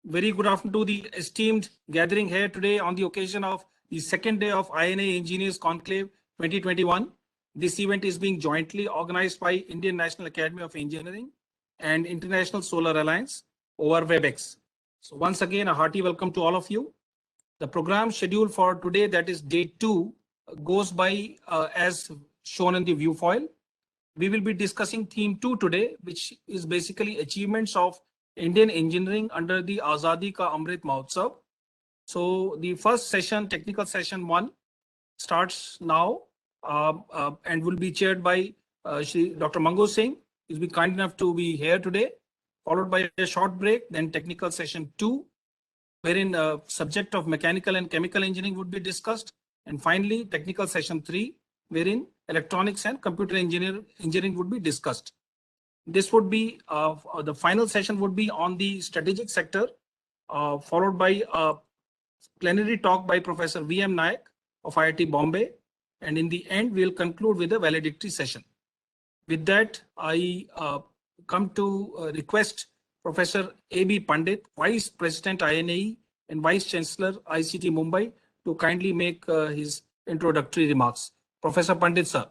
Very good afternoon to the esteemed gathering here today on the occasion of the second day of INAE Engineers Conclave 2021. This event is being jointly organized by Indian National Academy of Engineering and International Solar Alliance over WebEx. So once again, a hearty welcome to all of you. The program schedule for today, that is day 2, goes by as shown in the view foil. We will be discussing theme 2 today, which is basically achievements of Indian engineering under the Azadi Ka Amrit Mahotsav. So the first session, technical session 1, starts now and will be chaired by Dr. Mango Singh. He's been kind enough to be here today, followed by a short break, then technical session 2, wherein subject of mechanical and chemical engineering would be discussed. And finally, technical session 3, wherein electronics and computer engineering would be discussed. This would be the final session would be on the strategic sector, followed by a plenary talk by Professor V.M. Nayak of IIT Bombay. And in the end, we'll conclude with a valedictory session. With that, I come to request Professor A.B. Pandit, Vice President INAE and Vice Chancellor ICT Mumbai, to kindly make his introductory remarks. Professor Pandit, sir.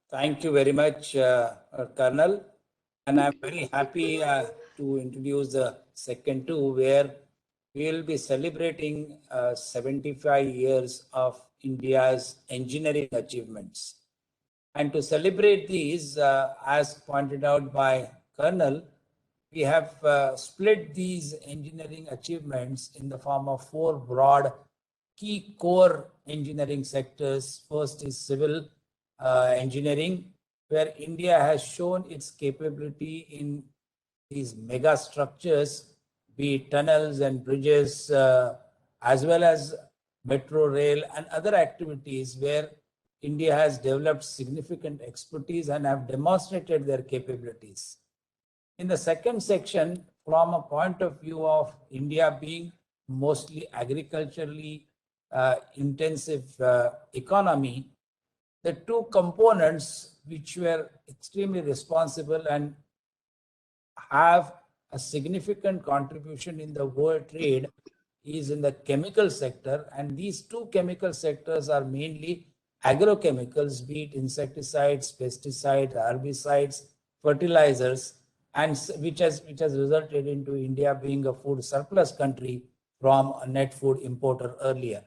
Thank you very much, Colonel. And I'm very happy to introduce the second 2, where we will be celebrating 75 years of India's engineering achievements. And to celebrate these, as pointed out by Colonel, we have split these engineering achievements in the form of 4 broad key core engineering sectors. First is civil engineering, where India has shown its capability in these mega structures, be it tunnels and bridges, as well as metro rail and other activities where India has developed significant expertise and have demonstrated their capabilities. In the second section, from a point of view of India being mostly agriculturally intensive economy, the 2 components which were extremely responsible and have a significant contribution in the world trade is in the chemical sector. And these 2 chemical sectors are mainly agrochemicals, be it insecticides, pesticides, herbicides, fertilizers, and which has resulted into India being a food surplus country from a net food importer earlier.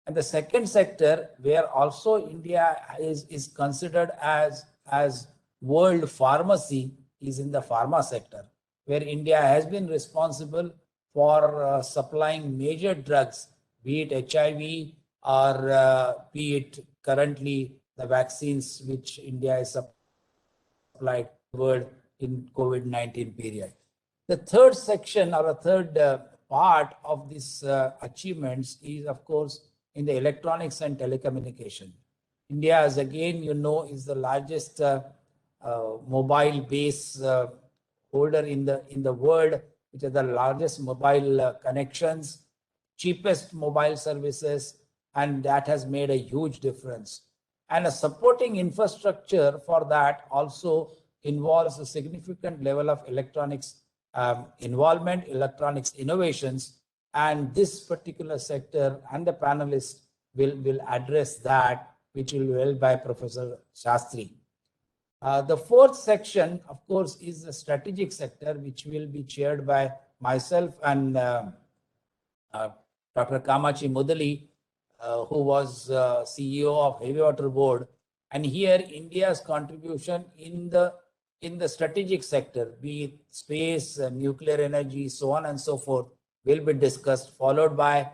And the second sector, where also India is considered as world pharmacy, is in the pharma sector, where India has been responsible for supplying major drugs, be it HIV or be it currently the vaccines which India has supplied to the world in COVID-19 period. The third section, or a third part of these achievements, is of course in the electronics and telecommunication. India, as again you know, is the largest mobile base holder in the world, which are the largest mobile connections, cheapest mobile services, and that has made a huge difference. And a supporting infrastructure for that also involves a significant level of electronics involvement, electronics innovations, and this particular sector and the panelists will address that, which will be held by Professor Shastri. The fourth section, of course, is the strategic sector, which will be chaired by myself and Dr. Kamachi Mudali, who was CEO of Heavy Water Board. And here, India's contribution in the strategic sector, be it space, nuclear energy, so on and so forth, will be discussed, followed by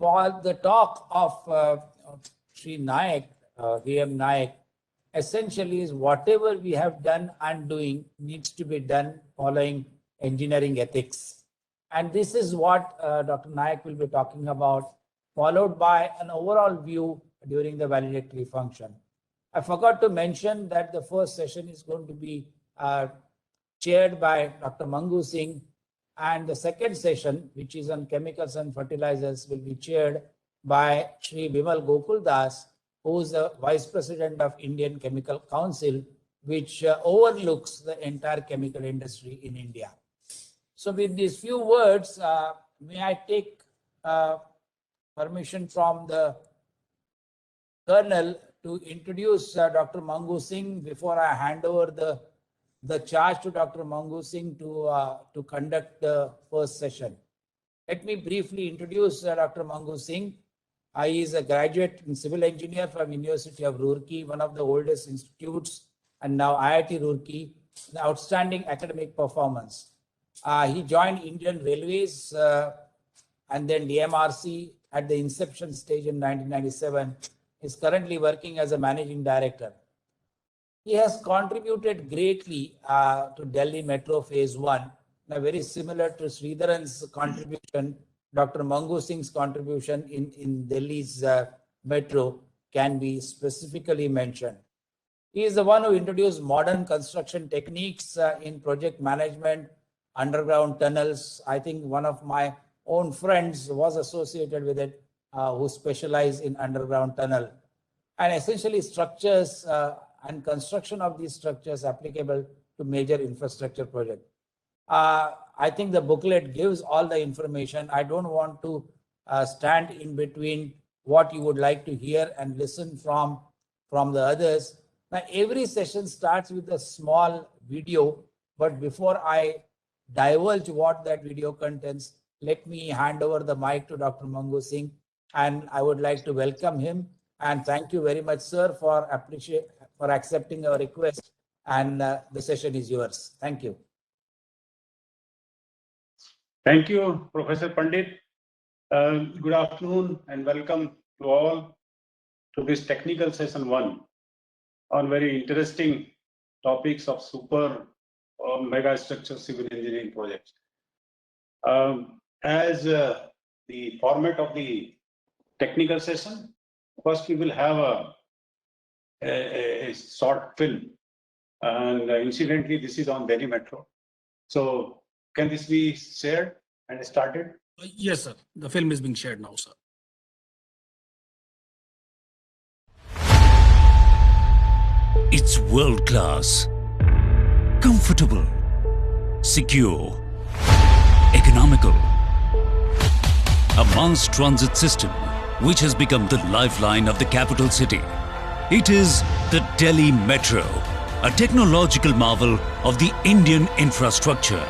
the talk of Sri Nayak, V.M. Nayak. Essentially is whatever we have done and doing needs to be done following engineering ethics. And this is what Dr. Nayak will be talking about, followed by an overall view during the valedictory function. I forgot to mention that the first session is going to be chaired by Dr. Mangu Singh, and the second session, which is on chemicals and fertilizers, will be chaired by Sri Bimal Gokul Das, who is the Vice President of Indian Chemical Council, which overlooks the entire chemical industry in India. So with these few words, may I take permission from the Colonel to introduce Dr. Mangu Singh before I hand over the charge to Dr. Mangu Singh to conduct the first session. Let me briefly introduce Dr. Mangu Singh. He is a graduate in civil engineer from University of Roorkee, one of the oldest institutes, and now IIT Roorkee, an outstanding academic performance. He joined Indian Railways and then DMRC at the inception stage in 1997. Is currently working as a managing director. He has contributed greatly to Delhi Metro Phase 1. Now, very similar to Sridharan's contribution, Dr. Mangu Singh's contribution in Delhi's metro can be specifically mentioned. He is the one who introduced modern construction techniques in project management, underground tunnels. I think one of my own friends was associated with it, who specialize in underground tunnel, and essentially structures and construction of these structures applicable to major infrastructure projects. I think the booklet gives all the information. I don't want to stand in between what you would like to hear and listen from the others. Now, every session starts with a small video, but before I divulge what that video contains, let me hand over the mic to Dr. Mangu Singh, and I would like to welcome him and thank you very much, sir, for accepting our request. And the session is yours. Thank you. Thank you, Professor Pandit. Good afternoon and welcome to all to this technical session 1 on very interesting topics of super mega structure civil engineering projects. As the format of the technical session, first we will have a short film, and incidentally this is on Delhi Metro. So can this be shared and started? Yes, sir. The film is being shared now, sir. It's world class, comfortable, secure, economical. A mass transit system which has become the lifeline of the capital city. It is the Delhi Metro, a technological marvel of the Indian infrastructure.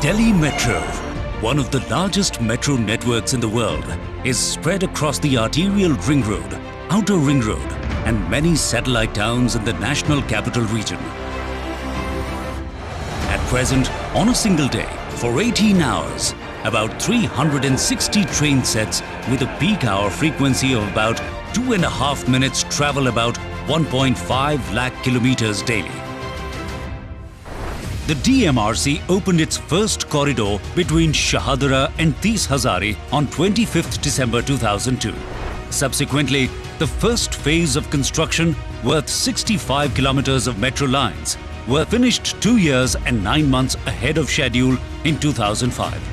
Delhi Metro, one of the largest metro networks in the world, is spread across the arterial ring road, outer ring road, and many satellite towns in the national capital region. At present, on a single day, for 18 hours, about 360 train sets with a peak hour frequency of about 2.5 minutes travel about 1.5 lakh kilometers daily. The DMRC opened its first corridor between Shahadara and Tees Hazare on 25th December 2002. Subsequently, the first phase of construction, worth 65 kilometers of metro lines, were finished 2 years and 9 months ahead of schedule in 2005.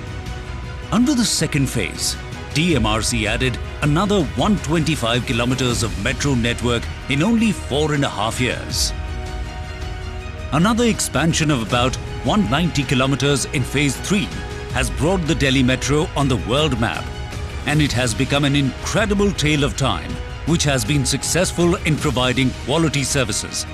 Under the second phase, DMRC added another 125 kilometers of metro network in only 4.5 years. Another expansion of about 190 kilometers in phase 3 has brought the Delhi Metro on the world map, and it has become an incredible tale of time which has been successful in providing quality services.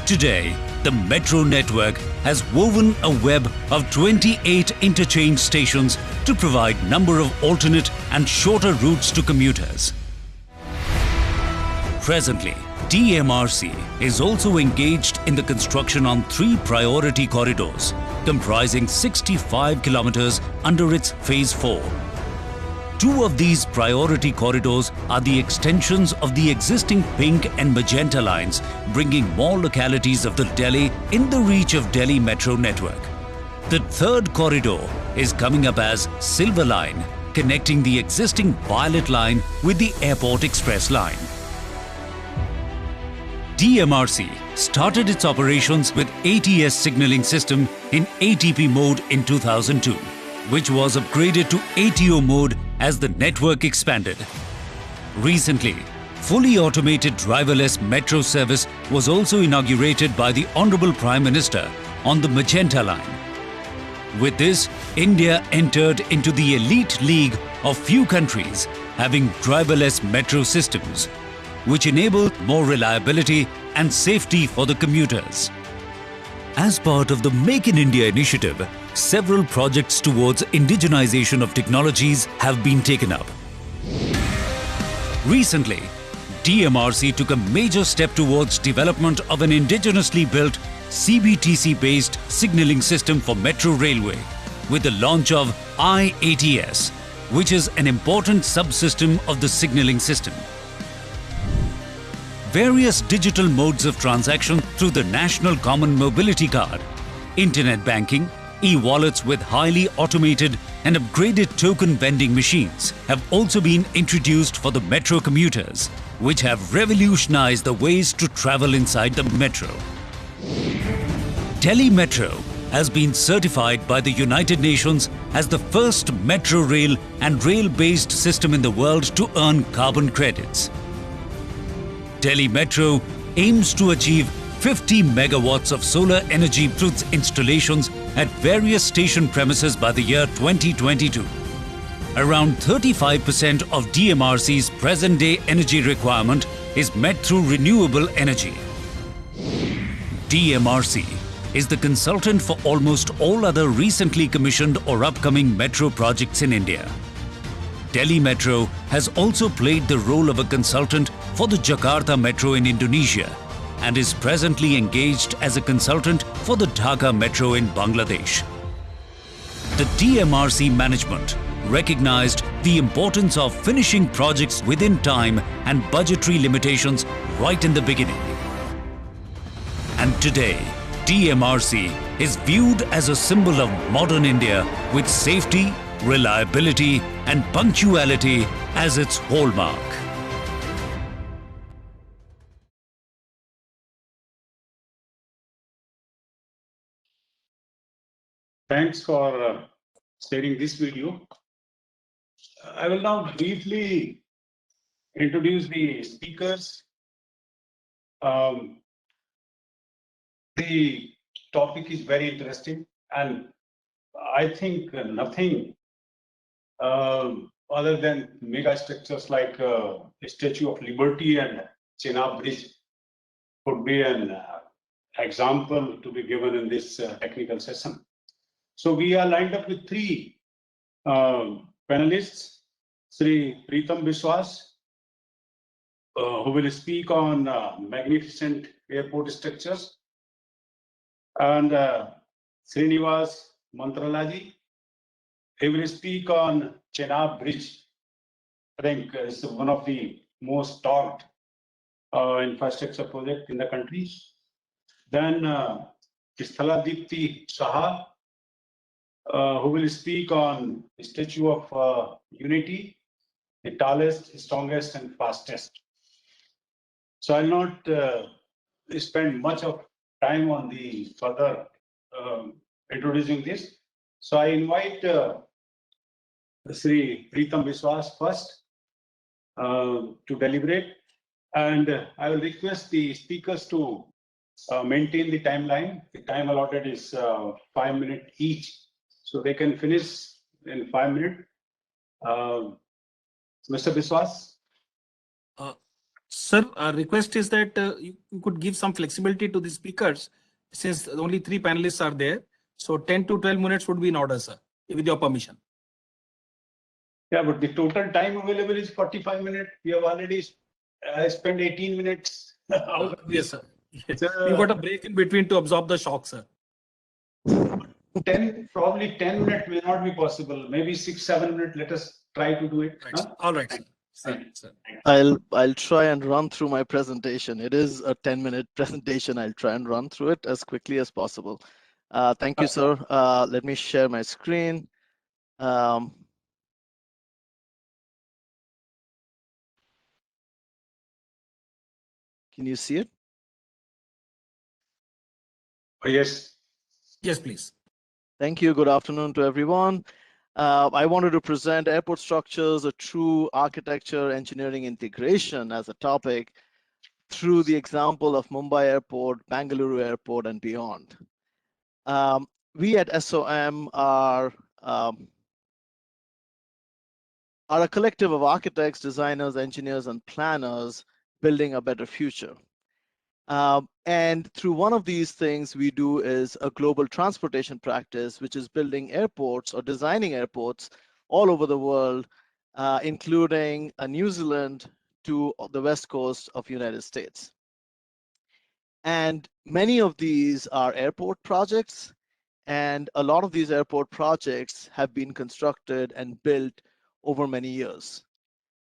Today, the metro network has woven a web of 28 interchange stations to provide number of alternate and shorter routes to commuters. Presently, DMRC is also engaged in the construction on 3 priority corridors, comprising 65 kilometers under its Phase 4. 2 of these priority corridors are the extensions of the existing pink and magenta lines, bringing more localities of the Delhi in the reach of Delhi Metro network. The 3rd corridor is coming up as Silver Line, connecting the existing Violet Line with the Airport Express Line. DMRC started its operations with ATS signaling system in ATP mode in 2002, which was upgraded to ATO mode as the network expanded. Recently, fully automated driverless metro service was also inaugurated by the Honorable Prime Minister on the Magenta line. With this, India entered into the elite league of few countries having driverless metro systems, which enable more reliability and safety for the commuters. As part of the Make in India initiative, several projects towards indigenization of technologies have been taken up. Recently, DMRC took a major step towards development of an indigenously built CBTC-based signalling system for metro railway with the launch of IATS, which is an important subsystem of the signalling system. Various digital modes of transaction through the National Common Mobility Card, internet banking, e-wallets with highly automated and upgraded token vending machines have also been introduced for the metro commuters, which have revolutionized the ways to travel inside the metro. Delhi Metro has been certified by the United Nations as the first metro rail and rail-based system in the world to earn carbon credits. Delhi Metro aims to achieve 50 megawatts of solar energy through its installations at various station premises by the year 2022. Around 35% of DMRC's present-day energy requirement is met through renewable energy. DMRC is the consultant for almost all other recently commissioned or upcoming metro projects in India. Delhi Metro has also played the role of a consultant for the Jakarta Metro in Indonesia and is presently engaged as a consultant for the Dhaka Metro in Bangladesh. The DMRC management recognized the importance of finishing projects within time and budgetary limitations right in the beginning. And today, DMRC is viewed as a symbol of modern India with safety, reliability and punctuality as its hallmark. Thanks for sharing this video. I will now briefly introduce the speakers. The topic is very interesting, and I think nothing other than mega structures like the Statue of Liberty and Chenab Bridge could be an example to be given in this technical session. So we are lined up with three panelists: Sri Pritam Biswas, who will speak on magnificent airport structures, and Srinivas Mantralaji. He will speak on Chenab Bridge. I think it's one of the most talked infrastructure project in the country. Then Sthaladipti Saha, who will speak on the Statue of Unity, the tallest, strongest, and fastest. So I'll not spend much of time on the further introducing this. So I invite Sri Pritam Biswas first to deliberate, and I will request the speakers to maintain the timeline. The time allotted is 5 minutes each, so they can finish in 5 minutes. Mr. Biswas? Sir, our request is that you could give some flexibility to the speakers since only three panelists are there. So 10 to 12 minutes would be in order, sir, with your permission. Yeah, but the total time available is 45 minutes. We have already spent 18 minutes. Yes, sir. You got a break in between to absorb the shock, sir. Probably 10 minutes may not be possible. Maybe 6-7 minutes. Let us try to do it. Right. Huh? All right, sir. Sir. I'll try and run through my presentation. It is a 10-minute presentation. I'll try and run through it as quickly as possible. Thank you, sir. Let me share my screen. Can you see it? Yes. Yes, please. Thank you. Good afternoon to everyone. I wanted to present airport structures, a true architecture engineering integration as a topic through the example of Mumbai Airport, Bangalore Airport, and beyond. We at SOM are a collective of architects, designers, engineers, and planners building a better future. And through one of these things we do is a global transportation practice, which is building airports or designing airports all over the world, including New Zealand to the west coast of United States. And many of these are airport projects, and a lot of these airport projects have been constructed and built over many years.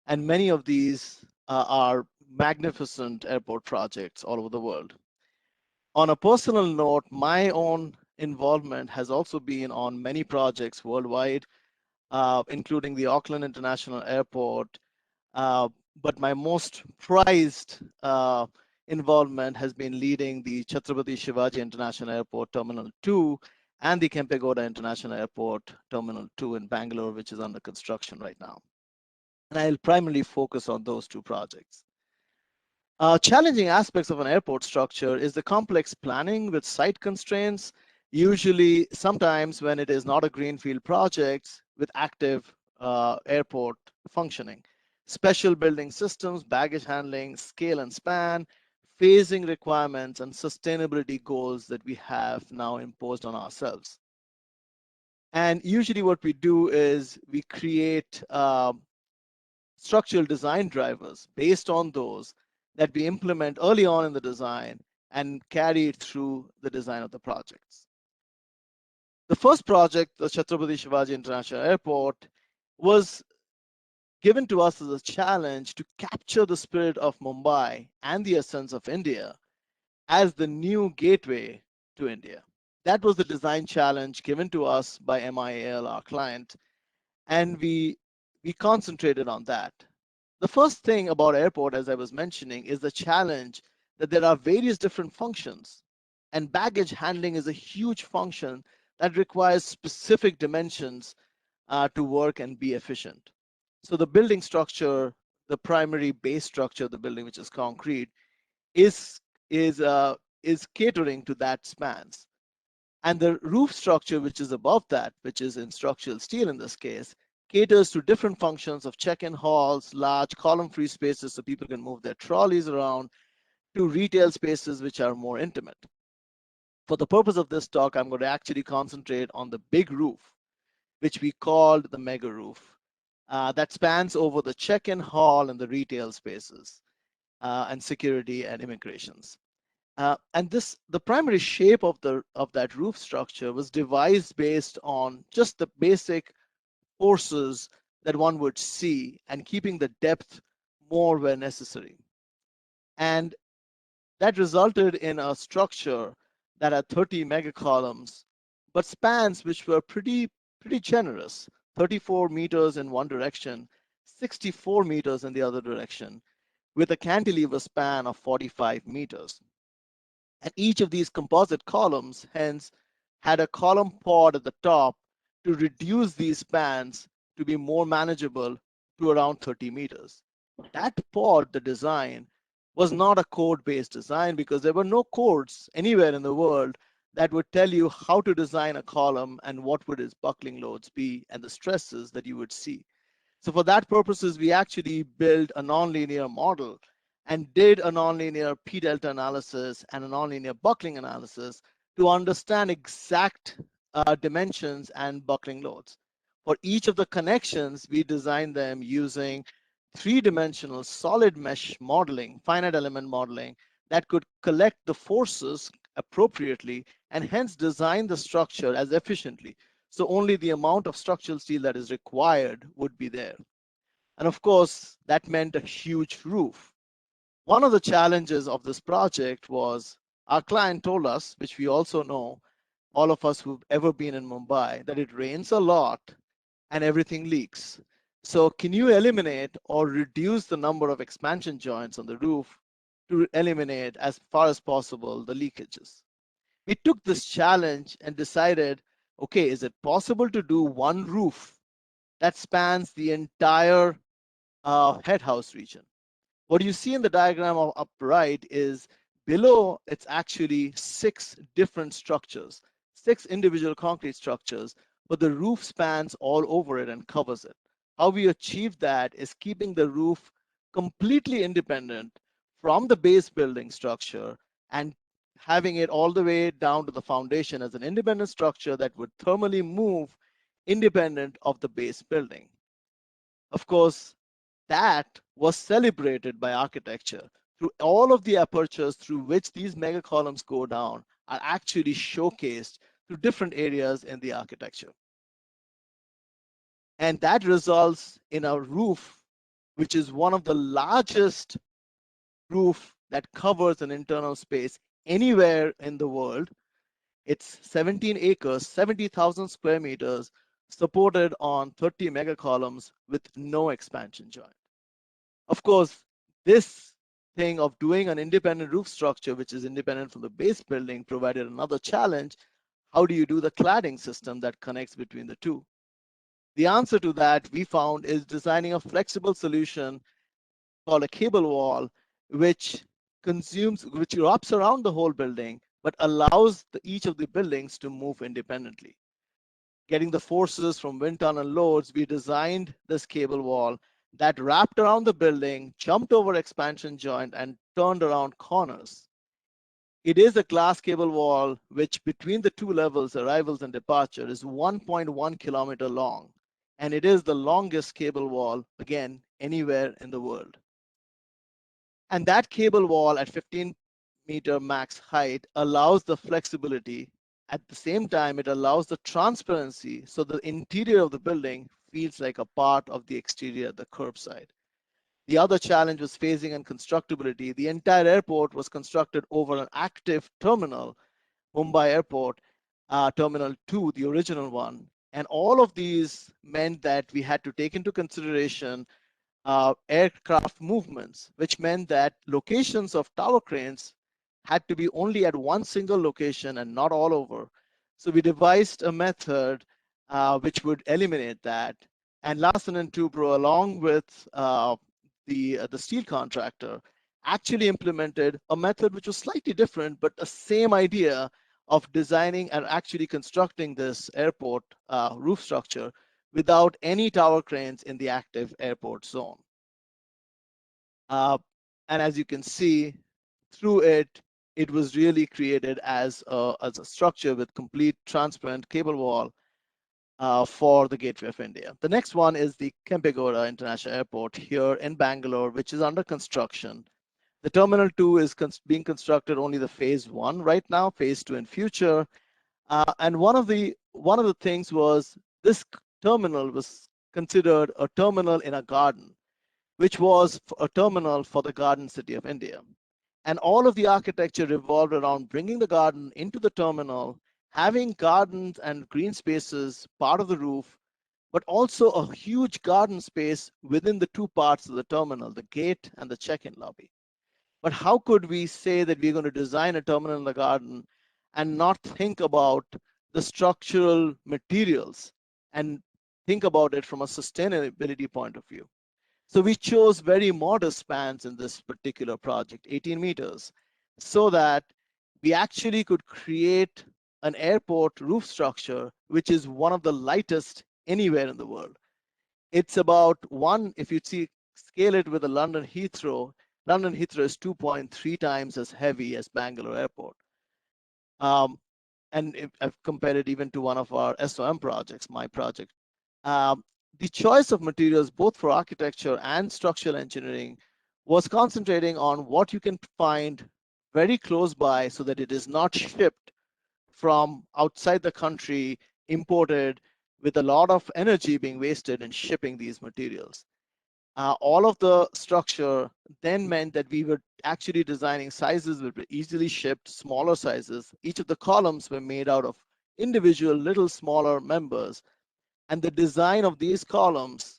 And many of these are magnificent airport projects all over the world. On a personal note, my own involvement has also been on many projects worldwide, including the Auckland International Airport. But my most prized involvement has been leading the Chhatrapati Shivaji International Airport Terminal 2 and the Kempegowda International Airport Terminal 2 in Bangalore, which is under construction right now. And I'll primarily focus on those two projects. Challenging aspects of an airport structure is the complex planning with site constraints, usually sometimes when it is not a greenfield project with active airport functioning. Special building systems, baggage handling, scale and span, phasing requirements, and sustainability goals that we have now imposed on ourselves. And usually what we do is we create structural design drivers based on those that we implement early on in the design and carry it through the design of the projects. The first project, the Chhatrapati Shivaji International Airport, was given to us as a challenge to capture the spirit of Mumbai and the essence of India as the new gateway to India. That was the design challenge given to us by MIAL, our client, and we concentrated on that. The first thing about airport, as I was mentioning, is the challenge that there are various different functions, and baggage handling is a huge function that requires specific dimensions to work and be efficient. So the building structure, the primary base structure of the building, which is concrete, is catering to that spans. And the roof structure, which is above that, which is in structural steel in this case, caters to different functions of check-in halls, large column-free spaces so people can move their trolleys around, to retail spaces which are more intimate. For the purpose of this talk, I'm going to actually concentrate on the big roof, which we called the mega roof, that spans over the check-in hall and the retail spaces, and security and immigrations. And the primary shape of that roof structure was devised based on just the basic forces that one would see and keeping the depth more where necessary. And that resulted in a structure that had 30 mega columns, but spans which were pretty generous, 34 meters in one direction, 64 meters in the other direction, with a cantilever span of 45 meters. And each of these composite columns, hence, had a column pod at the top to reduce these spans to be more manageable to around 30 meters. That pod, the design, was not a code-based design because there were no codes anywhere in the world that would tell you how to design a column and what would its buckling loads be and the stresses that you would see. So for that purposes, we actually built a nonlinear model and did a nonlinear P delta analysis and a nonlinear buckling analysis to understand exact dimensions and buckling loads. For each of the connections, we designed them using three-dimensional solid mesh modeling, finite element modeling, that could collect the forces appropriately and hence design the structure as efficiently. So only the amount of structural steel that is required would be there. And of course, that meant a huge roof. One of the challenges of this project was our client told us, which we also know, all of us who've ever been in Mumbai, that it rains a lot and everything leaks. So can you eliminate or reduce the number of expansion joints on the roof to eliminate as far as possible the leakages? We took this challenge and decided, okay, is it possible to do one roof that spans the entire head house region. What you see in the diagram of upright is below, it's actually 6 different structures, 6 individual concrete structures, but the roof spans all over it and covers it. How we achieve that is keeping the roof completely independent from the base building structure and having it all the way down to the foundation as an independent structure that would thermally move independent of the base building. Of course, that was celebrated by architecture. Through all of the apertures through which these mega columns go down are actually showcased through different areas in the architecture. And that results in a roof, which is one of the largest roof that covers an internal space anywhere in the world. It's 17 acres, 70,000 square meters, supported on 30 mega columns with no expansion joint. Of course, this thing of doing an independent roof structure, which is independent from the base building, provided another challenge. How do you do the cladding system that connects between the two? The answer to that we found is designing a flexible solution called a cable wall, which wraps around the whole building, but allows each of the buildings to move independently. Getting the forces from wind tunnel loads, we designed this cable wall that wrapped around the building, jumped over expansion joint, and turned around corners. It is a glass cable wall, which between the two levels, arrivals and departure, is 1.1 kilometer long. And it is the longest cable wall, again, anywhere in the world. And that cable wall at 15-meter max height allows the flexibility. At the same time, it allows the transparency, so the interior of the building feels like a part of the exterior at the curbside. The other challenge was phasing and constructability. The entire airport was constructed over an active terminal, Mumbai Airport, Terminal 2, the original one. And all of these meant that we had to take into consideration aircraft movements, which meant that locations of tower cranes had to be only at one single location and not all over. So we devised a method which would eliminate that. And Larsen and Toubro, along with the steel contractor, actually implemented a method which was slightly different, but the same idea of designing and actually constructing this airport roof structure without any tower cranes in the active airport zone. And as you can see, through it, it was really created as a structure with complete transparent cable wall for the Gateway of India. The next one is the Kempegowda International Airport here in Bangalore, which is under construction. The Terminal 2 is being constructed only the phase 1 right now, phase 2 in future. And one of the things was this terminal was considered a terminal in a garden, which was a terminal for the Garden City of India. And all of the architecture revolved around bringing the garden into the terminal, having gardens and green spaces part of the roof, but also a huge garden space within the two parts of the terminal, the gate and the check-in lobby. But how could we say that we're going to design a terminal in the garden and not think about the structural materials and think about it from a sustainability point of view? So we chose very modest spans in this particular project, 18 meters, so that we actually could create an airport roof structure, which is one of the lightest anywhere in the world. It's about if you scale it with the London Heathrow is 2.3 times as heavy as Bangalore Airport. And if I've compared it even to one of our SOM projects, my project. The choice of materials, both for architecture and structural engineering, was concentrating on what you can find very close by so that it is not shipped from outside the country, imported with a lot of energy being wasted in shipping these materials. All of the structure then meant that we were actually designing sizes that were easily shipped, smaller sizes. Each of the columns were made out of individual little smaller members. And the design of these columns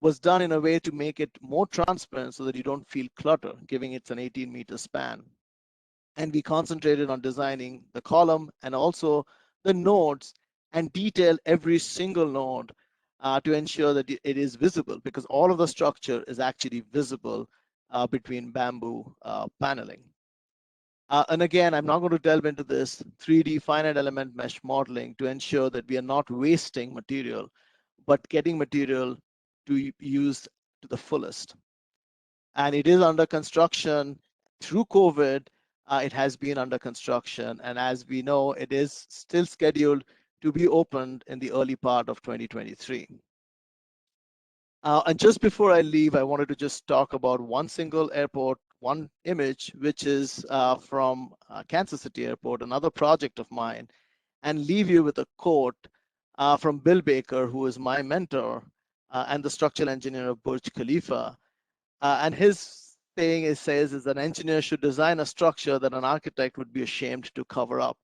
was done in a way to make it more transparent so that you don't feel clutter, giving it an 18-meter span. And we concentrated on designing the column and also the nodes and detailed every single node to ensure that it is visible, because all of the structure is actually visible between bamboo paneling. And again, I'm not going to delve into this 3D finite element mesh modeling to ensure that we are not wasting material, but getting material to be used to the fullest. And it is under construction through COVID. It has been under construction. And as we know, it is still scheduled to be opened in the early part of 2023. And just before I leave, I wanted to just talk about one single airport, one image, which is from Kansas City Airport, another project of mine, and leave you with a quote from Bill Baker, who is my mentor and the structural engineer of Burj Khalifa. And his saying says an engineer should design a structure that an architect would be ashamed to cover up.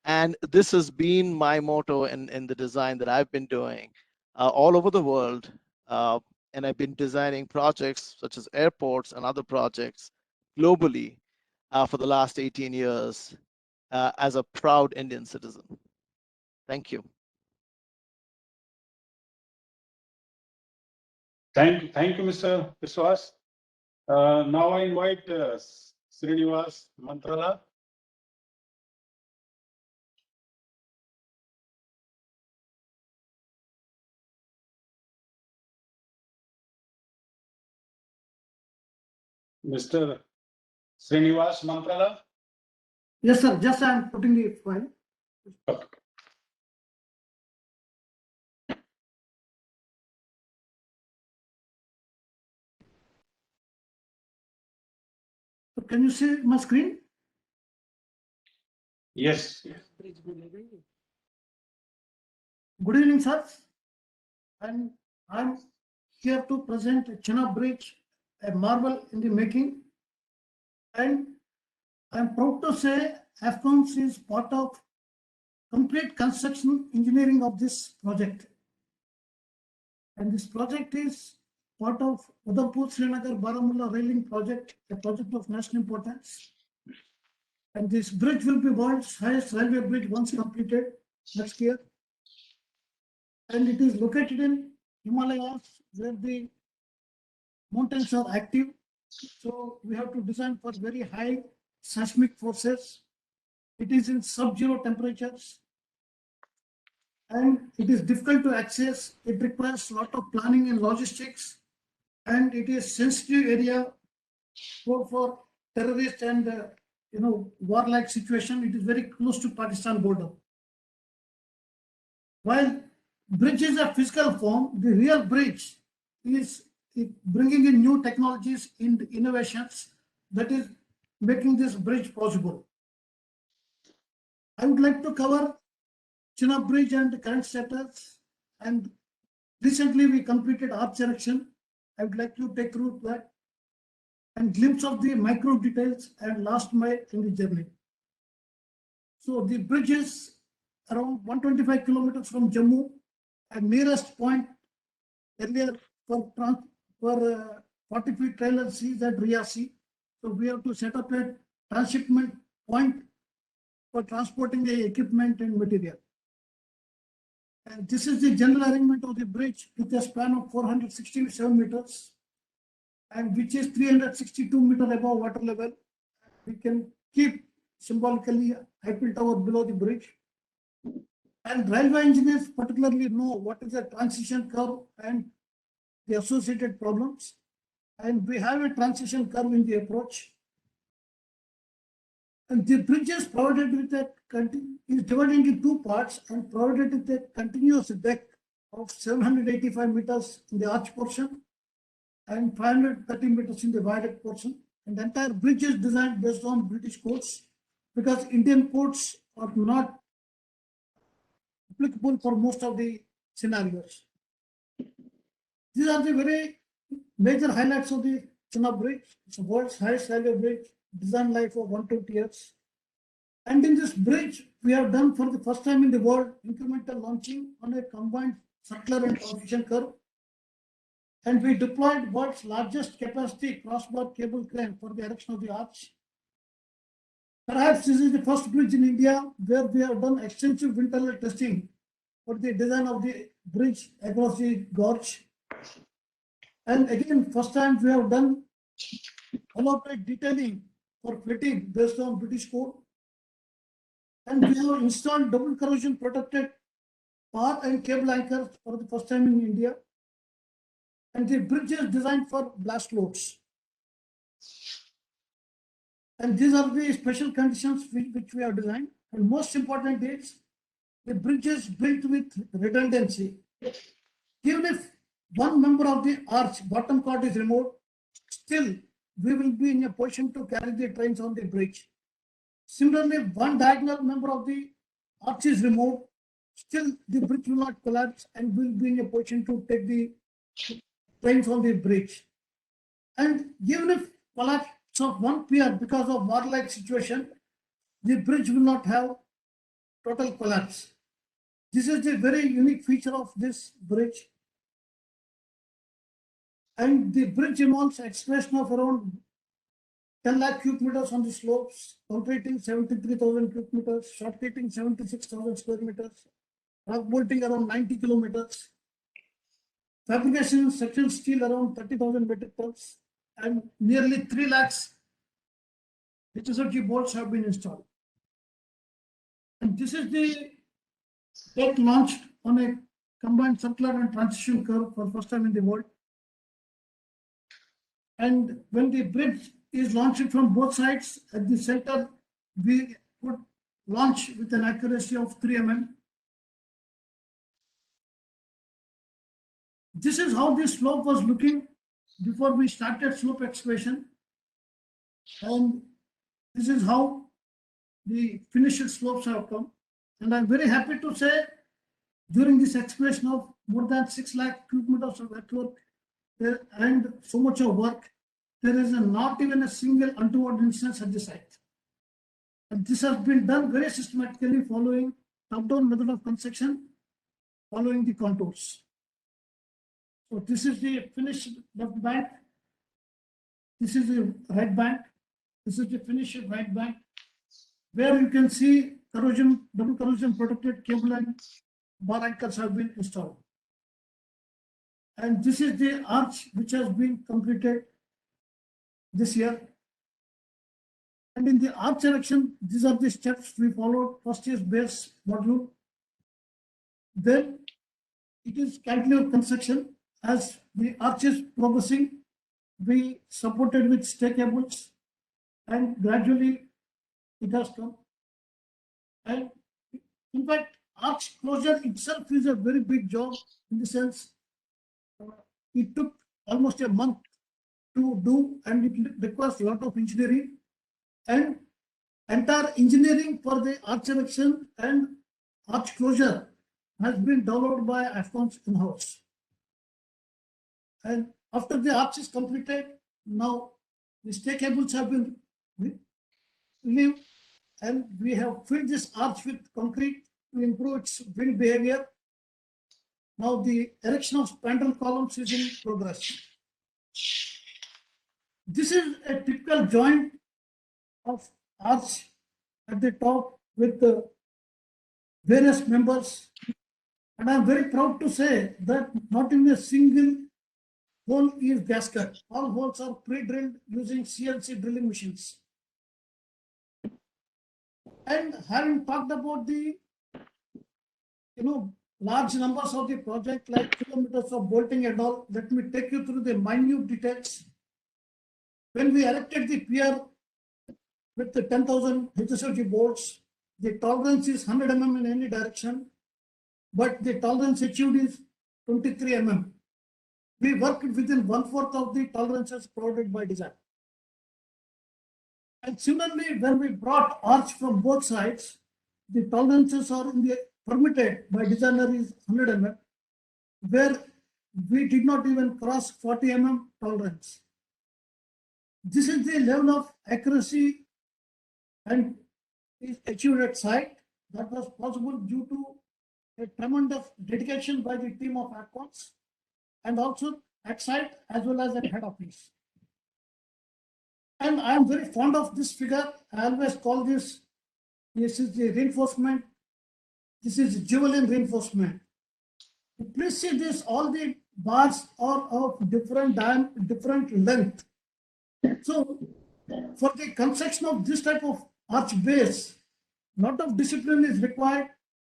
And this has been my motto in the design that I've been doing all over the world. And I've been designing projects such as airports and other projects globally for the last 18 years as a proud Indian citizen. Thank you. Thank you, Mr. Biswas. Now I invite Srinivas Mantrala. Mr. Srinivas Mantrala. Yes, sir. Just I am putting the file. Okay. So can you see my screen? Yes. Good evening, sir. And I'm here to present Chenab Bridge, a marvel in the making. And I'm proud to say AFCONS is part of complete construction engineering of this project. And this project is part of Udhampur Srinagar Baramulla railing project, a project of national importance. And this bridge will be world's highest railway bridge once completed next year. And it is located in Himalayas, where the mountains are active. So we have to design for very high seismic forces. It is in sub-zero temperatures. And it is difficult to access. It requires a lot of planning and logistics. And it is sensitive area for terrorist and warlike situation. It is very close to Pakistan border. While bridge is a physical form, the real bridge is bringing in new technologies and innovations that is making this bridge possible. I would like to cover Chenab Bridge and current status. And recently we completed arch erection. I would like to take through that and glimpse of the micro details and last mile in the journey. So the bridge is around 125 kilometers from Jammu, and nearest point earlier for 40 feet trailer is at Riyasi. So we have to set up a transshipment point for transporting the equipment and material. And this is the general arrangement of the bridge with a span of 467 meters, and which is 362 meters above water level. We can keep symbolically Eiffel Tower below the bridge. And railway engineers particularly know what is the transition curve and the associated problems. And we have a transition curve in the approach. And the bridge is provided with is divided into two parts and provided with a continuous deck of 785 meters in the arch portion and 530 meters in the viaduct portion. And the entire bridge is designed based on British codes, because Indian codes are not applicable for most of the scenarios. These are the very major highlights of the Chenab Bridge. It's the world's highest railway bridge, design life of 120 years. And in this bridge, we have done for the first time in the world incremental launching on a combined circular and transition curve. And we deployed world's largest capacity crossbar cable crane for the erection of the arch. Perhaps this is the first bridge in India where we have done extensive wind tunnel testing for the design of the bridge across the gorge. And again, first time we have done elaborate detailing for fatigue based on British code. And we have installed double corrosion protected bar and cable anchors for the first time in India. And the bridge is designed for blast loads. And these are the special conditions which we have designed. And most important is the bridge is built with redundancy. Even if one member of the arch bottom chord is removed, still we will be in a position to carry the trains on the bridge. Similarly, one diagonal member of the arch is removed, still the bridge will not collapse and will be in a position to take the trains on the bridge. And even if collapse of one pier because of warlike situation, the bridge will not have total collapse. This is the very unique feature of this bridge. And the bridge involves excavation of around 10 lakh cubic meters on the slopes, concreting 73,000 cubic meters, shotcreting 76,000 square meters, rock bolting around 90 kilometers, fabrication section steel around 30,000 metric tons, and nearly 3 lakhs HSOG bolts have been installed. And this is the deck launched on a combined circular and transition curve for first time in the world. And when the bridge is launched from both sides, at the center, we could launch with an accuracy of 3 mm. This is how the slope was looking before we started slope excavation. And this is how the finished slopes have come. And I'm very happy to say, during this excavation of more than 6 lakh cubic meters of earthwork and so much of work, there is not even a single untoward instance at the site. And this has been done very systematically following top-down method of construction, following the contours. So this is the finished left bank. This is the right bank. This is the finished right bank, where you can see corrosion, double corrosion protected cable and bar anchors have been installed. And this is the arch which has been completed this year. And in the arch erection, these are the steps we followed. First is base module. Then it is cantilever construction. As the arch is progressing, we supported with stay cables, and gradually it has come. And in fact, arch closure itself is a very big job, in the sense it took almost a month to do, and it requires a lot of engineering, and entire engineering for the arch erection and arch closure has been developed by Afghans in-house. And after the arch is completed, now the stay cables have been relieved, and we have filled this arch with concrete to improve its wind behavior. Now the erection of spandrel columns is in progress. This is a typical joint of arch at the top with the various members. And I'm very proud to say that not even a single hole is gasket. All holes are pre-drilled using CNC drilling machines. And having talked about the, large numbers of the project, like kilometers of bolting and all, let me take you through the minute details. When we erected the pier with the 10,000 HSOG bolts, the tolerance is 100 mm in any direction, but the tolerance achieved is 23 mm. We worked within 1/4 of the tolerances provided by design. And similarly, when we brought arch from both sides, the tolerances are permitted by designer is 100 mm, where we did not even cross 40 mm tolerance. This is the level of accuracy and is achieved at site. That was possible due to a tremendous dedication by the team of Aquans, and also at site as well as at head office. And I am very fond of this figure. I always call this is the reinforcement. This is javelin reinforcement. Please see this, all the bars are of different length. So for the construction of this type of arch base, lot of discipline is required.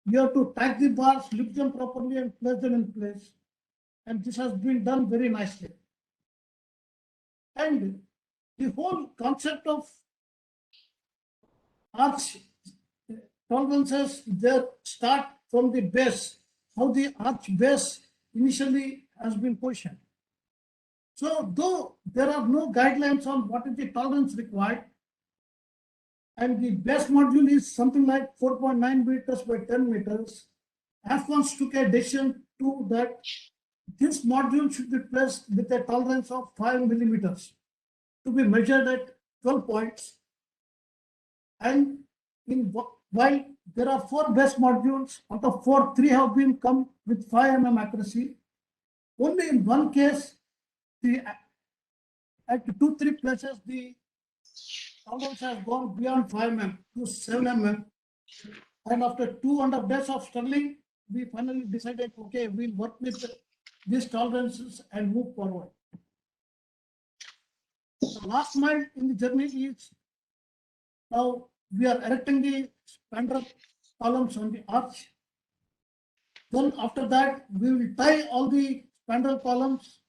You have to tack the bars, lift them properly and place them in place. And this has been done very nicely. And the whole concept of arch tolerances, they start from the base, how the arch base initially has been positioned. So though there are no guidelines on what is the tolerance required, and the base module is something like 4.9 meters by 10 meters, AFCONS took a decision to that this module should be placed with a tolerance of 5 millimeters to be measured at 12 points. And while there are 4 base modules, out of 4, 3 have been come with 5 mm accuracy. Only in one case, at 2-3 places, the tolerance has gone beyond 5 mm to 7 mm. And after 2.5 days of struggling, we finally decided, okay, we'll work with these tolerances and move forward. The last mile in the journey is now we are erecting the spandrel columns on the arch. Then after that, we will tie all the spandrel columns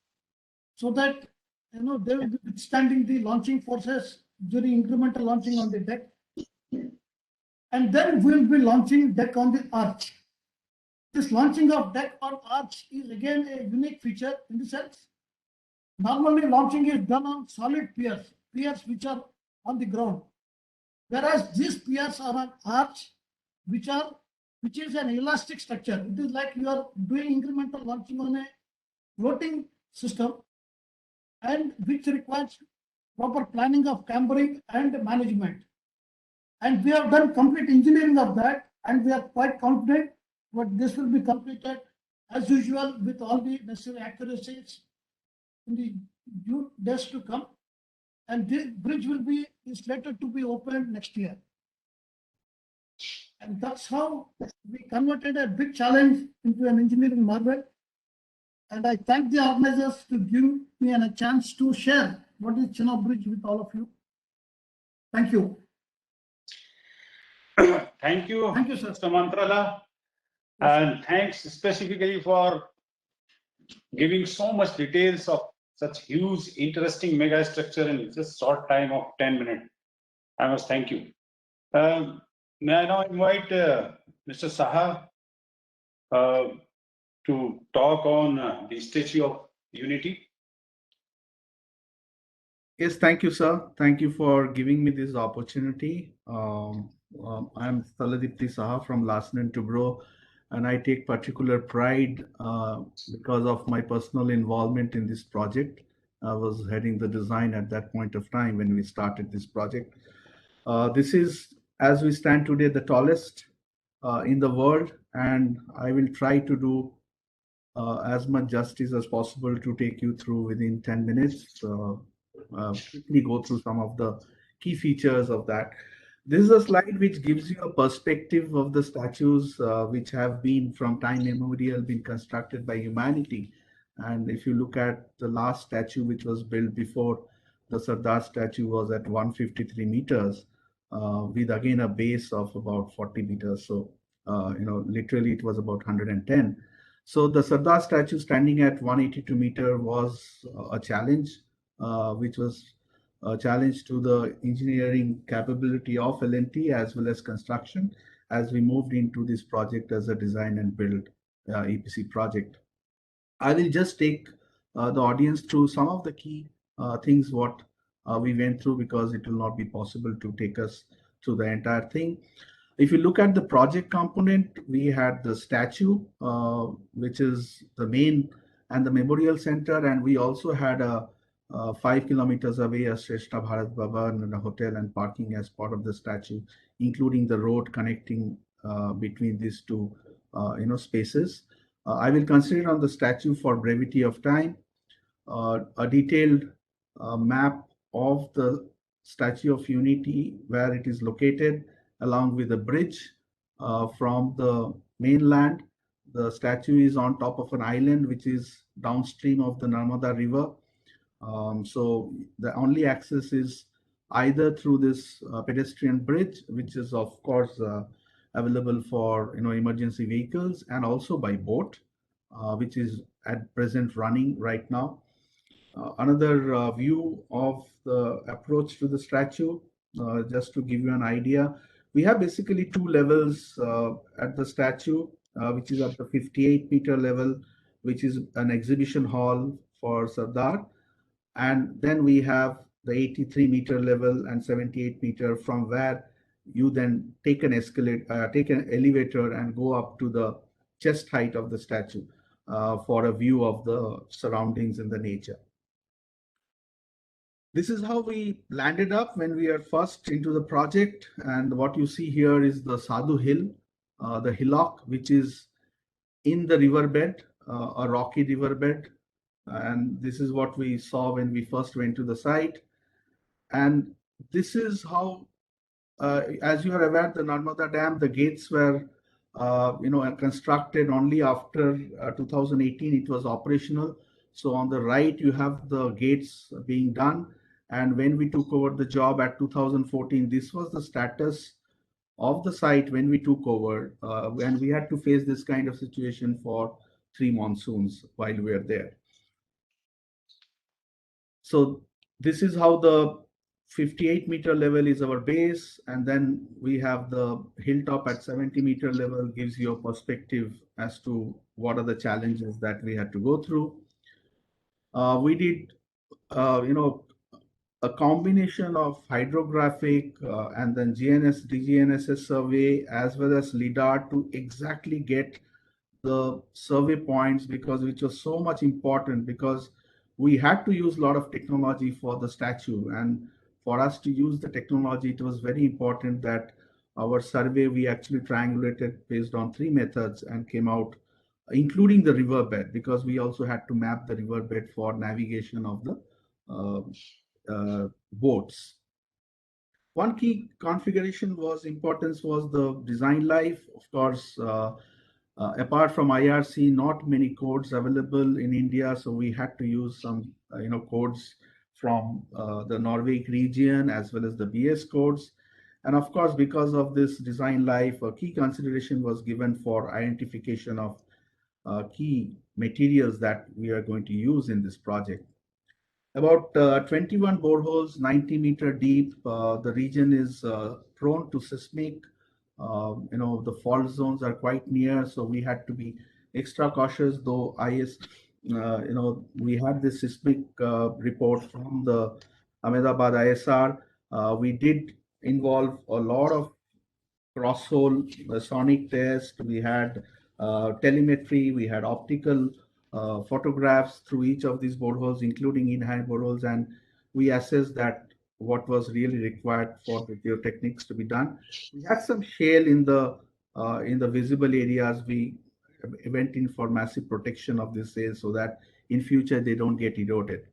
so that they will be withstanding the launching forces during incremental launching on the deck. And then we will be launching deck on the arch. This launching of deck on arch is again a unique feature in the sense, normally launching is done on solid piers which are on the ground. Whereas these piers are on arch, which is an elastic structure. It is like you are doing incremental launching on a floating system, and which requires proper planning of cambering and management. And we have done complete engineering of that, and we are quite confident that this will be completed as usual with all the necessary accuracies in the due days to come. And this bridge will be slated to be opened next year. And that's how we converted a big challenge into an engineering marvel. And I thank the organizers to give me a chance to share what is Chenab Bridge with all of you. Thank you. Thank you, sir. Mr. Mantrala. And thanks specifically for giving so much details of such huge, interesting mega structure in just short time of 10 minutes. I must thank you. May I now invite Mr. Saha to talk on the Statue of Unity. Yes, thank you, sir. Thank you for giving me this opportunity. I'm Saladipti Saha from Larsen & Toubro, and I take particular pride because of my personal involvement in this project. I was heading the design at that point of time when we started this project. This is, as we stand today, the tallest in the world, and I will try to do as much justice as possible to take you through within 10 minutes. Quickly go through some of the key features of that. This is a slide which gives you a perspective of the statues which have been from time immemorial been constructed by humanity. And if you look at the last statue which was built before the Sardar statue was at 153 meters with again a base of about 40 meters. So, literally it was about 110. So the Sardar statue standing at 182 meter was a challenge, which was a challenge to the engineering capability of L&T as well as construction as we moved into this project as a design and build EPC project. I will just take the audience through some of the key things what we went through, because it will not be possible to take us through the entire thing. If you look at the project component, we had the statue, which is the main and the memorial center, and we also had a 5 kilometers away a Shrestha Bharat Bhavan and a hotel and parking as part of the statue, including the road connecting between these two spaces. I will consider on the statue for brevity of time a detailed map of the Statue of Unity, where it is located, along with the bridge from the mainland. The statue is on top of an island which is downstream of the Narmada River. So the only access is either through this pedestrian bridge, which is of course available for emergency vehicles, and also by boat, which is at present running right now. Another view of the approach to the statue, just to give you an idea, we have basically two levels at the statue, which is at the 58-meter level, which is an exhibition hall for Sardar. And then we have the 83-meter level and 78-meter, from where you then take an escalator, take an elevator and go up to the chest height of the statue for a view of the surroundings and the nature. This is how we landed up when we are first into the project. And what you see here is the Sadhu Hill, the hillock, which is in the riverbed, a rocky riverbed. And this is what we saw when we first went to the site. And this is how, as you are aware, the Narmada Dam, the gates were constructed only after 2018. It was operational. So on the right, you have the gates being done. And when we took over the job at 2014, this was the status of the site when we took over. And we had to face this kind of situation for 3 monsoons while we were there. So this is how the 58-meter level is our base, and then we have the hilltop at 70-meter level, gives you a perspective as to what are the challenges that we had to go through. We did, a combination of hydrographic and then DGNSS survey, as well as LIDAR, to exactly get the survey points, because which was so much important, because we had to use a lot of technology for the statue. And for us to use the technology, it was very important that our survey, we actually triangulated based on 3 methods and came out, including the riverbed, because we also had to map the riverbed for navigation of the boats. One key configuration importance was the design life. Of course, apart from IRC, not many codes available in India, so we had to use some codes from the Norway region, as well as the BS codes. And of course, because of this design life, a key consideration was given for identification of key materials that we are going to use in this project. About 21 boreholes, 90-meter deep. The region is prone to seismic. The fault zones are quite near, so we had to be extra cautious. Though we had this seismic report from the Ahmedabad ISR. We did involve a lot of cross-hole sonic test. We had telemetry. We had optical photographs through each of these boreholes, including INAE boreholes, and we assessed that what was really required for the geotechnics to be done. We had some shale in the visible areas. We went in for massive protection of this shale so that in future they don't get eroded.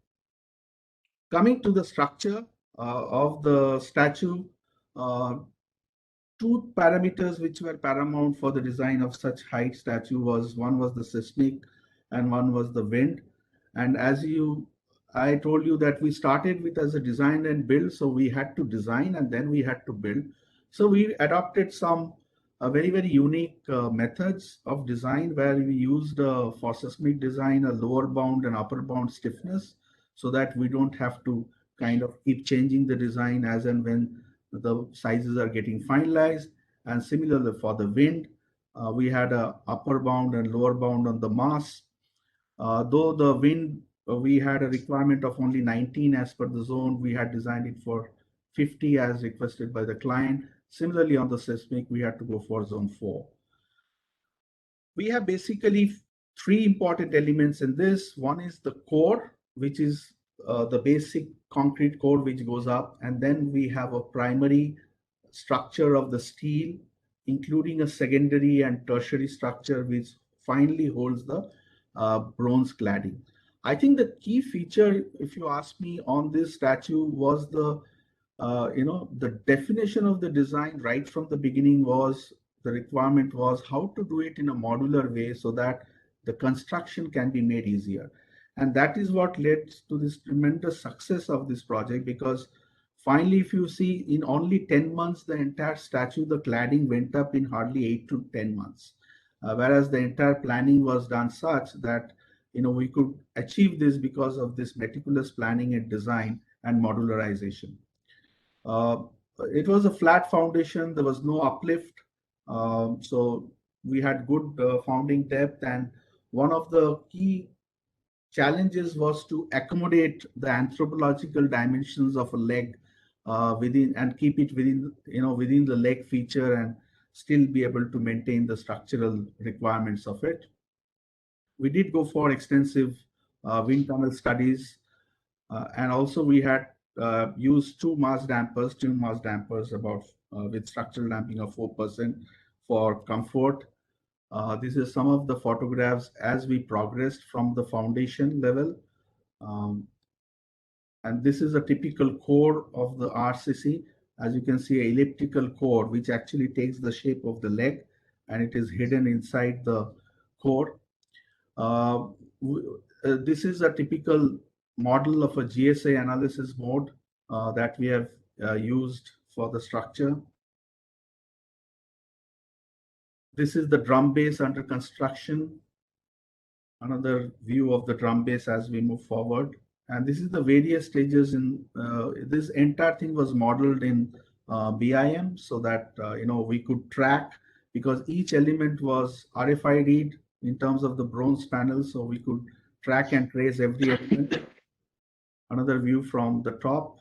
Coming to the structure of the statue, 2 parameters which were paramount for the design of such height statue was, one was the seismic and one was the wind. And as I told you that we started with as a design and build, so we had to design and then we had to build. So we adopted some very, very unique methods of design, where we used for seismic design a lower bound and upper bound stiffness, so that we don't have to kind of keep changing the design as and when the sizes are getting finalized. And similarly for the wind, we had a upper bound and lower bound on the mass. Though the wind, we had a requirement of only 19 as per the zone, we had designed it for 50 as requested by the client. Similarly, on the seismic, we had to go for zone 4. We have basically 3 important elements in this. One is the core, which is the basic concrete core which goes up. And then we have a primary structure of the steel, including a secondary and tertiary structure, which finally holds the bronze cladding. I think the key feature, if you ask me, on this statue was the definition of the design right from the beginning was the requirement was how to do it in a modular way so that the construction can be made easier. And that is what led to this tremendous success of this project, because finally, if you see, in only 10 months, the entire statue, the cladding went up in hardly 8 to 10 months. Whereas the entire planning was done such that, we could achieve this because of this meticulous planning and design and modularization. It was a flat foundation. There was no uplift. So we had good founding depth. And one of the key challenges was to accommodate the anthropological dimensions of a leg within, and keep it within, within the leg feature, and still be able to maintain the structural requirements of it. We did go for extensive wind tunnel studies, and also we had used twin mass dampers about with structural damping of 4% for comfort. This is some of the photographs as we progressed from the foundation level. And this is a typical core of the RCC. As you can see, an elliptical core, which actually takes the shape of the leg, and it is hidden inside the core. This is a typical model of a GSA analysis mode that we have used for the structure. This is the drum base under construction. Another view of the drum base as we move forward. And this is the various stages in this entire thing was modeled in BIM, so that we could track, because each element was RFID read in terms of the bronze panel, so we could track and trace every element. Another view from the top.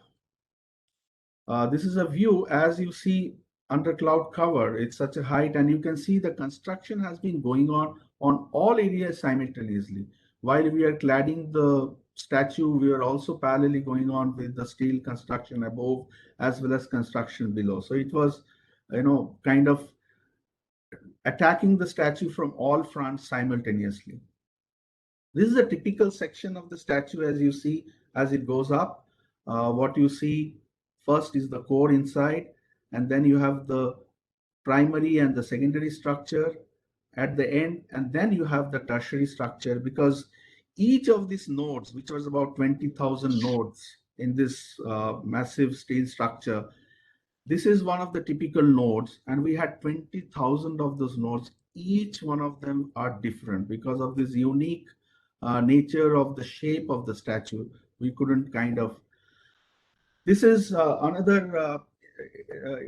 This is a view as you see under cloud cover. It's such a height, and you can see the construction has been going on all areas simultaneously. While we are cladding the statue, we are also parallelly going on with the steel construction above as well as construction below. So it was, kind of attacking the statue from all fronts simultaneously. This is a typical section of the statue as you see as it goes up. What you see first is the core inside, and then you have the primary and the secondary structure at the end, and then you have the tertiary structure, because each of these nodes, which was about 20,000 nodes in this massive steel structure, this is one of the typical nodes, and we had 20,000 of those nodes. Each one of them are different because of this unique nature of the shape of the statue. We couldn't kind of. This is another.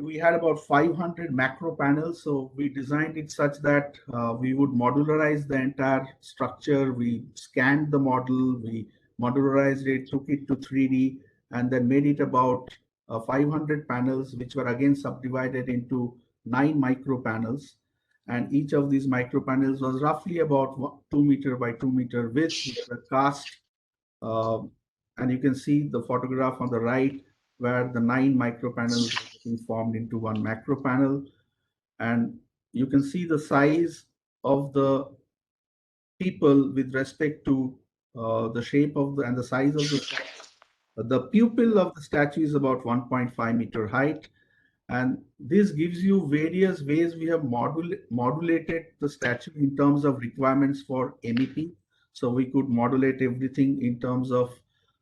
We had about 500 macro panels, so we designed it such that we would modularize the entire structure. We scanned the model, we modularized it, took it to 3D, and then made it about 500 panels, which were again subdivided into 9 micro panels. And each of these micro panels was roughly about 2 meter by 2 meter width, with the cast. And you can see the photograph on the right, where the 9 micro panels are being formed into one macro panel. And you can see the size of the people with respect to the shape of and the size of the pupil of the statue is about 1.5 meter height. And this gives you various ways we have modulated the statue in terms of requirements for MEP. So we could modulate everything in terms of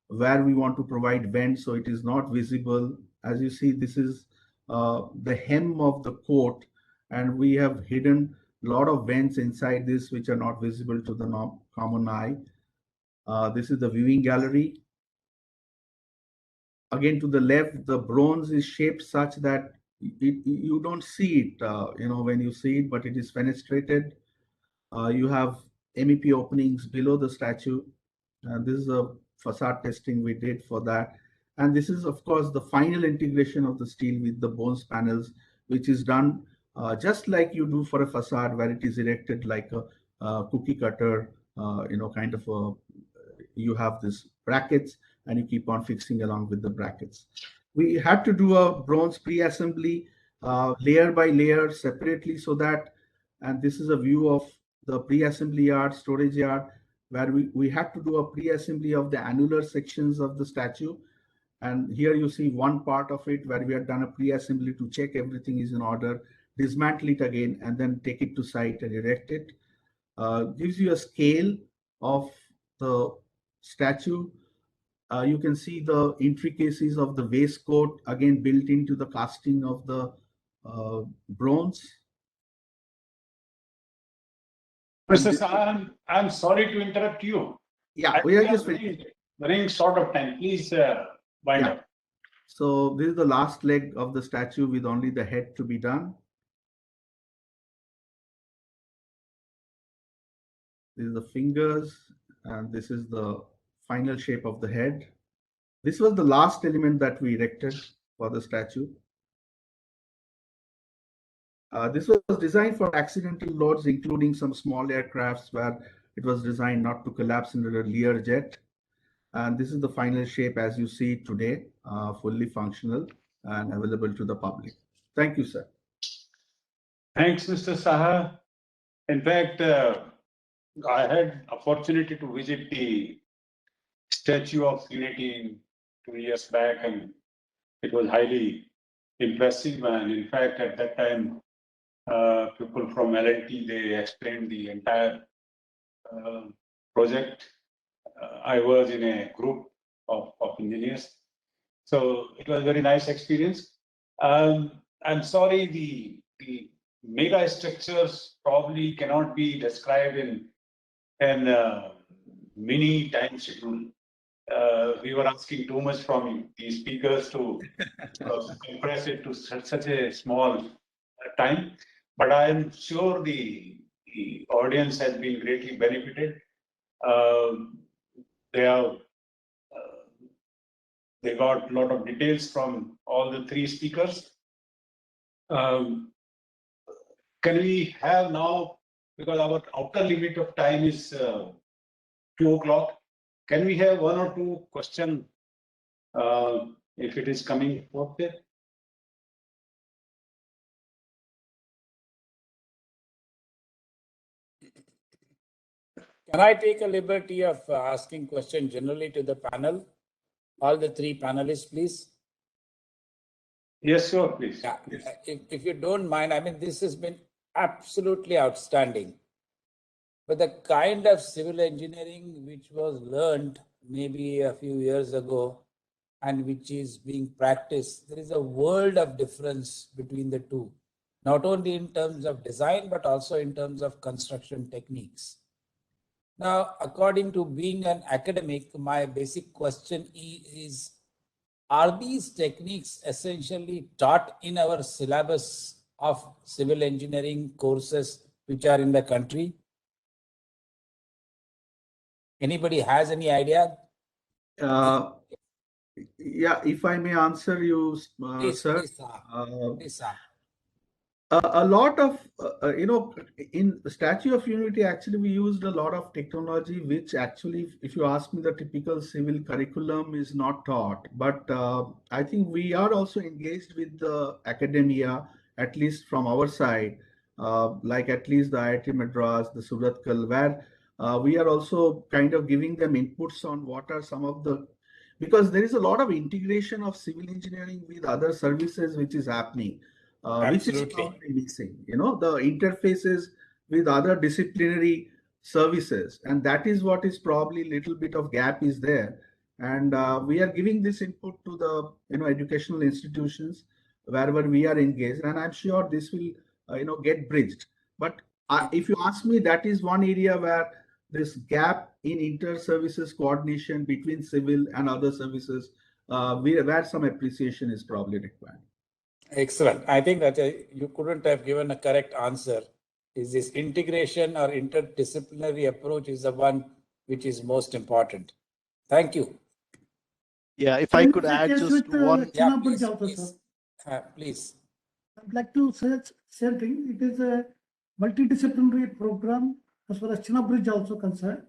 where we want to provide vent so it is not visible. As you see, this is the hem of the coat, and we have hidden a lot of vents inside this which are not visible to the common eye. This is the viewing gallery. Again, to the left, the bronze is shaped such that you don't see it, when you see it, but it is fenestrated. You have MEP openings below the statue. This is a facade testing we did for that. And this is, of course, the final integration of the steel with the bones panels, which is done just like you do for a facade, where it is erected like a cookie cutter, kind of you have this brackets and you keep on fixing along with the brackets. We had to do a bronze pre-assembly layer by layer separately, so that, and this is a view of the pre-assembly yard, storage yard, where we had to do a pre-assembly of the annular sections of the statue. And here you see one part of it where we had done a pre-assembly to check everything is in order. dismantle it again, and then take it to site and erect it. Gives you a scale of the statue. You can see the intricacies of the waistcoat again built into the casting of the bronze. Mr. Saha, I'm sorry to interrupt you. Yeah, we are just running short of time. Please wind up. So this is the last leg of the statue with only the head to be done. This is the fingers, and this is the final shape of the head. This was the last element that we erected for the statue. This was designed for accidental loads, including some small aircrafts where it was designed not to collapse into a Learjet. And this is the final shape as you see it today, fully functional and available to the public. Thank you, sir. Thanks, Mr. Saha. In fact, I had opportunity to visit the Statue of Unity 2 years back, and it was highly impressive. And in fact, at that time, people from L&T, they explained the entire project. I was in a group of engineers. So it was a very nice experience. I'm sorry, the mega structures probably cannot be described in mini time schedule. We were asking too much from the speakers to compress it to such a small time. But I am sure the audience has been greatly benefited. They got a lot of details from all the three speakers. Can we have now, because our outer limit of time is 2 o'clock, can we have one or two questions if it is coming forth there? Can I take a liberty of asking questions generally to the panel? All the three panelists, please. Yes, sure, please. Yeah. Please. If you don't mind, I mean, this has been absolutely outstanding. But the kind of civil engineering which was learned maybe a few years ago and which is being practiced, there is a world of difference between the two, not only in terms of design, but also in terms of construction techniques. Now, according to being an academic, my basic question is, are these techniques essentially taught in our syllabus of civil engineering courses which are in the country? Anybody has any idea? Yeah, if I may answer you, Please, sir. please, sir. A lot of, in the Statue of Unity, actually, we used a lot of technology, which actually, if you ask me, the typical civil curriculum is not taught. But I think we are also engaged with the academia, at least from our side, like at least the IIT Madras, the Suratkal, where we are also kind of giving them inputs on what are some of the, because there is a lot of integration of civil engineering with other services which is happening. Which is probably missing, the interfaces with other disciplinary services, and that is what is probably little bit of gap is there. And we are giving this input to the educational institutions wherever we are engaged, and I'm sure this will get bridged. But if you ask me, that is one area where this gap in inter-services coordination between civil and other services, where some appreciation is probably required. Excellent. I think that you couldn't have given a correct answer. Is this integration or interdisciplinary approach is the one which is most important. Thank you. Yeah, if I could add just one. Yeah, please. I'd like to say something. It is a multidisciplinary program as far as Chinna Bridge also concerned.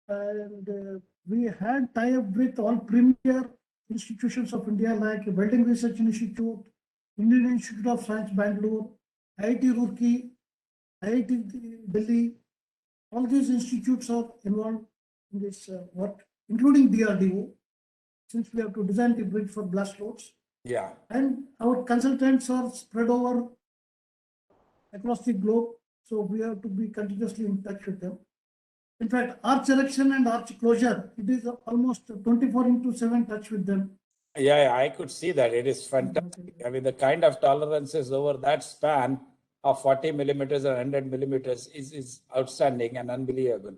And we had tie-up with all premier institutions of India like Building Research Institute, Indian Institute of Science, Bangalore, IIT Roorkee, IIT Delhi. All these institutes are involved in this work, including DRDO, since we have to design the bridge for blast loads. Yeah. And our consultants are spread over across the globe. So we have to be continuously in touch with them. In fact, arch erection and arch closure, it is almost 24/7 touch with them. Yeah, I could see that. It is fantastic. I mean, the kind of tolerances over that span of 40 millimeters or 100 millimeters is outstanding and unbelievable.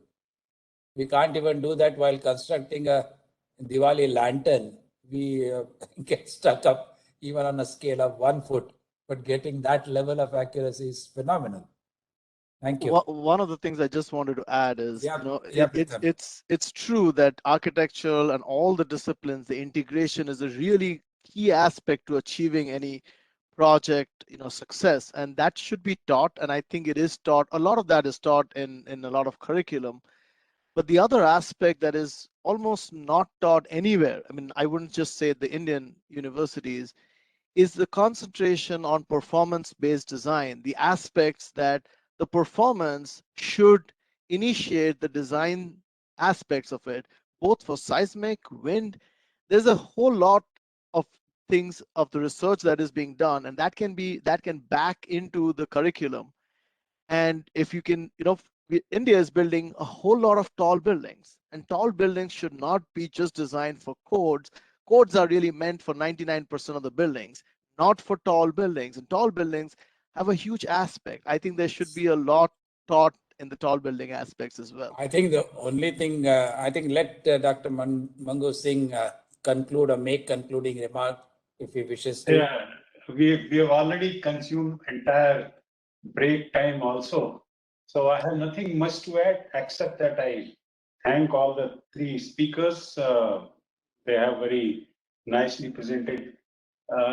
We can't even do that while constructing a Diwali lantern. We get stuck up even on a scale of 1 foot, but getting that level of accuracy is phenomenal. Thank you. One of the things I just wanted to add is, Yeah, you know, yeah, Pritam. it's true that architectural and all the disciplines, the integration is a really key aspect to achieving any project, you know, success, and that should be taught. And I think it is taught. A lot of that is taught in a lot of curriculum. But the other aspect that is almost not taught anywhere, I mean, I wouldn't just say the Indian universities, is the concentration on performance-based design, the aspects that the performance should initiate the design aspects of it, both for seismic, wind. There's a whole lot of things of the research that is being done, and that can back into the curriculum. And if you can, you know, India is building a whole lot of tall buildings, and tall buildings should not be just designed for codes. Codes are really meant for 99% of the buildings, not for tall buildings. And tall buildings have a huge aspect. I think there should be a lot taught in the tall building aspects as well. I think the only thing, I think let Dr. Mangu Singh conclude or make concluding remark if he wishes to. Yeah, we have already consumed entire break time also. So I have nothing much to add except that I thank all the three speakers. They have very nicely presented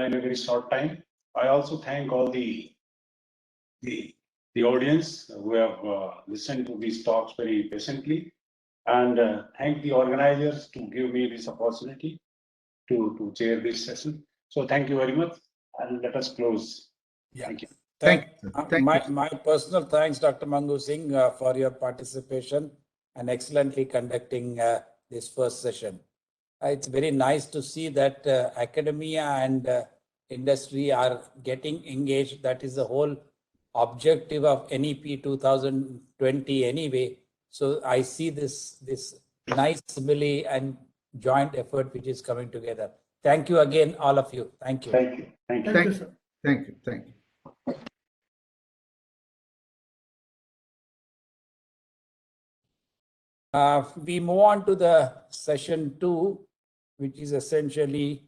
in a very short time. I also thank all the audience who have listened to these talks very patiently, and thank the organizers to give me this opportunity to chair this session. So thank you very much, and let us close. Yeah. Thank you. Thank you. My personal thanks, Dr. Mangu Singh, for your participation and excellently conducting this first session. It's very nice to see that academia and industry are getting engaged. That is the whole objective of NEP 2020 anyway. So I see this nice simile and joint effort which is coming together. Thank you again, all of you. Thank you. Thank you. Thank you. Thank you, sir. Thank you. Thank you. We move on to the session 2, which is essentially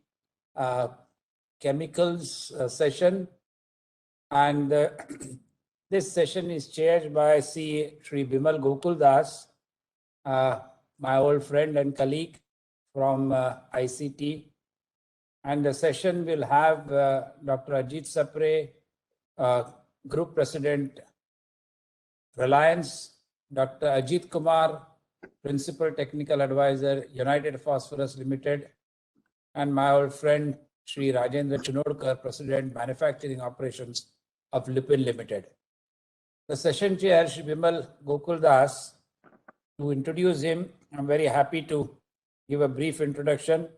chemicals session. And this session is chaired by Sri Bimal Gokuldas, my old friend and colleague from ICT. And the session will have Dr. Ajit Sapre, Group President, Reliance, Dr. Ajit Kumar, Principal Technical Advisor, United Phosphorus Limited, and my old friend, Sri Rajendra Chinodkar, President, Manufacturing Operations of Lipin Limited. The session chair, Sri Bimal Gokuldas. To introduce him, I'm very happy to give a brief introduction.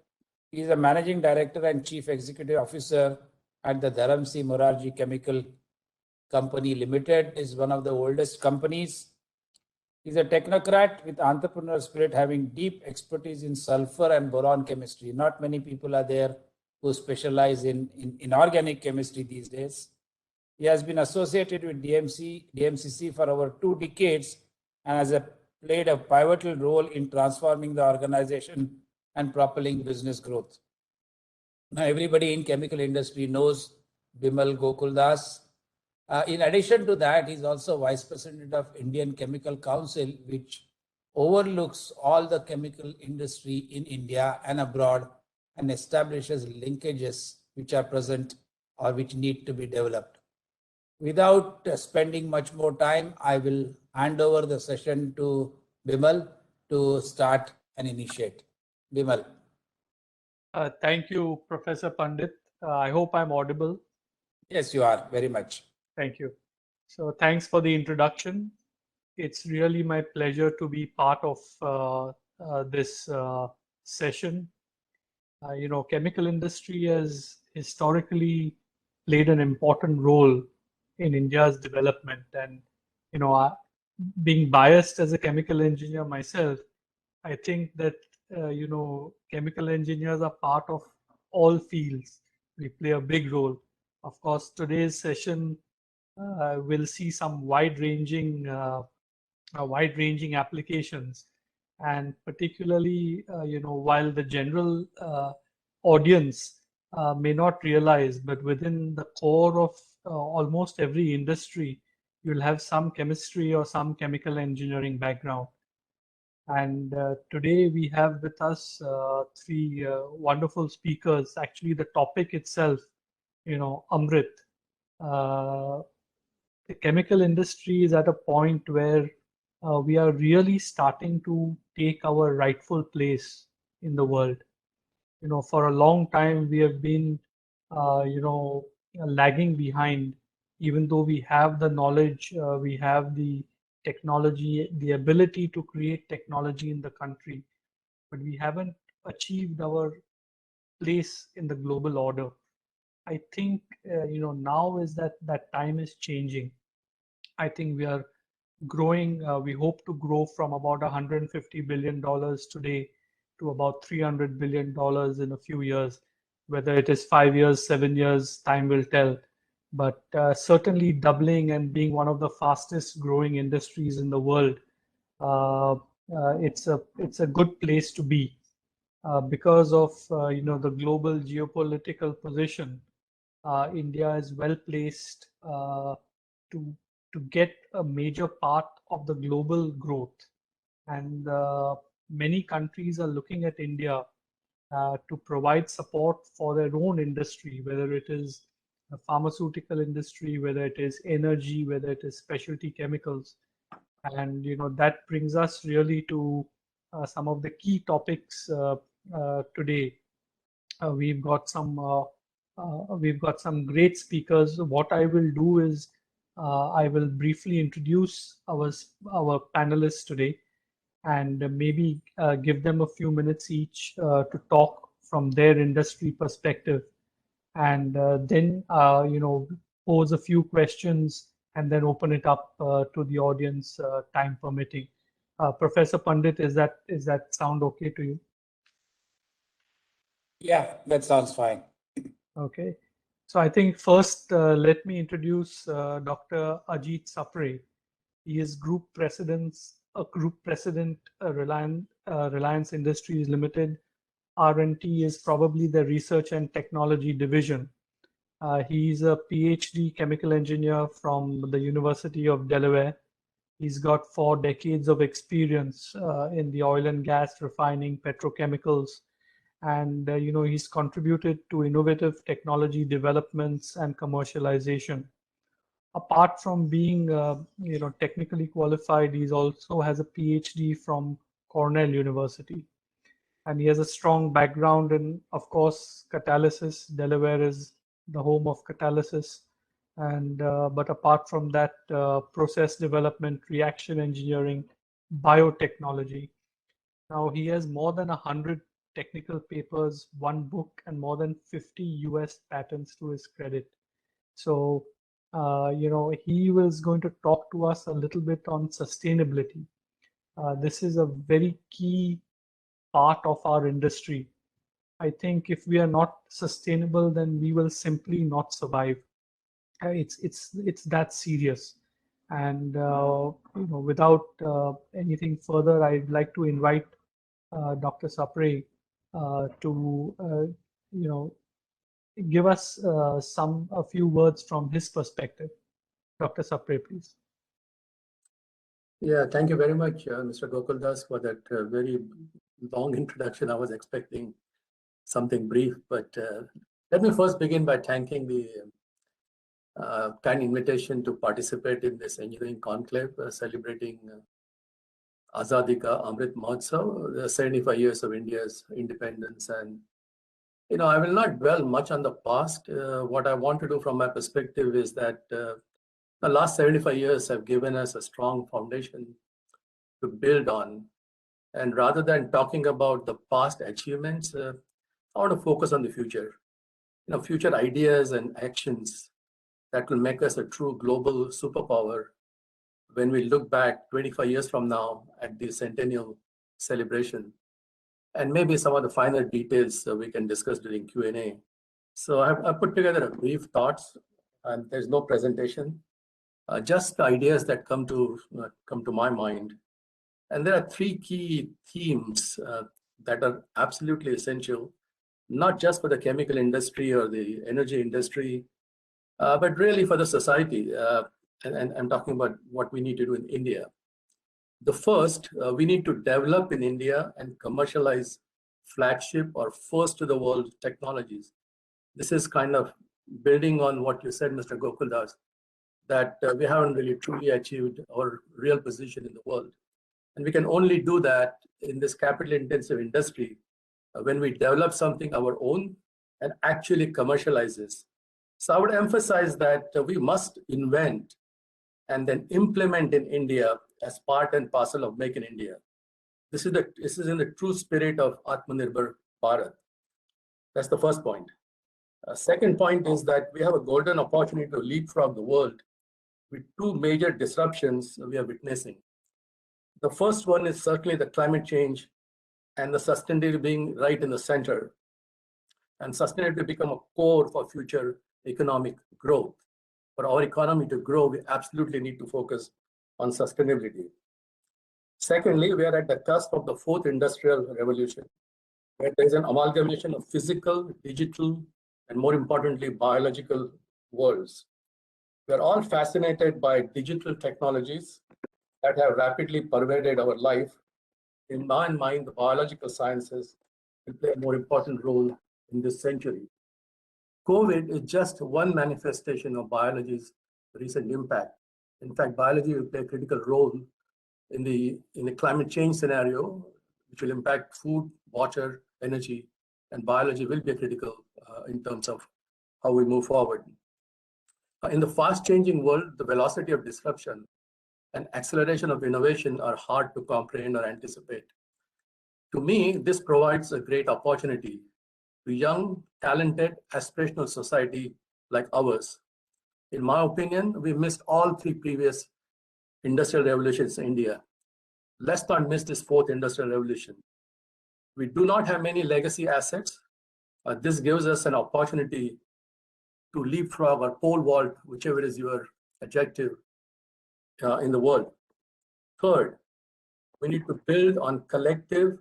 He is a Managing Director and Chief Executive Officer at the Dharamsi Morarji Chemical Company Limited. Is one of the oldest companies. He's a technocrat with entrepreneurial spirit, having deep expertise in sulfur and boron chemistry. Not many people are there who specialize in inorganic chemistry these days. He has been associated with DMCC for over 2 decades and has played a pivotal role in transforming the organization and propelling business growth. Now, everybody in chemical industry knows Bimal Gokuldas. In addition to that, he's also Vice President of Indian Chemical Council, which overlooks all the chemical industry in India and abroad and establishes linkages which are present or which need to be developed. Without spending much more time, I will hand over the session to Bimal to start and initiate. Bimal. Thank you, Professor Pandit. I hope I'm audible. Yes, you are very much. Thank you. So thanks for the introduction. It's really my pleasure to be part of this session. You know, chemical industry has historically played an important role in India's development. And being biased as a chemical engineer myself, I think that chemical engineers are part of all fields. We play a big role. Of course, today's session will see some wide-ranging applications, and particularly while the general audience may not realize, but within the core of almost every industry, you'll have some chemistry or some chemical engineering background. And today we have with us three wonderful speakers. Actually, the topic itself, Amrit. The chemical industry is at a point where we are really starting to take our rightful place in the world. For a long time we have been, lagging behind, even though we have the knowledge, we have the technology, the ability to create technology in the country, but we haven't achieved our place in the global order. I think now is that time is changing. I think we are growing. We hope to grow from about $150 billion today to about $300 billion in a few years. Whether it is 5 years, 7 years, time will tell. But certainly doubling and being one of the fastest growing industries in the world, it's a good place to be because of the global geopolitical position. India is well placed to get a major part of the global growth, and many countries are looking at India to provide support for their own industry, whether it is the pharmaceutical industry, whether it is energy, whether it is specialty chemicals. And that brings us really to some of the key topics today. We've got some great speakers. What I will do is I will briefly introduce our panelists today, and maybe give them a few minutes each to talk from their industry perspective, and then pose a few questions and then open it up to the audience, time permitting. Professor Pandit, is that sound okay to you? Yeah, that sounds fine. Okay. So I think first, let me introduce Dr. Ajit Sapre. He is Group President, Reliance Industries Limited. R&T is probably the Research and Technology Division. He's a PhD chemical engineer from the University of Delaware. He's got 4 decades of experience in the oil and gas refining, petrochemicals, and he's contributed to innovative technology developments and commercialization. Apart from being technically qualified, he also has a PhD from Cornell University, and he has a strong background in, of course, catalysis. Delaware is the home of catalysis, and but apart from that, process development, reaction engineering, biotechnology. Now he has more than 100 technical papers, 1 book, and more than 50 US patents to his credit. So, he was going to talk to us a little bit on sustainability. This is a very key part of our industry. I think if we are not sustainable, then we will simply not survive. It's that serious. And without anything further, I'd like to invite Dr. Sapre to give us a few words from his perspective. Dr. Sapre, please. Yeah, thank you very much, Mr. Gokuldas, for that very long introduction. I was expecting something brief, but let me first begin by thanking the kind invitation to participate in this engineering conclave celebrating Azadi Ka Amrit Mahotsav, the 75 years of India's independence. And I will not dwell much on the past. What I want to do from my perspective is that the last 75 years have given us a strong foundation to build on. And rather than talking about the past achievements, I want to focus on the future. Future ideas and actions that will make us a true global superpower when we look back 25 years from now at the centennial celebration. And maybe some of the finer details we can discuss during Q&A. So I've put together a brief thoughts, and there's no presentation, just the ideas that come to my mind. And there are three key themes that are absolutely essential, not just for the chemical industry or the energy industry, but really for the society. And I'm talking about what we need to do in India. The first, we need to develop in India and commercialize flagship or first to the world technologies. This is kind of building on what you said, Mr. Gokuldas, that we haven't really truly achieved our real position in the world. And we can only do that in this capital intensive industry when we develop something our own and actually commercialize this. So I would emphasize that we must invent and then implement in India as part and parcel of Make in India. This is in the true spirit of Atmanirbhar Bharat. That's the first point. Second point is that we have a golden opportunity to leapfrog the world with two major disruptions we are witnessing. The first one is certainly the climate change and the sustainability being right in the center, and sustainability become a core for future economic growth. For our economy to grow, we absolutely need to focus on sustainability. Secondly, we are at the cusp of the fourth industrial revolution, where there is an amalgamation of physical, digital, and more importantly, biological worlds. We are all fascinated by digital technologies that have rapidly pervaded our life. In my mind, the biological sciences will play a more important role in this century. COVID is just one manifestation of biology's recent impact. In fact, biology will play a critical role in the climate change scenario, which will impact food, water, energy, and biology will be critical in terms of how we move forward. In the fast-changing world, the velocity of disruption and acceleration of innovation are hard to comprehend or anticipate. To me, this provides a great opportunity to young, talented, aspirational society like ours. In my opinion, we missed all three previous industrial revolutions in India. Let's not miss this fourth industrial revolution. We do not have many legacy assets. This gives us an opportunity to leapfrog or pole vault, whichever is your adjective, in the world. Third, we need to build on collective,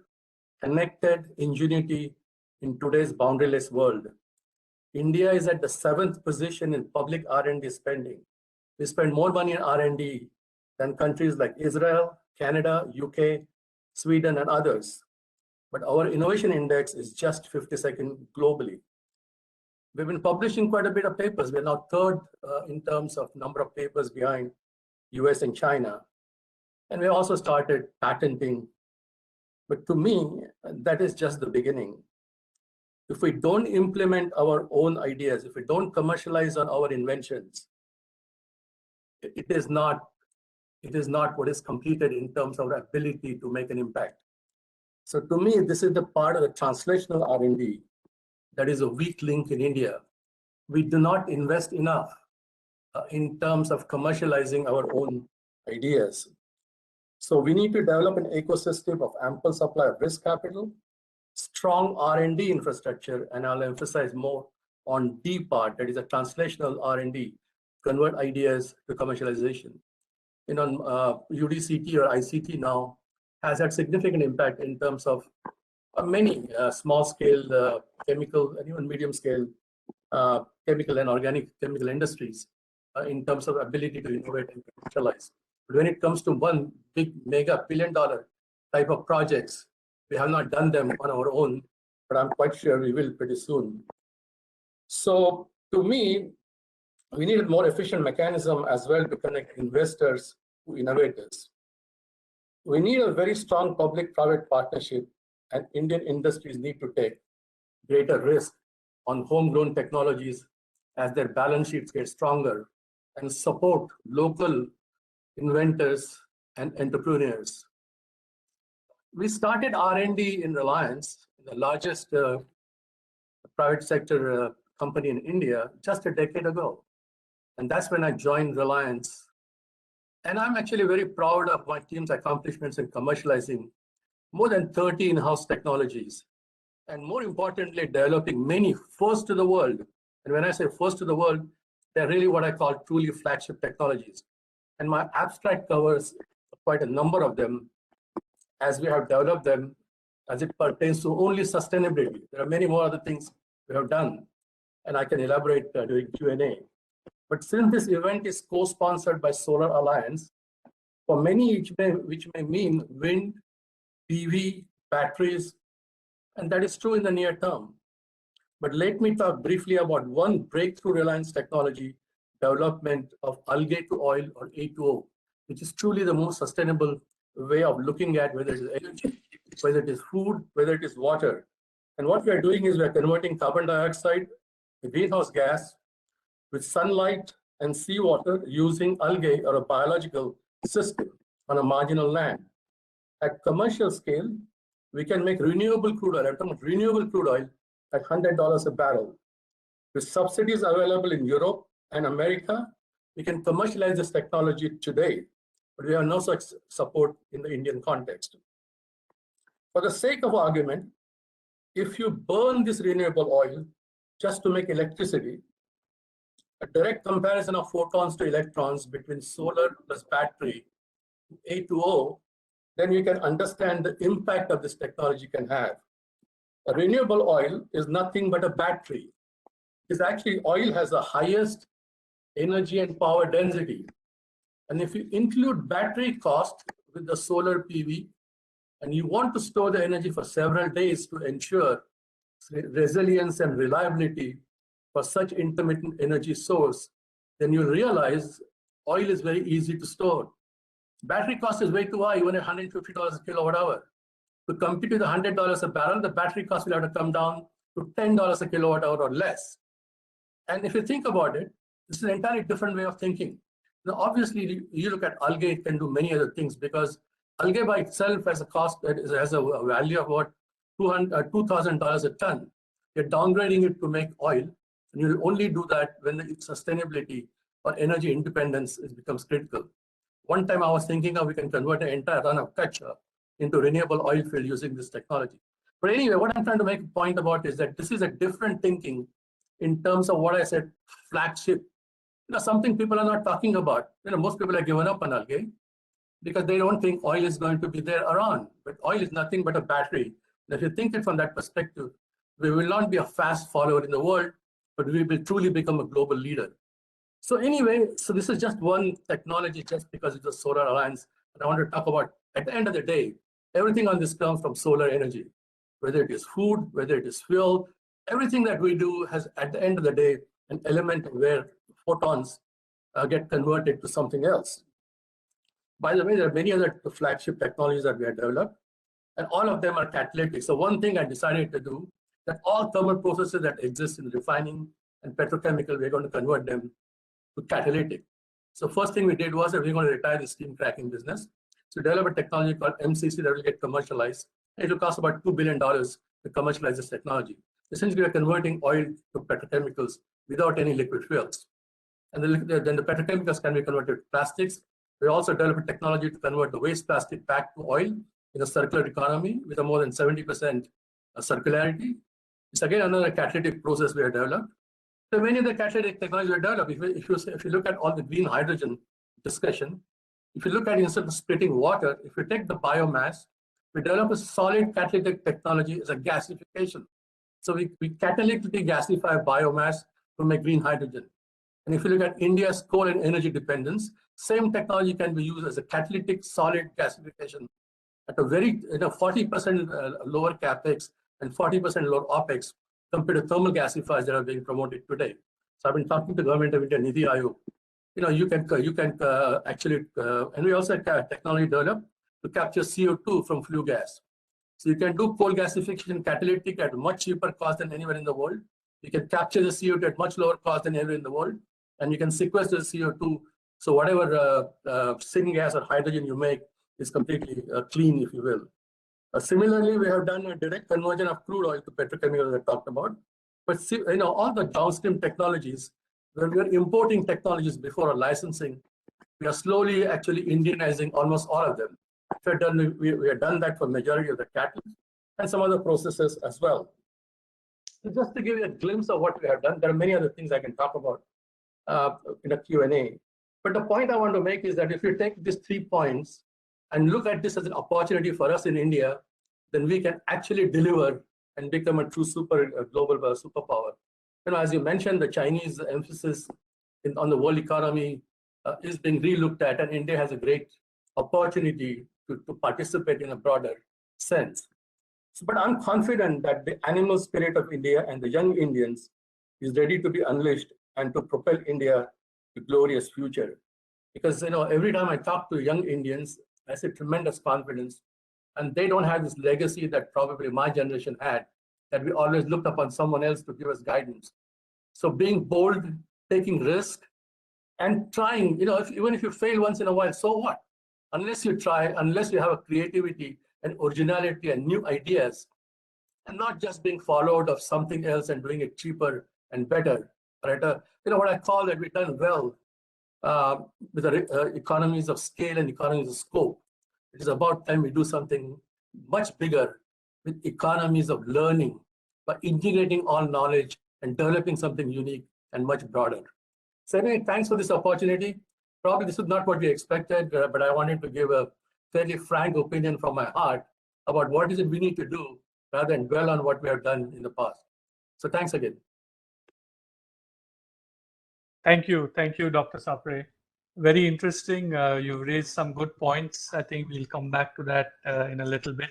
connected ingenuity in today's boundaryless world. India is at the 7th position in public R&D spending. We spend more money on R&D than countries like Israel, Canada, UK, Sweden, and others. But our innovation index is just 52nd globally. We've been publishing quite a bit of papers. We're now third in terms of number of papers behind US and China. And we also started patenting. But to me, that is just the beginning. If we don't implement our own ideas, if we don't commercialize on our inventions, it is not what is completed in terms of our ability to make an impact. So to me, this is the part of the translational R&D that is a weak link in India. We do not invest enough in terms of commercializing our own ideas. So we need to develop an ecosystem of ample supply of risk capital, strong R&D infrastructure, and I'll emphasize more on D part, that is a translational R&D, convert ideas to commercialization. You know, UDCT or ICT now has had significant impact in terms of many small-scale chemical and even medium-scale chemical and organic chemical industries in terms of ability to innovate and commercialize. But when it comes to one big mega billion-dollar type of projects, we have not done them on our own, but I'm quite sure we will pretty soon. So to me, we need a more efficient mechanism as well to connect investors to innovators. We need a very strong public-private partnership, and Indian industries need to take greater risk on homegrown technologies as their balance sheets get stronger and support local inventors and entrepreneurs. We started R&D in Reliance, the largest private sector company in India, just a decade ago. And that's when I joined Reliance. And I'm actually very proud of my team's accomplishments in commercializing more than 30 in-house technologies. And more importantly, developing many first to the world. And when I say first to the world, they're really what I call truly flagship technologies. And my abstract covers quite a number of them as we have developed them as it pertains to only sustainability. There are many more other things we have done, and I can elaborate during Q&A. But since this event is co-sponsored by Solar Alliance, for many which may mean wind, PV, batteries, and that is true in the near term. But let me talk briefly about one breakthrough Reliance technology development of algae to oil, or A2O, which is truly the most sustainable way of looking at whether it is energy, whether it is food, whether it is water. And what we are doing is we are converting carbon dioxide, a greenhouse gas, with sunlight and seawater using algae or a biological system on a marginal land. At commercial scale, we can make renewable crude oil, I'm talking about renewable crude oil, at $100 a barrel. With subsidies available in Europe and America, we can commercialize this technology today, but we have no such support in the Indian context. For the sake of argument, if you burn this renewable oil just to make electricity, a direct comparison of photons to electrons between solar plus battery, A2O, then we can understand the impact of this technology can have. A renewable oil is nothing but a battery. It's actually oil has the highest energy and power density. And if you include battery cost with the solar PV, and you want to store the energy for several days to ensure resilience and reliability for such intermittent energy source, then you realize oil is very easy to store. Battery cost is way too high, even at $150 a kilowatt hour. To compete with $100 a barrel, the battery cost will have to come down to $10 a kilowatt hour or less. And if you think about it, this is an entirely different way of thinking. Now, obviously, you look at algae, it can do many other things because algae by itself has a cost that has a value of about $2,000 a ton. You're downgrading it to make oil, and you'll only do that when the sustainability or energy independence becomes critical. One time I was thinking of we can convert an entire run of Kutch into renewable oil field using this technology. But anyway, what I'm trying to make a point about is that this is a different thinking in terms of what I said, flagship. Something people are not talking about. Most people have given up on algae because they don't think oil is going to be there around. But oil is nothing but a battery. And if you think it from that perspective, we will not be a fast follower in the world, but we will truly become a global leader. So anyway, so this is just one technology just because it's a Solar Alliance. And I want to talk about, at the end of the day, everything on this comes from solar energy, whether it is food, whether it is fuel, everything that we do has, at the end of the day, an element where photons get converted to something else. By the way, there are many other flagship technologies that we have developed, and all of them are catalytic. So one thing I decided to do, that all thermal processes that exist in refining and petrochemical, we're going to convert them to catalytic. So first thing we did was that we're going to retire the steam cracking business. So develop a technology called MCC that will get commercialized. It will cost about $2 billion to commercialize this technology. Essentially, we're converting oil to petrochemicals without any liquid fuels. And then the petrochemicals can be converted to plastics. We also developed a technology to convert the waste plastic back to oil in a circular economy with a more than 70% circularity. It's again another catalytic process we have developed. So many of the catalytic technologies we have developed, if you look at all the green hydrogen discussion, if you look at instead of splitting water, if you take the biomass, we develop a solid catalytic technology as a gasification. So we catalytically gasify biomass to make green hydrogen. And if you look at India's coal and energy dependence, same technology can be used as a catalytic solid gasification at a very 40% lower capex and 40% lower opex compared to thermal gasifiers that are being promoted today. So I've been talking to the government of India, Niti Aayog. You can actually, and we also have technology developed to capture CO2 from flue gas. So you can do coal gasification catalytic at much cheaper cost than anywhere in the world. You can capture the CO2 at much lower cost than anywhere in the world, and you can sequester the CO2. So whatever syngas or hydrogen you make is completely clean, if you will. Similarly, we have done a direct conversion of crude oil to petrochemicals that I talked about. But see, all the downstream technologies when we are importing technologies before licensing, we are slowly actually Indianizing almost all of them. We have done that for majority of the cattle and some other processes as well. So just to give you a glimpse of what we have done, there are many other things I can talk about in a Q&A. But the point I want to make is that if you take these 3 points and look at this as an opportunity for us in India, then we can actually deliver and become a true global superpower. As you mentioned, the Chinese emphasis on the world economy is being relooked at, and India has a great opportunity to participate in a broader sense. But I'm confident that the animal spirit of India and the young Indians is ready to be unleashed and to propel India to glorious future. Because every time I talk to young Indians, I see tremendous confidence, and they don't have this legacy that probably my generation had, that we always looked upon someone else to give us guidance. So being bold, taking risk, and trying, even if you fail once in a while, so what? Unless you try, unless you have a creativity and originality and new ideas, and not just being followed of something else and doing it cheaper and better. Right? What I call that we've done well with the economies of scale and economies of scope. It is about time we do something much bigger with economies of learning by integrating all knowledge and developing something unique and much broader. So anyway, thanks for this opportunity. Probably this is not what we expected, but I wanted to give a fairly frank opinion from my heart about what is it we need to do rather than dwell on what we have done in the past. So thanks again. Thank you, Dr. Sapre. Very interesting. You raised some good points. I think we'll come back to that in a little bit.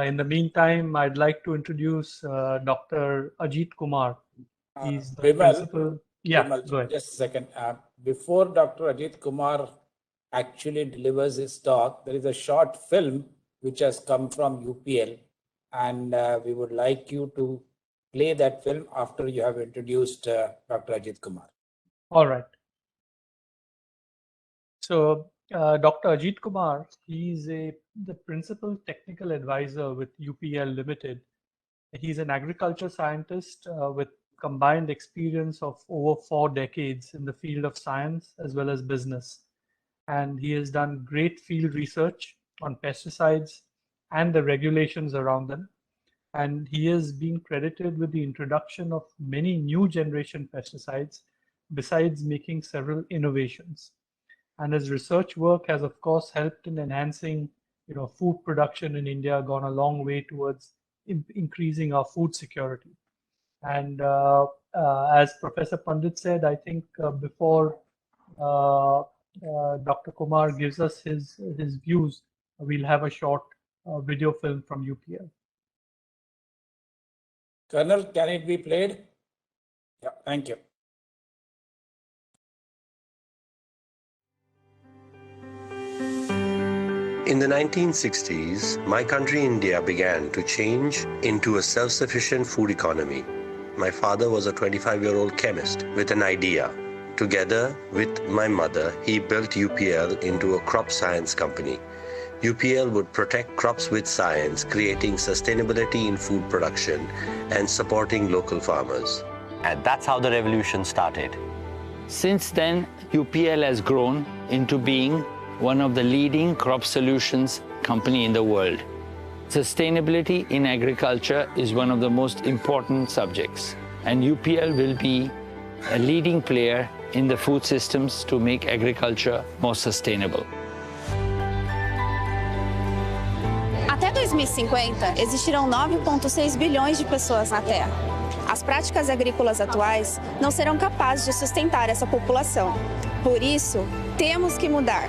In the meantime, I'd like to introduce Dr. Ajit Kumar. He's the principal. Yeah, go ahead. Just a second. Before Dr. Ajit Kumar actually delivers his talk, there is a short film which has come from UPL, and we would like you to play that film after you have introduced Dr. Ajit Kumar. All right. So Dr. Ajit Kumar, he's the principal technical advisor with UPL Limited. He's an agriculture scientist with combined experience of over 4 decades in the field of science as well as business. And he has done great field research on pesticides and the regulations around them. And he has been credited with the introduction of many new generation pesticides, besides making several innovations. And his research work has, of course, helped in enhancing, food production in India, gone a long way towards increasing our food security. And as Professor Pandit said, I think before Dr. Kumar gives us his views, we'll have a short video film from UPL. Colonel, can it be played? Yeah, thank you. In the 1960s, my country, India, began to change into a self-sufficient food economy. My father was a 25-year-old chemist with an idea. Together with my mother, he built UPL into a crop science company. UPL would protect crops with science, creating sustainability in food production and supporting local farmers. And that's how the revolution started. Since then, UPL has grown into being one of the leading crop solutions company in the world. Sustainability in agriculture is one of the most important subjects, and UPL will be a leading player in the food systems to make agriculture more sustainable. Até 2050, existirão 9,6 bilhões de pessoas na Terra. As práticas agrícolas atuais não serão capazes de sustentar essa população. Por isso, temos que mudar.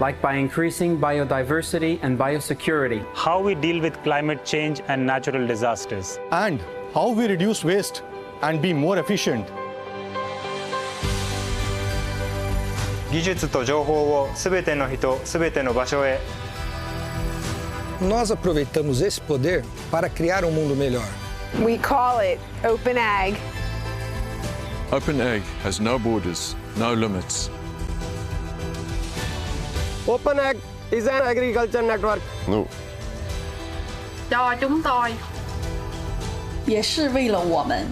Like by increasing biodiversity and biosecurity. How we deal with climate change and natural disasters. And how we reduce waste and be more efficient. 技術と情報をすべての人、すべての場所へ。Nós aproveitamos esse poder para criar um mundo melhor. We call it Open Ag. Open Ag has no borders, no limits. Open Ag is an agriculture network. No. Cho chúng tôi. 也是为了我们。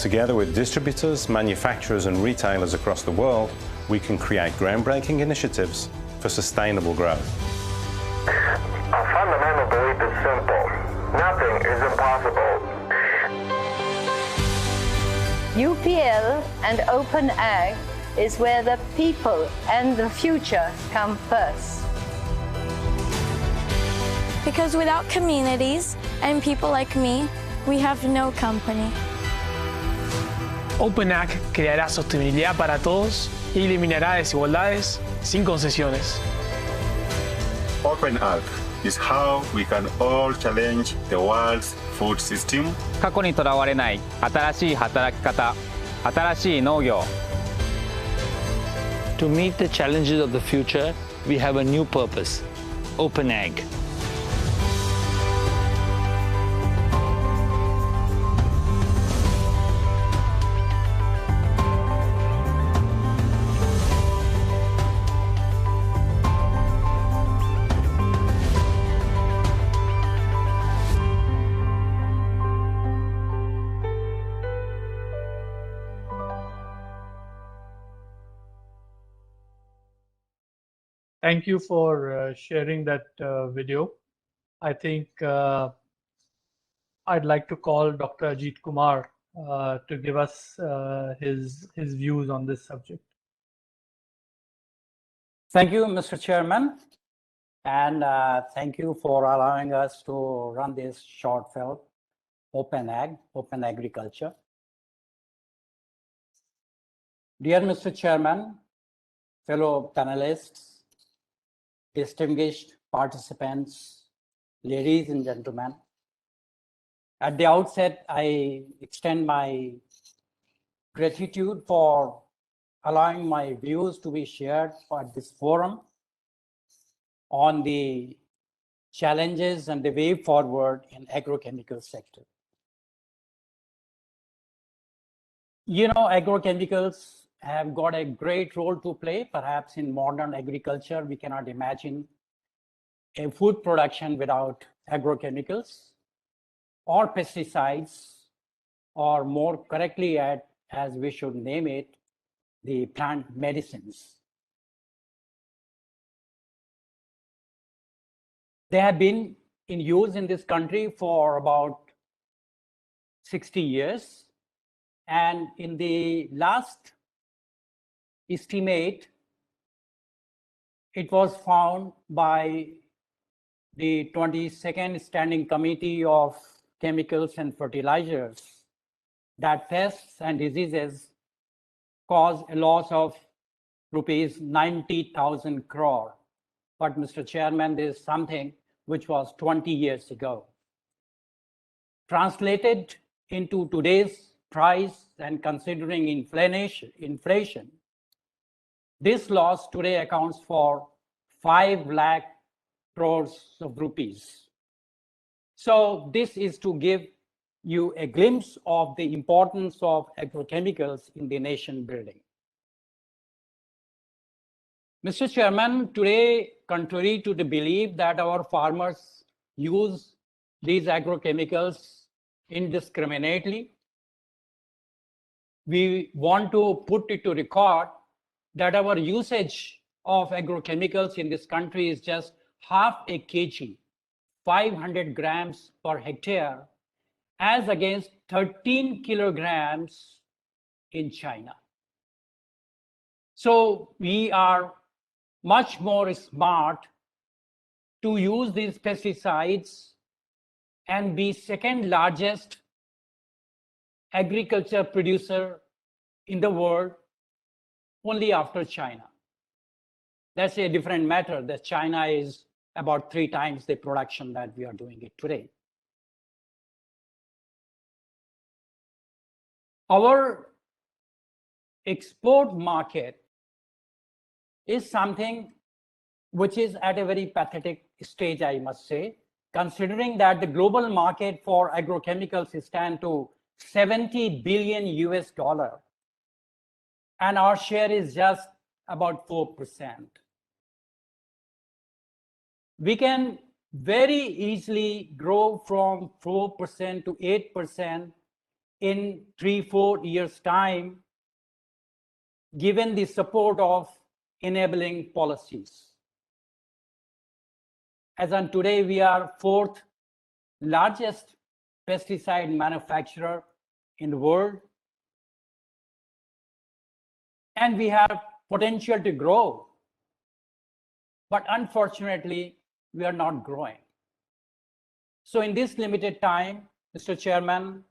Together with distributors, manufacturers and retailers across the world, we can create groundbreaking initiatives for sustainable growth. Our fundamental belief is simple. Nothing is impossible. UPL and Open Ag is where the people and the future come first. Because without communities and people like me, we have no company. OpenAg creará sostenibilidad para todos y eliminará desigualdades sin concesiones. OpenAg is how we can all challenge the world's food system. 過去にとらわれない新しい働き方、新しい農業。To meet the challenges of the future, we have a new purpose, OpenAg. Thank you for sharing that video. I think I'd like to call Dr. Ajit Kumar to give us his views on this subject. Thank you, Mr. Chairman, and thank you for allowing us to run this short film, Open Ag, Open Agriculture. Dear Mr. Chairman, fellow panelists, distinguished participants, ladies and gentlemen, at the outset, I extend my gratitude for allowing my views to be shared at this forum on the challenges and the way forward in agrochemical sector. You know, agrochemicals have got a great role to play. Perhaps in modern agriculture, we cannot imagine a food production without agrochemicals or pesticides, or more correctly, as we should name it, the plant medicines. They have been in use in this country for about 60 years. And in the last estimate, it was found by the 22nd Standing Committee of Chemicals and Fertilizers that pests and diseases cause a loss of rupees 90,000 crore. But Mr. Chairman, there is something which was 20 years ago. Translated into today's price and considering inflation, this loss today accounts for 5 lakh crores of rupees. So this is to give you a glimpse of the importance of agrochemicals in the nation building. Mr. Chairman, today, contrary to the belief that our farmers use these agrochemicals indiscriminately, we want to put it to record that our usage of agrochemicals in this country is just half a kg, 500 grams per hectare, as against 13 kilograms in China. So we are much more smart to use these pesticides and be second largest agriculture producer in the world, only after China. That's a different matter, that China is about 3 times the production that we are doing it today. Our export market is something which is at a very pathetic stage, I must say, considering that the global market for agrochemicals stands to $70 billion US, and our share is just about 4%. We can very easily grow from 4% to 8% in 3-4 years' time, given the support of enabling policies. As on today, we are 4th largest pesticide manufacturer in the world, and we have potential to grow. But unfortunately, we are not growing. So in this limited time, Mr. Chairman,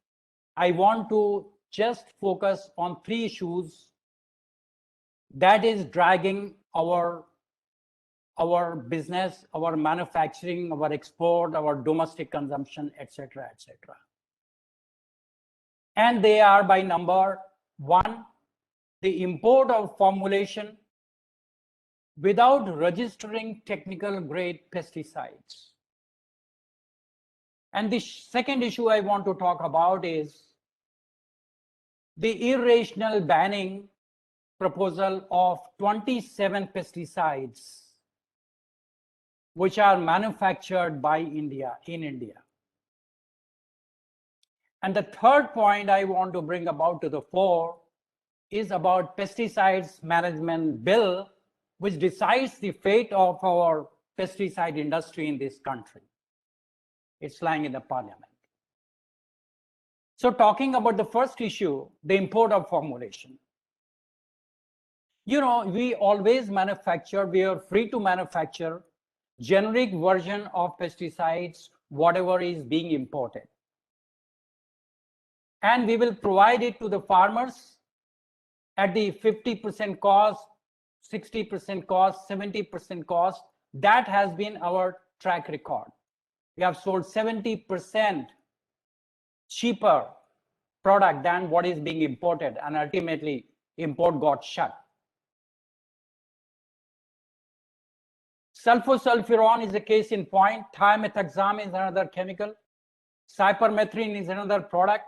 I want to just focus on 3 issues that is dragging our business, our manufacturing, our export, our domestic consumption, etc., etc. And they are by number 1, the import of formulation without registering technical grade pesticides. And the second issue I want to talk about is the irrational banning proposal of 27 pesticides which are manufactured by India, in India. And the third point I want to bring about to the fore is about pesticides management bill, which decides the fate of our pesticide industry in this country. It's lying in the parliament. So talking about the first issue, the import of formulation. You know, we always manufacture, we are free to manufacture generic version of pesticides, whatever is being imported. And we will provide it to the farmers at the 50% cost, 60% cost, 70% cost. That has been our track record. We have sold 70% cheaper product than what is being imported, and ultimately import got shut. Sulfosulfuron is a case in point. Thiamethoxam is another chemical. Cypermethrin is another product.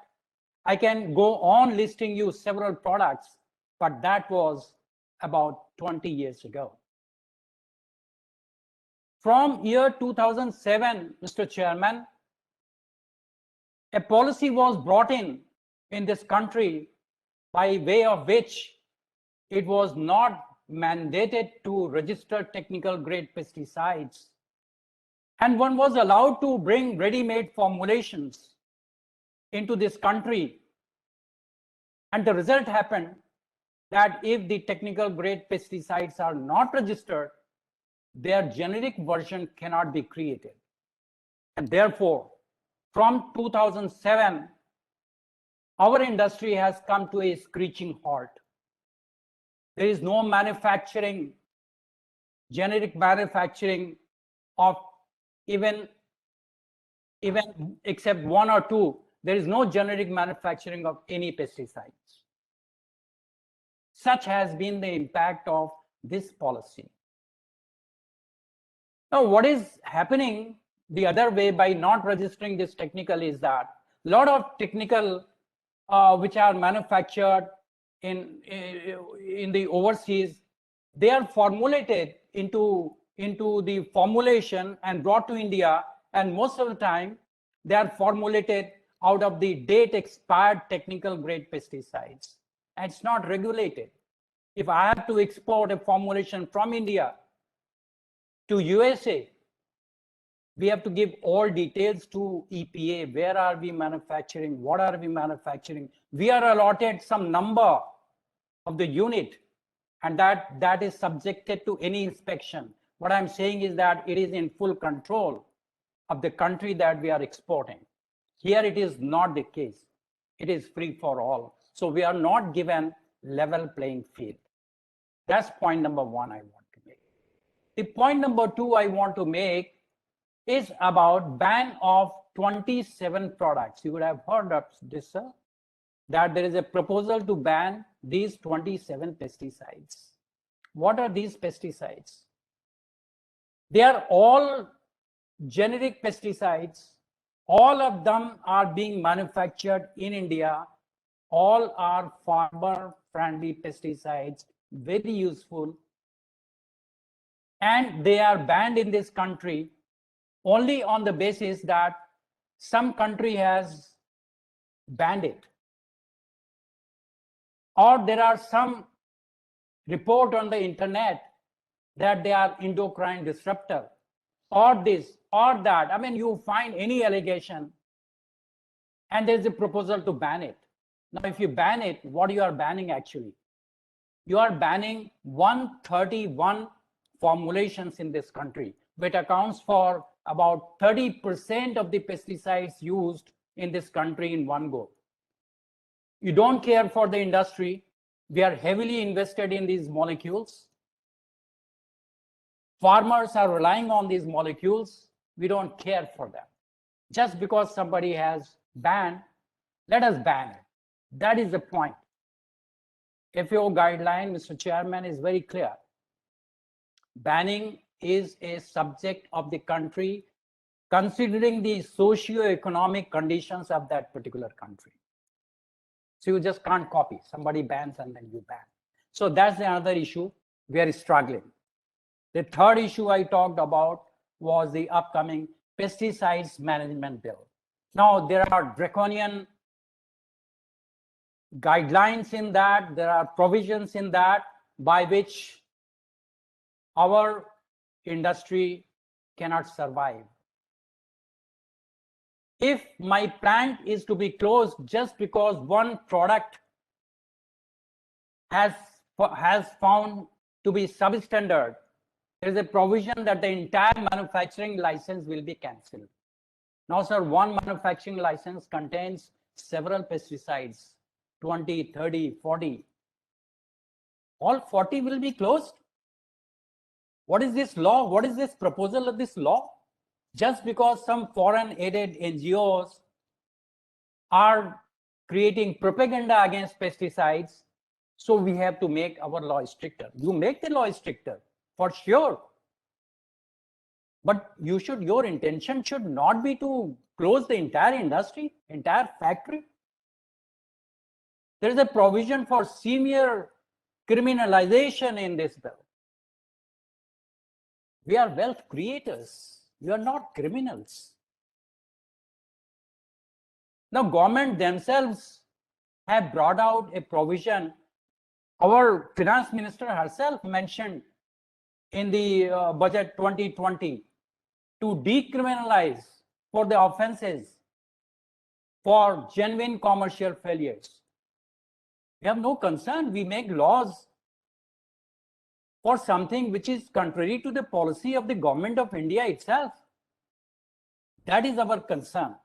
I can go on listing you several products, but that was about 20 years ago. From year 2007, Mr. Chairman, a policy was brought in this country by way of which it was not mandated to register technical grade pesticides, and one was allowed to bring ready-made formulations into this country. And the result happened that if the technical grade pesticides are not registered, their generic version cannot be created. And therefore, from 2007, our industry has come to a screeching halt. There is no manufacturing, generic manufacturing of even except 1 or 2, there is no generic manufacturing of any pesticides. Such has been the impact of this policy. Now, what is happening the other way by not registering this technical is that a lot of technical which are manufactured in the overseas, they are formulated into the formulation and brought to India, and most of the time they are formulated out of the date expired technical grade pesticides, and it's not regulated. If I have to export a formulation from India to USA, we have to give all details to EPA. Where are we manufacturing? What are we manufacturing? We are allotted some number of the unit, and that is subjected to any inspection. What I'm saying is that it is in full control of the country that we are exporting. Here it is not the case. It is free for all. So we are not given level playing field. That's point number 1 I want to make. The point number 2 I want to make is about ban of 27 products. You would have heard of this, sir, that there is a proposal to ban these 27 pesticides. What are these pesticides? They are all generic pesticides. All of them are being manufactured in India. All are farmer-friendly pesticides, very useful. And they are banned in this country only on the basis that some country has banned it. or there are some report on the internet that they are endocrine disruptor, or this or that. I mean, you find any allegation and there's a proposal to ban it. Now, if you ban it, what you are banning actually? You are banning 131 formulations in this country, which accounts for about 30% of the pesticides used in this country in one go. You don't care for the industry. We are heavily invested in these molecules. Farmers are relying on these molecules. We don't care for them. Just because somebody has banned, let us ban it. That is the point. FAO guideline, Mr. Chairman, is very clear. Banning is a subject of the country, considering the socio-economic conditions of that particular country. So you just can't copy. Somebody bans and then you ban. So that's another issue we are struggling. The third issue I talked about was the upcoming pesticides management bill. Now, there are draconian guidelines in that, there are provisions in that by which our industry cannot survive. If my plant is to be closed just because one product has found to be substandard, there is a provision that the entire manufacturing license will be cancelled. Now, sir, one manufacturing license contains several pesticides, 20, 30, 40. All 40 will be closed. What is this law? What is this proposal of this law? Just because some foreign aided NGOs are creating propaganda against pesticides, so we have to make our law stricter. You make the law stricter, for sure. But your intention should not be to close the entire industry, entire factory. There is a provision for severe criminalization in this bill. We are wealth creators. We are not criminals. Now, government themselves have brought out a provision. Our finance minister herself mentioned in the budget 2020 to decriminalize for the offenses for genuine commercial failures. We have no concern. We make laws for something which is contrary to the policy of the government of India itself. That is our concern.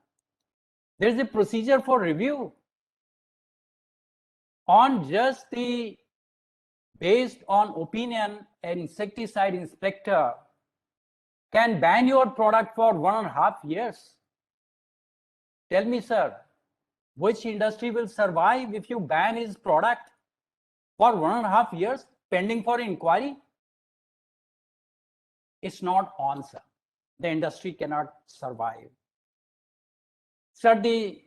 There is a procedure for review on just the based on opinion. An insecticide inspector can ban your product for 1.5 years. Tell me, sir, which industry will survive if you ban his product for 1.5 years pending for inquiry? It's not on, sir. The industry cannot survive. Sir, the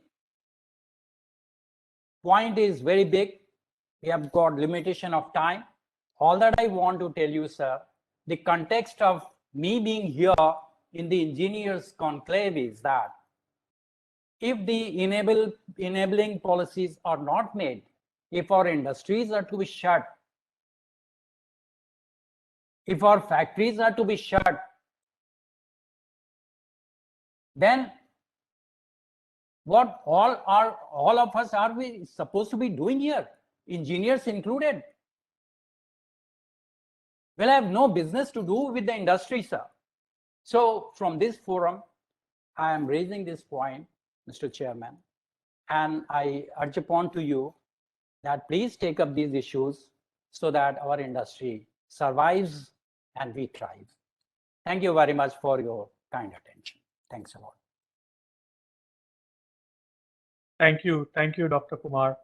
point is very big. We have got limitation of time. All that I want to tell you, sir, the context of me being here in the engineers conclave is that if the enabling policies are not made, if our industries are to be shut, if our factories are to be shut, then what all of us are we supposed to be doing here, engineers included? Well, I have no business to do with the industry, sir. So from this forum, I am raising this point, Mr. Chairman, and I urge upon to you that please take up these issues so that our industry survives and we thrive. Thank you very much for your kind attention. Thanks a lot. Thank you, Dr. Kumar.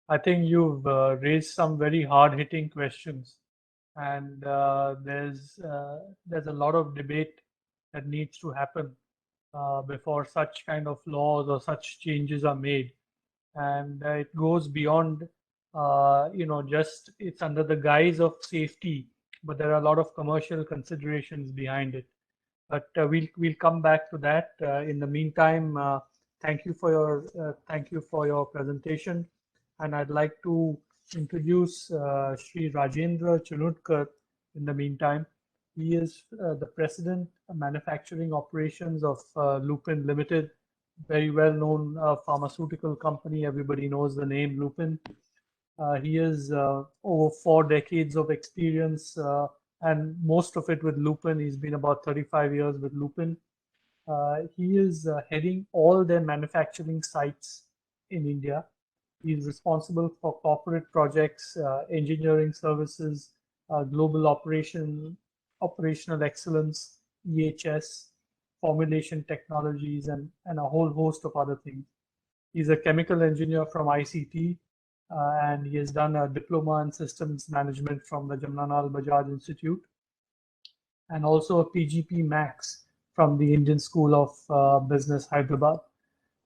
I think you've raised some very hard-hitting questions, and there's a lot of debate that needs to happen before such kind of laws or such changes are made, and it goes beyond just it's under the guise of safety, but there are a lot of commercial considerations behind it. But we'll come back to that. In the meantime, thank you for your presentation, and I'd like to introduce Sri Rajendra Chanudkar in the meantime. He is the President of Manufacturing Operations of Lupin Limited, very well-known pharmaceutical company. Everybody knows the name Lupin. He has over 4 decades of experience, and most of it with Lupin. He's been about 35 years with Lupin. He is heading all their manufacturing sites in India. He is responsible for corporate projects, engineering services, global operational excellence, EHS, formulation technologies, and a whole host of other things. He's a chemical engineer from ICT, and he has done a diploma in systems management from the Jamnalal Bajaj Institute, and also a PGP Max from the Indian School of Business, Hyderabad.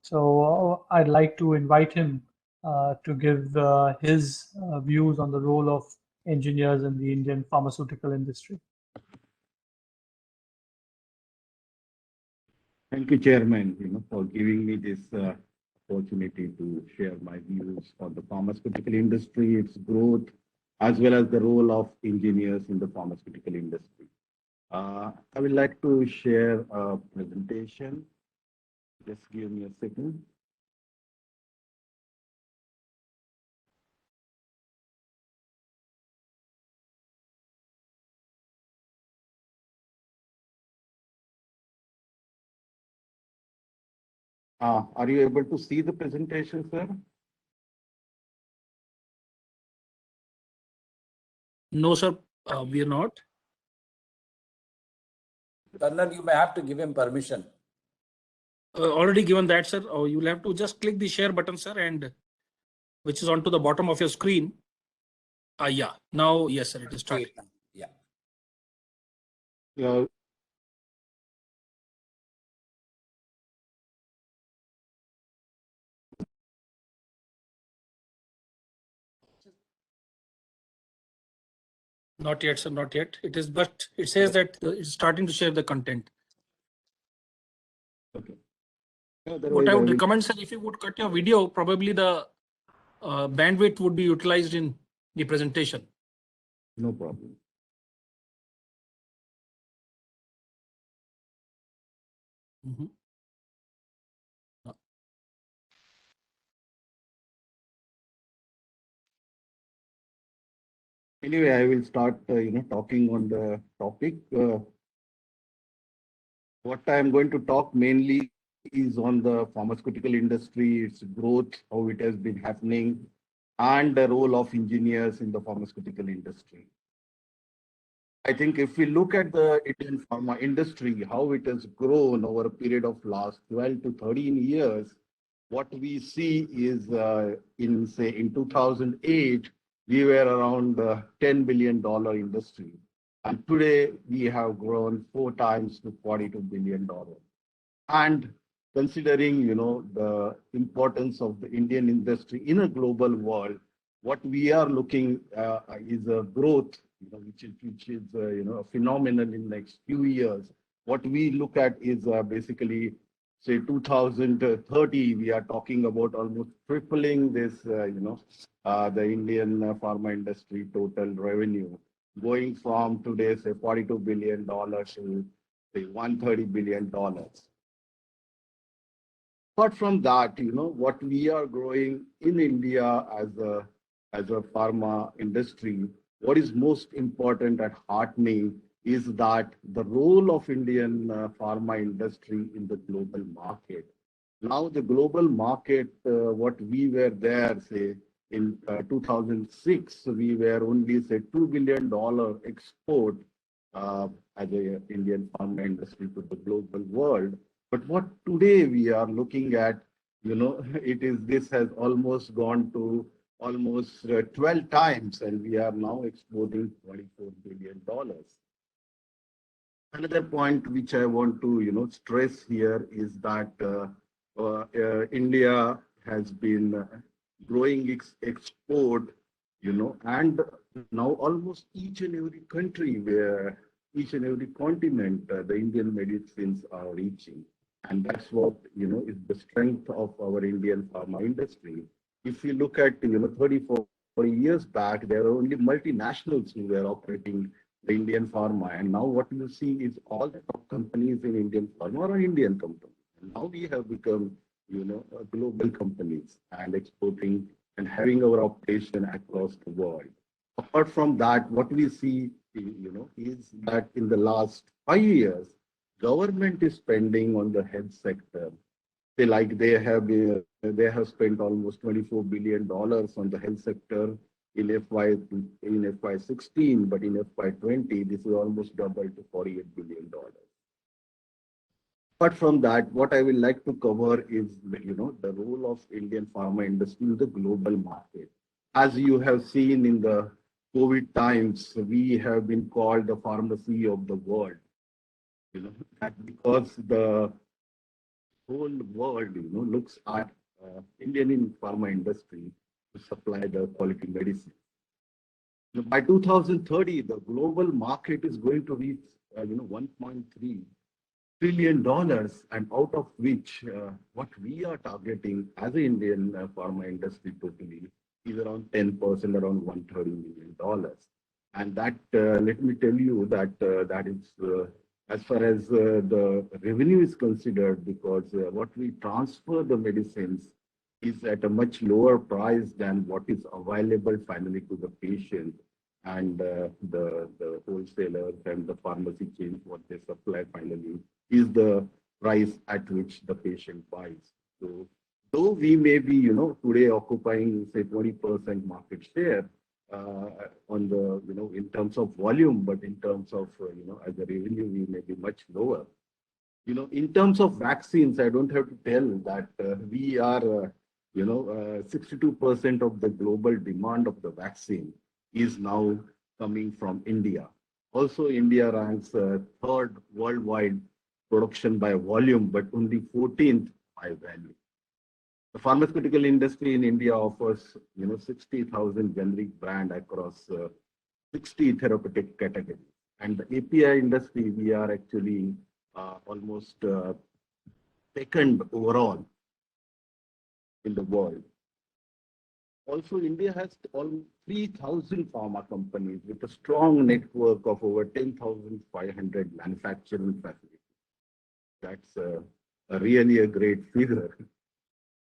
So I'd like to invite him to give his views on the role of engineers in the Indian pharmaceutical industry. Thank you, Chairman, for giving me this opportunity to share my views on the pharmaceutical industry, its growth, as well as the role of engineers in the pharmaceutical industry. I would like to share a presentation. Just give me a second. Are you able to see the presentation, sir? No, sir, we are not. Colonel, you may have to give him permission. Already given that, sir. You'll have to just click the share button, sir, and which is onto the bottom of your screen. Yeah. Now, yes, sir, it is starting. Yeah. Yeah. Not yet, sir, not yet. It is, but it says that it's starting to share the content. Okay. What I would recommend, sir, if you would cut your video, probably the bandwidth would be utilized in the presentation. No problem. Anyway, I will start, talking on the topic. What I am going to talk mainly is on the pharmaceutical industry, its growth, how it has been happening, and the role of engineers in the pharmaceutical industry. I think if we look at the Indian pharma industry, how it has grown over a period of last 12 to 13 years, what we see is in 2008, we were around $10 billion industry. And today we have grown 4 times to $42 billion. And considering, the importance of the Indian industry in a global world, what we are looking is a growth, which is a phenomenon in the next few years. What we look at is basically, say 2030, we are talking about almost tripling this, the Indian pharma industry total revenue, going from today, say $42 billion to say $130 billion. Apart from that, what we are growing in India as a pharma industry, what is most important at heartening is that the role of Indian pharma industry in the global market. Now the global market, what we were there, say in 2006, we were only say $2 billion export as a Indian pharma industry to the global world. But what today we are looking at, this has almost gone to almost 12 times, and we are now exporting $24 billion. Another point which I want to, stress here is that India has been growing its export, and now almost each and every country where each and every continent, the Indian medicines are reaching. And that's what, is the strength of our Indian pharma industry. If you look at, 34 For years back, there were only multinationals who were operating the Indian pharma. And now what you see is all the top companies in Indian pharma are Indian companies. And now we have become, global companies and exporting and having our operation across the world. Apart from that, what we see, is that in the last 5 years, government is spending on the health sector. They have spent almost $24 billion on the health sector in FY16, but in FY20, this is almost double to $48 billion. Apart from that, what I would like to cover is, the role of Indian pharma industry in the global market. As you have seen in the COVID times, we have been called the pharmacy of the world. Because the whole world, looks at Indian pharma industry to supply the quality medicine. By 2030, the global market is going to reach, $1.3 trillion, and out of which, what we are targeting as an Indian pharma industry totally is around 10%, around $130 million. And that, let me tell you that that is as far as the revenue is considered, because what we transfer the medicines is at a much lower price than what is available finally to the patient, and the wholesalers and the pharmacy chains, what they supply finally is the price at which the patient buys. So though we may be, today occupying say 20% market share on the, in terms of volume, but in terms of, as a revenue, we may be much lower. In terms of vaccines, I don't have to tell that we are, 62% of the global demand of the vaccine is now coming from India. Also, India ranks third worldwide production by volume, but only 14th by value. The pharmaceutical industry in India offers, 60,000 generic brand across 60 therapeutic categories. And the API industry, we are actually almost second overall in the world. Also, India has almost 3,000 pharma companies with a strong network of over 10,500 manufacturing facilities. That's really a great figure.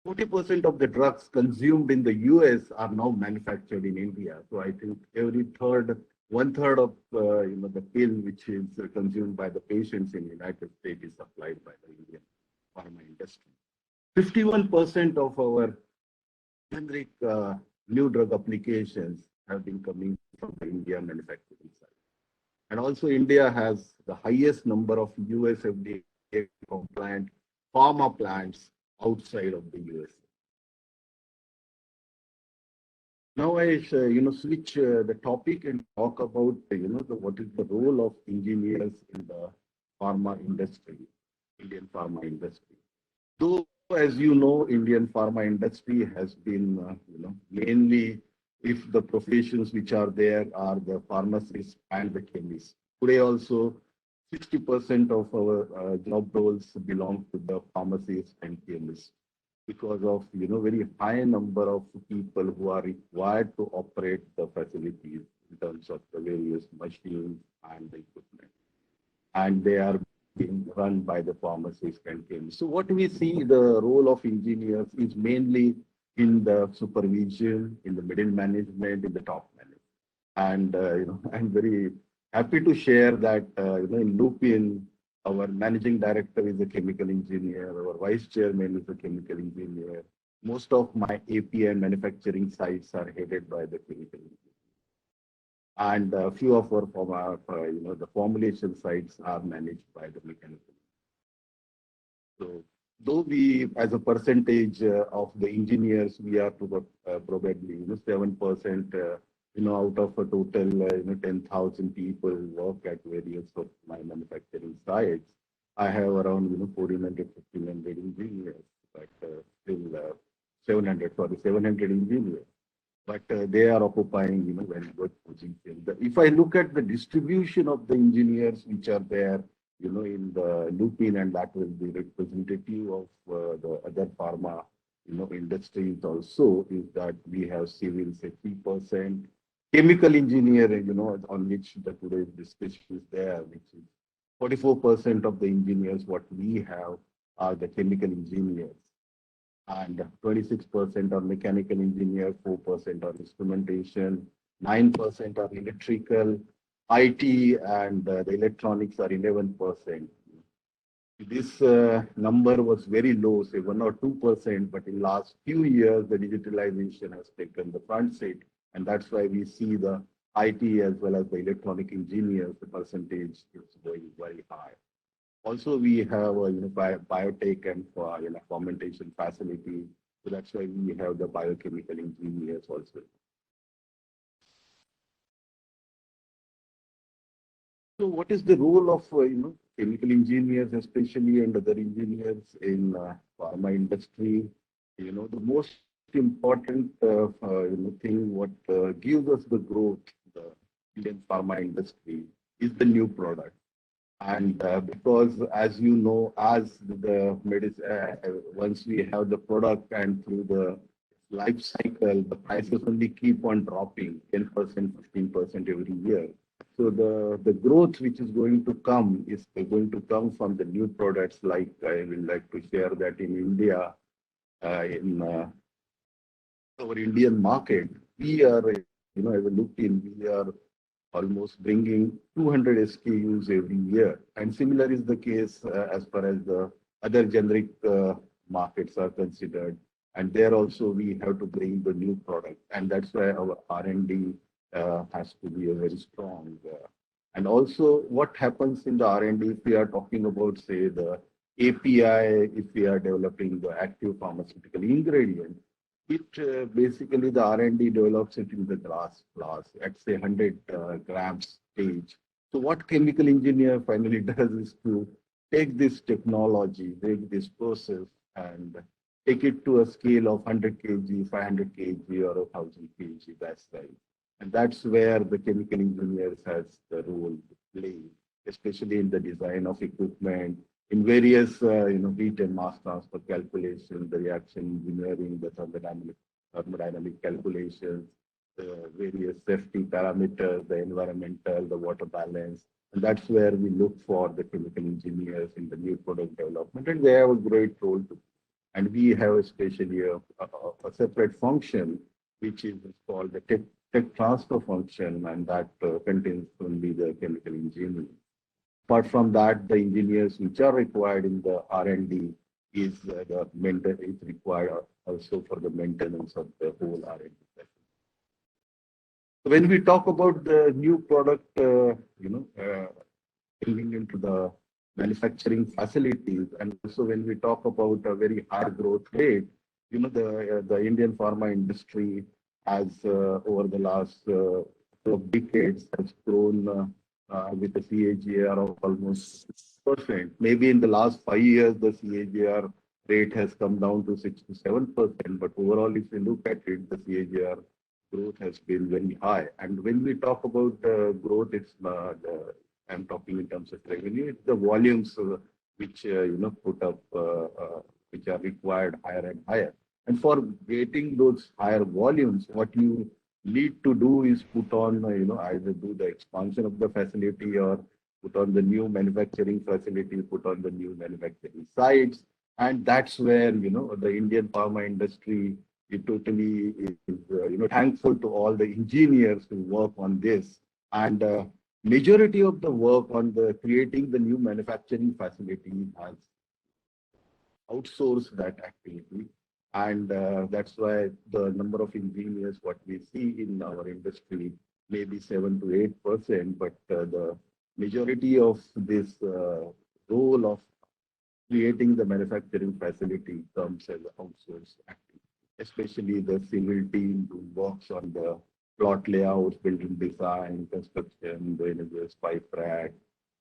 40% of the drugs consumed in the US are now manufactured in India. So I think one third of the pill which is consumed by the patients in the United States is supplied by the Indian pharma industry. 51% of our generic new drug applications have been coming from the India manufacturing side. And also India has the highest number of US FDA compliant pharma plants outside of the USA. Now I switch the topic and talk about what is the role of engineers in the pharma industry, Indian pharma industry. Though, as you know, Indian pharma industry has been mainly, if the professions which are there are the pharmacists and the chemists. Today also 60% of our job roles belong to the pharmacists and chemists, because of very high number of people who are required to operate the facilities in terms of the various machines and the equipment, and they are being run by the pharmacists and chemists. So what we see, the role of engineers is mainly in the supervision, in the middle management, in the top management. And I'm very happy to share that in Lupin, our managing director is a chemical engineer, our vice chairman is a chemical engineer. Most of my API manufacturing sites are headed by the chemical engineer. And a few of our the formulation sites are managed by the mechanical. So though we, as a percentage of the engineers, we are probably 7%. Out of a total 10,000 people who work at various of my manufacturing sites, I have around 1,400, 1,500 engineers, but still 700 engineers. But they are occupying very good position. If I look at the distribution of the engineers which are there, in the Lupin, and that will be representative of the other pharma industries also is that we have civil 60%, chemical engineering, on which the today's discussion is there, which is 44% of the engineers what we have are the chemical engineers, and 26% are mechanical engineer, 4% are instrumentation, 9% are electrical, IT, and the electronics are 11%. This number was very low, say 1 or 2%, but in last few years, the digitalization has taken the front seat, and that's why we see the IT as well as the electronic engineers, the percentage is going very high. Also, we have biotech and fermentation facility, so that's why we have the biochemical engineers also. So, what is the role of chemical engineers, especially, and other engineers in pharma industry? The most important thing what gives us the growth, the Indian pharma industry, is the new product. And because, as you know, as the medicine, once we have the product and through the life cycle, the prices only keep on dropping 10%, 15% every year. So the growth which is going to come is going to come from the new products. Like I will like to share that in India, in our Indian market, we are, I will look in, we are almost bringing 200 SKUs every year. And similar is the case as far as the other generic markets are considered. And there also we have to bring the new product. And that's why our R&D has to be a very strong. And also what happens in the R&D, if we are talking about, say, the API, if we are developing the active pharmaceutical ingredient, it basically the R&D develops it in the glass at say 100 grams stage. So what chemical engineer finally does is to take this technology, take this process and take it to a scale of 100 kg, 500 kg or 1000 kg batch size. And that's where the chemical engineers has the role to play, especially in the design of equipment, in various, heat and mass transfer calculations, the reaction engineering, the thermodynamic calculations, the various safety parameters, the environmental, the water balance. And that's where we look for the chemical engineers in the new product development. And they have a great role to play. And we have especially a separate function, which is called the tech transfer function, and that contains only the chemical engineering. Apart from that, the engineers which are required in the R&D is required also for the maintenance of the whole R&D. So when we talk about the new product, bringing into the manufacturing facilities, and also when we talk about a very high growth rate, the Indian pharma industry has over the last couple of decades has grown with a CAGR of almost 6%. Maybe in the last 5 years, the CAGR rate has come down to 6 to 7%. But overall, if you look at it, the CAGR growth has been very high. And when we talk about growth, it's I'm talking in terms of revenue. It's the volumes which put up, which are required higher and higher. And for getting those higher volumes, what you need to do is put on, either do the expansion of the facility or put on the new manufacturing facility, put on the new manufacturing sites. And that's where, the Indian pharma industry, it totally is, thankful to all the engineers who work on this. And majority of the work on the creating the new manufacturing facility has outsourced that activity. And that's why the number of engineers, what we see in our industry, may be 7 to 8%, but the majority of this role of creating the manufacturing facility comes as an outsourced activity, especially the civil team who works on the plot layouts, building design, construction, the pipe rack,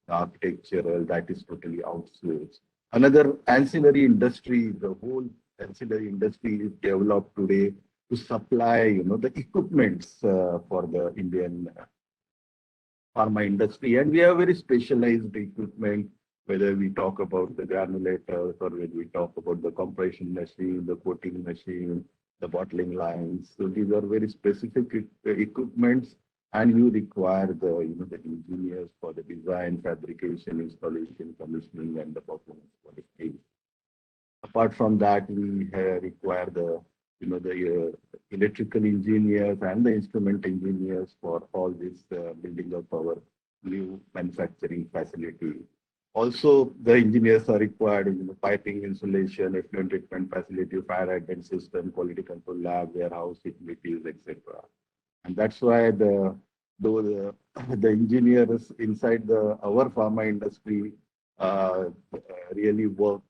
architectural, that is totally outsourced. Another ancillary industry, the whole ancillary industry is developed today to supply, the equipments for the Indian pharma industry. And we have very specialized equipment whether we talk about the granulators or when we talk about the compression machine, the coating machine, the bottling lines. So these are very specific equipments, and you require the engineers for the design, fabrication, installation, commissioning, and the performance qualification. Apart from that, we require the electrical engineers and the instrument engineers for all this building of our new manufacturing facility. Also, the engineers are required in piping, insulation, effluent treatment facility, fire hydrant system, quality control lab, warehouse, utilities, etc. And that's why the engineers inside our pharma industry really work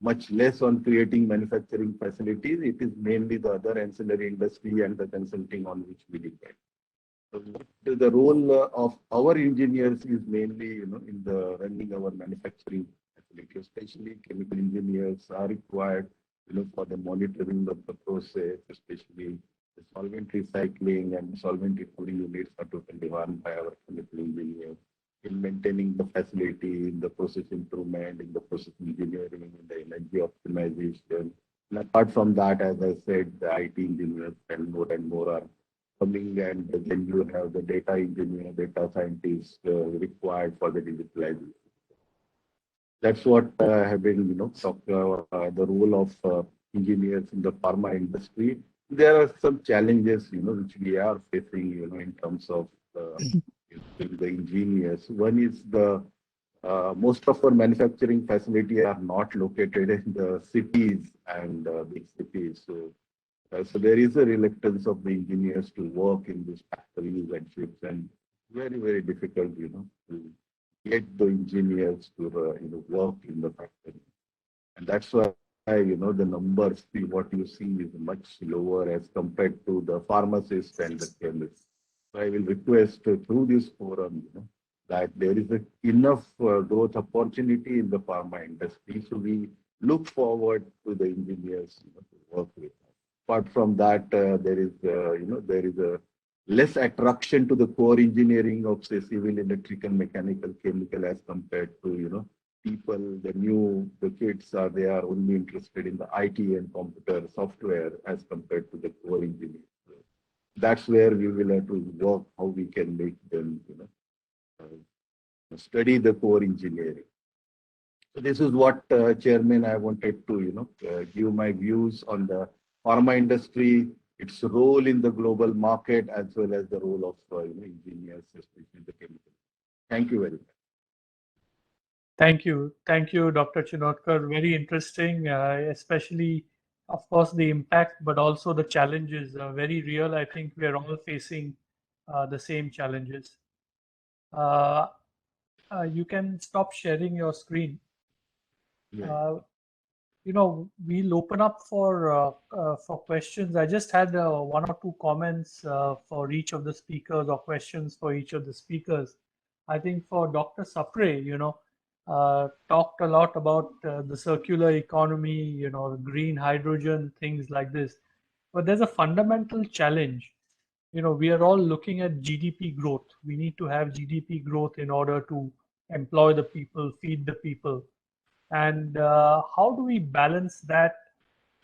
much less on creating manufacturing facilities. It is mainly the other ancillary industry and the consulting on which we depend. So the role of our engineers is mainly, in the running our manufacturing facility, especially chemical engineers are required, for the monitoring of the process, especially the solvent recycling and solvent recovery units are totally run by our chemical engineers. In maintaining the facility, in the process improvement, in the process engineering, in the energy optimization. And apart from that, as I said, the IT engineers and more are coming, and then you have the data engineer, data scientists required for the digitalization. That's what have been, the role of engineers in the pharma industry. There are some challenges, which we are facing, in terms of the engineers. One is most of our manufacturing facilities are not located in the cities and big cities. So there is a reluctance of the engineers to work in these factories and ships, and very, very difficult, to get the engineers to work in the factory. And that's why, the numbers, what you see is much lower as compared to the pharmacists and the chemists. So I will request through this forum, that there is enough growth opportunity in the pharma industry. So we look forward to the engineers to work with. Apart from that, there is a less attraction to the core engineering of, say, civil, electrical, mechanical, chemical, as compared to, people, the kids they are only interested in the IT and computer software as compared to the core engineering. That's where we will have to work, how we can make them, study the core engineering. So this is what, Chairman, I wanted to, give my views on the pharma industry, its role in the global market, as well as the role of engineers, especially in the chemical. Thank you very much. Thank you, Dr. Chinotkar. Very interesting, especially, of course, the impact, but also the challenges are very real. I think we are all facing the same challenges. You can stop sharing your screen. Yeah. We'll open up for questions. I just had one or two comments for each of the speakers, or questions for each of the speakers. I think for Dr. Sapre, talked a lot about the circular economy, green hydrogen, things like this. But there's a fundamental challenge. We are all looking at GDP growth. We need to have GDP growth in order to employ the people, feed the people. And how do we balance that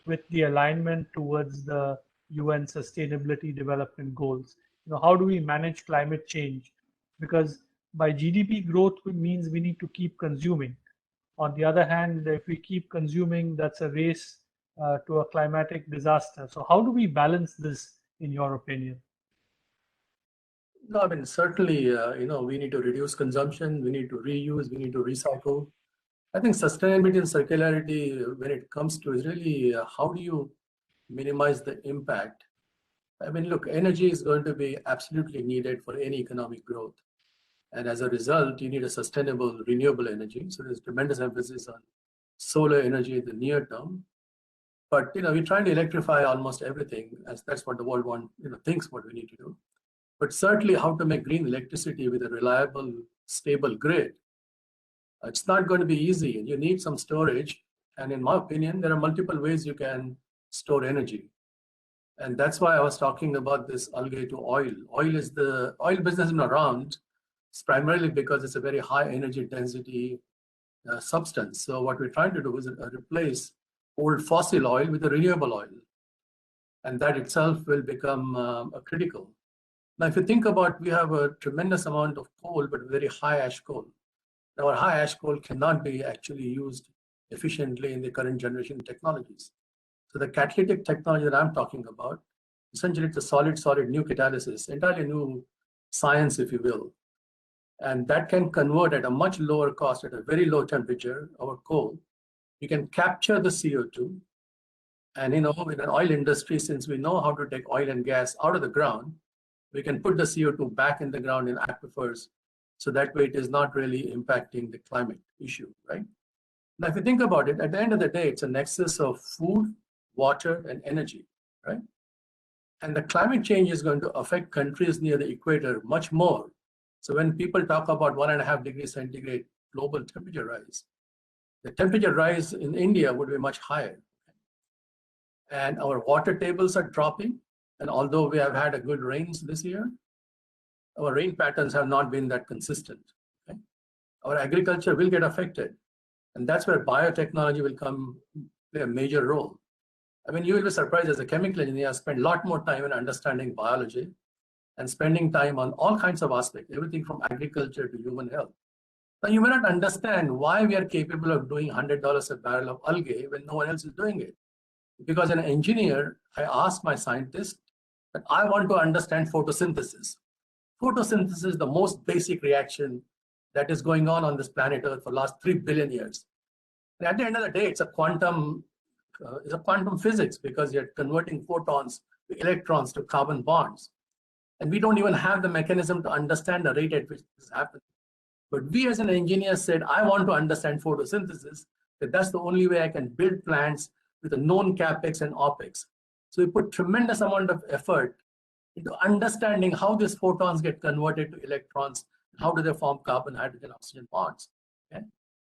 with the alignment towards the UN Sustainability Development Goals? How do we manage climate change? Because by GDP growth, it means we need to keep consuming. On the other hand, if we keep consuming, that's a race to a climatic disaster. So how do we balance this, in your opinion? No, I mean, certainly, we need to reduce consumption, we need to reuse, we need to recycle. I think sustainability and circularity, when it comes to, is really how do you minimize the impact? I mean, look, energy is going to be absolutely needed for any economic growth. And as a result, you need a sustainable, renewable energy. So there's tremendous emphasis on solar energy in the near term. But, we're trying to electrify almost everything, as that's what the world thinks what we need to do. But certainly how to make green electricity with a reliable, stable grid, it's not going to be easy, and you need some storage. And in my opinion, there are multiple ways you can store energy. And that's why I was talking about this algae to oil. Oil business has been around. It's primarily because it's a very high energy density, substance. So what we're trying to do is replace old fossil oil with a renewable oil. And that itself will become critical. Now, if you think about, we have a tremendous amount of coal, but very high ash coal. Now, our high ash coal cannot be actually used efficiently in the current generation technologies. So the catalytic technology that I'm talking about, essentially it's a solid new catalysis, entirely new science, if you will. And that can convert at a much lower cost, at a very low temperature, our coal. You can capture the CO2. And in an oil industry, since we know how to take oil and gas out of the ground, we can put the CO2 back in the ground in aquifers. So that way it is not really impacting the climate issue, right? Now, if you think about it, at the end of the day, it's a nexus of food, water, and energy, right? And the climate change is going to affect countries near the equator much more. So when people talk about 1.5 degrees centigrade global temperature rise, the temperature rise in India would be much higher. And our water tables are dropping. And although we have had a good rains this year, our rain patterns have not been that consistent. Okay? Our agriculture will get affected. And that's where biotechnology will play a major role. I mean, you will be surprised as a chemical engineer, I spend a lot more time in understanding biology and spending time on all kinds of aspects, everything from agriculture to human health. Now, you may not understand why we are capable of doing $100 a barrel of algae when no one else is doing it. Because as an engineer, I asked my scientist that I want to understand photosynthesis. Photosynthesis is the most basic reaction that is going on this planet Earth for the last 3 billion years. And at the end of the day, it's a quantum physics, because you're converting photons to electrons to carbon bonds. And we don't even have the mechanism to understand the rate at which this happens. But we as an engineer said, I want to understand photosynthesis, that's the only way I can build plants with a known capex and opex. So we put tremendous amount of effort into understanding how these photons get converted to electrons, how do they form carbon, hydrogen, oxygen bonds. Okay?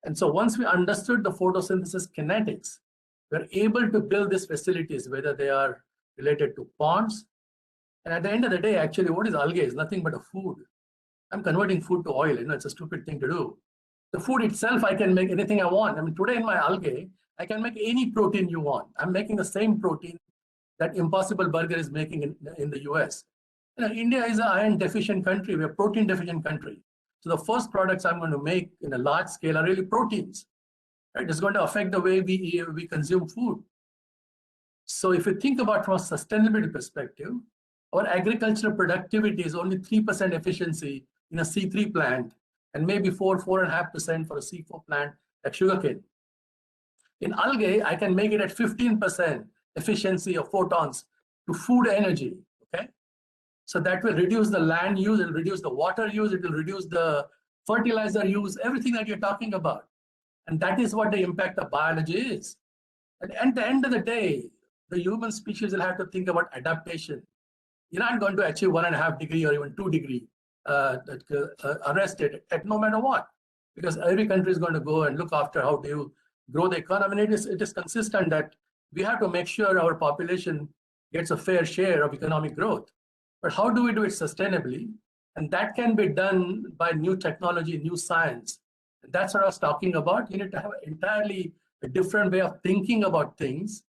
And so once we understood the photosynthesis kinetics, we're able to build these facilities, whether they are related to ponds. And at the end of the day, actually, what is algae? Is nothing but a food. I'm converting food to oil. It's a stupid thing to do. The food itself, I can make anything I want. I mean, today in my algae, I can make any protein you want. I'm making the same protein that Impossible Burger is making in the US. India is an iron deficient country. We're a protein deficient country. So the first products I'm going to make in a large scale are really proteins. Right? It's going to affect the way we consume food. So if you think about from a sustainability perspective, our agricultural productivity is only 3% efficiency in a C3 plant, and maybe 4.5% for a C4 plant like sugarcane. In algae, I can make it at 15% efficiency of photons to food energy, okay? So that will reduce the land use, it will reduce the water use, it will reduce the fertilizer use, everything that you're talking about. And that is what the impact of biology is. And at the end of the day, the human species will have to think about adaptation. You're not going to achieve 1.5 degree or even 2 degree arrested at no matter what, because every country is going to go and look after how do you grow the economy. And it is consistent that we have to make sure our population gets a fair share of economic growth. But how do we do it sustainably? And that can be done by new technology, new science. And that's what I was talking about. You need to have entirely a different way of thinking about things.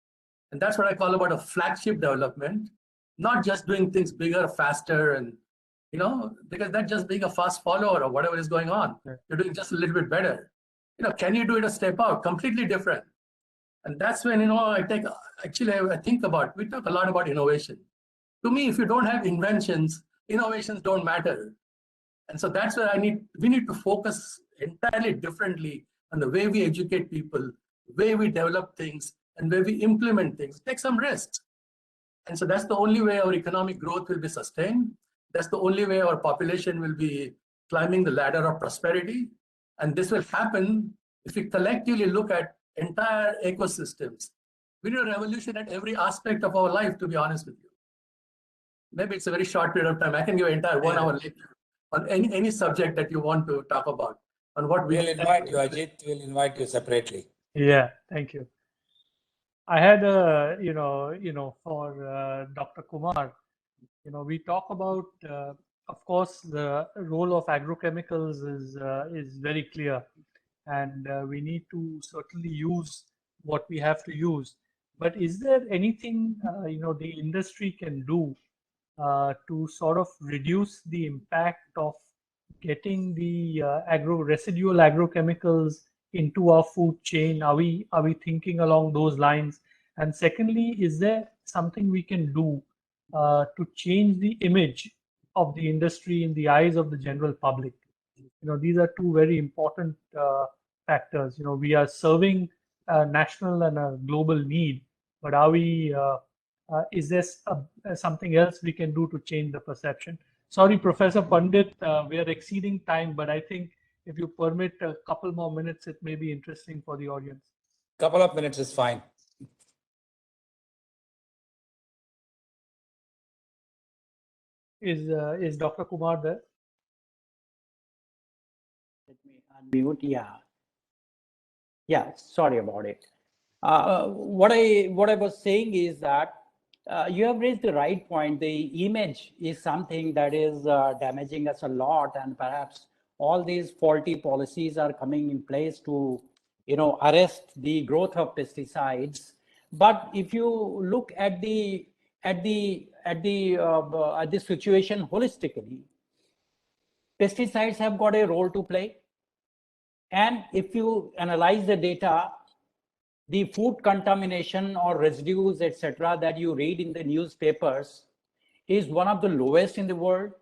And that's what I call about a flagship development, not just doing things bigger, faster, and because that's just being a fast follower of whatever is going on. You're doing just a little bit better. Can you do it a step out? Completely different. And that's when, I think about, we talk a lot about innovation. To me, if you don't have inventions, innovations don't matter. And so that's where we need to focus entirely differently on the way we educate people, the way we develop things, and way we implement things. Take some risks. And so that's the only way our economic growth will be sustained. That's the only way our population will be climbing the ladder of prosperity. And this will happen if we collectively look at entire ecosystems. We need a revolution at every aspect of our life, to be honest with you. Maybe it's a very short period of time. I can give an entire 1 hour lecture on any subject that you want to talk about. On what we'll invite you, Ajit. We'll invite you separately. Yeah, thank you. I had a, for Dr. Kumar, we talk about, of course, the role of agrochemicals is very clear. and we need to certainly use what we have to use. But is there anything the industry can do to sort of reduce the impact of getting the residual agrochemicals into our food chain? Are we thinking along those lines? And secondly, is there something we can do to change the image of the industry in the eyes of the general public? These are two very important factors. We are serving a national and a global need, but are we? Is there something else we can do to change the perception? Sorry, Professor Pandit, we are exceeding time, but I think if you permit a couple more minutes, it may be interesting for the audience. Couple of minutes is fine. Is Dr. Kumar there? Let me unmute. Yeah, sorry about it. What I was saying is that you have raised the right point. The image is something that is damaging us a lot, and perhaps all these faulty policies are coming in place to, arrest the growth of pesticides. But if you look at the situation holistically, pesticides have got a role to play. And if you analyze the data, the food contamination or residues, etc., that you read in the newspapers is one of the lowest in the world.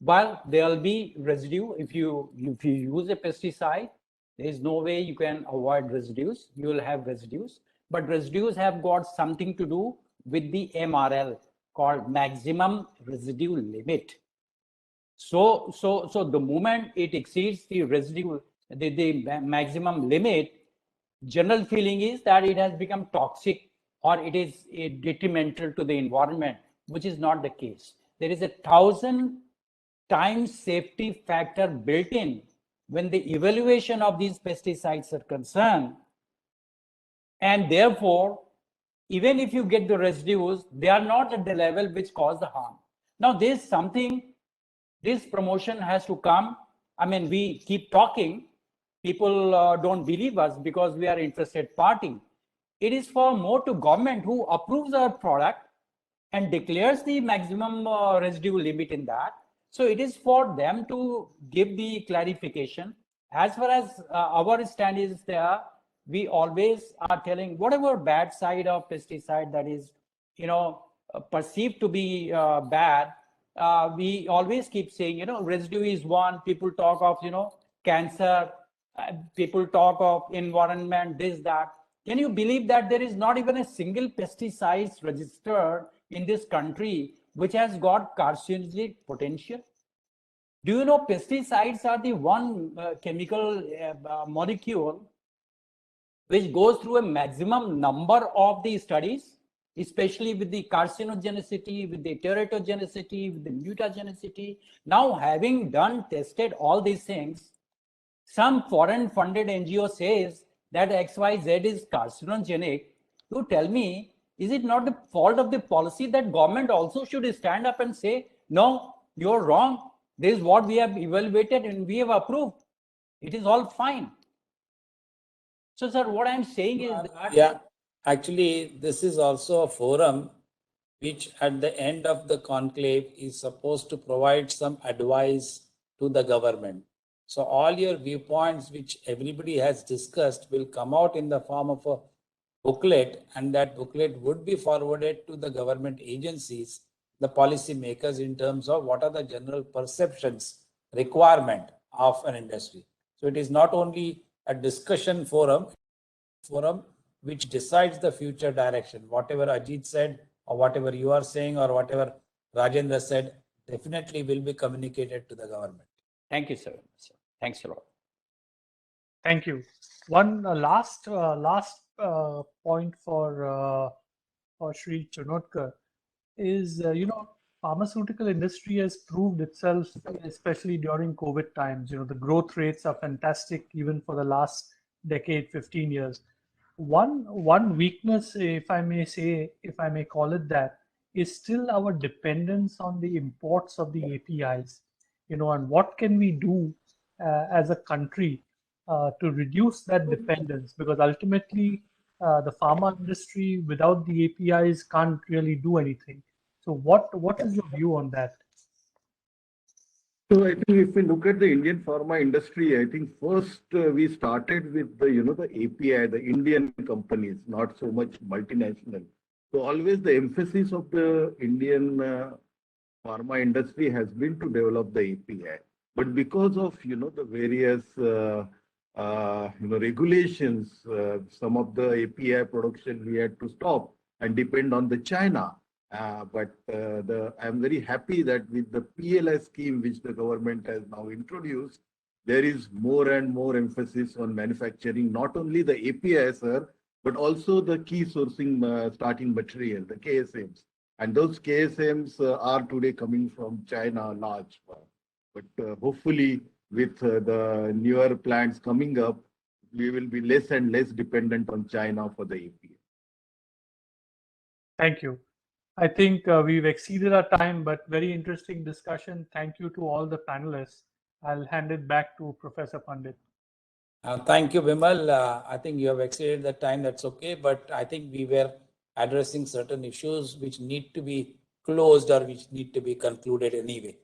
But there'll be residue if you use a pesticide. There is no way you can avoid residues. You will have residues, but residues have got something to do with the MRL, called maximum residue limit. So the moment it exceeds the residue, the maximum limit, general feeling is that it has become toxic or it is detrimental to the environment, which is not the case. There is 1,000 times safety factor built in when the evaluation of these pesticides are concerned. And therefore, even if you get the residues, they are not at the level which cause the harm. Now, there's something, this promotion has to come. I mean, we keep talking. People don't believe us because we are interested party. It is for more to government who approves our product and declares the maximum residue limit in that. So it is for them to give the clarification. As far as our stand is there, we always are telling whatever bad side of pesticide that is, perceived to be bad. We always keep saying, residue is one. People talk of, cancer. People talk of environment, this, that. Can you believe that there is not even a single pesticide registered in this country which has got carcinogenic potential? Do you know pesticides are the one chemical molecule which goes through a maximum number of the studies, especially with the carcinogenicity, with the teratogenicity, with the mutagenicity. Now, having tested all these things, some foreign funded NGO says that XYZ is carcinogenic. You tell me, is it not the fault of the policy that government also should stand up and say, no, you're wrong. This is what we have evaluated and we have approved. It is all fine. So, sir, what I'm saying is that... Yeah, actually, this is also a forum which at the end of the conclave is supposed to provide some advice to the government. So all your viewpoints which everybody has discussed will come out in the form of a booklet, and that booklet would be forwarded to the government agencies, the policy makers, in terms of what are the general perceptions, requirement of an industry. So it is not only a discussion forum which decides the future direction. Whatever Ajit said or whatever you are saying or whatever Rajendra said definitely will be communicated to the government. Thank you, sir. Thanks a lot. Thank you. One last point for Shri Chanotkar is, pharmaceutical industry has proved itself, especially during COVID times. The growth rates are fantastic, even for the last decade, 15 years. One weakness, if I may call it that, is still our dependence on the imports of the APIs. And what can we do as a country to reduce that dependence? Because ultimately, the pharma industry without the APIs can't really do anything. So what is your view on that? So I think if we look at the Indian pharma industry, I think first we started with the the API, the Indian companies, not so much multinational. So always the emphasis of the Indian pharma industry has been to develop the API. But because of the various regulations, some of the API production we had to stop and depend on the China. I'm very happy that with the PLI scheme which the government has now introduced, there is more and more emphasis on manufacturing not only the API, sir, but also the key sourcing starting material, the KSMs. And those KSMs are today coming from China large. But hopefully with the newer plants coming up, we will be less and less dependent on China for the API. Thank you. I think we've exceeded our time, but very interesting discussion. Thank you to all the panelists. I'll hand it back to Professor Pandit. Thank you, Vimal. I think you have exceeded the time, that's okay. But I think we were addressing certain issues which need to be closed or which need to be concluded anyway.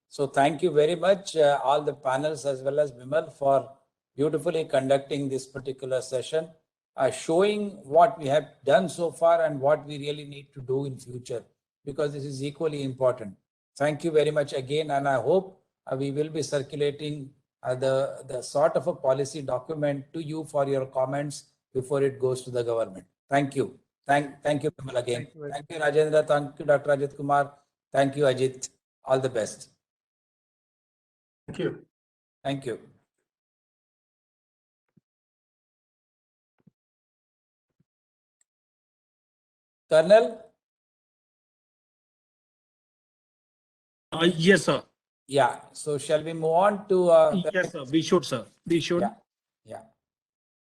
So thank you very much, all the panels as well as Vimal for beautifully conducting this particular session, showing what we have done so far and what we really need to do in future, because this is equally important. Thank you very much again, and I hope we will be circulating the sort of a policy document to you for your comments before it goes to the government. Thank you. Thank you, Vimal, again. Thank you, Rajendra. Thank you, Dr. Ajit Kumar. Thank you, Ajit. All the best. Thank you. Thank you. Colonel? Yes, sir. Yeah. So shall we move on to? Yes, sir. We should, sir. We should. Yeah.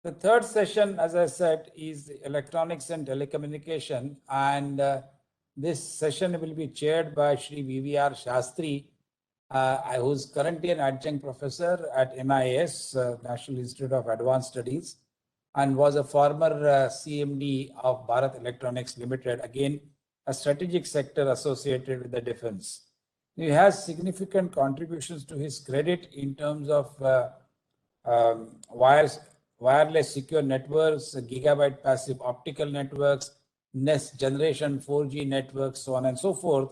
The third session, as I said, is electronics and telecommunication, and this session will be chaired by Shri VVR Shastri, who's currently an adjunct professor at NIS, National Institute of Advanced Studies, and was a former CMD of Bharat Electronics Limited, again, a strategic sector associated with the defense. He has significant contributions to his credit in terms of wireless secure networks, gigabyte passive optical networks, next generation 4G networks, so on and so forth.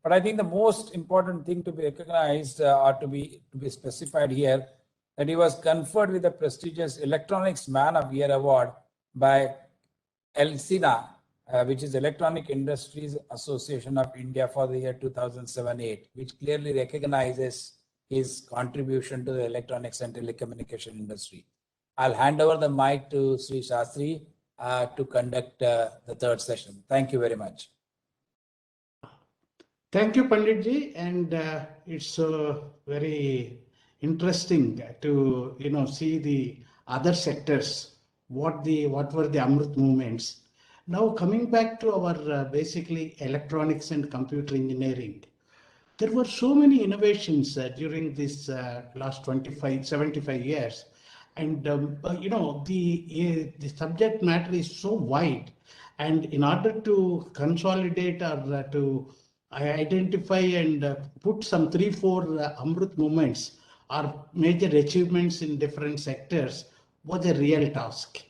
But I think the most important thing to be recognized or to be specified here, that he was conferred with the prestigious Electronics Man of Year Award by ELSINA, which is Electronic Industries Association of India, for the year 2007-8, which clearly recognizes his contribution to the electronics and telecommunication industry. I'll hand over the mic to Sri Shastri to conduct the third session. Thank you very much. Thank you, Panditji, and it's very interesting to see the other sectors, what were the Amrit movements. Now coming back to our basically electronics and computer engineering, there were so many innovations during this last 75 years, and the subject matter is so wide, and in order to consolidate or to identify and put some 3-4 Amrit movements or major achievements in different sectors was a real task.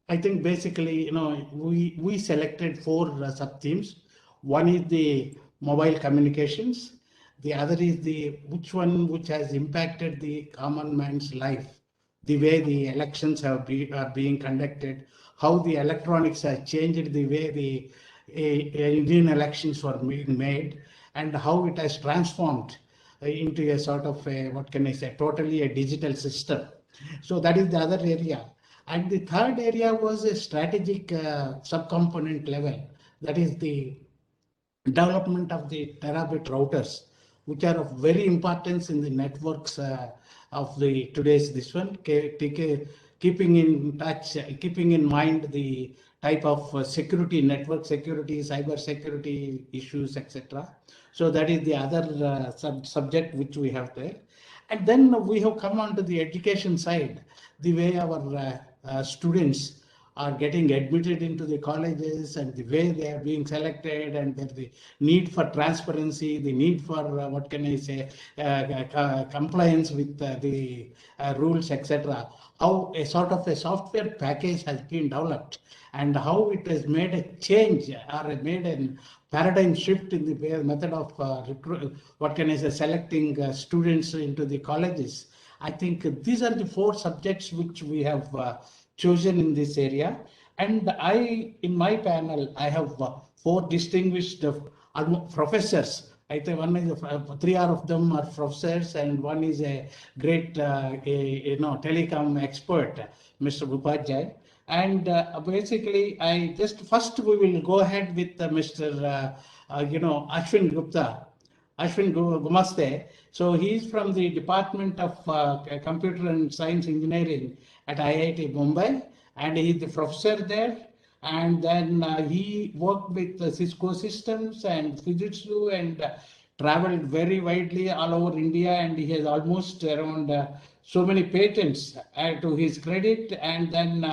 I think basically, we selected 4 sub-themes. One is the mobile communications. The other is which has impacted the common man's life, the way the elections are being conducted, how the electronics have changed the way the Indian elections were being made, and how it has transformed into a sort of totally a digital system. So that is the other area. And the third area was a strategic subcomponent level. That is the development of the terabit routers, which are of very importance in the networks of the today's keeping in mind the type of security, network security, cyber security issues, etc. So that is the other subject which we have there. And then we have come on to the education side, the way our students are getting admitted into the colleges and the way they are being selected, and the need for transparency, the need for what can I say, compliance with the rules, etc. How a sort of a software package has been developed, and how it has made a change or made a paradigm shift in the method of what can I say, selecting students into the colleges. I think these are the 4 subjects which we have chosen in this area. And in my panel, I have 4 distinguished professors. I think 3 of them are professors, and one is a great, telecom expert, Mr. Upadhyay. And basically, first we will go ahead with Mr. Ashwin Gupta. Ashwin Gumaste. So he is from the Department of Computer and Science Engineering at IIT Mumbai, and he is the professor there. And then he worked with Cisco Systems and Fujitsu, and traveled very widely all over India, and he has almost around so many patents to his credit. And then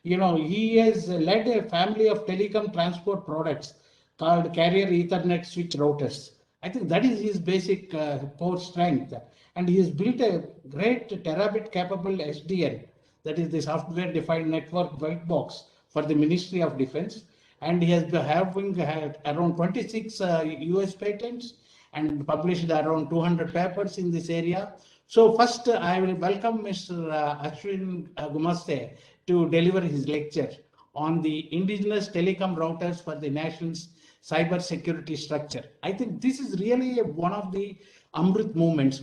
he has led a family of telecom transport products called carrier Ethernet switch routers. I think that is his basic core strength. And he has built a great terabit capable SDN, that is the software defined network white box for the Ministry of Defense. And he has been having had around 26 US patents and published around 200 papers in this area. So first I will welcome Mr. Ashwin Gumaste to deliver his lecture on the indigenous telecom routers for the nation's cyber security structure. I think this is really one of the Amrit movements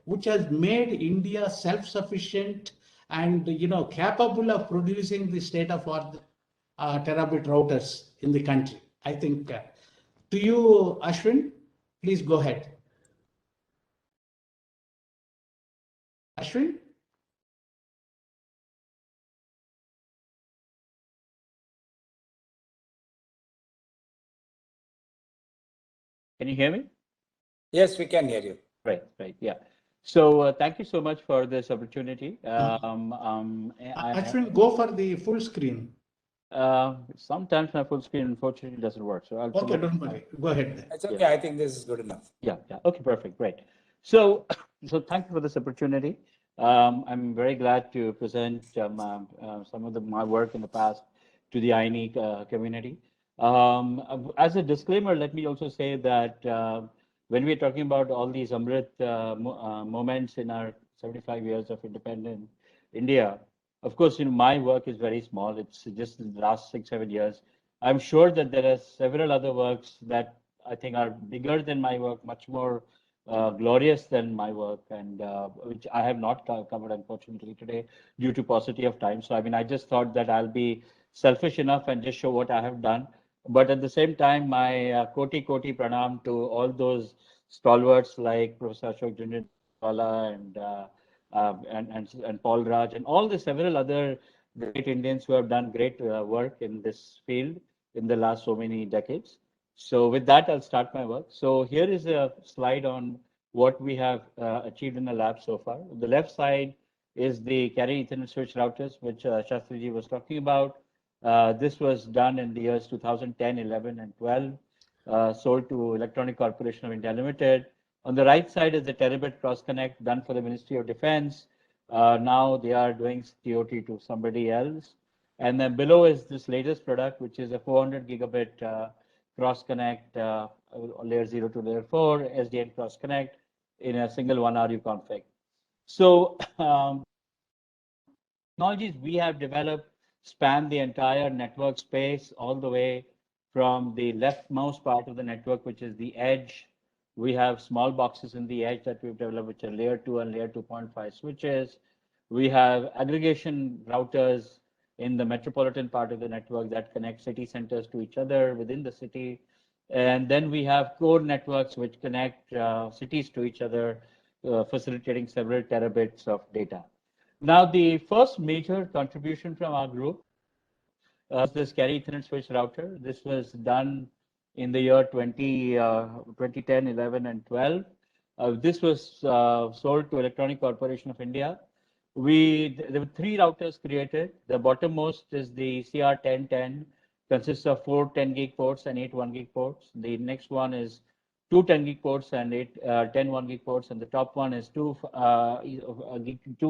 which has made India self-sufficient and capable of producing the state-of-art terabit routers in the country. I think to you, Ashwin, please go ahead. Ashwin? Can you hear me? Yes, we can hear you. Right, yeah. So thank you so much for this opportunity. Ashwin, go for the full screen. Sometimes my full screen unfortunately doesn't work. So I'll okay, don't worry. Go ahead. It's okay. Yeah. I think this is good enough. Yeah. Okay, perfect. Great. So thank you for this opportunity. I'm very glad to present some of my work in the past to the INAE community. As a disclaimer, let me also say that when we're talking about all these Amrit moments in our 75 years of independent India, of course, my work is very small. It's just the last 6-7 years. I'm sure that there are several other works that I think are bigger than my work, much more glorious than my work, and which I have not covered, unfortunately, today due to paucity of time. So, I just thought that I'll be selfish enough and just show what I have done. But at the same time, my koti pranam to all those stalwarts like Professor Ashok Jhunjhunwala and Paul Raj and all the several other great Indians who have done great work in this field in the last so many decades. So with that, I'll start my work. So here is a slide on what we have achieved in the lab so far. The left side is the carrier Ethernet switch routers, which Shastriji was talking about. This was done in the years 2010, 11, and 12, sold to Electronic Corporation of India Limited. On the right side is the terabit cross connect done for the Ministry of Defense. Now they are doing TOT to somebody else. And then below is this latest product, which is a 400 gigabit cross connect, layer 0 to layer 4, SDN cross connect in a single 1 RU config. So technologies we have developed span the entire network space all the way from the leftmost part of the network, which is the edge. We have small boxes in the edge that we've developed, which are layer 2 and layer 2.5 switches. We have aggregation routers in the metropolitan part of the network that connect city centers to each other within the city. And then we have core networks which connect cities to each other, facilitating several terabits of data. Now, the first major contribution from our group was this carrier Ethernet switch router. This was done in the year 2010, 11, and 12. This was sold to Electronic Corporation of India. There were 3 routers created. The bottommost is the CR1010, consists of 4 10 gig ports and 8 1 gig ports. The next one is 2 10 gig ports and 10 1 gig ports, and the top one is 2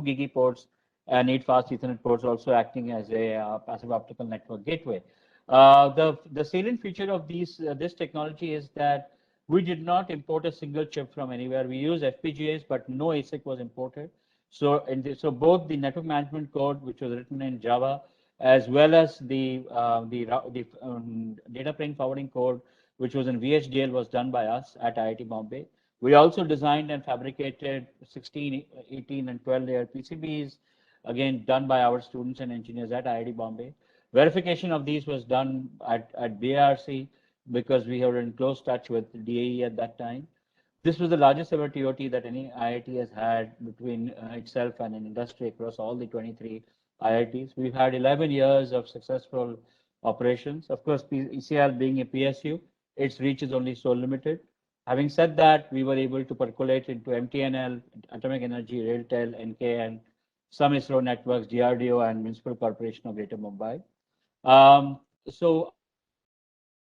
gig ports and 8 fast Ethernet ports, also acting as a passive optical network gateway. The salient feature of this technology is that we did not import a single chip from anywhere. We used FPGAs, but no ASIC was imported. So both the network management code, which was written in Java, as well as the data plane forwarding code, which was in VHDL, was done by us at IIT Bombay. We also designed and fabricated 16, 18, and 12-layer PCBs, again done by our students and engineers at IIT Bombay. Verification of these was done at BARC because we were in close touch with DAE at that time. This was the largest ever TOT that any IIT has had between itself and an industry across all the 23 IITs. We've had 11 years of successful operations. Of course, ECL being a PSU, its reach is only so limited. Having said that, we were able to percolate into MTNL, Atomic Energy, RailTel, NKN, some ISRO networks, DRDO, and Municipal Corporation of Greater Mumbai. So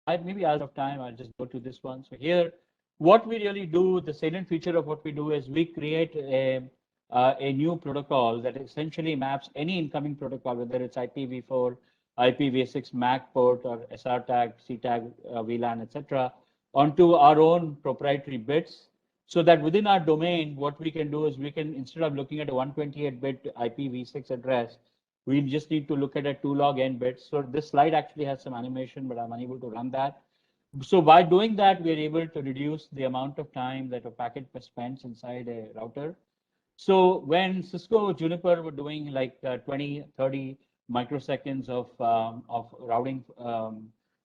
maybe out of time, I'll just go to this one. So here, what we really do, the salient feature of what we do is we create a new protocol that essentially maps any incoming protocol, whether it's IPv4, IPv6 MAC port, or SRTag, CTAG, VLAN, etc., onto our own proprietary bits, so that within our domain, what we can do is we can, instead of looking at a 128-bit IPv6 address, we just need to look at a 2log_n bits. So this slide actually has some animation, but I'm unable to run that. So by doing that, we're able to reduce the amount of time that a packet spends inside a router. So when Cisco, Juniper were doing like 20, 30 microseconds of routing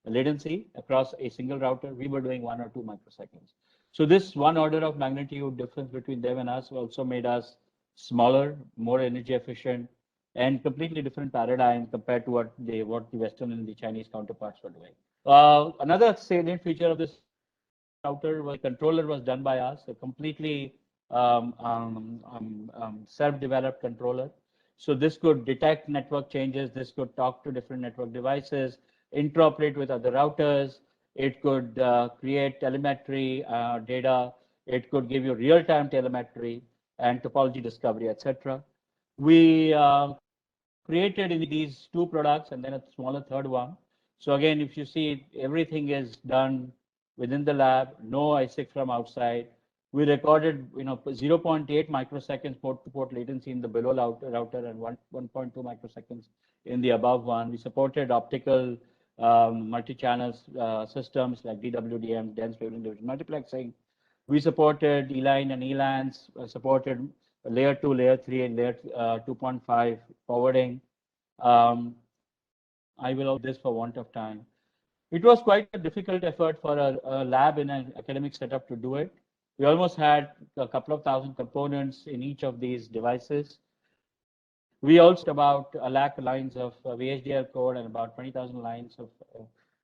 latency across a single router, we were doing 1 or 2 microseconds. So this one order of magnitude difference between them and us also made us smaller, more energy efficient, and completely different paradigm compared to what the Western and the Chinese counterparts were doing. Another salient feature of this router was the controller was done by us, a completely self-developed controller. So this could detect network changes, this could talk to different network devices, interoperate with other routers, it could create telemetry data, it could give you real-time telemetry and topology discovery, etc. We created in these 2 products and then a smaller third one. So again, if you see, everything is done within the lab, no ISIC from outside. We recorded 0.8 microseconds port-to-port latency in the below router and 1.2 microseconds in the above one. We supported optical multi-channel systems like DWDM, dense wavelength division multiplexing. We supported E-line and ELANs, supported layer 2, layer 3, and layer 2.5 forwarding. I will hold this for want of time. It was quite a difficult effort for a lab in an academic setup to do it. We almost had a couple of thousand components in each of these devices. We also about 1 lakh lines of VHDL code and about 20,000 lines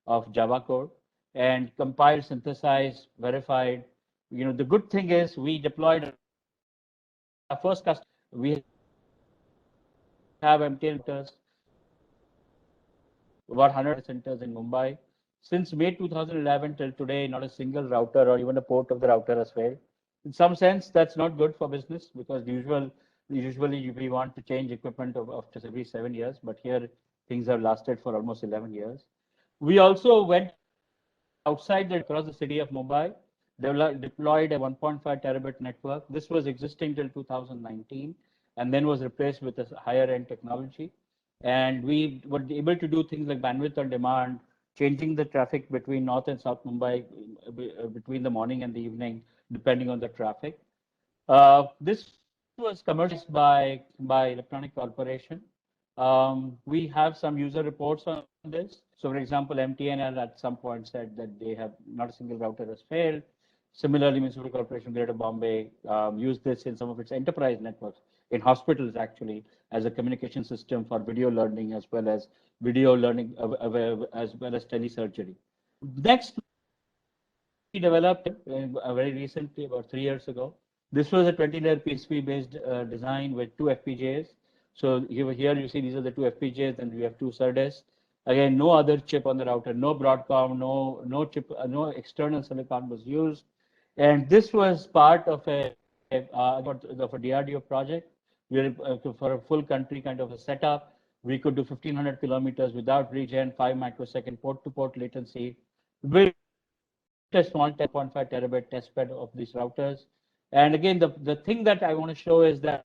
of Java code, and compiled, synthesized, verified. The good thing is we deployed our first customer. We have MTNs, about 100 centers in Mumbai. Since May 2011 till today, not a single router or even a port of the router has failed. In some sense, that's not good for business because usually we want to change equipment of just every 7 years, but here things have lasted for almost 11 years. We also went outside across the city of Mumbai, deployed a 1.5 terabit network. This was existing till 2019 and then was replaced with a higher end technology. And we were able to do things like bandwidth on demand, changing the traffic between North and South Mumbai between the morning and the evening, depending on the traffic. This was commercialized by Electronic Corporation. We have some user reports on this. So for example, MTNL at some point said that they have not a single router has failed. Similarly, Municipal Corporation of Greater Bombay used this in some of its enterprise networks, in hospitals actually, as a communication system for video learning as well as telesurgery. Next, we developed very recently, about 3 years ago, This was a 20-layer PCB-based design with 2 FPGAs. So here you see these are the 2 FPGAs, and we have 2 SerDes. Again, no other chip on the router, no Broadcom, no chip, no external silicon was used, and this was part of a DRDO project. We for a full country kind of a setup. We could do 1,500 kilometers without regen, 5 microsecond port-to-port latency. With a small 10.5 terabyte testbed of these routers. And again, the thing that I want to show is that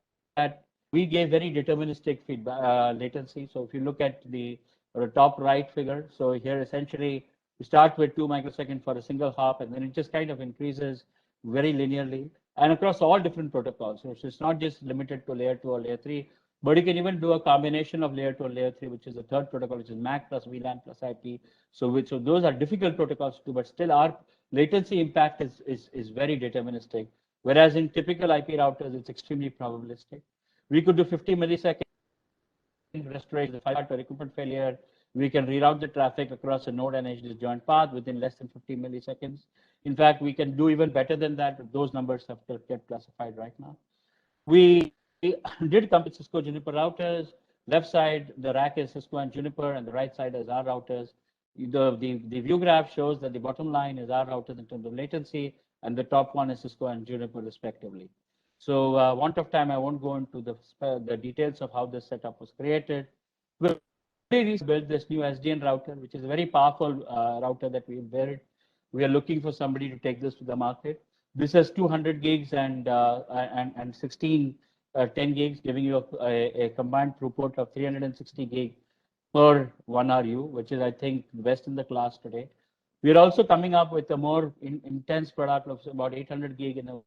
we gave very deterministic feedback latency. So if you look at the top right figure, so here essentially we start with 2 microseconds for a single hop, and then it just kind of increases very linearly and across all different protocols. So it's not just limited to layer 2 or layer 3, but you can even do a combination of layer 2 and layer 3, which is the third protocol, which is MAC plus VLAN plus IP. So those are difficult protocols to do, but still our latency impact is very deterministic. Whereas in typical IP routers, it's extremely probabilistic. We could do 50 millisecond restoration, the 5 equipment failure. We can reroute the traffic across a node and edge disjoint path within less than 50 milliseconds. In fact, we can do even better than that, but those numbers have to get classified right now. We did come with Cisco Juniper routers. Left side, the rack is Cisco and Juniper, and the right side is our routers. The view graph shows that the bottom line is our routers in terms of latency, and the top one is Cisco and Juniper respectively. So want of time, I won't go into the details of how this setup was created. We built this new SDN router, which is a very powerful router that we built. We are looking for somebody to take this to the market. This has 200 gigs and 16 10 gigs, giving you a combined throughput of 360 gig per 1 RU, which is, I think, best in the class today. We are also coming up with a more intense product of about 800 gig in a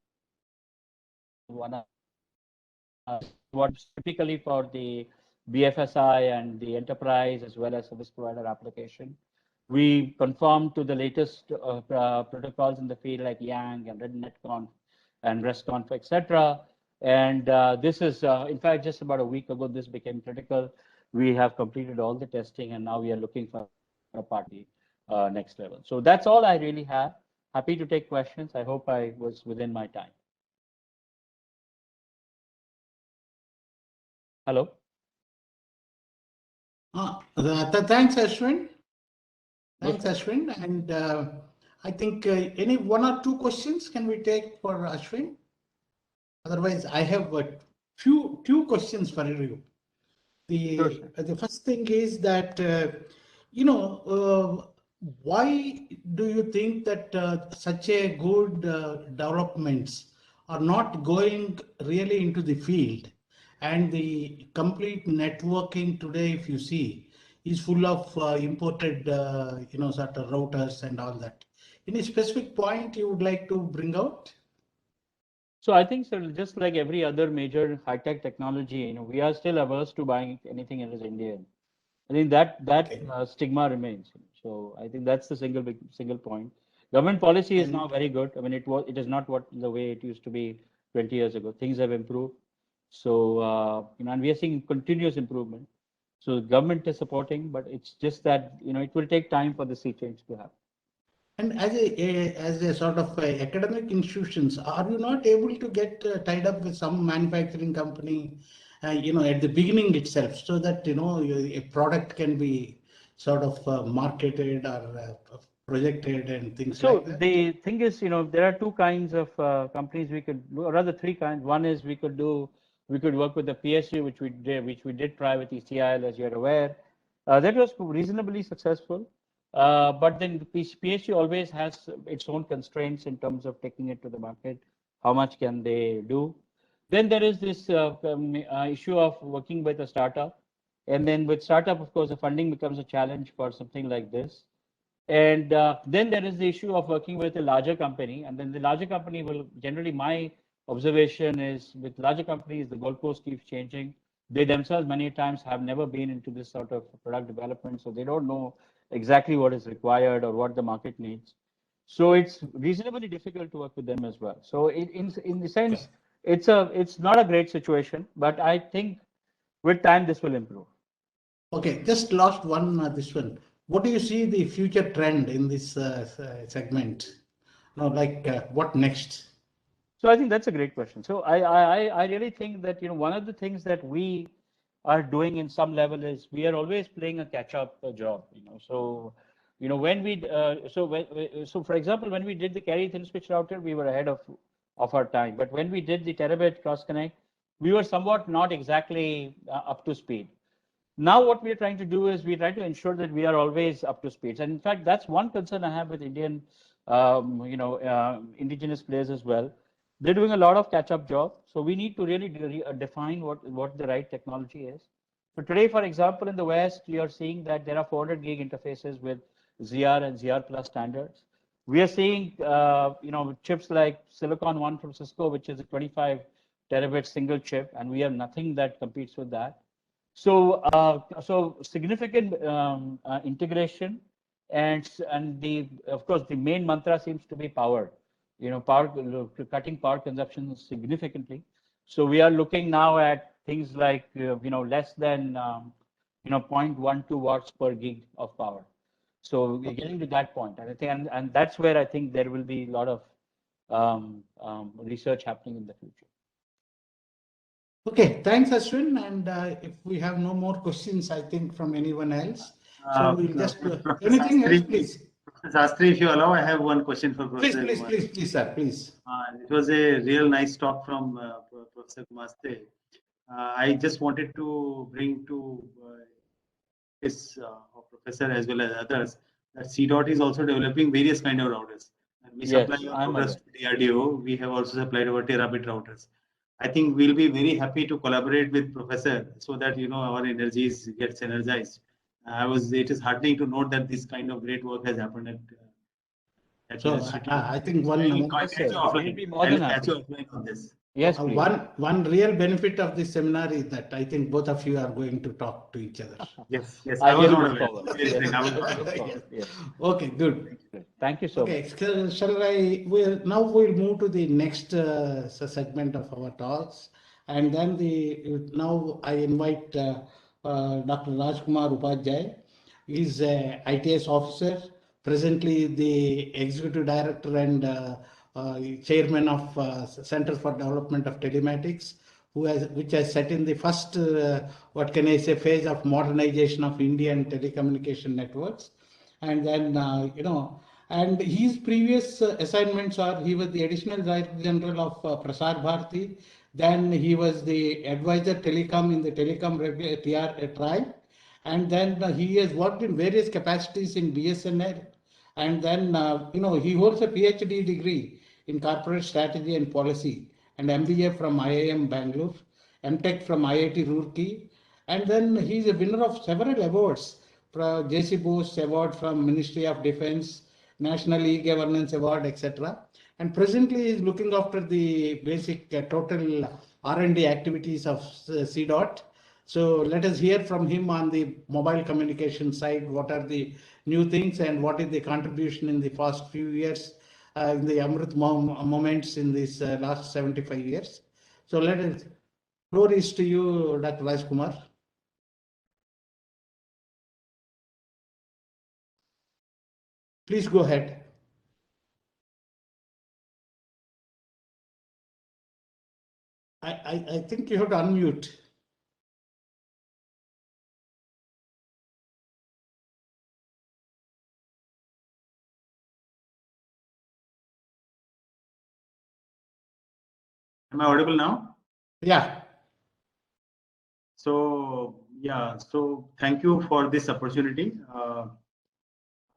1 RU. What's typically for the BFSI and the enterprise as well as service provider application. We conform to the latest protocols in the field like YANG and RedNetConf and RESTConf, etc. And this is, in fact, just about a week ago, this became critical. We have completed all the testing, and now we are looking for a party next level. So that's all I really have. Happy to take questions. I hope I was within my time. Hello. Thanks, Ashwin. Thanks, Ashwin. And I think any 1 or 2 questions can we take for Ashwin? Otherwise, I have a few questions for you. The first thing is that, why do you think that such a good developments are not going really into the field? And the complete networking today, if you see, is full of imported, sort of routers and all that. Any specific point you would like to bring out? So I think, sir, just like every other major high-tech technology, we are still averse to buying anything that is Indian. I think that stigma remains. So I think that's the single point. Government policy is now very good. I mean, it is not the way it used to be 20 years ago. Things have improved. So and we are seeing continuous improvement. So government is supporting, but it's just that it will take time for the sea change to happen. And as a sort of academic institutions, are you not able to get tied up with some manufacturing company, at the beginning itself, so that a product can be sort of marketed or projected and things like that? So the thing is, there are 2 kinds of companies we could do, or rather 3 kinds. One is we could work with the PSU, which we did try with ECIL, as you're aware. That was reasonably successful. But then the PSU always has its own constraints in terms of taking it to the market. How much can they do? Then there is this issue of working with a startup. And then with startup, of course, the funding becomes a challenge for something like this. And then there is the issue of working with a larger company. And then the larger company will generally, my observation is with larger companies, the goalpost keeps changing. They themselves many times have never been into this sort of product development. So they don't know exactly what is required or what the market needs. So it's reasonably difficult to work with them as well. So in the sense, it's not a great situation, but I think with time this will improve. Okay, just last one, this one. What do you see the future trend in this segment? What next? So I think that's a great question. So I really think that, you know, one of the things that we are doing in some level is we are always playing a catch-up job, you know. So, you know, when we so for example, when we did the carry thin switch router, we were ahead of our time. But when we did the terabit cross connect, we were somewhat not exactly up to speed. Now what we are trying to do is we try to ensure that we are always up to speed. And in fact, that's one concern I have with Indian, indigenous players as well. They're doing a lot of catch-up job. So we need to really define what the right technology is. So today, for example, in the West, we are seeing that there are 400 gig interfaces with ZR and ZR Plus standards. We are seeing, chips like Silicon One from Cisco, which is a 25 terabit single chip, and we have nothing that competes with that. So, so significant integration, and of course the main mantra seems to be power. You know, cutting power consumption significantly. So we are looking now at things like less than 0.12 watts per gig of power. So we're getting to that point, and I think, and that's where I think there will be a lot of research happening in the future. Okay, thanks, Ashwin. And if we have no more questions, I think from anyone else, so we'll just anything else, please. Sastry, if you allow, I have one question for Professor. Please, sir, please. It was a real nice talk from Professor Maste. I just wanted to bring to this professor as well as others that CDOT is also developing various kind of routers. And we supply our routers to DRDO. We have also supplied our terabit routers. I think we'll be very happy to collaborate with Professor so that our energies gets energized. It is heartening to note that this kind of great work has happened at so I think one Yes, one real benefit of this seminar is that I think both of you are going to talk to each other. Yes. I will look forward. Yes. Okay, good. Thank you so much. Now we'll move to the next segment of our talks, and then now I invite Dr. Rajkumar Upadhyay. He's an ITS officer, presently the executive director and chairman of Center for Development of Telematics, which has set in the first, phase of modernization of Indian telecommunication networks. And then, and his previous assignments are, he was the additional director general of Prasar Bharati. Then he was the advisor telecom in the telecom tribe. And then he has worked in various capacities in BSNL. And then, he holds a PhD degree in corporate strategy and policy, and MBA from IIM Bangalore, MTech from IIT Roorkee. And then he's a winner of several awards, JC Bose Award from Ministry of Defense, National E-Governance Award, etc. And presently is looking after the basic total R&D activities of CDOT. So let us hear from him on the mobile communication side. What are the new things and what is the contribution in the past few years, in the Amrit moments in this last 75 years. So floor is to you, Dr. Rajkumar. Please go ahead. I think you have to unmute. Am I audible now? Yeah. So thank you for this opportunity.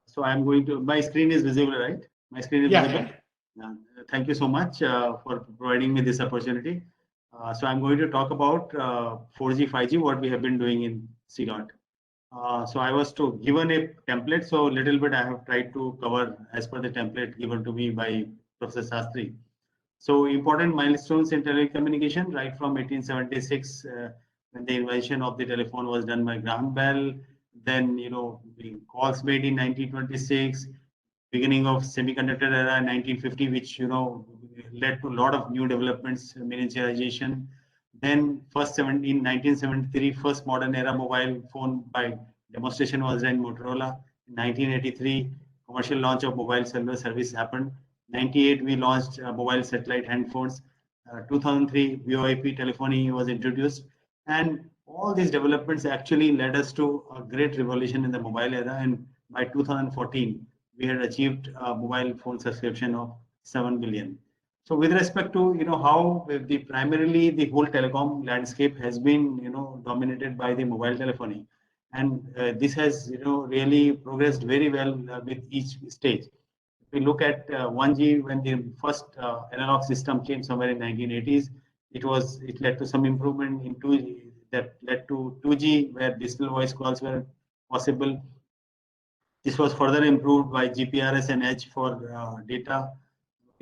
So I'm going to, my screen is visible, right? My screen is visible. Yeah. Thank you so much for providing me this opportunity. So I'm going to talk about 4G, 5G, what we have been doing in CDOT. So I was given a template, so a little bit I have tried to cover as per the template given to me by Professor Sastry. So important milestones in telecommunication, right from 1876, when the invention of the telephone was done by Graham Bell. Then, the calls made in 1926, beginning of semiconductor era in 1950, which, led to a lot of new developments, miniaturization. Then in 1973, first modern era mobile phone by demonstration was done in Motorola. In 1983, commercial launch of mobile cellular service happened. 98, we launched mobile satellite handphones. 2003, VoIP telephony was introduced. And all these developments actually led us to a great revolution in the mobile era. And by 2014, we had achieved a mobile phone subscription of 7 billion. So with respect to, how primarily the whole telecom landscape has been, dominated by the mobile telephony. And this has, really progressed very well with each stage. If we look at 1G, when the first analog system came somewhere in 1980s, it led to some improvement in 2G that led to 2G, where digital voice calls were possible. This was further improved by GPRS and Edge for data.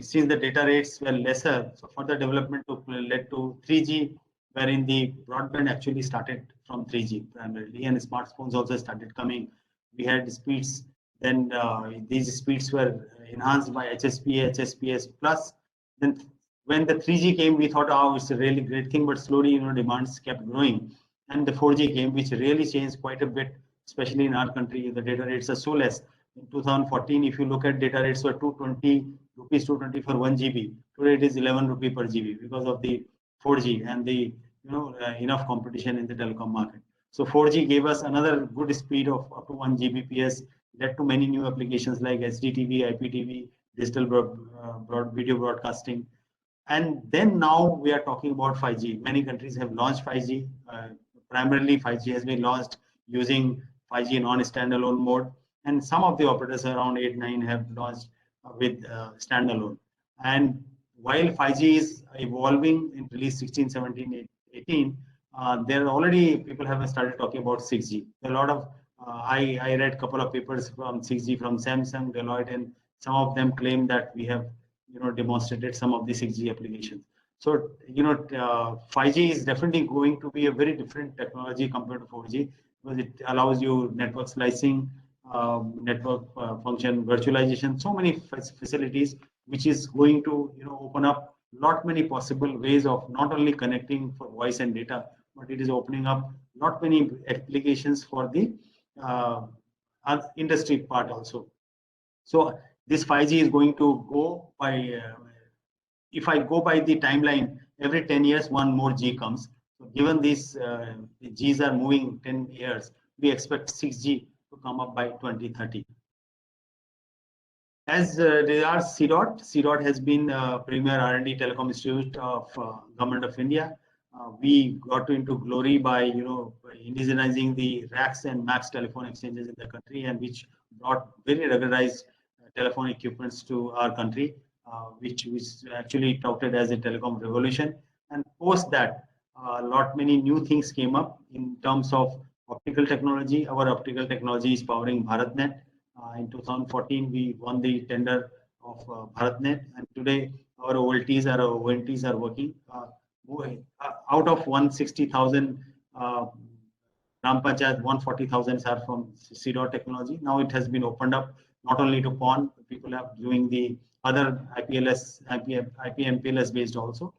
Since the data rates were lesser, so further development led to 3G, wherein the broadband actually started from 3G primarily, and smartphones also started coming. We had speeds, then these speeds were enhanced by HSPA, HSPS plus. Then when the 3G came, we thought, oh, it's a really great thing, but slowly, demands kept growing. And the 4G came, which really changed quite a bit, especially in our country. The data rates are so less. In 2014, if you look at data rates were 220 rupees, 220 for 1 GB. Today it is 11 rupee per GB because of the 4G and the enough competition in the telecom market. So 4G gave us another good speed of up to 1 Gbps, led to many new applications like HDTV, IPTV, digital video broadcasting. And then now we are talking about 5G. Many countries have launched 5G. Primarily 5G has been launched using 5G non-standalone mode. And some of the operators around 8, 9 have launched with standalone. And while 5G is evolving in release 16, 17, 18, there are already people have started talking about 6G. There are a lot of, I read a couple of papers from 6G from Samsung, Deloitte, and some of them claim that we have demonstrated some of the 6G applications. So, 5G is definitely going to be a very different technology compared to 4G, because it allows you network slicing, network function virtualization, so many facilities, which is going to open up lot many possible ways of not only connecting for voice and data, but it is opening up not many applications for the industry part also. So this 5G is going to go by, if I go by the timeline, every 10 years, one more G comes. So given these the Gs are moving 10 years, we expect 6G to come up by 2030. As regards CDOT, CDOT has been premier R&D telecom institute of Government of India. We got into glory by indigenizing the racks and max telephone exchanges in the country, and which brought very ruggedized telephone equipments to our country, which was actually touted as a telecom revolution. And post that, many new things came up in terms of optical technology. Our optical technology is powering BharatNet. In 2014, we won the tender of BharatNet, and today our OLTs, our ONTs are working. Out of 160,000 Gram Panchayat, 140,000 are from CDOT technology. Now it has been opened up not only to PON, people are doing the other IPLS, IP-MPLS based also.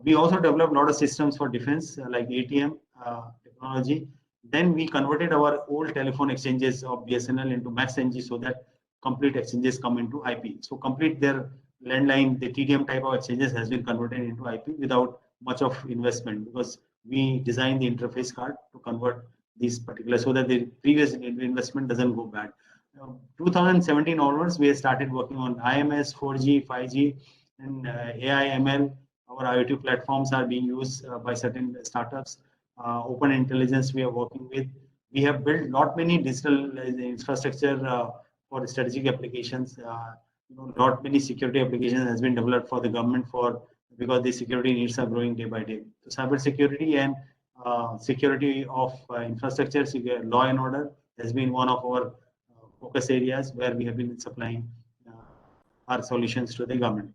We also developed a lot of systems for defense like ATM technology. Then we converted our old telephone exchanges of BSNL into MaxNG so that complete exchanges come into IP. So complete their landline, the TDM type of exchanges has been converted into IP without much of investment, because we designed the interface card to convert these particular so that the previous investment doesn't go bad. 2017 onwards, we have started working on IMS, 4G, 5G, and AI, ML. Our IoT platforms are being used by certain startups. Open intelligence we are working with. We have built not many digital infrastructure for strategic applications. Not many security applications has been developed for the government because the security needs are growing day by day. So cyber security and security of infrastructure, law and order has been one of our focus areas where we have been supplying our solutions to the government.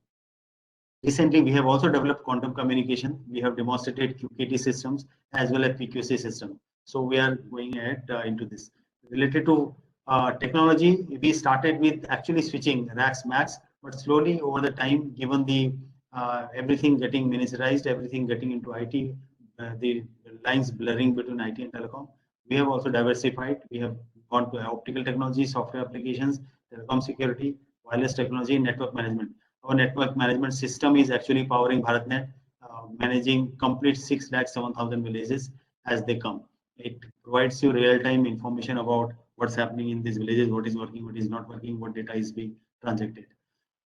Recently, we have also developed quantum communication. We have demonstrated QKT systems as well as PQC system. So we are going ahead into this. Related to technology, we started with actually switching racks max, but slowly over the time, given the everything getting miniaturized, everything getting into IT, the lines blurring between IT and telecom, we have also diversified. We have gone to optical technology, software applications, telecom security, wireless technology, network management. Our network management system is actually powering BharatNet, managing complete 6,07,000 villages as they come. It provides you real-time information about what's happening in these villages, what is working, what is not working, what data is being transacted.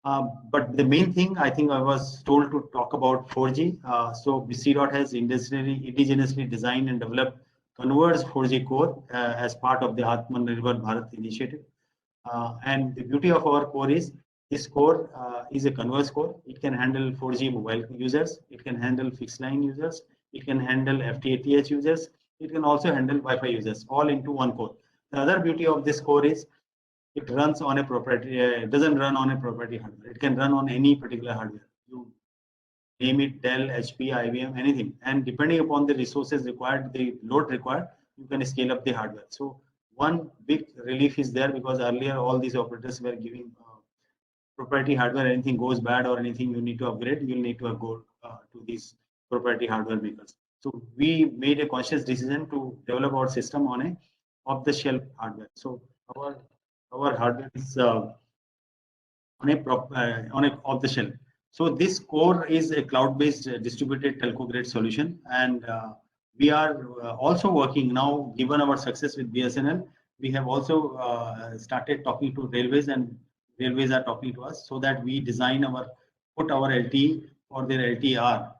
But the main thing I think I was told to talk about 4G. So CDOT has indigenously designed and developed converged 4G core as part of the Atmanirbhar Bharat initiative. And the beauty of our core is this core is a converged core. It can handle 4G mobile users. It can handle fixed line users. It can handle FTTH users. It can also handle Wi-Fi users, all into one core. The other beauty of this core is it runs on a proprietary, it doesn't run on a proprietary hardware. It can run on any particular hardware. You name it, Dell, HP, IBM, anything. And depending upon the resources required, the load required, you can scale up the hardware. So one big relief is there, because earlier all these operators were giving proprietary hardware. Anything goes bad or anything you need to upgrade, you'll need to go to these proprietary hardware makers. So we made a conscious decision to develop our system on a off-the-shelf hardware. So our hardware is on a off-the-shelf. So this core is a cloud-based distributed telco-grade solution, and we are also working now. Given our success with BSNL, we have also started talking to railways, and railways are talking to us, so that we design put our LTE or their LTR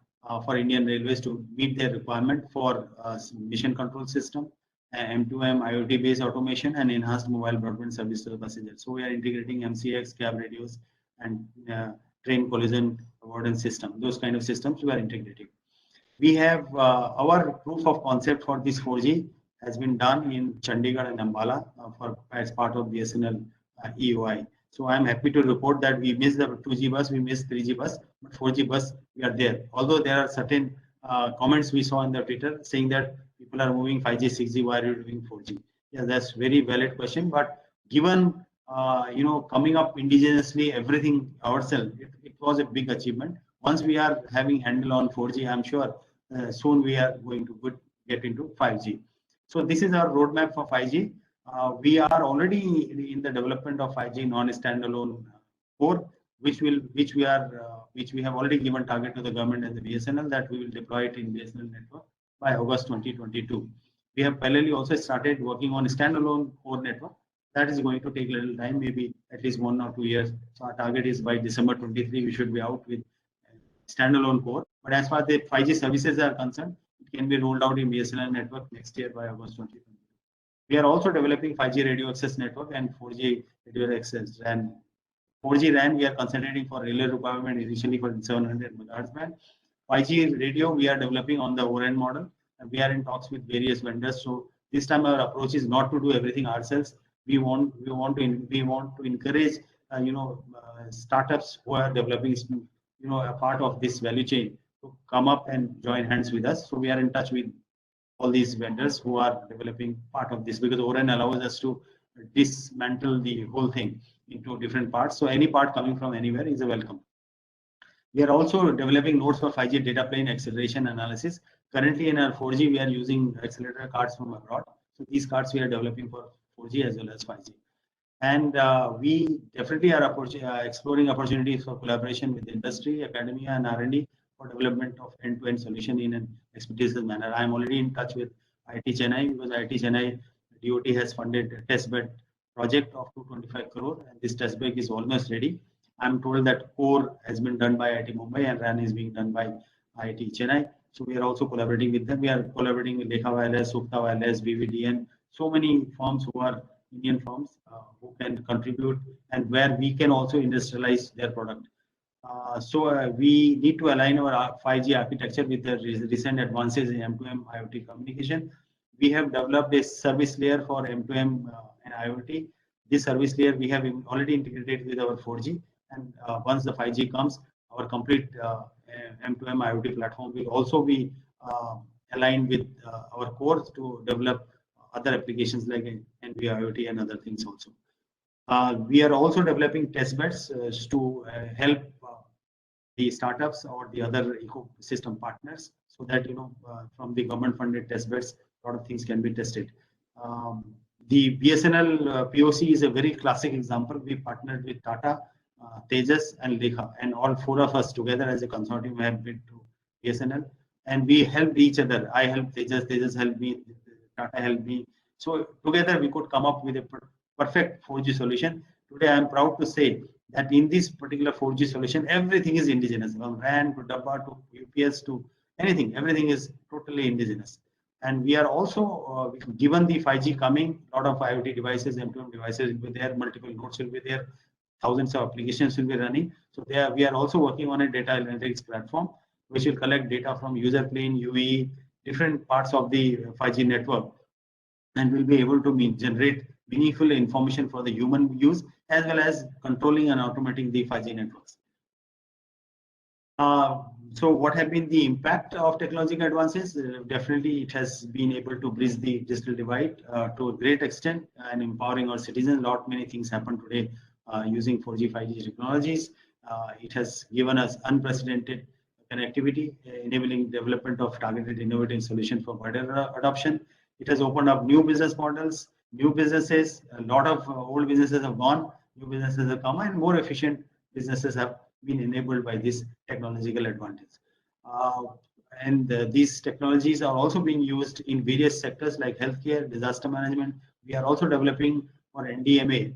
for Indian Railways to meet their requirement for mission control system, M2M IoT-based automation, and enhanced mobile broadband service to the passengers. So we are integrating MCX, cab radios, and train collision avoidance system. Those kind of systems we are integrating. We have our proof of concept for this 4G has been done in Chandigarh and Ambala as part of BSNL EOI. So I am happy to report that we missed the 2G bus, we missed 3G bus, but 4G bus we are there. Although there are certain comments we saw on the Twitter saying that people are moving 5G, 6G, why are you doing 4G? Yeah, that's very valid question. But given coming up indigenously everything ourselves, it was a big achievement. Once we are having handle on 4G, I'm sure soon we are going to get into 5G. So this is our roadmap for 5G. We are already in the development of 5G non-standalone core, which we have already given target to the government and the BSNL that we will deploy it in BSNL network by August 2022. We have parallelly also started working on a standalone core network. That is going to take a little time, maybe at least 1 or 2 years. So our target is by December 23, we should be out with standalone core. But as far as the 5G services are concerned, it can be rolled out in BSNL network next year by August 2022. We are also developing 5G radio access network and 4G radio access RAN. 4G RAN, we are concentrating for relay requirement initially for 700 MHz band. 5G radio, we are developing on the ORAN model, and we are in talks with various vendors. So this time our approach is not to do everything ourselves. We want to encourage startups who are developing a part of this value chain to come up and join hands with us. So we are in touch with all these vendors who are developing part of this, because ORAN allows us to dismantle the whole thing into different parts. So any part coming from anywhere is a welcome. We are also developing nodes for 5G data plane acceleration analysis. Currently in our 4G, we are using accelerator cards from abroad. So these cards we are developing for 4G as well as 5G. And we definitely are exploring opportunities for collaboration with industry, academia, and R&D for development of end-to-end solution in an expeditious manner. I am already in touch with IIT Chennai, because IIT Chennai DOT has funded a testbed project of 225 crore, and this testbed is almost ready. I'm told that core has been done by IIT Mumbai and RAN is being done by IIT Chennai. So we are also collaborating with them. We are collaborating with Lekha Wireless, Sukta Wireless, BVDN, so many firms who are Indian firms who can contribute, and where we can also industrialize their product. So we need to align our 5G architecture with the recent advances in M2M IoT communication. We have developed a service layer for M2M and IoT. This service layer we have already integrated with our 4G, and once the 5G comes, our complete M2M IoT platform will also be aligned with our core to develop other applications like NB IoT and other things also. We are also developing testbeds to help the startups or the other ecosystem partners, so that from the government funded testbeds, a lot of things can be tested. The BSNL POC is a very classic example. We partnered with Tata Tejas and Lekha, and all four of us together as a consortium have been to BSNL, and we helped each other. I helped Tejas, Tejas helped me, Tata helped me. So together we could come up with a perfect 4G solution. Today I am proud to say that in this particular 4G solution, everything is indigenous, from RAN to DABA to UPS to anything, everything is totally indigenous. And we are also, given the 5G coming, a lot of IoT devices, M2M devices will be there, multiple nodes will be there, thousands of applications will be running. So there, we are also working on a data analytics platform, which will collect data from user plane, UE, different parts of the 5G network, and will be able to generate meaningful information for the human use, as well as controlling and automating the 5G networks. So what have been the impact of technological advances? Definitely it has been able to bridge the digital divide to a great extent and empowering our citizens. Many things happen today using 4G, 5G technologies. It has given us unprecedented connectivity, enabling development of targeted innovative solutions for wider adoption. It has opened up new business models, new businesses. A lot of old businesses have gone, new businesses have come, and more efficient businesses have been enabled by this technological advantage. These technologies are also being used in various sectors like healthcare, disaster management. We are also developing for NDMA,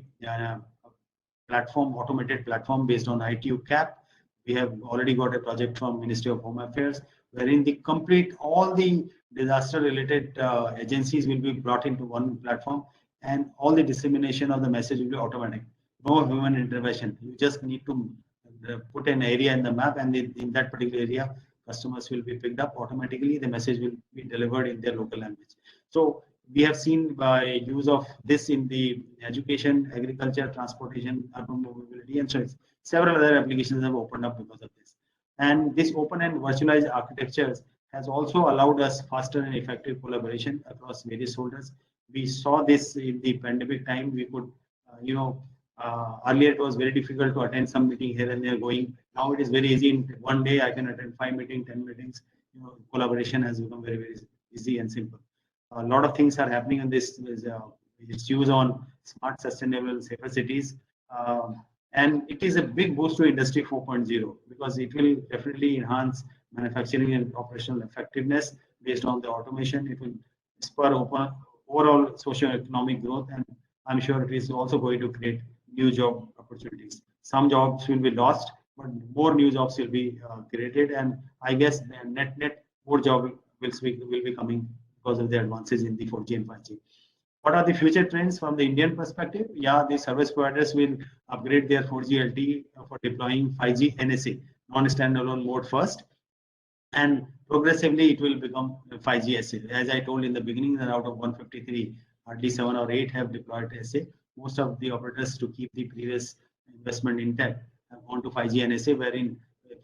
platform, automated platform based on ITU CAP. We have already got a project from Ministry of Home Affairs, wherein the complete, all the disaster related agencies will be brought into one platform, and all the dissemination of the message will be automatic. No human intervention. You just need to put an area in the map, and in that particular area, customers will be picked up automatically. The message will be delivered in their local language. So we have seen by use of this in the education, agriculture, transportation, urban mobility, and so several other applications have opened up because of this. And this open and virtualized architectures has also allowed us faster and effective collaboration across various holders. We saw this in the pandemic time. We could, earlier it was very difficult to attend some meeting here and there going. Now it is very easy. In one day I can attend 5 meetings, 10 meetings. Collaboration has become very, very easy and simple. A lot of things are happening in this. Its use on smart, sustainable, safer cities. And it is a big boost to Industry 4.0 because it will definitely enhance manufacturing and operational effectiveness based on the automation. It will spur overall socio-economic growth, and I'm sure it is also going to create new job opportunities. Some jobs will be lost, but more new jobs will be created, and I guess net more jobs will be coming because of the advances in the 4G and 5G. What are the future trends from the Indian perspective? Yeah, the service providers will upgrade their 4G LTE for deploying 5G NSA, non-standalone mode first, and progressively it will become 5G SA. As I told in the beginning, that out of 153, hardly 7 or 8 have deployed SA. Most of the operators, to keep the previous investment intact, have gone to 5G NSA, wherein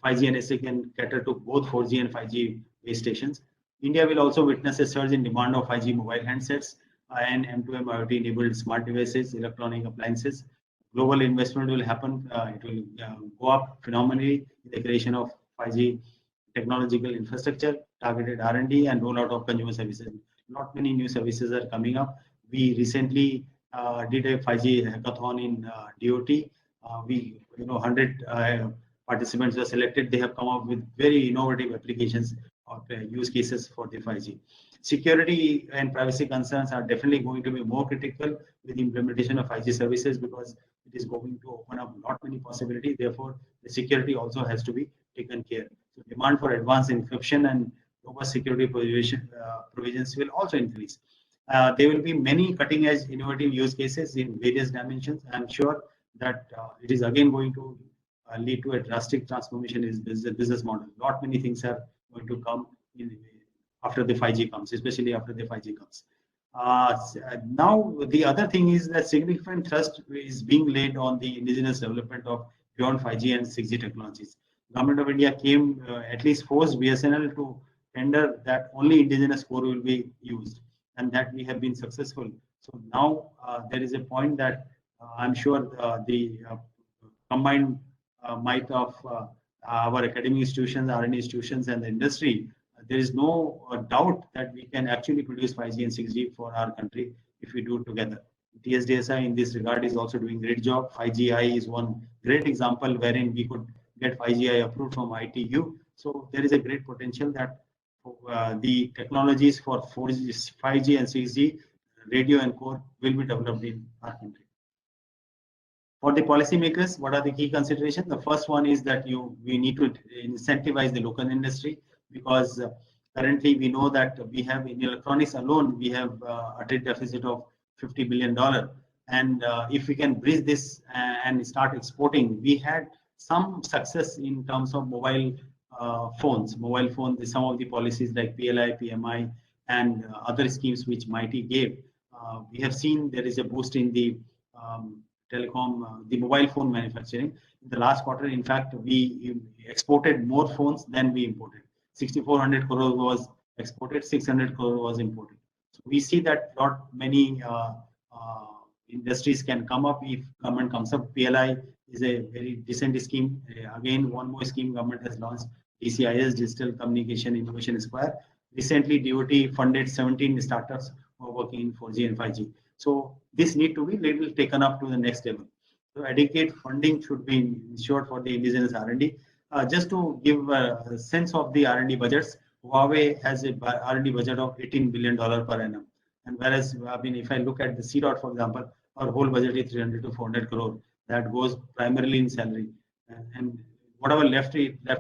5G NSA can cater to both 4G and 5G base stations. India will also witness a surge in demand of 5G mobile handsets and M2M IoT enabled smart devices, electronic appliances. Global investment will happen. It will go up phenomenally in the creation of 5G technological infrastructure, targeted R&D, and rollout of consumer services. Not many new services are coming up. We recently did a 5G hackathon in DOT. 100 participants were selected. They have come up with very innovative applications of use cases for the 5G. Security and privacy concerns are definitely going to be more critical with the implementation of 5G services because it is going to open up not many possibilities. Therefore, the security also has to be taken care. So demand for advanced encryption and robust security provisions will also increase. There will be many cutting-edge innovative use cases in various dimensions. I'm sure that it is again going to lead to a drastic transformation in the business model. Not many things are going to come in after the 5G comes, especially after the 5G comes. Now, the other thing is that significant thrust is being laid on the indigenous development of beyond 5G and 6G technologies. Government of India came, at least forced BSNL to tender that only indigenous core will be used, and that we have been successful. So now there is a point that I'm sure the combined might of our academic institutions, R&D institutions, and the industry, there is no doubt that we can actually produce 5G and 6G for our country if we do it together. TSDSI in this regard is also doing great job. 5GI is one great example wherein we could get 5GI approved from ITU. So there is a great potential that the technologies for 4G, 5G and 6G radio and core will be developed in our country. For the policymakers, what are the key considerations? The first one is that we need to incentivize the local industry, because currently we know that we have in electronics alone, we have a trade deficit of $50 billion. And if we can bridge this and start exporting, we had some success in terms of mobile phones, some of the policies like PLI, PMI, and other schemes which MITI gave. We have seen there is a boost in the telecom, the mobile phone manufacturing. In the last quarter, in fact, we exported more phones than we imported. 6,400 crore was exported, 600 crore was imported. So we see that not many industries can come up if government comes up. PLI is a very decent scheme. Again, one more scheme government has launched, DCIS, Digital Communication Innovation Square. Recently, DOT funded 17 startups who are working in 4G and 5G. So this need to be little taken up to the next level. So adequate funding should be ensured for the indigenous R&D. Just to give a sense of the R&D budgets, Huawei has a R&D budget of $18 billion per annum. And whereas, I mean, if I look at the CDOT, for example, our whole budget is 300 to 400 crore. That goes primarily in salary. And whatever left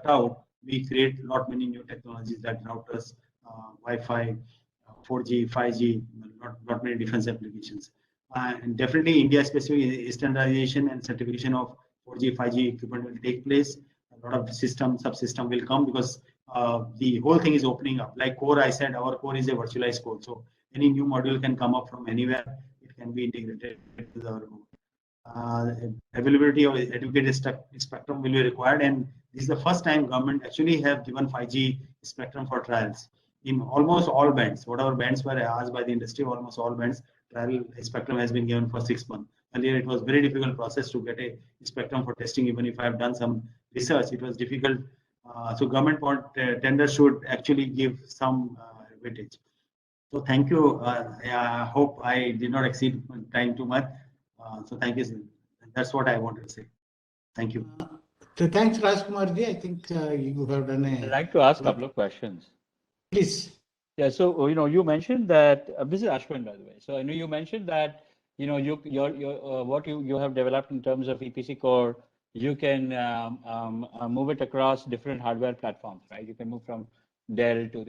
out, we create many new technologies like routers, Wi-Fi, 4G, 5G, not many defense applications. And definitely India specific standardization and certification of 4G, 5G equipment will take place. A lot of subsystem will come, because the whole thing is opening up. Like core, I said, our core is a virtualized core. So any new module can come up from anywhere. It can be integrated with our core. Availability of educated spectrum will be required. And this is the first time government actually have given 5G spectrum for trials in almost all bands. Whatever bands were asked by the industry, almost all bands, trial spectrum has been given for 6 months. Earlier, it was very difficult process to get a spectrum for testing. Even if I have done some research, it was difficult. So government tender should actually give some advantage. So thank you. I hope I did not exceed time too much. So thank you. That's what I wanted to say. Thank you. So thanks, Rajkumarji. I think you have done a. I'd like to ask a couple of questions. Please. Yeah. So you mentioned that this is Ashwin, by the way. So I know you mentioned that what you have developed in terms of EPC core, you can move it across different hardware platforms, right? You can move from Dell to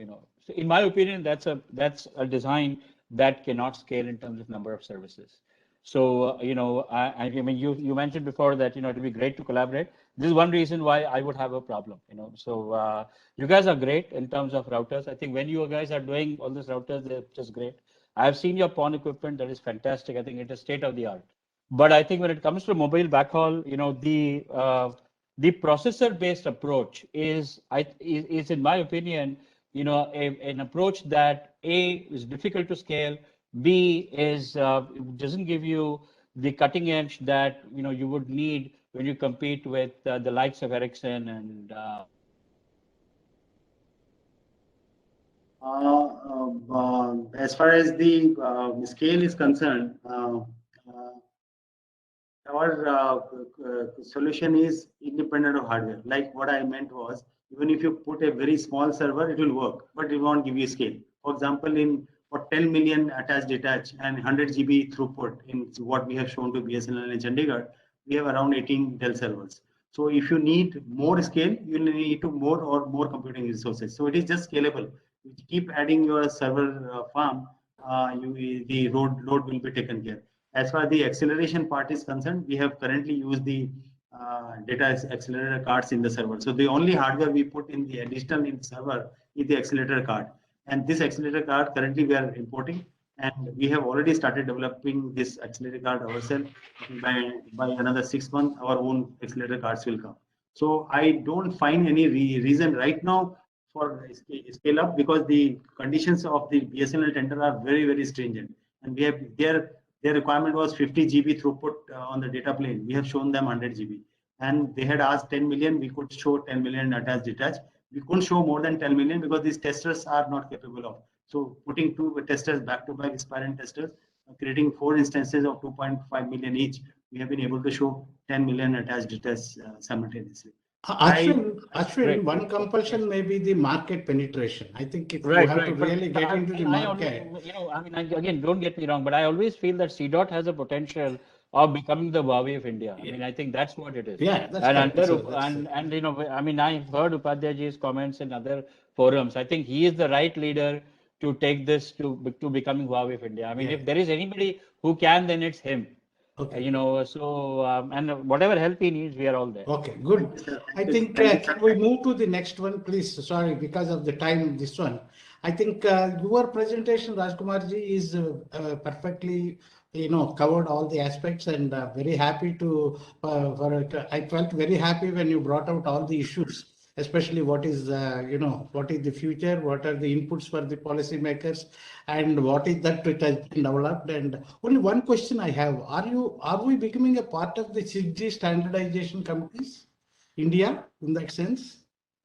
So in my opinion, that's a design that cannot scale in terms of number of services. So I mean you mentioned before that it would be great to collaborate. This is one reason why I would have a problem. So you guys are great in terms of routers. I think when you guys are doing all these routers, they're just great. I've seen your PON equipment, that is fantastic. I think it is state of the art. But I think when it comes to mobile backhaul, the processor-based approach is in my opinion, an approach that A, is difficult to scale, B, is doesn't give you the cutting edge that you would need when you compete with the likes of Ericsson and as far as the scale is concerned, our solution is independent of hardware. Like what I meant was, even if you put a very small server, it will work, but it won't give you scale. For example, for 10 million attached detach and 100 GB throughput in what we have shown to BSNL in Chandigarh, we have around 18 Dell servers. So if you need more scale, you need to more computing resources. So it is just scalable. You keep adding your server farm, the load will be taken care. As far as the acceleration part is concerned, we have currently used the data accelerator cards in the server. So the only hardware we put in the additional in server is the accelerator card. And this accelerator card currently we are importing, and we have already started developing this accelerator card ourselves. By another 6 months, our own accelerator cards will come. So I don't find any reason right now for scale up, because the conditions of the BSNL tender are very, very stringent. And we have their requirement was 50 GB throughput on the data plane. We have shown them 100 GB. And they had asked 10 million. We could show 10 million attached detach. We couldn't show more than 10 million because these testers are not capable of. So putting two testers back to back, aspirant testers, creating 4 instances of 2.5 million each, we have been able to show 10 million attached tests simultaneously. Ashwin, one compulsion may be the market penetration. I think if you have to really get into the market. Again, don't get me wrong, but I always feel that CDOT has a potential of becoming the Huawei of India. I mean, I think that's what it is. Yeah, that's and correct. I've heard Upadhyayji's comments in other forums. I think he is the right leader to take this to becoming Huawei of India. I mean, if there is anybody who can, then it's him. Okay. And whatever help he needs, we are all there. Okay, good. I think can we move to the next one, please? Sorry, because of the time, this one. I think your presentation, Rajkumarji, is perfectly, covered all the aspects, and very happy to. I felt very happy when you brought out all the issues, especially what is, what is the future, what are the inputs for the policymakers, and what is that it has been developed. And only one question I have: are we becoming a part of the 6G standardization committees, India, in that sense?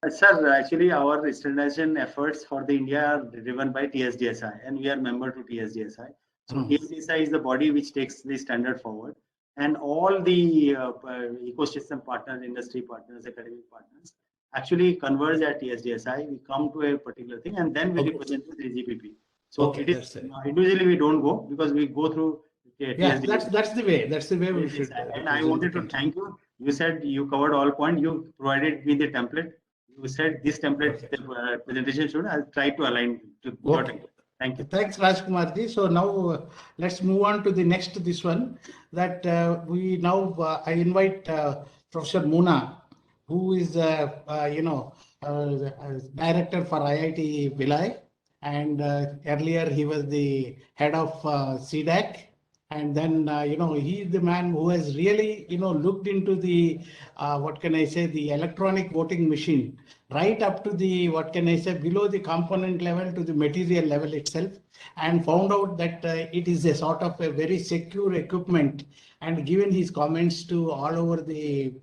Sir, actually, our standardization efforts for the India are driven by TSDSI, and we are member to TSDSI. So TSDSI is the body which takes the standard forward, and all the ecosystem partners, industry partners, academic partners actually converge at TSDSI. We come to a particular thing, and then we represent the 3GPP. So it is individually we don't go, because we go through. Yeah, that's the way. That's the way we should. And I wanted to thank you. You said you covered all points. You provided me the template. You said this template presentation should. I'll try to align to your template. Thank you. Thanks, Rajkumarji. So now let's move on to the next. This one that we now I invite Professor Muna, who is director for IIT Bhilai, and earlier he was the head of CDAC. And then, he is the man who has really, looked into the, the electronic voting machine, right up to the, below the component level to the material level itself, and found out that it is a sort of a very secure equipment, and given his comments to all over the,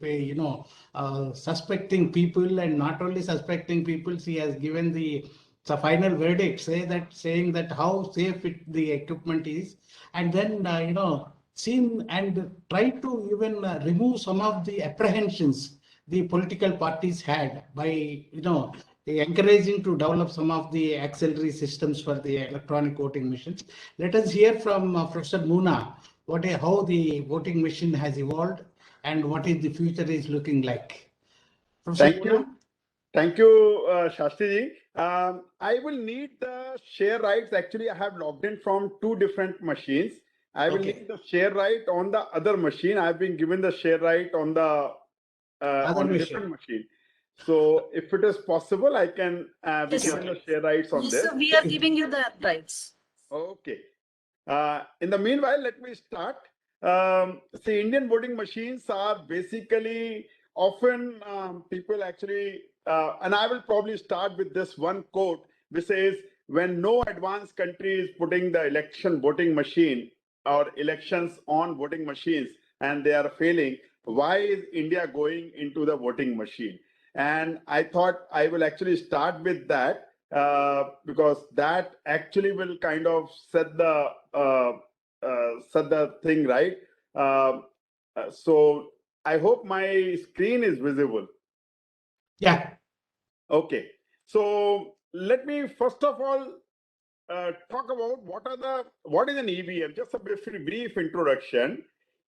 suspecting people, and not only suspecting people, he has given the final verdict, saying that how safe the equipment is. And then, seen and tried to even remove some of the apprehensions the political parties had by, encouraging to develop some of the auxiliary systems for the electronic voting machines. Let us hear from Professor Muna how the voting machine has evolved and what is the future is looking like. Professor Muna? Thank you, Shastriji. I will need the share rights. Actually, I have logged in from 2 different machines. I will need the share right on the other machine. I've been given the share right on the different machine. So if it is possible, I can be given the share rights on this. So we are giving you the rights. Okay. In the meanwhile, let me start. See, Indian voting machines are basically often people actually, and I will probably start with this one quote, which says, when no advanced country is putting the election voting machine or elections on voting machines and they are failing, why is India going into the voting machine? And I thought I will actually start with that because that actually will kind of set the thing right. So I hope my screen is visible. Yeah. Okay. So let me first of all talk about what is an EVM. Just a brief introduction.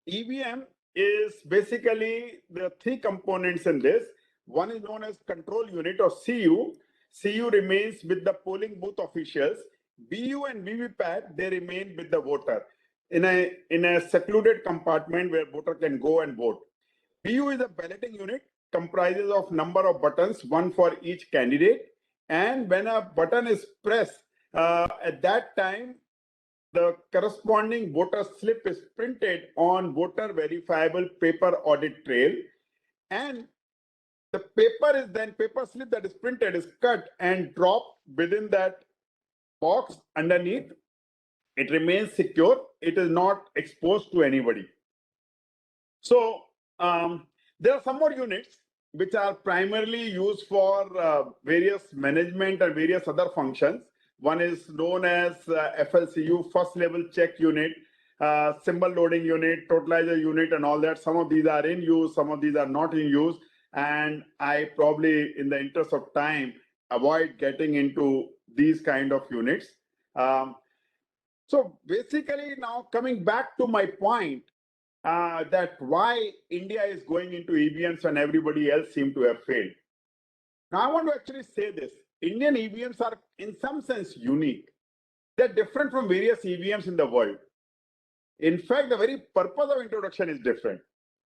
EVM is basically the 3 components in this. One is known as control unit or CU. CU remains with the polling booth officials. BU and VVPAT, they remain with the voter in a secluded compartment where voter can go and vote. BU is a balloting unit, comprises of number of buttons, 1 for each candidate. And when a button is pressed, at that time, the corresponding voter slip is printed on voter verifiable paper audit trail. And the paper slip that is printed is cut and dropped within that box underneath. It remains secure. It is not exposed to anybody. So there are some more units which are primarily used for various management and various other functions. One is known as FLCU, first level check unit, symbol loading unit, totalizer unit, and all that. Some of these are in use, some of these are not in use. And I probably, in the interest of time, avoid getting into these kind of units. So basically, now coming back to my point, that why India is going into EVMs when everybody else seems to have failed. Now, I want to actually say this. Indian EVMs are in some sense unique. They're different from various EVMs in the world. In fact, the very purpose of introduction is different.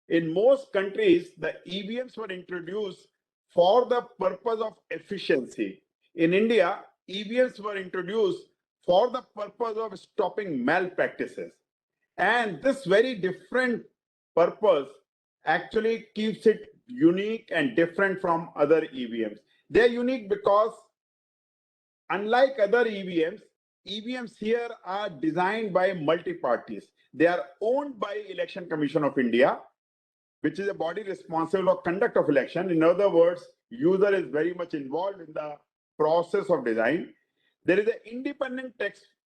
In most countries, the EVMs were introduced for the purpose of efficiency. In India, EVMs were introduced for the purpose of stopping malpractices. And this very different purpose actually keeps it unique and different from other EVMs. They're unique because unlike other EVMs, EVMs here are designed by multi-parties. They are owned by Election Commission of India, which is a body responsible for conduct of election. In other words, user is very much involved in the process of design. There is an independent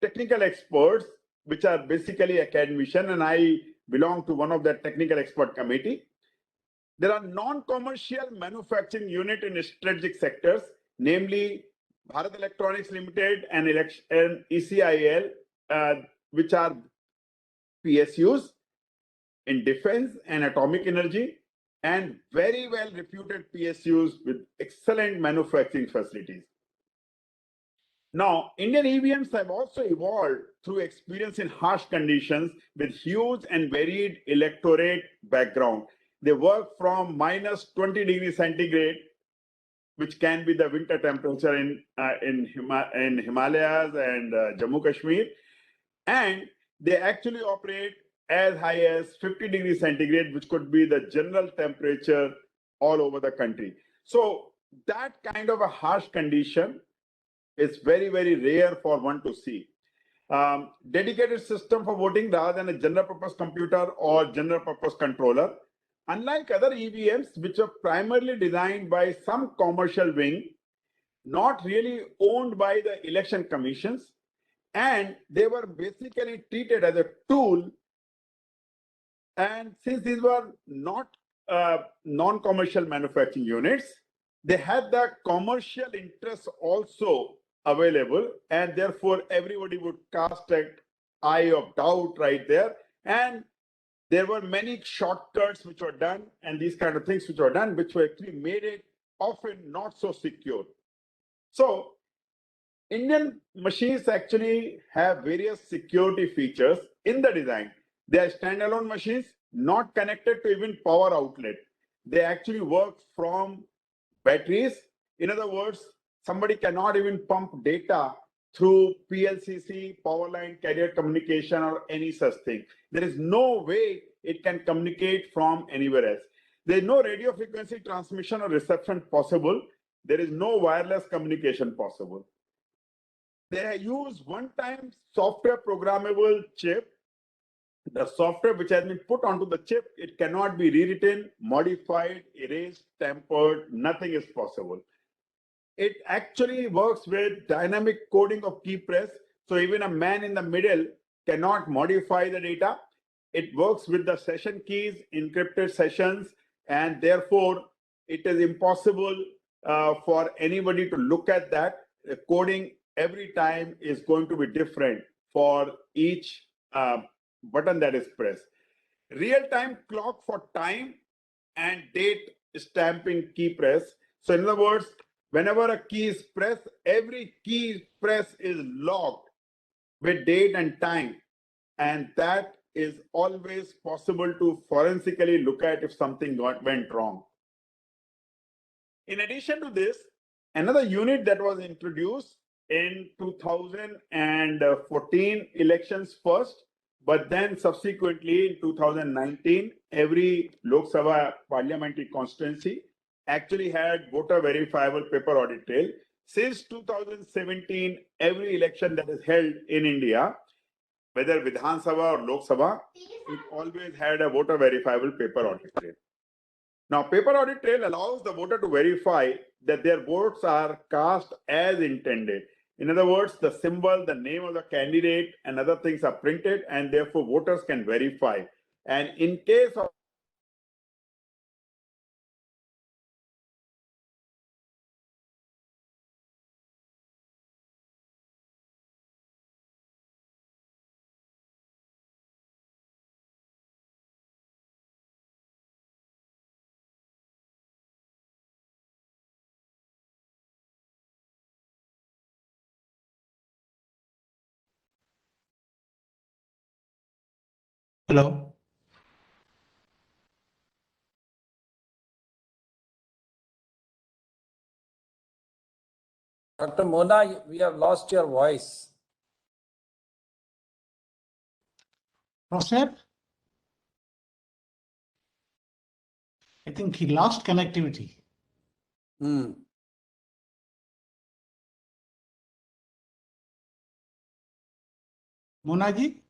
technical experts, which are basically academician, and I belong to one of the technical expert committee. There are non-commercial manufacturing unit in strategic sectors, namely Bharat Electronics Limited and ECIL, which are PSUs in defense and atomic energy, and very well reputed PSUs with excellent manufacturing facilities. Now, Indian EVMs have also evolved through experience in harsh conditions with huge and varied electorate background. They work from minus 20 degrees centigrade, which can be the winter temperature in Himalayas and Jammu Kashmir, and they actually operate as high as 50 degrees centigrade, which could be the general temperature all over the country. So that kind of a harsh condition is very, very rare for one to see. Dedicated system for voting rather than a general purpose computer or general purpose controller. Unlike other EVMs, which are primarily designed by some commercial wing, not really owned by the election commissions, and they were basically treated as a tool. And since these were not non-commercial manufacturing units, they had the commercial interests also available, and therefore everybody would cast an eye of doubt right there. And there were many shortcuts which were done, and these kind of things which were done, which were actually made it often not so secure. So Indian machines actually have various security features in the design. They are standalone machines, not connected to even power outlet. They actually work from batteries. In other words, somebody cannot even pump data through PLCC, power line, carrier communication, or any such thing. There is no way it can communicate from anywhere else. There is no radio frequency transmission or reception possible. There is no wireless communication possible. They use one-time software programmable chip. The software which has been put onto the chip, it cannot be rewritten, modified, erased, tampered, nothing is possible. It actually works with dynamic coding of key press. So even a man in the middle cannot modify the data. It works with the session keys, encrypted sessions, and therefore it is impossible for anybody to look at that. The coding every time is going to be different for each button that is pressed. Real-time clock for time and date stamping key press. So in other words, whenever a key is pressed, every key press is logged with date and time. And that is always possible to forensically look at if something went wrong. In addition to this, another unit that was introduced in 2014 elections first, but then subsequently in 2019, every Lok Sabha parliamentary constituency actually had voter verifiable paper audit trail. Since 2017, every election that is held in India, whether Vidhan Sabha or Lok Sabha, it always had a voter verifiable paper audit trail. Now, paper audit trail allows the voter to verify that their votes are cast as intended. In other words, the symbol, the name of the candidate, and other things are printed, and therefore voters can verify. And in case of Hello. Dr. Mona, we have lost your voice. Professor? I think he lost connectivity. Monaji?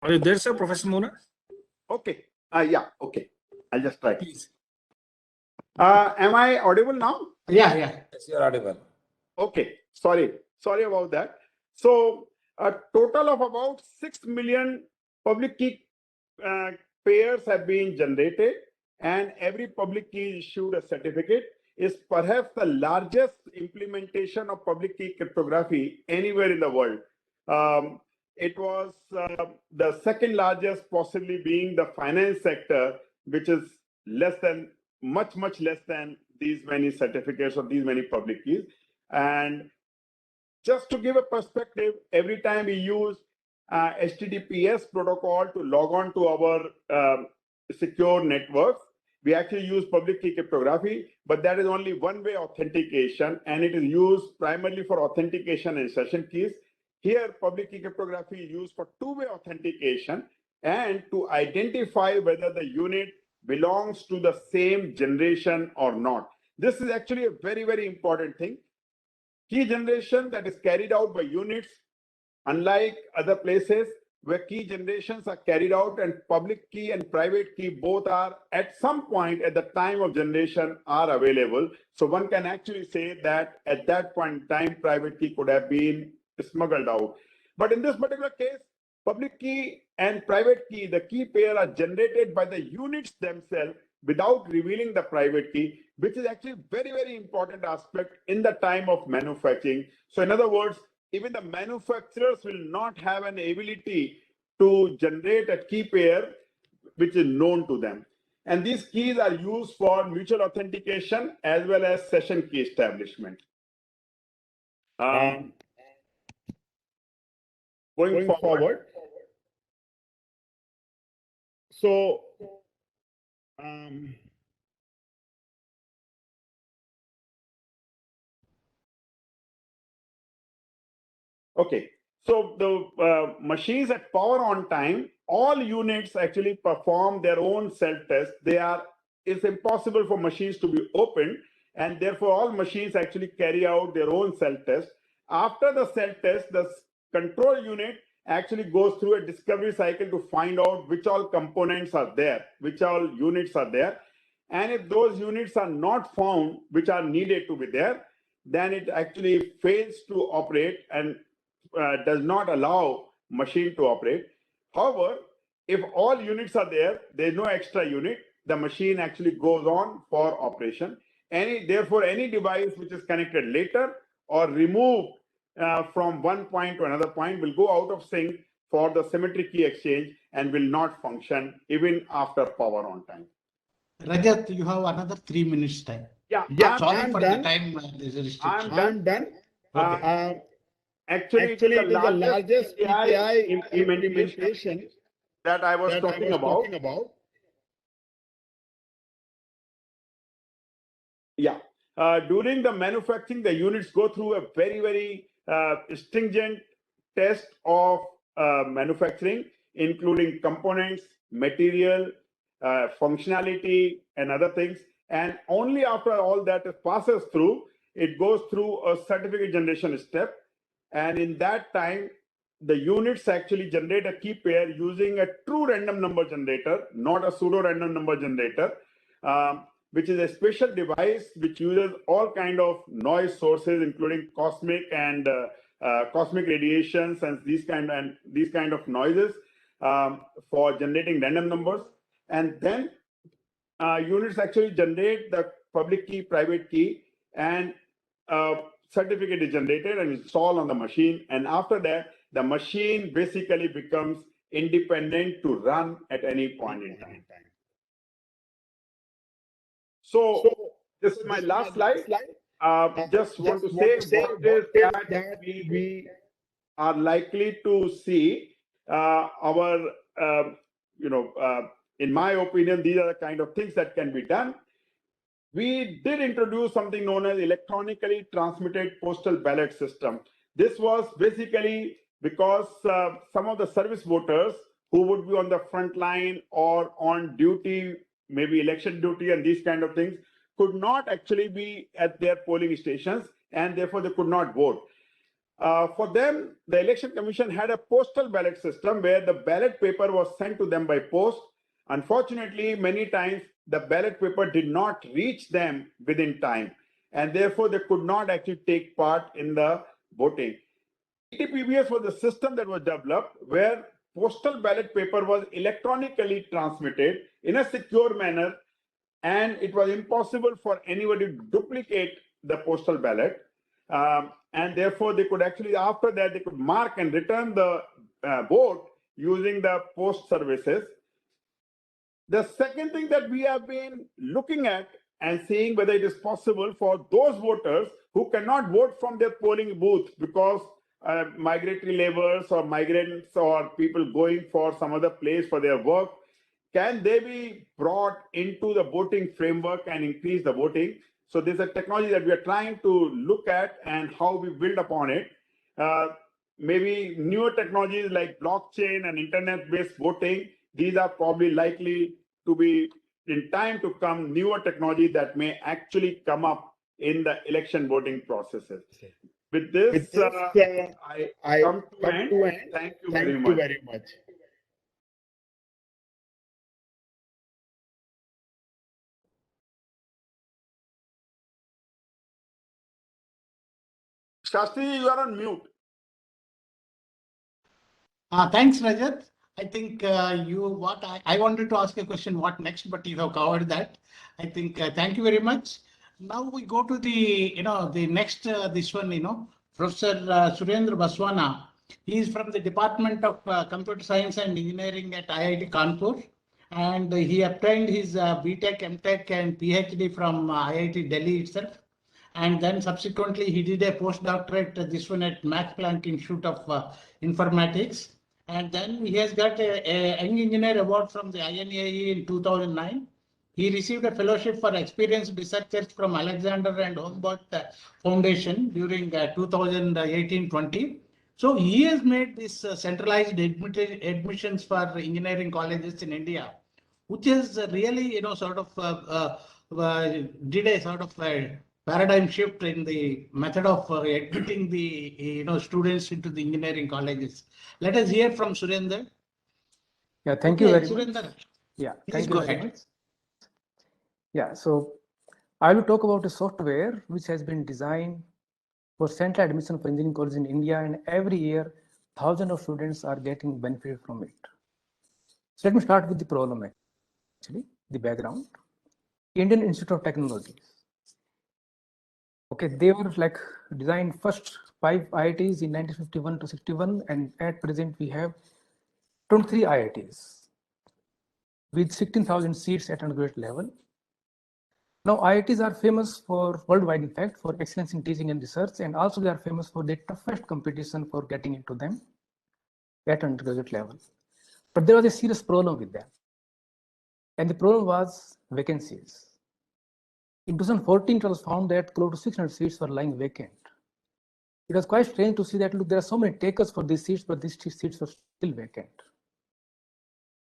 Are you there, sir, Professor Mona? okay, yeah, okay. I'll just try. Please. Am I audible now? Yeah. Yes, you're audible. Okay, sorry about that. So a total of about 6 million public key pairs have been generated, and every public key issued a certificate. Is perhaps the largest implementation of public key cryptography anywhere in the world. It was the second largest, possibly being the finance sector, which is much less than these many certificates or these many public keys. And just to give a perspective, every time we use HTTPS protocol to log on to our secure networks, we actually use public key cryptography, but that is only one-way authentication, and it is used primarily for authentication and session keys. Here, public key cryptography is used for two-way authentication and to identify whether the unit belongs to the same generation or not. This is actually a very, very important thing. Key generation that is carried out by units, unlike other places where key generations are carried out and public key and private key both are at some point at the time of generation are available. So one can actually say that at that point in time, private key could have been smuggled out. But in this particular case, public key and private key, the key pair are generated by the units themselves without revealing the private key, which is actually very, very important aspect in the time of manufacturing. So in other words, even the manufacturers will not have an ability to generate a key pair which is known to them. And these keys are used for mutual authentication as well as session key establishment. Going forward. So, okay, so the machines at power on time, all units actually perform their own self-test. It's impossible for machines to be opened, and therefore all machines actually carry out their own self-test. After the self-test, the control unit actually goes through a discovery cycle to find out which all components are there, which all units are there. And if those units are not found, which are needed to be there, then it actually fails to operate and does not allow machine to operate. However, if all units are there, there's no extra unit, the machine actually goes on for operation. Therefore, any device which is connected later or removed from one point to another point will go out of sync for the symmetric key exchange and will not function even after power on time. Rajat, you have another 3 minutes time. Yeah, sorry for the time restriction. I'm done. Okay. Actually, it is the largest PKI implementation that I was talking about. Yeah. During the manufacturing, the units go through a very, very stringent test of manufacturing, including components, material, functionality, and other things. And only after all that passes through, it goes through a certificate generation step. And in that time, the units actually generate a key pair using a true random number generator, not a pseudo random number generator, which is a special device which uses all kind of noise sources, including cosmic and cosmic radiations and these kind of noises for generating random numbers. And then units actually generate the public key, private key, and certificate is generated and installed on the machine. And after that, the machine basically becomes independent to run at any point in time. So this is my last slide. Just want to say what is that we are likely to see in my opinion, these are the kind of things that can be done. We did introduce something known as electronically transmitted postal ballot system. This was basically because some of the service voters who would be on the front line or on duty, maybe election duty and these kind of things, could not actually be at their polling stations, and therefore they could not vote. For them, the Election Commission had a postal ballot system where the ballot paper was sent to them by post. Unfortunately, many times the ballot paper did not reach them within time, and therefore they could not actually take part in the voting. ETPBS was a system that was developed where postal ballot paper was electronically transmitted in a secure manner, and it was impossible for anybody to duplicate the postal ballot. And therefore, they could actually, after that, they could mark and return the vote using the post services. The second thing that we have been looking at and seeing whether it is possible for those voters who cannot vote from their polling booth because migratory laborers or migrants or people going for some other place for their work, can they be brought into the voting framework and increase the voting? So this is a technology that we are trying to look at and how we build upon it. Maybe newer technologies like blockchain and internet-based voting, these are probably likely to be in time to come newer technology that may actually come up in the election voting processes. With this, I come to end. Thank you very much. Shastri, you are on mute. Thanks, Rajat. I think I wanted to ask a question, what next, but you have covered that. I think thank you very much. Now we go to the next this one, Professor Surendra Baswana. He is from the Department of Computer Science and Engineering at IIT Kanpur, and he obtained his BTech, MTech, and PhD from IIT Delhi itself. And then subsequently, he did a postdoctorate, this one at Max Planck Institute of Informatics. And then he has got a Young Engineer Award from the INAE in 2009. He received a fellowship for experienced researchers from Alexander and Humboldt Foundation during 2018-20. So he has made this centralized admissions for engineering colleges in India, which is really, sort of did a sort of paradigm shift in the method of admitting the students into the engineering colleges. Let us hear from Surendra. Yeah, thank you very Surendra. much. Yeah, Please go ahead. Yeah, so I will talk about a software which has been designed for central admission for engineering colleges in India, and every year thousands of students are getting benefit from it. So let me start with the problem, actually, the background. Indian Institute of Technology. Okay, they were designed first 5 IITs in 1951 to 61, and at present we have 23 IITs with 16,000 seats at undergraduate level. Now IITs are famous for worldwide, in fact, for excellence in teaching and research, and also they are famous for the toughest competition for getting into them at undergraduate level. But there was a serious problem with them, and the problem was vacancies. In 2014, it was found that close to 600 seats were lying vacant. It was quite strange to see that, look, there are so many takers for these seats, but these seats were still vacant.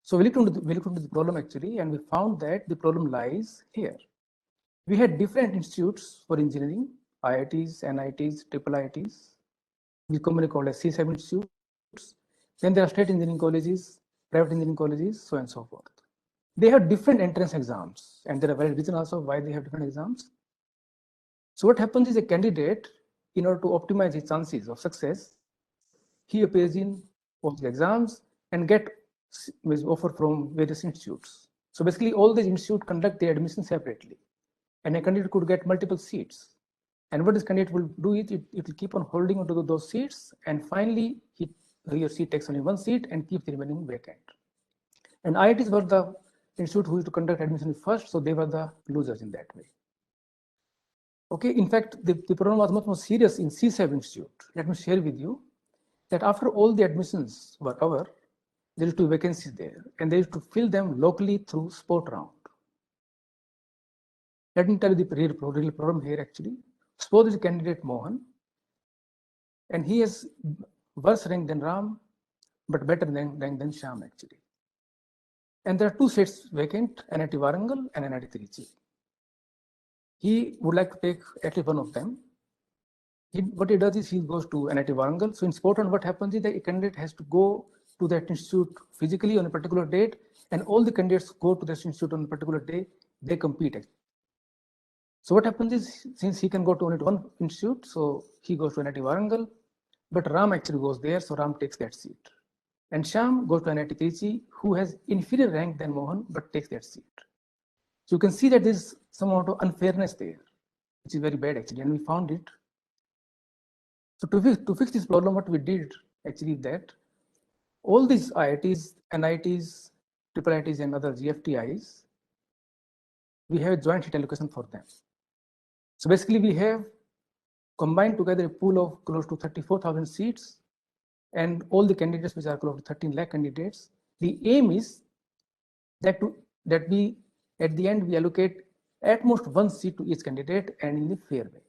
So we looked into the problem actually, and we found that the problem lies here. We had different institutes for engineering, IITs, NITs, triple IITs. We commonly called as C7 Institute, Then there are state engineering colleges, private engineering colleges, so on and so forth. They have different entrance exams, and there are various reasons also why they have different exams. So what happens is a candidate, in order to optimize his chances of success, he appears in all the exams and get offer from various institutes. So basically all these institutes conduct their admission separately, and a candidate could get multiple seats. And what this candidate will do is it will keep on holding onto those seats, and finally he or she takes only one seat and keeps the remaining vacant. And IITs were the institute who used to conduct admission first, so they were the losers in that way. Okay, in fact, the problem was much more serious in CSAB Institute. Let me share with you that after all the admissions were over, there used to be vacancies there, and they used to fill them locally through sport round. Let me tell you the real problem here actually. Suppose is candidate Mohan, and he is worse rank than Ram, but better than Sham actually. And there are two seats vacant, NIT Warangal and NIT Trichy. He would like to take at least one of them. What he does is he goes to NIT Warangal. So in sport round, what happens is that a candidate has to go to that institute physically on a particular date, and all the candidates go to that institute on a particular day, they compete. So what happens is, since he can go to only one institute, so he goes to NIT Warangal, but Ram actually goes there, so Ram takes that seat. And Sham goes to NIT Trichy, who has inferior rank than Mohan, but takes that seat. So you can see that there's some amount of unfairness there, which is very bad actually, and we found it. So to fix this problem, what we did actually is that all these IITs, NITs, IIITs, and other GFTIs, we have a joint seat allocation for them. So basically, we have combined together a pool of close to 34,000 seats, and all the candidates, which are close to 13 lakh candidates. The aim is that we, at the end, we allocate at most one seat to each candidate and in a fair way.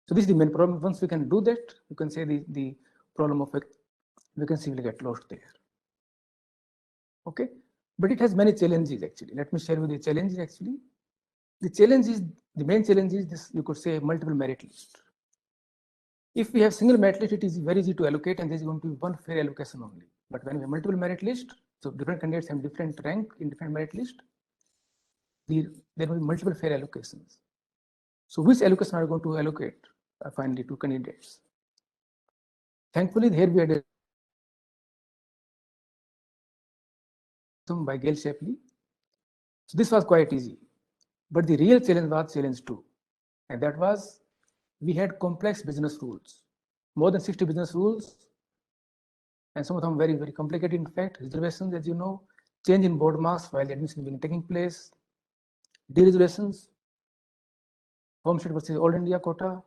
So this is the main problem. Once we can do that, you can say the problem of vacancy will get lost there. Okay, but it has many challenges actually. Let me share with you the challenges actually. The main challenge is this, you could say, multiple merit list. If we have single merit list, it is very easy to allocate, and there is going to be one fair allocation only. But when we have multiple merit list, so different candidates have different rank in different merit list, there will be multiple fair allocations. So which allocation are we going to allocate finally to candidates? Thankfully, here we had a by Gail Shapley. So this was quite easy. But the real challenge was challenge 2. And that was, we had complex business rules, more than 60 business rules, and some of them very, very complicated. In fact, reservations, as you know, change in board marks while admission being taking place, dereservations, home state versus all India quota,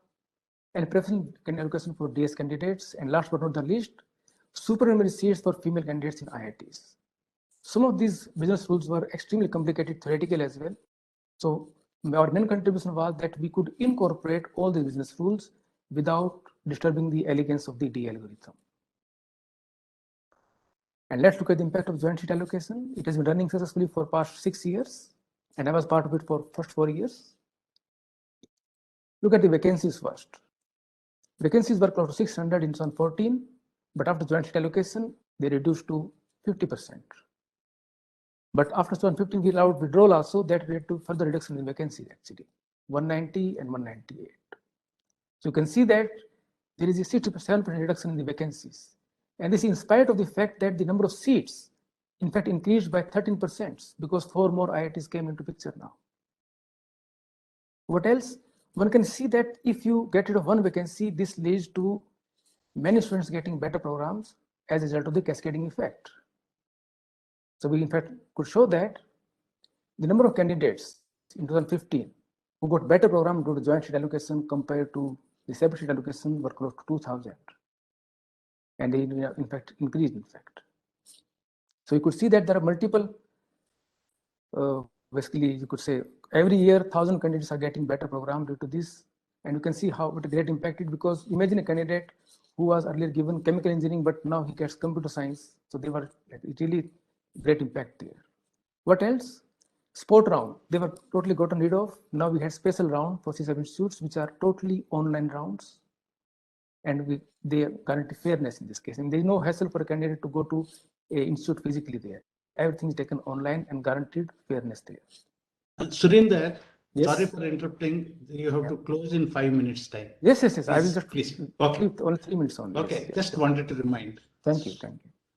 and preference allocation for DS candidates, and last but not the least, supernumerary seats for female candidates in IITs. Some of these business rules were extremely complicated, theoretical as well. So our main contribution was that we could incorporate all the business rules without disturbing the elegance of the D algorithm. And let's look at the impact of joint seat allocation. It has been running successfully for past 6 years, and I was part of it for first 4 years. Look at the vacancies first. Vacancies were close to 600 in 2014, but after joint seat allocation, they reduced to 50%. But after 2015, we allowed withdrawal also, that led to further reduction in vacancies actually, 190 and 198. So you can see that there is a 67% reduction in the vacancies. And this in spite of the fact that the number of seats, in fact, increased by 13% because 4 more IITs came into picture now. What else? One can see that if you get rid of one vacancy, this leads to many students getting better programs as a result of the cascading effect. So we in fact could show that the number of candidates in 2015 who got better program due to joint seat allocation compared to the separate seat allocation were close to 2,000. And they in fact increased in fact. So you could see that there are multiple, basically you could say every year 1,000 candidates are getting better program due to this. And you can see how it great impacted, because imagine a candidate who was earlier given chemical engineering, but now he gets computer science. So they were really great impact there. What else? Sport round, they were totally gotten rid of. Now we had special round for C7 institutes, which are totally online rounds. and they guarantee fairness in this case. And there is no hassle for a candidate to go to an institute physically there. Everything is taken online and guaranteed fairness there. Surinder, Yes. sorry for interrupting. You have to close in 5 minutes time. Yes. Please, I will just please. Okay. only 3 minutes only. Okay. Yes, Just wanted to remind. Thank you.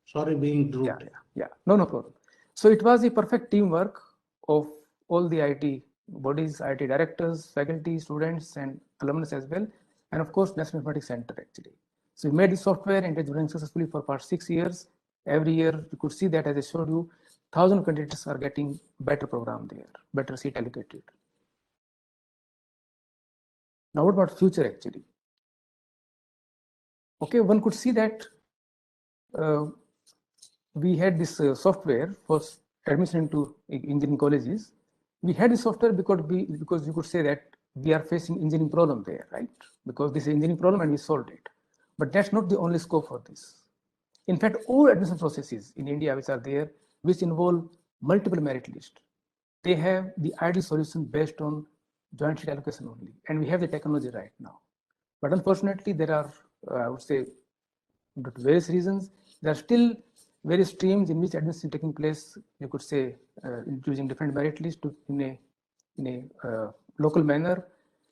Sorry being rude. Yeah. No problem. So it was a perfect teamwork of all the IT bodies, IT directors, faculty, students, and alumnus as well, and of course, National Informatics Center actually. So we made the software and it is running successfully for past 6 years. Every year, you could see that, as I showed you, 1,000 candidates are getting better program there, better seat allocated. Now, what about future actually? Okay, one could see that we had this software for admission into engineering colleges. We had this software because you could say that we are facing engineering problem there, right? Because this is engineering problem and we solved it. But that's not the only scope for this. In fact, all admission processes in India which are there, which involve multiple merit lists, they have the ideal solution based on joint seat allocation only. And we have the technology right now. But unfortunately, there are, I would say, due to various reasons, there are still various streams in which admission is taking place, you could say, using different merit lists in a local manner.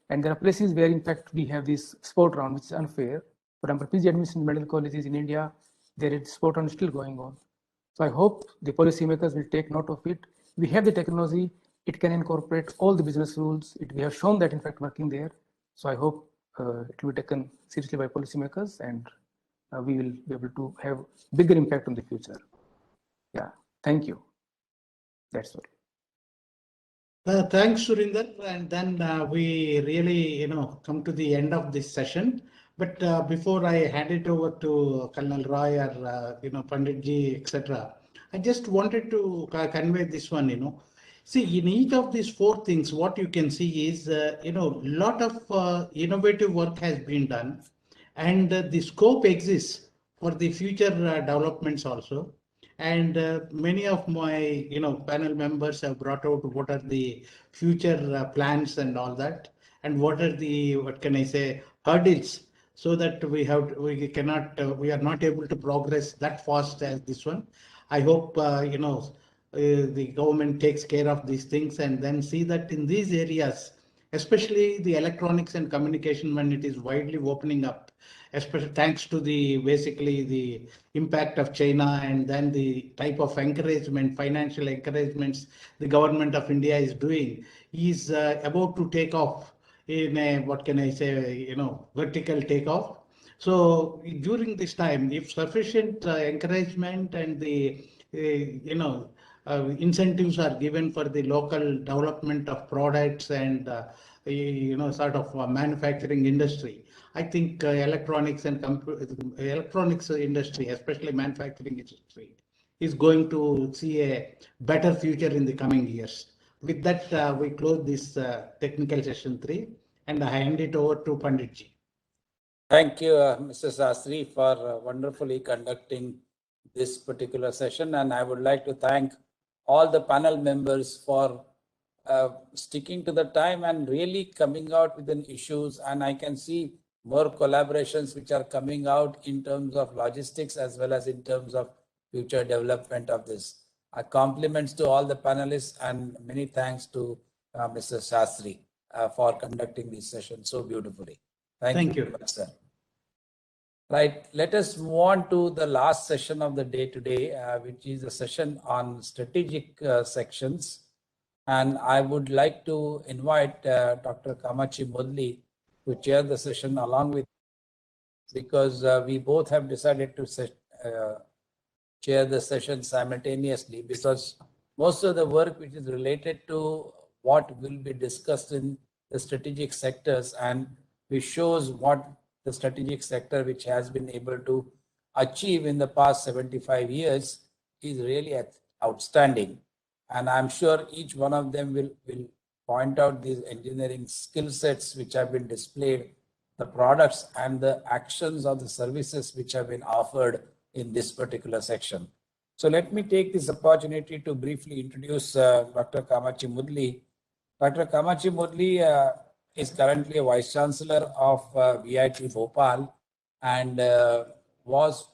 And there are places where, in fact, we have this sport round, which is unfair. For example, PG admission in medical colleges in India, there is sport round still going on. So I hope the policymakers will take note of it. We have the technology, it can incorporate all the business rules. We have shown that, in fact, working there. So I hope it will be taken seriously by policymakers, and we will be able to have bigger impact on the future. Yeah, thank you. That's all. Thanks, Surinder. And then we really, come to the end of this session. But before I hand it over to Colonel Roy or, Panditji, etc., I just wanted to convey this one, See, in each of these 4 things, what you can see is, lot of innovative work has been done, and the scope exists for the future developments also. And many of my, panel members have brought out what are the future plans and all that, and what are the, hurdles, so that we are not able to progress that fast as this one. I hope, the government takes care of these things and then see that in these areas, especially the electronics and communication, when it is widely opening up, especially thanks to basically the impact of China, and then the type of encouragement, financial encouragements the government of India is doing, is about to take off in a, vertical takeoff. So during this time, if sufficient encouragement and the, incentives are given for the local development of products and, sort of manufacturing industry, I think electronics and electronics industry, especially manufacturing industry, is going to see a better future in the coming years. With that, we close this technical session 3, and I hand it over to Panditji. Thank you, Mr. Sastry, for wonderfully conducting this particular session. And I would like to thank all the panel members for sticking to the time and really coming out with the issues. And I can see more collaborations which are coming out in terms of logistics as well as in terms of future development of this. Compliments to all the panelists, and many thanks to Mr. Sastry for conducting this session so beautifully. Thank you very much, sir. Right, let us move on to the last session of the day today, which is a session on strategic sections. And I would like to invite Dr. Kamachi Mudli to chair the session along with, because we both have decided to chair the session simultaneously, because most of the work which is related to what will be discussed in the strategic sectors, and which shows what the strategic sector which has been able to achieve in the past 75 years is really outstanding. And I'm sure each one of them will point out these engineering skill sets which have been displayed, the products and the actions of the services which have been offered in this particular section. So let me take this opportunity to briefly introduce Dr. Kamachi Mudli. Dr. Kamachi Mudli is currently a Vice Chancellor of VIT Bhopal, and was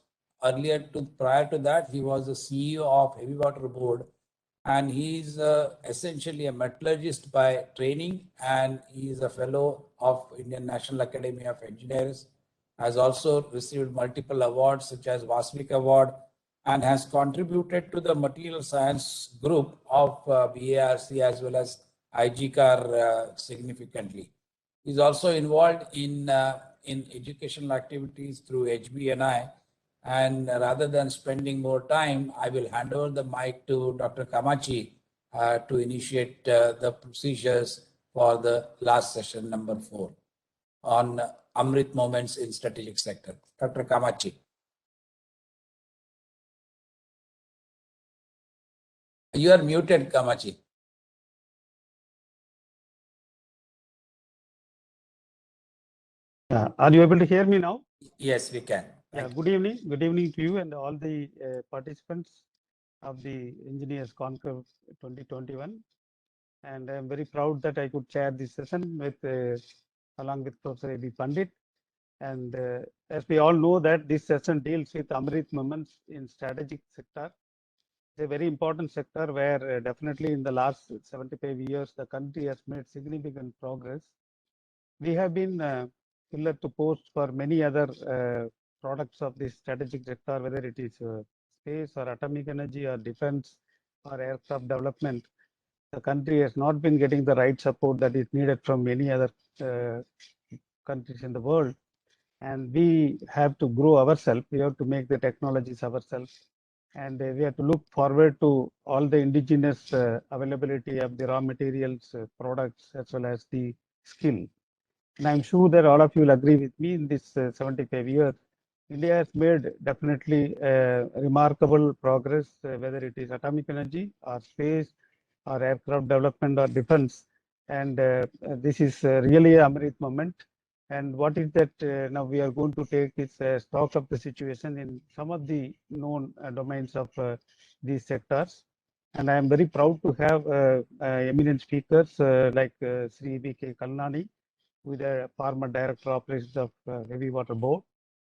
prior to that, he was the CEO of Heavy Water Board, and he's essentially a metallurgist by training, and he is a fellow of Indian National Academy of Engineers, has also received multiple awards such as Vasvik Award, and has contributed to the material science group of BARC as well as IGCAR significantly. He's also involved in educational activities through HBNI. And rather than spending more time, I will hand over the mic to Dr. Kamachi to initiate the procedures for the last session, number 4, on Amrit moments in strategic sector. Dr. Kamachi. You are muted, Kamachi. Are you able to hear me now? Yes, we can. Yeah, good evening. Good evening to you and all the participants of the Engineers Conclave 2021. And I'm very proud that I could chair this session with, along with Professor A.B. Pandit. And as we all know that this session deals with Amrit moments in strategic sector. It's a very important sector where definitely in the last 75 years, the country has made significant progress. We have been pillar to post for many other products of this strategic sector, whether it is space or atomic energy or defense or aircraft development. The country has not been getting the right support that is needed from many other countries in the world. And we have to grow ourselves. We have to make the technologies ourselves. And we have to look forward to all the indigenous availability of the raw materials, products, as well as the skill. And I'm sure that all of you will agree with me in this 75 years. India has made definitely remarkable progress, whether it is atomic energy or space or aircraft development or defense. And this is really an Amrit moment. And what is that now we are going to take is stock of the situation in some of the known domains of these sectors. And I am very proud to have eminent speakers like Sri V.K. Kalnani, who is a former Director of Operations of Heavy Water Board,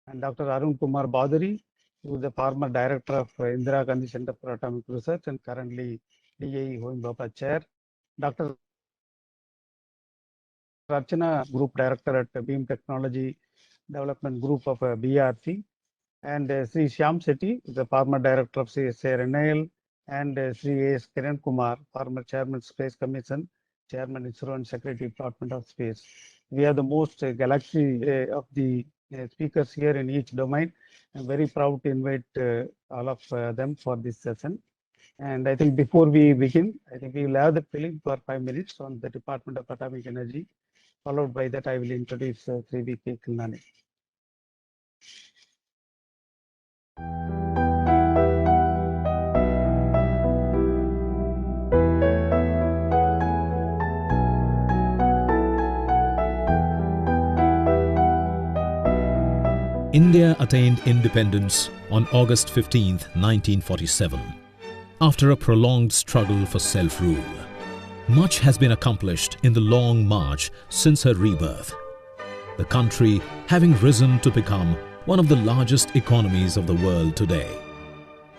and Dr. Arun Kumar Baduri, who is the former Director of Indira Gandhi Center for Atomic Research and currently DAE Homi Bhabha Chair, Dr. Rachana, Group Director at Beam Technology Development Group of BRC, and Sri Shyam Sethi, the former Director of CSIR, and Sri A.S. Kiran Kumar, former Chairman Space Commission, Chairman ISRO and Secretary Department of Space. We have the most galaxy of the speakers here in each domain. I'm very proud to invite all of them for this session. And I think before we begin, I think we will have the film for 5 minutes on the Department of Atomic Energy. Followed by that, I will introduce Sri V.K. Kalnani. India attained independence on August 15, 1947, after a prolonged struggle for self-rule. Much has been accomplished in the long march since her rebirth. The country having risen to become one of the largest economies of the world today.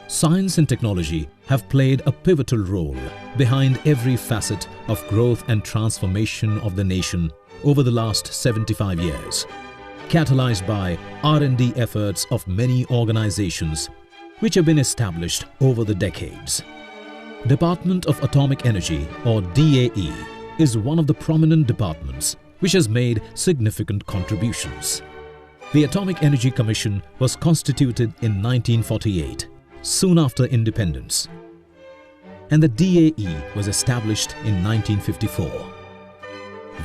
Science and technology have played a pivotal role behind every facet of growth and transformation of the nation over the last 75 years, catalyzed by R&D efforts of many organizations which have been established over the decades. Department of Atomic Energy, or DAE, is one of the prominent departments which has made significant contributions. The Atomic Energy Commission was constituted in 1948, soon after independence, and the DAE was established in 1954.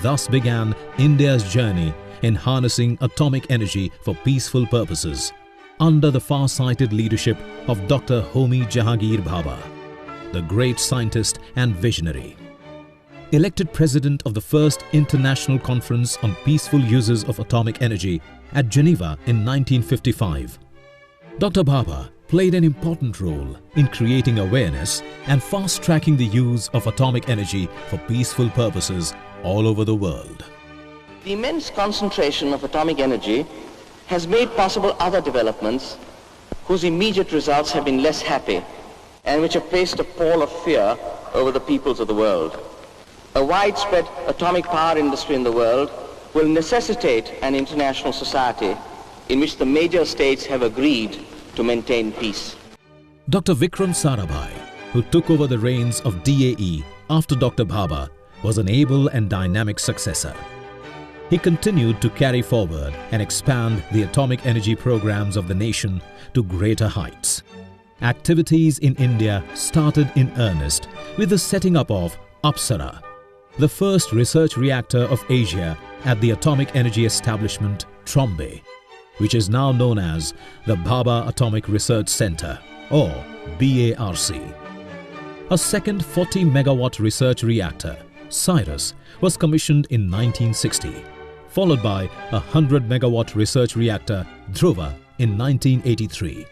Thus began India's journey in harnessing atomic energy for peaceful purposes under the far-sighted leadership of Dr. Homi Jahangir Bhabha, the great scientist and visionary. Elected president of the first International Conference on Peaceful Uses of Atomic Energy at Geneva in 1955, Dr. Bhabha played an important role in creating awareness and fast-tracking the use of atomic energy for peaceful purposes all over the world. The immense concentration of atomic energy has made possible other developments whose immediate results have been less happy and which have placed a pall of fear over the peoples of the world. A widespread atomic power industry in the world will necessitate an international society in which the major states have agreed to maintain peace. Dr. Vikram Sarabhai, who took over the reins of DAE after Dr. Bhabha, was an able and dynamic successor. He continued to carry forward and expand the atomic energy programs of the nation to greater heights. Activities in India started in earnest with the setting up of Apsara, the first research reactor of Asia at the Atomic Energy Establishment, Trombay, which is now known as the Bhabha Atomic Research Center, or BARC. A second 40-megawatt research reactor, Cyrus, was commissioned in 1960, followed by a 100-megawatt research reactor, Dhruva, in 1983,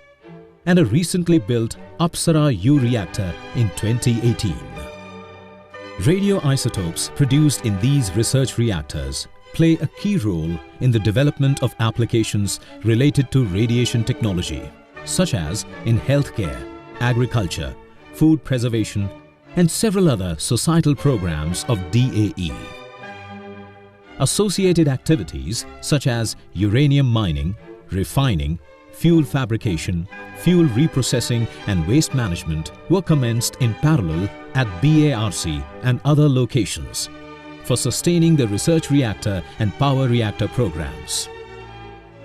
and a recently built Apsara U reactor in 2018. Radioisotopes produced in these research reactors play a key role in the development of applications related to radiation technology, such as in healthcare, agriculture, food preservation, and several other societal programs of DAE. Associated activities such as uranium mining, refining, fuel fabrication, fuel reprocessing and waste management were commenced in parallel at BARC and other locations for sustaining the research reactor and power reactor programs.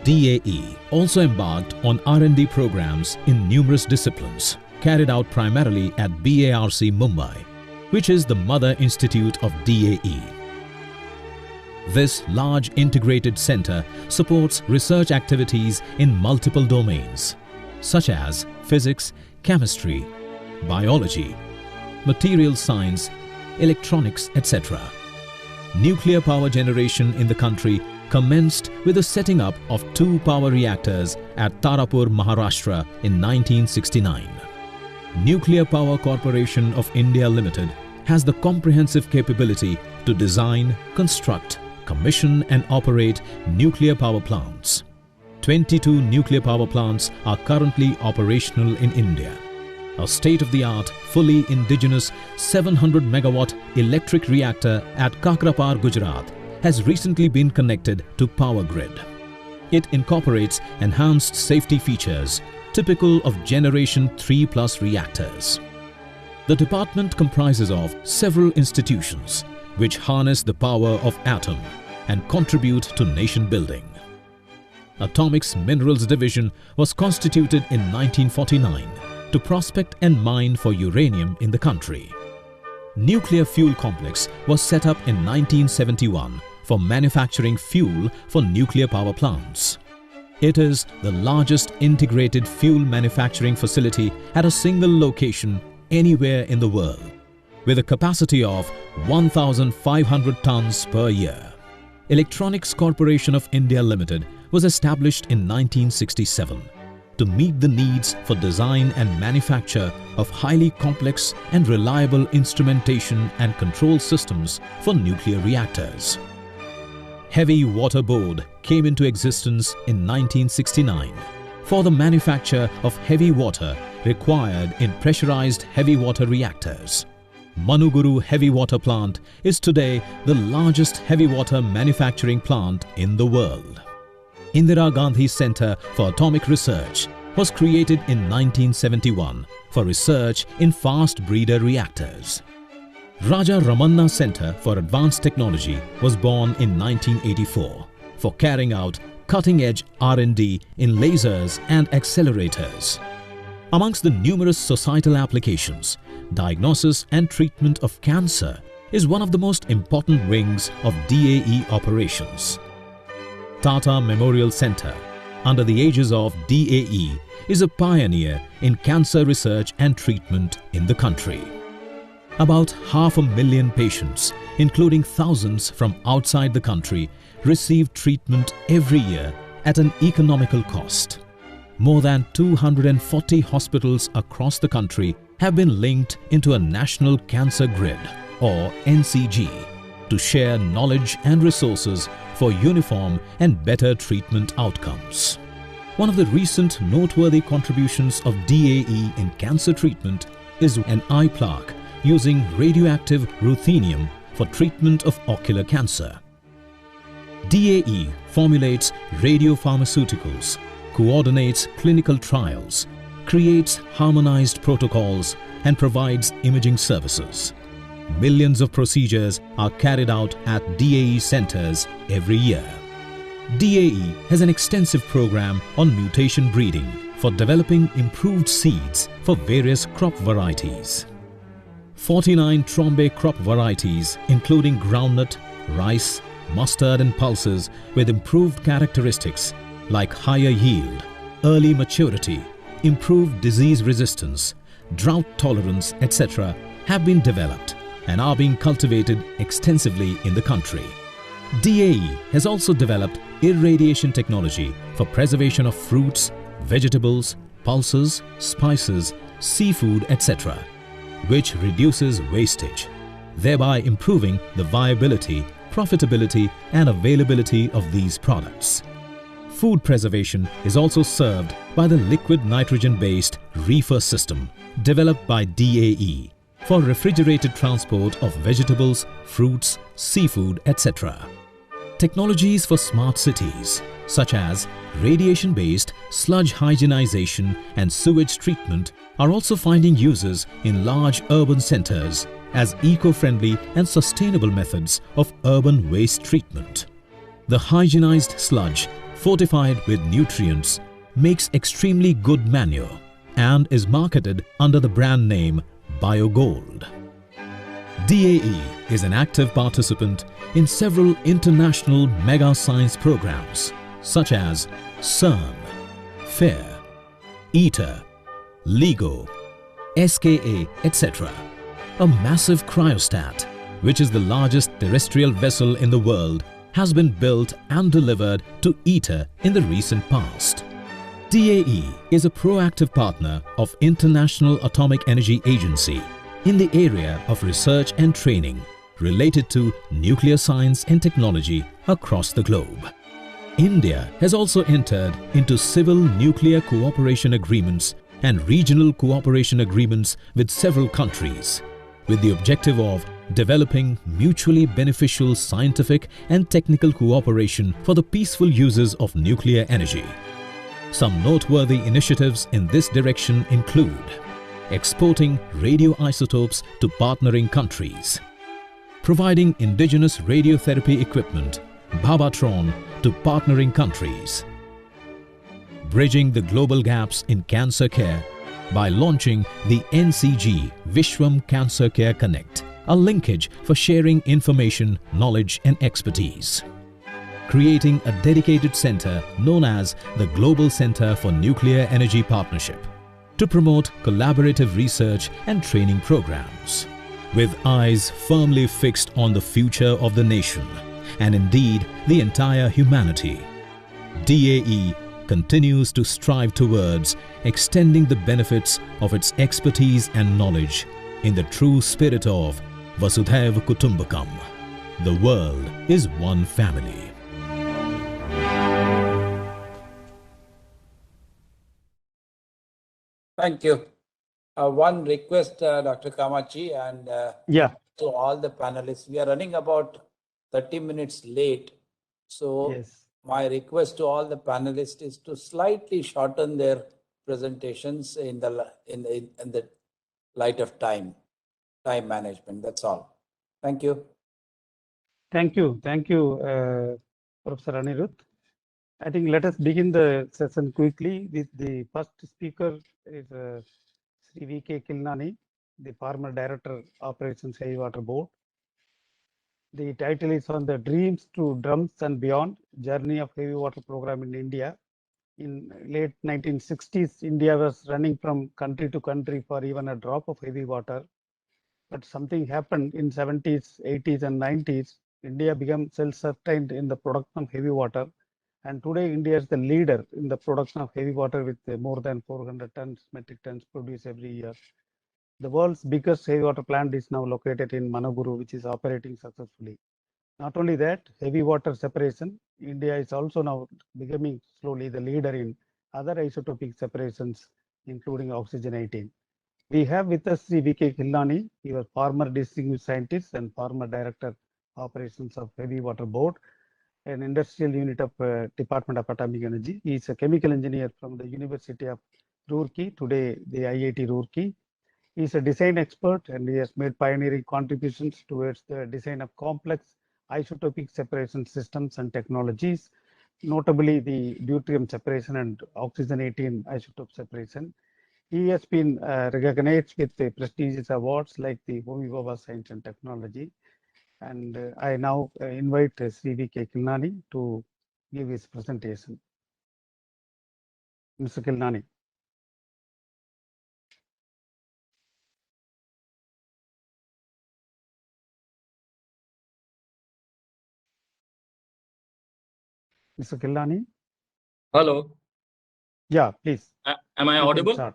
DAE also embarked on R&D programs in numerous disciplines, carried out primarily at BARC Mumbai, which is the mother institute of DAE. This large integrated center supports research activities in multiple domains, such as physics, chemistry, biology, material science, electronics, etc. Nuclear power generation in the country commenced with the setting up of 2 power reactors at Tarapur, Maharashtra in 1969. Nuclear Power Corporation of India Limited has the comprehensive capability to design, construct, commission and operate nuclear power plants. 22 nuclear power plants are currently operational in India. A state-of-the-art, fully indigenous 700-megawatt electric reactor at Kakrapar, Gujarat has recently been connected to power grid. It incorporates enhanced safety features typical of Generation 3+ reactors. The department comprises of several institutions which harness the power of atom and contribute to nation building. Atomics Minerals Division was constituted in 1949 to prospect and mine for uranium in the country. Nuclear Fuel Complex was set up in 1971 for manufacturing fuel for nuclear power plants. It is the largest integrated fuel manufacturing facility at a single location anywhere in the world, with a capacity of 1,500 tons per year. Electronics Corporation of India Limited was established in 1967 to meet the needs for design and manufacture of highly complex and reliable instrumentation and control systems for nuclear reactors. Heavy Water Board came into existence in 1969 for the manufacture of heavy water required in pressurized heavy water reactors. Manuguru Heavy Water Plant is today the largest heavy water manufacturing plant in the world. Indira Gandhi Center for Atomic Research was created in 1971 for research in fast breeder reactors. Raja Ramanna Center for Advanced Technology was born in 1984 for carrying out cutting-edge R&D in lasers and accelerators. Amongst the numerous societal applications, diagnosis and treatment of cancer is one of the most important wings of DAE operations. Tata Memorial Center, under the aegis of DAE, is a pioneer in cancer research and treatment in the country. About 500,000 patients, including thousands from outside the country, receive treatment every year at an economical cost. More than 240 hospitals across the country have been linked into a National Cancer Grid, or NCG, to share knowledge and resources for uniform and better treatment outcomes. One of the recent noteworthy contributions of DAE in cancer treatment is an eye plaque using radioactive ruthenium for treatment of ocular cancer. DAE formulates radiopharmaceuticals, coordinates clinical trials, creates harmonized protocols, and provides imaging services. Millions of procedures are carried out at DAE centers every year. DAE has an extensive program on mutation breeding for developing improved seeds for various crop varieties. 49 Trombe crop varieties including groundnut, rice, mustard and pulses with improved characteristics like higher yield, early maturity, improved disease resistance, drought tolerance, etc. have been developed and are being cultivated extensively in the country. DAE has also developed irradiation technology for preservation of fruits, vegetables, pulses, spices, seafood, etc., which reduces wastage, thereby improving the viability, profitability and availability of these products. Food preservation is also served by the liquid nitrogen-based reefer system developed by DAE for refrigerated transport of vegetables, fruits, seafood, etc. Technologies for smart cities such as radiation-based sludge hygienization and sewage treatment are also finding uses in large urban centers as eco-friendly and sustainable methods of urban waste treatment. The hygienized sludge, fortified with nutrients, makes extremely good manure and is marketed under the brand name BioGold. DAE is an active participant in several international mega science programs such as CERN, FAIR, ITER, LIGO, SKA, etc. A massive cryostat, which is the largest terrestrial vessel in the world, has been built and delivered to ITER in the recent past. DAE is a proactive partner of International Atomic Energy Agency in the area of research and training related to nuclear science and technology across the globe. India has also entered into civil nuclear cooperation agreements and regional cooperation agreements with several countries, with the objective of developing mutually beneficial scientific and technical cooperation for the peaceful uses of nuclear energy. Some noteworthy initiatives in this direction include exporting radioisotopes to partnering countries, providing indigenous radiotherapy equipment, Babatron, to partnering countries, bridging the global gaps in cancer care by launching the NCG Vishwam Cancer Care Connect, a linkage for sharing information, knowledge and expertise. Creating a dedicated center known as the Global Center for Nuclear Energy Partnership to promote collaborative research and training programs. With eyes firmly fixed on the future of the nation and indeed the entire humanity, DAE continues to strive towards extending the benefits of its expertise and knowledge in the true spirit of Vasudhaiva Kutumbakam. The world is one family. Thank you. One request, Dr. Kamachi, and to all the panelists. We are running about 30 minutes late. So my request to all the panelists is to slightly shorten their presentations in the light of time management. That's all. Thank you. Thank you. Thank you, Professor Anirudh. I think let us begin the session quickly. The first speaker is Sri V.K. Kilnani, the former Director, Operations Heavy Water Board. The title is on the Dreams to Drums and Beyond, Journey of Heavy Water Program in India. In late 1960s, India was running from country to country for even a drop of heavy water. But something happened in 70s, 80s and 90s. India became self-sustained in the production of heavy water. And today, India is the leader in the production of heavy water with more than 400 metric tons produced every year. The world's biggest heavy water plant is now located in Managuru, which is operating successfully. Not only that, heavy water separation, India is also now becoming slowly the leader in other isotopic separations, including oxygen 18. We have with us Sri V.K. Khilnani, he was former distinguished scientist and former director operations of Heavy Water Board, an industrial unit of Department of Atomic Energy. He is a chemical engineer from the University of Roorkee, today the IIT Roorkee. He is a design expert and he has made pioneering contributions towards the design of complex isotopic separation systems and technologies, notably the deuterium separation and oxygen 18 isotope separation. He has been recognized with the prestigious awards like the Homi Bhabha Science and Technology. And I now invite Sri V.K. Khilnani to give his presentation. Mr. Khilnani. Mr. Khilnani. Hello. Yeah, please. Am I audible?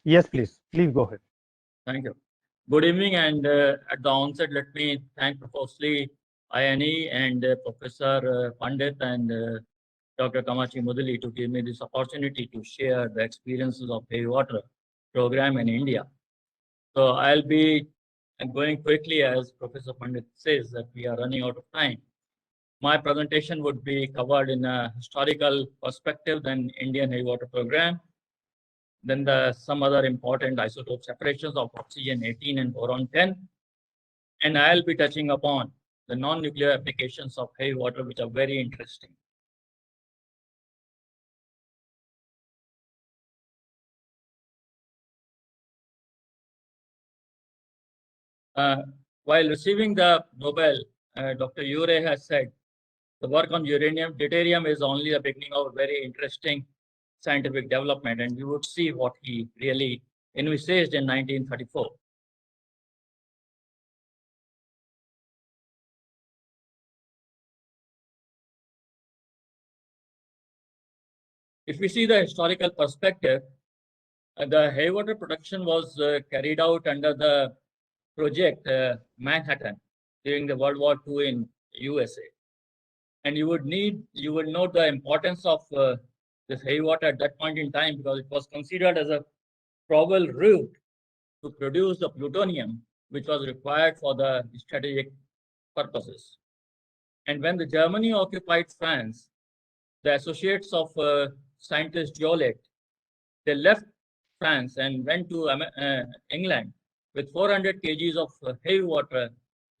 Yes, please. Please go ahead. Thank you. Good evening, and at the onset, let me thank profusely INAE and Professor Pandit and Dr. Kamachi Mudali to give me this opportunity to share the experiences of heavy water program in India. So I'll be going quickly as Professor Pandit says that we are running out of time. My presentation would be covered in a historical perspective, then Indian heavy water program, then some other important isotope separations of oxygen 18 and boron 10. And I'll be touching upon the non-nuclear applications of heavy water, which are very interesting. While receiving the Nobel, Dr. Urey has said, the work on deuterium is only the beginning of a very interesting scientific development, and we would see what he really envisaged in 1934. If we see the historical perspective, the heavy water production was carried out under the project Manhattan during the World War II in USA. And you would note the importance of this heavy water at that point in time, because it was considered as a probable route to produce the plutonium, which was required for the strategic purposes. And when the Germany occupied France, the associates of scientist Jollet, they left France and went to England with 400 kgs of heavy water,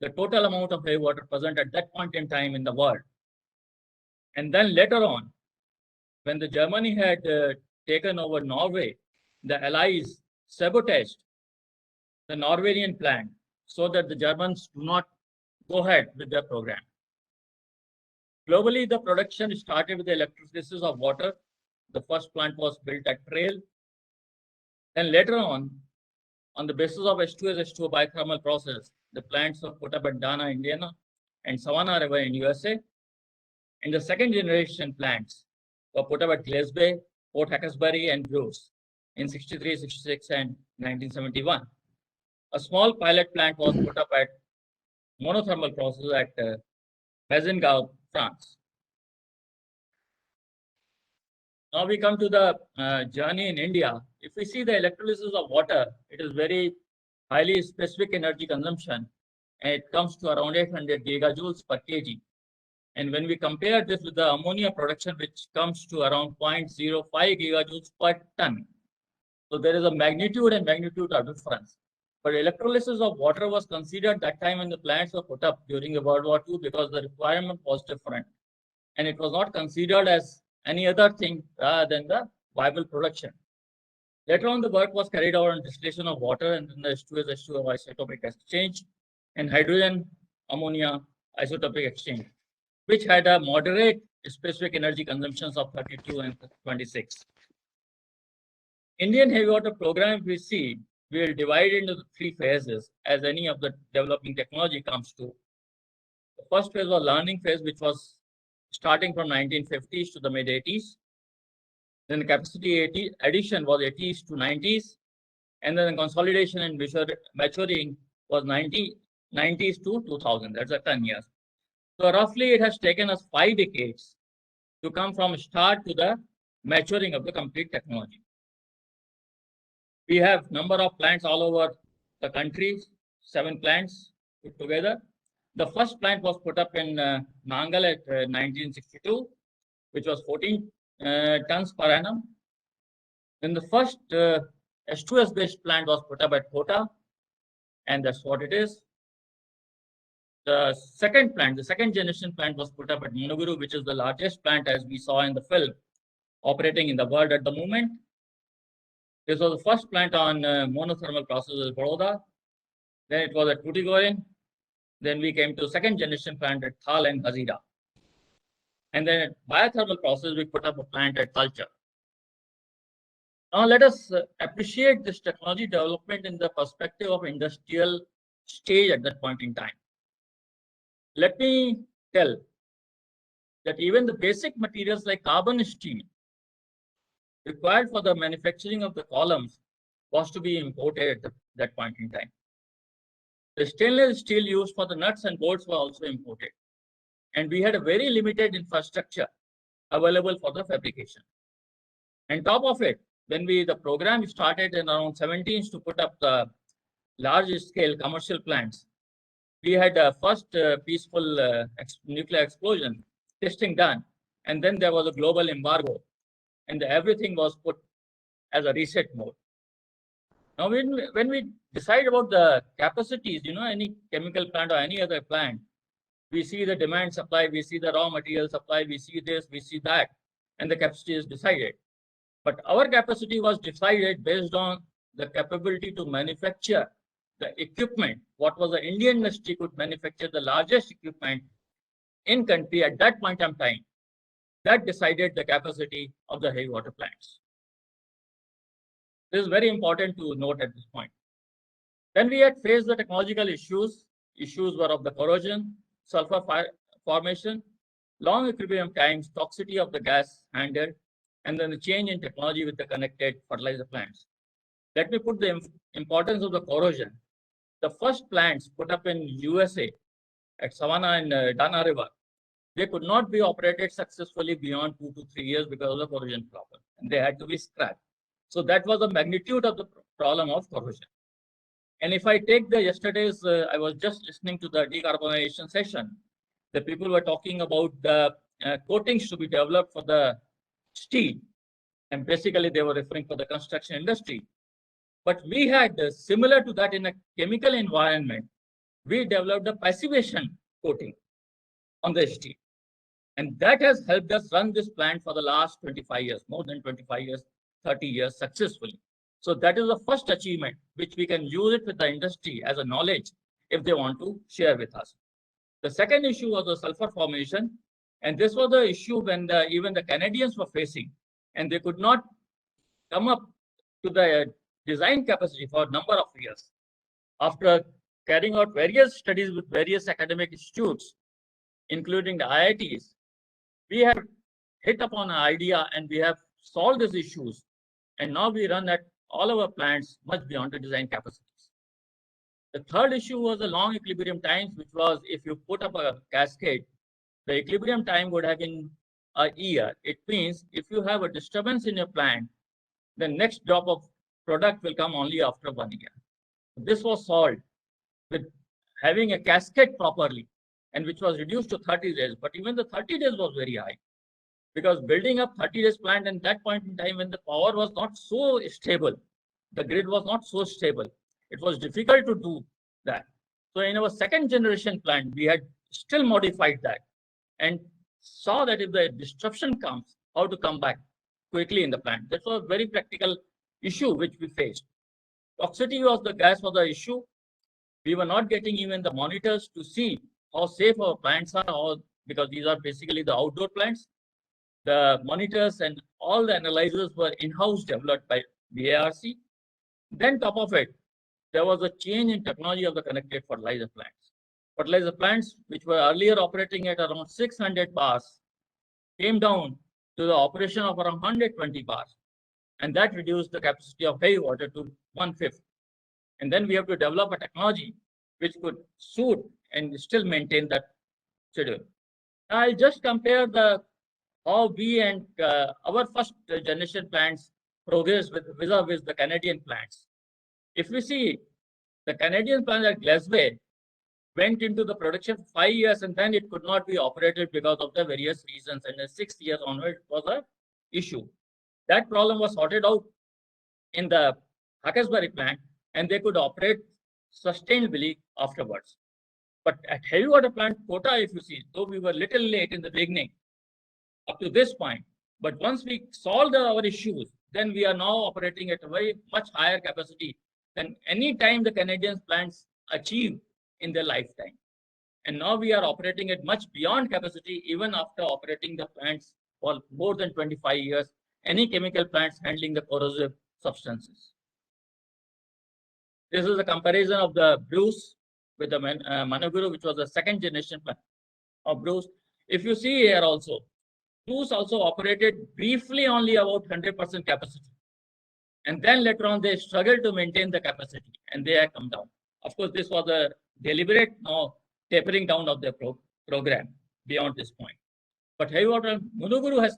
the total amount of heavy water present at that point in time in the world. And then later on, when the Germany had taken over Norway, the Allies sabotaged the Norwegian plant so that the Germans do not go ahead with their program. Globally, the production started with the electrolysis of water. The first plant was built at Trail. Then later on the basis of H2 as H2O biothermal process, the plants were put up at Dana, Indiana, and Savannah River in USA. And the second generation plants were put up at Gillespie, Port Hawkesbury, and Bruce in 63, 66, and 1971. A small pilot plant was put up at monothermal process at Mazengaud, France. Now we come to the journey in India. If we see the electrolysis of water, it is very highly specific energy consumption, and it comes to around 800 gigajoules per kg. And when we compare this with the ammonia production, which comes to around 0.05 gigajoules per ton, so there is a magnitude of difference. But electrolysis of water was considered that time when the plants were put up during the World War II, because the requirement was different, and it was not considered as any other thing rather than the viable production. Later on, the work was carried out on distillation of water, and then the H2 as H2O isotopic exchange and hydrogen ammonia isotopic exchange, which had a moderate specific energy consumptions of 32 and 26. Indian heavy water program, we see, we will divide into the 3 phases as any of the developing technology comes to. The first phase was learning phase, which was starting from 1950s to the mid 80s. Then the capacity addition was 80s to 90s. And then the consolidation and maturing was 90s to 2000. That's a 10 years. So roughly it has taken us 5 decades to come from start to the maturing of the complete technology. We have number of plants all over the country, 7 plants put together. The first plant was put up in Nangal at 1962, which was 14 tons per annum. Then the first H2S based plant was put up at Kota, and that's what it is. The second plant, the second generation plant was put up at Manuguru, which is the largest plant as we saw in the film, operating in the world at the moment. This was the first plant on monothermal process at Baroda. Then it was at Tuticorin. Then we came to second generation plant at Thal and Hazira. And then at biothermal process, we put up a plant at Talcher. Now let us appreciate this technology development in the perspective of industrial stage at that point in time. Let me tell that even the basic materials like carbon steel required for the manufacturing of the columns was to be imported at that point in time. The stainless steel used for the nuts and bolts were also imported. And we had a very limited infrastructure available for the fabrication. On top of it, when the program started in around 17s to put up the large scale commercial plants, we had a first peaceful nuclear explosion testing done. And then there was a global embargo and everything was put as a reset mode. Now, when we decide about the capacities, any chemical plant or any other plant, we see the demand supply, we see the raw material supply, we see this, we see that, and the capacity is decided. But our capacity was decided based on the capability to manufacture the equipment. What was the Indian industry could manufacture the largest equipment in country at that point of time. That decided the capacity of the heavy water plants. This is very important to note at this point. Then we had faced the technological issues. Issues were of the corrosion, sulfur formation, long equilibrium times, toxicity of the gas handled, and then the change in technology with the connected fertilizer plants. Let me put the importance of the corrosion. The first plants put up in USA at Savannah and Dana River, they could not be operated successfully beyond 2 to 3 years because of the corrosion problem, and they had to be scrapped. So that was the magnitude of the problem of corrosion. And if I take the yesterday's, I was just listening to the decarbonization session. The people were talking about the coatings to be developed for the steel. And basically they were referring for the construction industry. But we had similar to that in a chemical environment. We developed a passivation coating on the steel. And that has helped us run this plant for the last 25 years, more than 25 years, 30 years successfully. So that is the first achievement, which we can use it with the industry as a knowledge if they want to share with us. The second issue was the sulfur formation. And this was the issue when even the Canadians were facing, and they could not come up to the design capacity for a number of years. After carrying out various studies with various academic institutes, including the IITs, we have hit upon an idea and we have solved these issues. And now we run at all our plants much beyond the design capacities. The third issue was the long equilibrium times, which was if you put up a cascade, the equilibrium time would have been a year. It means if you have a disturbance in your plant, the next drop of product will come only after 1 year. This was solved with having a cascade properly, and which was reduced to 30 days. But even the 30 days was very high, because building up 30 days plant at that point in time when the power was not so stable, the grid was not so stable, it was difficult to do that. So in our second generation plant, we had still modified that and saw that if the disruption comes, how to come back quickly in the plant. That was a very practical issue which we faced. Toxicity was the gas was the issue. We were not getting even the monitors to see how safe our plants are, because these are basically the outdoor plants. The monitors and all the analyzers were in-house developed by VARC. Then top of it, there was a change in technology of the connected fertilizer plants. Fertilizer plants, which were earlier operating at around 600 bars, came down to the operation of around 120 bars. And that reduced the capacity of heavy water to 1/5. And then we have to develop a technology which could suit and still maintain that schedule. I'll just compare how we and our first generation plants progress vis-a-vis the Canadian plants. If we see, the Canadian plant at Glasgow went into the production for 5 years and then it could not be operated because of the various reasons. And the 6th year onward was an issue. That problem was sorted out in the Hawkesbury plant and they could operate sustainably afterwards. But at heavy water plant quota, if you see, though we were little late in the beginning up to this point, but once we solved our issues, then we are now operating at a very much higher capacity than any time the Canadian plants achieved in their lifetime. And now we are operating at much beyond capacity even after operating the plants for more than 25 years, any chemical plants handling the corrosive substances. This is a comparison of the Bruce with the Manuguru, which was the second generation plant of Bruce. If you see here also, Bruce also operated briefly only about 100% capacity. And then later on, they struggled to maintain the capacity and they have come down. Of course, this was a deliberate tapering down of the program beyond this point. But heavy water Manuguru has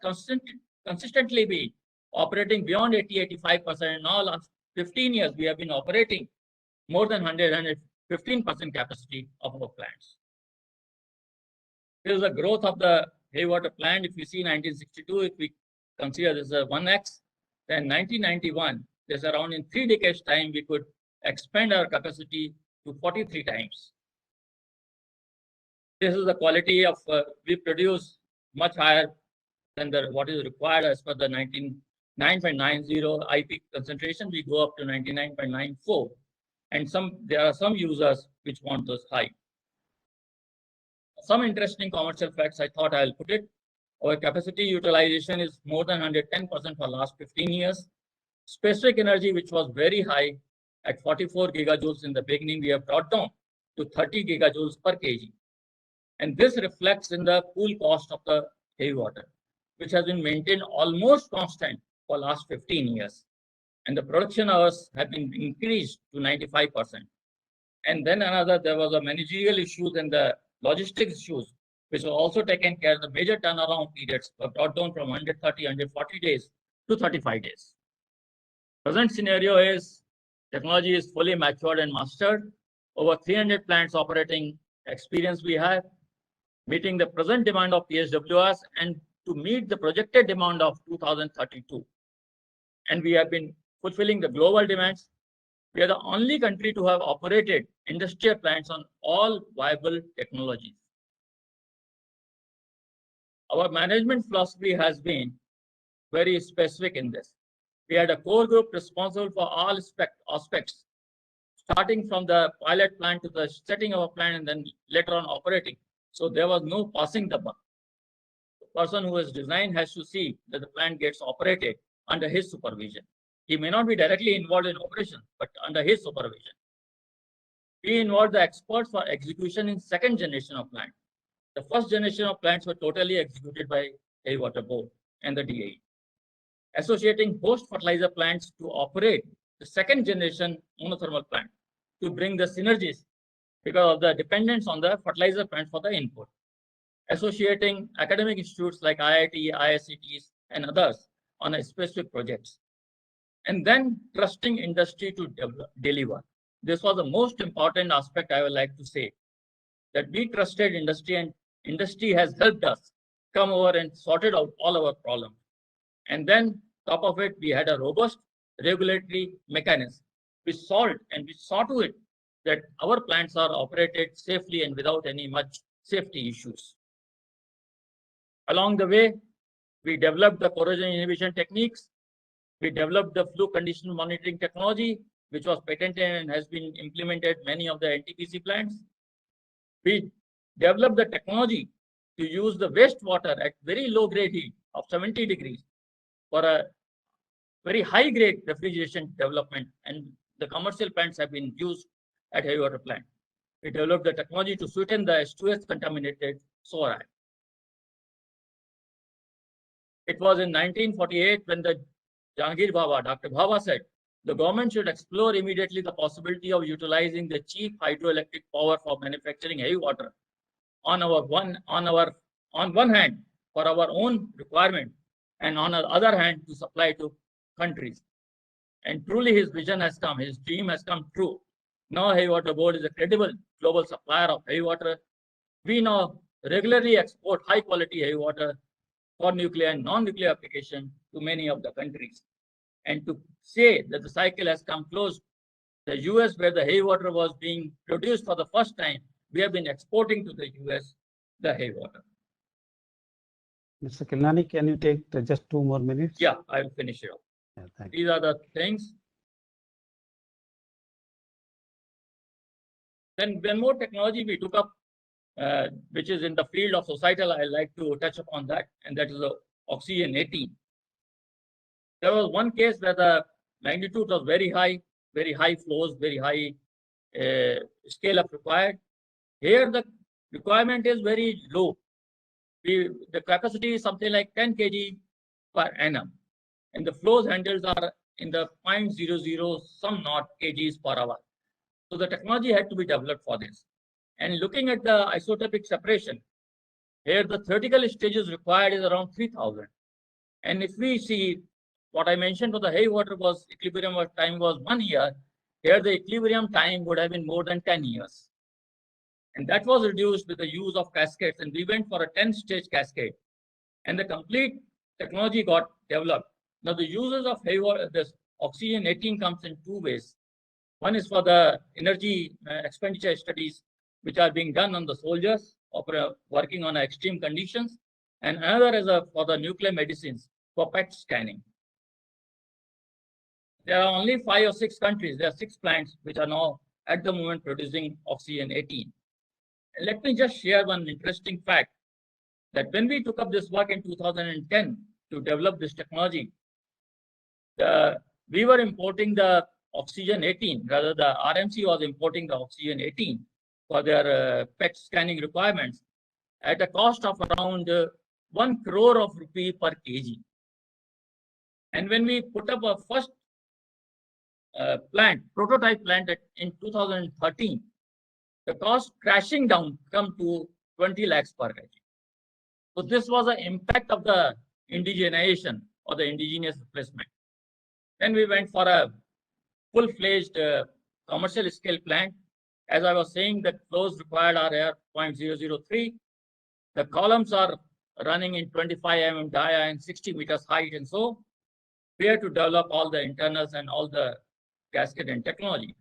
consistently been operating beyond 80-85%. And now last 15 years, we have been operating more than 115% capacity of our plants. This is the growth of the heavy water plant. If you see 1962, if we consider this as 1x, then 1991, there's around in 3 decades time, we could expand our capacity to 43 times. This is the quality of, we produce much higher than what is required as per the 99.90 IP concentration. We go up to 99.94. And there are some users which want those high. Some interesting commercial facts, I thought I'll put it. Our capacity utilization is more than 110% for last 15 years. Specific energy, which was very high at 44 gigajoules in the beginning, we have brought down to 30 gigajoules per kg. And this reflects in the pool cost of the heavy water, which has been maintained almost constant for last 15 years. And the production hours have been increased to 95%. And then there was a managerial issues and the logistics issues, which were also taken care of. The major turnaround periods were brought down from 130, 140 days to 35 days. Present scenario is technology is fully matured and mastered. Over 300 plants operating experience we have, meeting the present demand of PSWRs and to meet the projected demand of 2032. And we have been fulfilling the global demands. We are the only country to have operated industrial plants on all viable technologies. Our management philosophy has been very specific in this. We had a core group responsible for all aspects, starting from the pilot plant to the setting of a plant and then later on operating. So there was no passing the buck. The person who has designed has to see that the plant gets operated under his supervision. He may not be directly involved in operation, but under his supervision. We involved the experts for execution in second generation of plant. The first generation of plants were totally executed by Heavy Water Board and the DAE. Associating host fertilizer plants to operate the second generation monothermal plant to bring the synergies because of the dependence on the fertilizer plant for the input. Associating academic institutes like IIT, ISCTs, and others on a specific projects. And then trusting industry to deliver. This was the most important aspect I would like to say, that we trusted industry and industry has helped us come over and sorted out all our problems. And then top of it, we had a robust regulatory mechanism. We solved and we saw to it that our plants are operated safely and without any much safety issues. Along the way, we developed the corrosion inhibition techniques. We developed the flow condition monitoring technology, which was patented and has been implemented many of the NTPC plants. We developed the technology to use the wastewater at very low grade heat of 70 degrees for a very high grade refrigeration development, and the commercial plants have been used at heavy water plant. We developed the technology to sweeten the H2S contaminated soil. It was in 1948 when the Jahangir Bhabha, Dr. Bhabha said, the government should explore immediately the possibility of utilizing the cheap hydroelectric power for manufacturing heavy water on one hand for our own requirement, and on the other hand to supply to countries. And truly his vision has come, his dream has come true. Now Heavy Water Board is a credible global supplier of heavy water. We now regularly export high quality heavy water for nuclear and non-nuclear application to many of the countries. And to say that the cycle has come close, the US, where the heavy water was being produced for the first time, we have been exporting to the US the heavy water. Mr. Kilnani, can you take just 2 more minutes? Yeah, I will finish it off. Yeah, thank These are the things. Then one more technology we took up, which is in the field of societal, I like to touch upon that, and that is the oxygen 18. There was one case where the magnitude was very high flows, very high scale up required. Here the requirement is very low. The capacity is something like 10 kg per annum, and the flows handles are in the 0.00 some not kgs per hour. So the technology had to be developed for this. And looking at the isotopic separation, here the theoretical stages required is around 3000. And if we see what I mentioned for the heavy water was equilibrium time was 1 year, here the equilibrium time would have been more than 10 years. And that was reduced with the use of cascades, and we went for a 10-stage cascade. And the complete technology got developed. Now the uses of heavy water, this oxygen 18 comes in 2 ways. One is for the energy expenditure studies, which are being done on the soldiers working on extreme conditions, and another is for the nuclear medicines for PET scanning. There are only 5 or 6 countries, there are 6 plants which are now at the moment producing oxygen 18. And let me just share one interesting fact, that when we took up this work in 2010 to develop this technology, we were importing the oxygen 18, rather the RMC was importing the oxygen 18 for their PET scanning requirements at a cost of around 1 crore of rupee per kg. And when we put up a first prototype plant in 2013, the cost crashing down come to 20 lakhs per kg. So this was the impact of the indigenization or the indigenous replacement. Then we went for a full-fledged commercial scale plant. As I was saying, the flows required are here 0.003. The columns are running in 25 mm dia and 60 meters height, and so we have to develop all the internals and all the cascade and technology.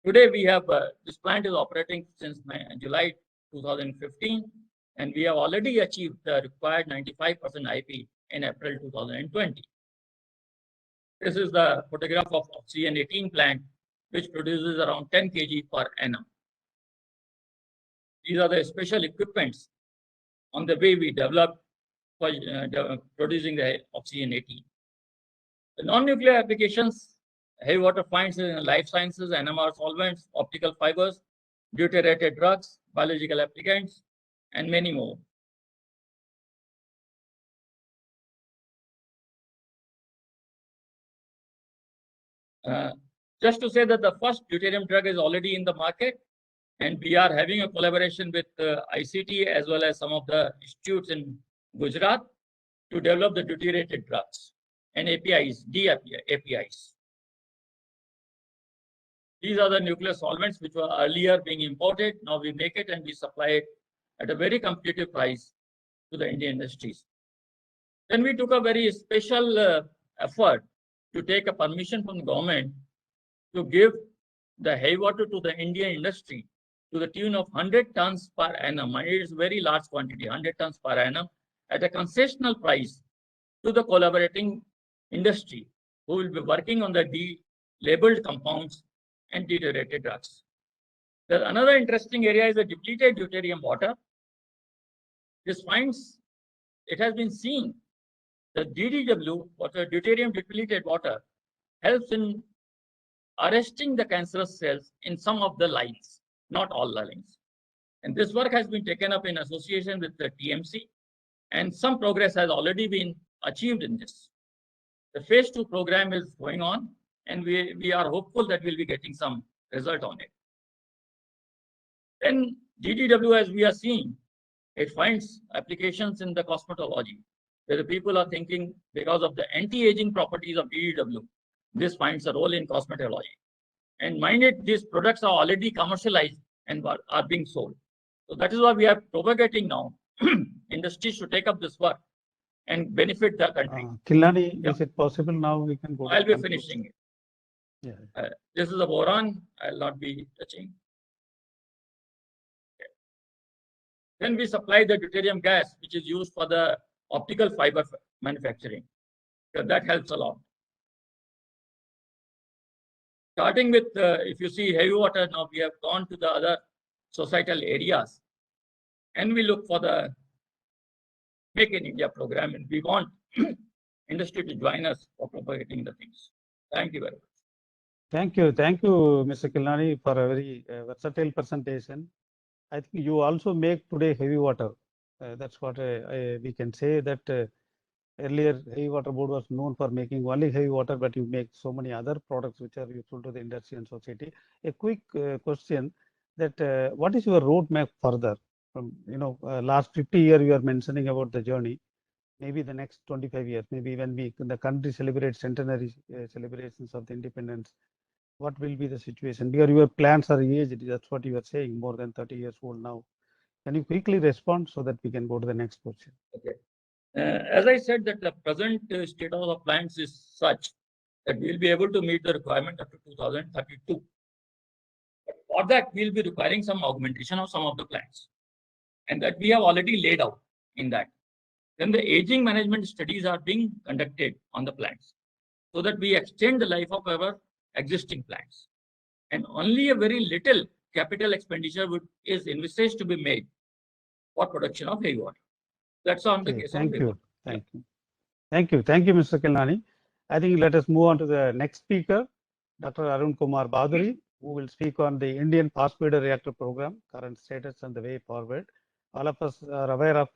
Today we have this plant is operating since July 2015, and we have already achieved the required 95% IP in April 2020. This is the photograph of oxygen 18 plant, which produces around 10 kg per annum. These are the special equipments on the way we developed for producing the oxygen 18. The non-nuclear applications, heavy water finds in life sciences, NMR solvents, optical fibers, deuterated drugs, biological applicants, and many more. Just to say that the first deuterium drug is already in the market, and we are having a collaboration with ICT as well as some of the institutes in Gujarat to develop the deuterated drugs and APIs, APIs. These are the nuclear solvents which were earlier being imported. Now we make it and we supply it at a very competitive price to the Indian industries. Then we took a very special effort to take a permission from the government to give the heavy water to the Indian industry to the tune of 100 tons per annum. It is a very large quantity, 100 tons per annum at a concessional price to the collaborating industry who will be working on the labeled compounds and deuterated drugs. There's another interesting area is the depleted deuterium water. This finds, it has been seen that DDW, water, deuterium depleted water, helps in arresting the cancerous cells in some of the lines, not all the lines. And this work has been taken up in association with the TMC, and some progress has already been achieved in this. The phase 2 program is going on, and we are hopeful that we'll be getting some result on it. Then GDW, as we are seeing, it finds applications in the cosmetology, where the people are thinking because of the anti-aging properties of GDW, this finds a role in cosmetology. And mind it, these products are already commercialized and are being sold. So that is why we are propagating now industries to take up this work and benefit the country. Kilani, Yeah. is it possible now we can go? I'll be finishing it. Yeah. This is a boron. I'll not be touching. Okay. Then we supply the deuterium gas, which is used for the optical fiber manufacturing. So that helps a lot. Starting with, if you see heavy water, now we have gone to the other societal areas, and we look for the Make in India program, and we want industry to join us for propagating the things. Thank you very much. Thank you, Mr. Kilani, for a very versatile presentation. I think you also make today heavy water. That's what we can say, that earlier heavy water board was known for making only heavy water, but you make so many other products which are useful to the industry and society. A quick question, that what is your roadmap further? From last 50 years you are mentioning about the journey. Maybe the next 25 years, maybe when the country celebrates centenary celebrations of the independence, what will be the situation? Because your plans are aged, that's what you are saying, more than 30 years old now. Can you quickly respond so that we can go to the next question? Okay. As I said, that the present state of the plants is such that we will be able to meet the requirement up to 2032. But for that, we will be requiring some augmentation of some of the plants, and that we have already laid out in that. Then the aging management studies are being conducted on the plants so that we extend the life of our existing plants. And only a very little capital expenditure is envisaged to be made for production of heavy water. That's on the case of heavy water. Thank you, Mr. Kilani. I think let us move on to the next speaker, Dr. Arun Kumar Baduri, who will speak on the Indian Phosphate Reactor Program, current status and the way forward. All of us are aware of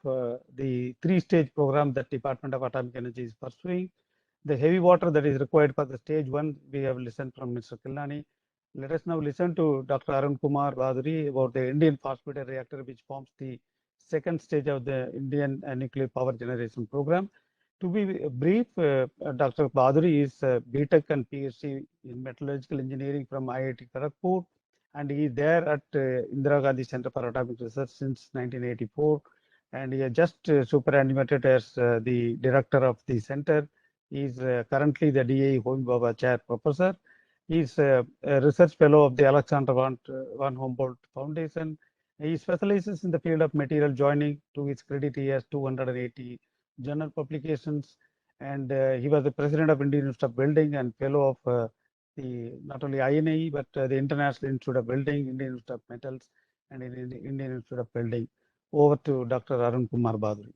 the three-stage program that Department of Atomic Energy is pursuing. The heavy water that is required for the stage 1, we have listened from Mr. Kilani. Let us now listen to Dr. Arun Kumar Baduri about the Indian Phosphate Reactor, which forms the second stage of the Indian nuclear power generation program. To be brief, Dr. Baduri is BTech and PhD in metallurgical engineering from IIT Kharagpur, and he is there at Indira Gandhi Center for Atomic Research since 1984, and he has just superannuated as the director of the center. He is currently the DAE Homi Bhabha Chair Professor. He is a research fellow of the Alexander von Humboldt Foundation. He specializes in the field of material joining. To his credit, he has 280 journal publications, and he was the president of Indian Institute of Building and fellow of not only INAE, but the International Institute of Building, Indian Institute of Metals, and Indian Institute of Building. Over to Dr. Arun Kumar Baduri.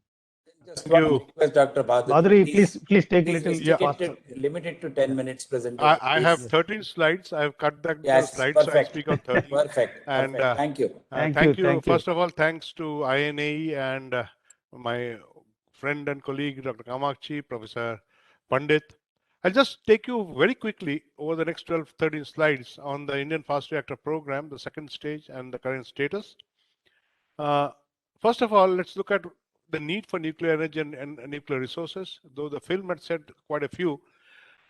Just one request, Dr. Baduri, please take a little faster. Limited to 10 minutes presentation. I have 13 slides. I have cut the slides, perfect. so I speak on 30. Perfect. And Thank you. Thank you. First of all, thanks to INAE and my friend and colleague, Dr. Kamakchi, Professor Pandit. I'll just take you very quickly over the next 13 slides on the Indian Fast Reactor Program, the second stage and the current status. First of all, let's look at the need for nuclear energy and nuclear resources, though the film had said quite a few.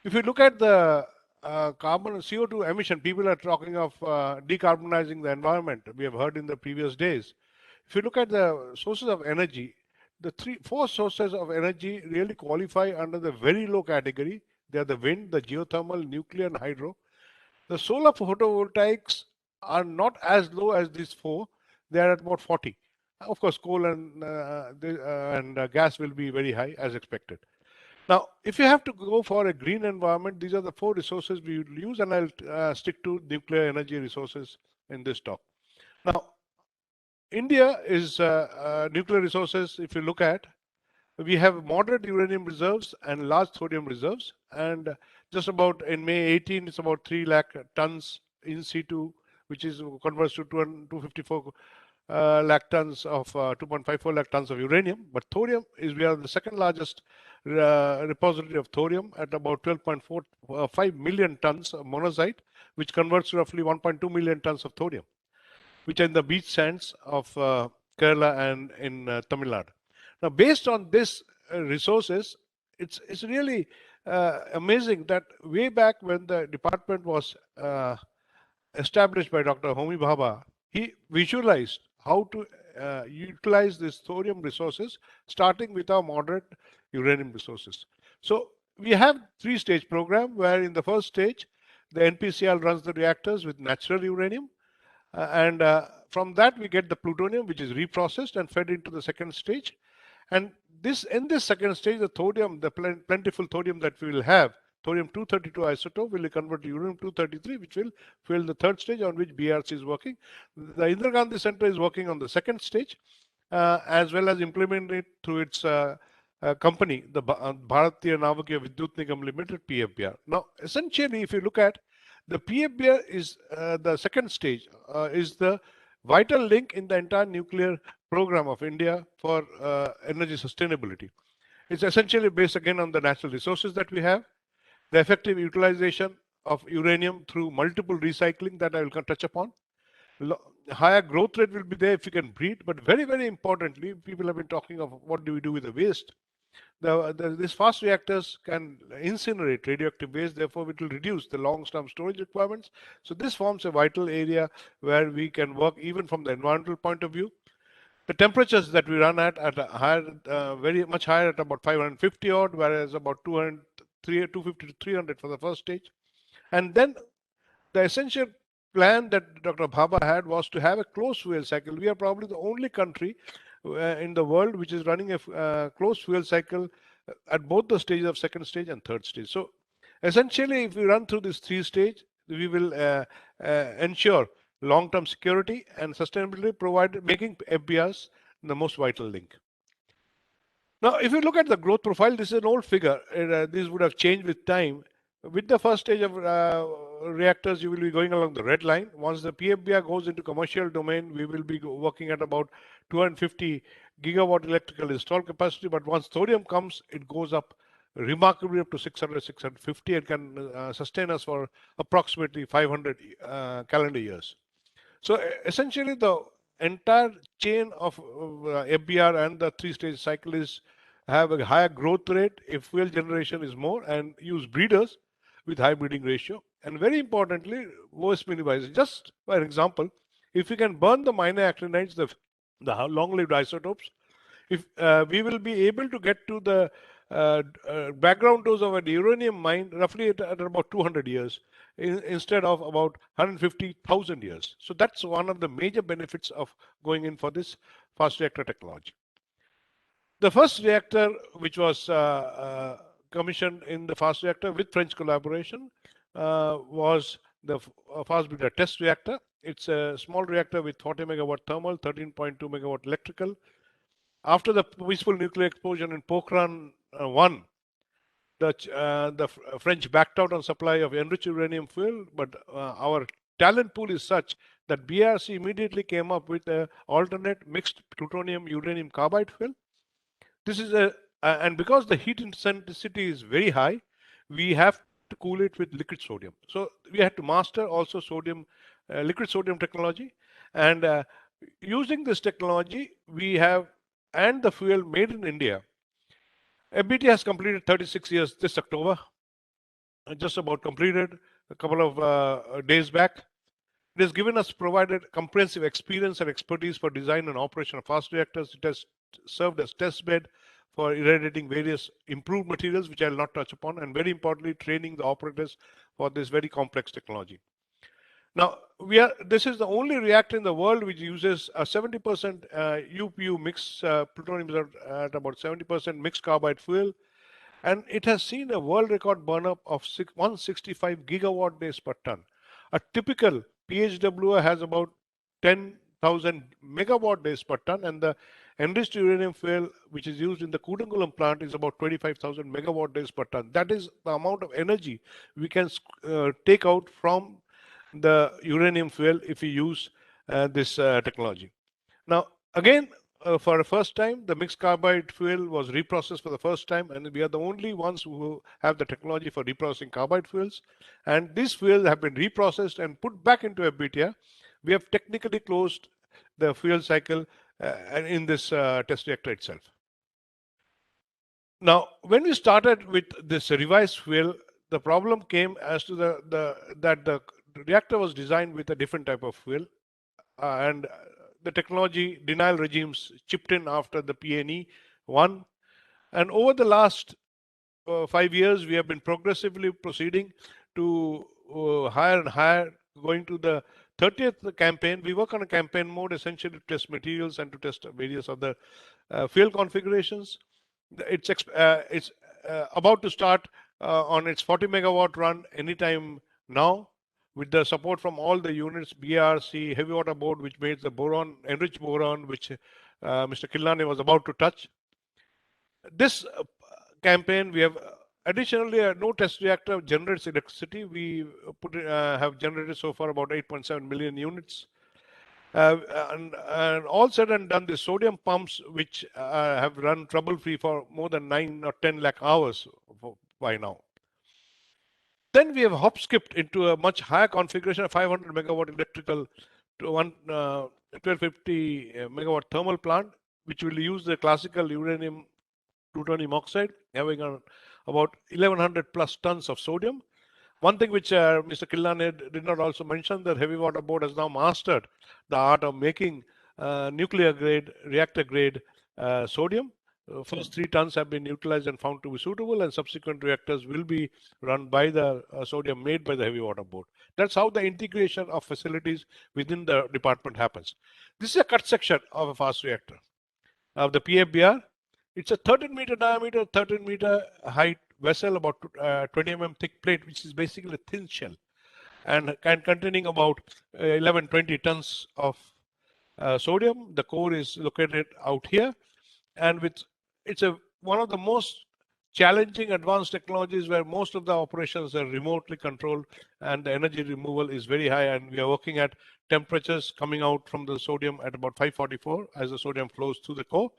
If you look at the carbon CO2 emission, people are talking of decarbonizing the environment. We have heard in the previous days. If you look at the sources of energy, the four sources of energy really qualify under the very low category. They are the wind, the geothermal, nuclear, and hydro. The solar photovoltaics are not as low as these four. They are at about 40. Of course, coal and gas will be very high as expected. Now, if you have to go for a green environment, these are the four resources we will use, and I'll stick to nuclear energy resources in this talk. Now, India is nuclear resources. If you look at, we have moderate uranium reserves and large thorium reserves, and just about in May 18, it's about 3 lakh tons in situ, which is converts to 254 lakh tons of 2.54 lakh tons of uranium. But thorium is, we are the second largest repository of thorium at about 12.45 million tons of monazite, which converts to roughly 1.2 million tons of thorium. which are in the beach sands of Kerala and in Tamil Nadu. Now, based on this resources, it's really amazing that way back when the department was established by Dr. Homi Bhabha, he visualized how to utilize these thorium resources, starting with our moderate uranium resources. So we have 3-stage program where in the first stage, the NPCL runs the reactors with natural uranium. And from that, we get the plutonium, which is reprocessed and fed into the second stage. And in this second stage, the thorium, the plentiful thorium that we will have, thorium-232 isotope will be converted to uranium-233, which will fuel the third stage on which BRC is working. The Indira Gandhi Center is working on the second stage, as well as implementing it through its company, the Bharatiya Navakiya Vidyut Nigam Limited, PFBR. Now, essentially, if you look at the PFBR is the second stage, is the vital link in the entire nuclear program of India for energy sustainability. It's essentially based again on the natural resources that we have, the effective utilization of uranium through multiple recycling that I will touch upon. Higher growth rate will be there if you can breed, but very, very importantly, people have been talking of what do we do with the waste. These fast reactors can incinerate radioactive waste, therefore it will reduce the long-term storage requirements. So this forms a vital area where we can work even from the environmental point of view. The temperatures that we run at a higher, very much higher at about 550 odd, whereas about 250 to 300 for the first stage. And then the essential plan that Dr. Bhabha had was to have a closed fuel cycle. We are probably the only country in the world which is running a closed fuel cycle at both the stages of second stage and third stage. So essentially, if we run through this 3-stage, we will ensure long-term security and sustainability, making FBRs the most vital link. Now, if you look at the growth profile, this is an old figure. This would have changed with time. With the first stage of reactors, you will be going along the red line. Once the PFBR goes into commercial domain, we will be working at about 250 gigawatt electrical installed capacity. But once thorium comes, it goes up remarkably up to 600, 650 and can sustain us for approximately 500 calendar years. So essentially, the entire chain of FBR and the 3-stage cycle is have a higher growth rate if fuel generation is more and use breeders with high breeding ratio. And very importantly, lowest minimization. Just for example, if you can burn the minor actinides, the long-lived isotopes, if we will be able to get to the background dose of a uranium mine roughly at about 200 years instead of about 150,000 years. So that's one of the major benefits of going in for this fast reactor technology. The first reactor which was commissioned in the fast reactor with French collaboration was the fast breeder test reactor. It's a small reactor with 40 megawatt thermal, 13.2 megawatt electrical. After the peaceful nuclear explosion in Pokhran 1, the French backed out on supply of enriched uranium fuel, but our talent pool is such that BRC immediately came up with an alternate mixed plutonium uranium carbide fuel. This is and because the heat intensity is very high, we have to cool it with liquid sodium. So we had to master also sodium, liquid sodium technology. And using this technology, we have, and the fuel made in India. FBT has completed 36 years this October, just about completed a couple of days back. It has given us provided comprehensive experience and expertise for design and operation of fast reactors. It has served as test bed for irradiating various improved materials, which I will not touch upon, and very importantly, training the operators for this very complex technology. Now, this is the only reactor in the world which uses a 70% UPU mix, plutonium at about 70% mixed carbide fuel, and it has seen a world record burn up of 165 gigawatt days per ton. A typical PHWR has about 10,000 megawatt days per ton, and the enriched uranium fuel, which is used in the Kudankulam plant, is about 25,000 megawatt days per ton. That is the amount of energy we can take out from the uranium fuel if we use this technology. Now, again, for the first time, the mixed carbide fuel was reprocessed for the first time, and we are the only ones who have the technology for reprocessing carbide fuels. And these fuels have been reprocessed and put back into FBTR we have technically closed the fuel cycle in this test reactor itself. Now, when we started with this revised fuel, the problem came as to that the reactor was designed with a different type of fuel, and the technology denial regimes chipped in after the PNE 1. And over the last 5 years, we have been progressively proceeding to higher and higher, going to the 30th campaign. We work on a campaign mode essentially to test materials and to test various other fuel configurations. It's about to start on its 40 megawatt run anytime now, with the support from all the units, BRC, Heavy Water Board, which made the boron, enriched boron, which Mr. Killane was about to touch. This campaign, we have additionally no test reactor generates electricity. We have generated so far about 8.7 million units. And all said and done, the sodium pumps, which have run trouble-free for more than 9 or 10 lakh hours by now. Then we have hop-skipped into a much higher configuration of 500 megawatt electrical to 1250 megawatt thermal plant, which will use the classical uranium plutonium oxide, having about 1100 plus tons of sodium. One thing which Mr. Killane did not also mention, that Heavy Water Board has now mastered the art of making nuclear grade, reactor grade sodium. First 3 tons have been utilized and found to be suitable, and subsequent reactors will be run by the sodium made by the Heavy Water Board. That's how the integration of facilities within the department happens. This is a cut section of a fast reactor of the PFBR. It's a 13-meter diameter, 13-meter height vessel, about 20 mm thick plate, which is basically a thin shell, and containing about 11-20 tons of sodium. The core is located out here, and it's one of the most challenging advanced technologies where most of the operations are remotely controlled and the energy removal is very high, and we are working at temperatures coming out from the sodium at about 544 as the sodium flows through the core.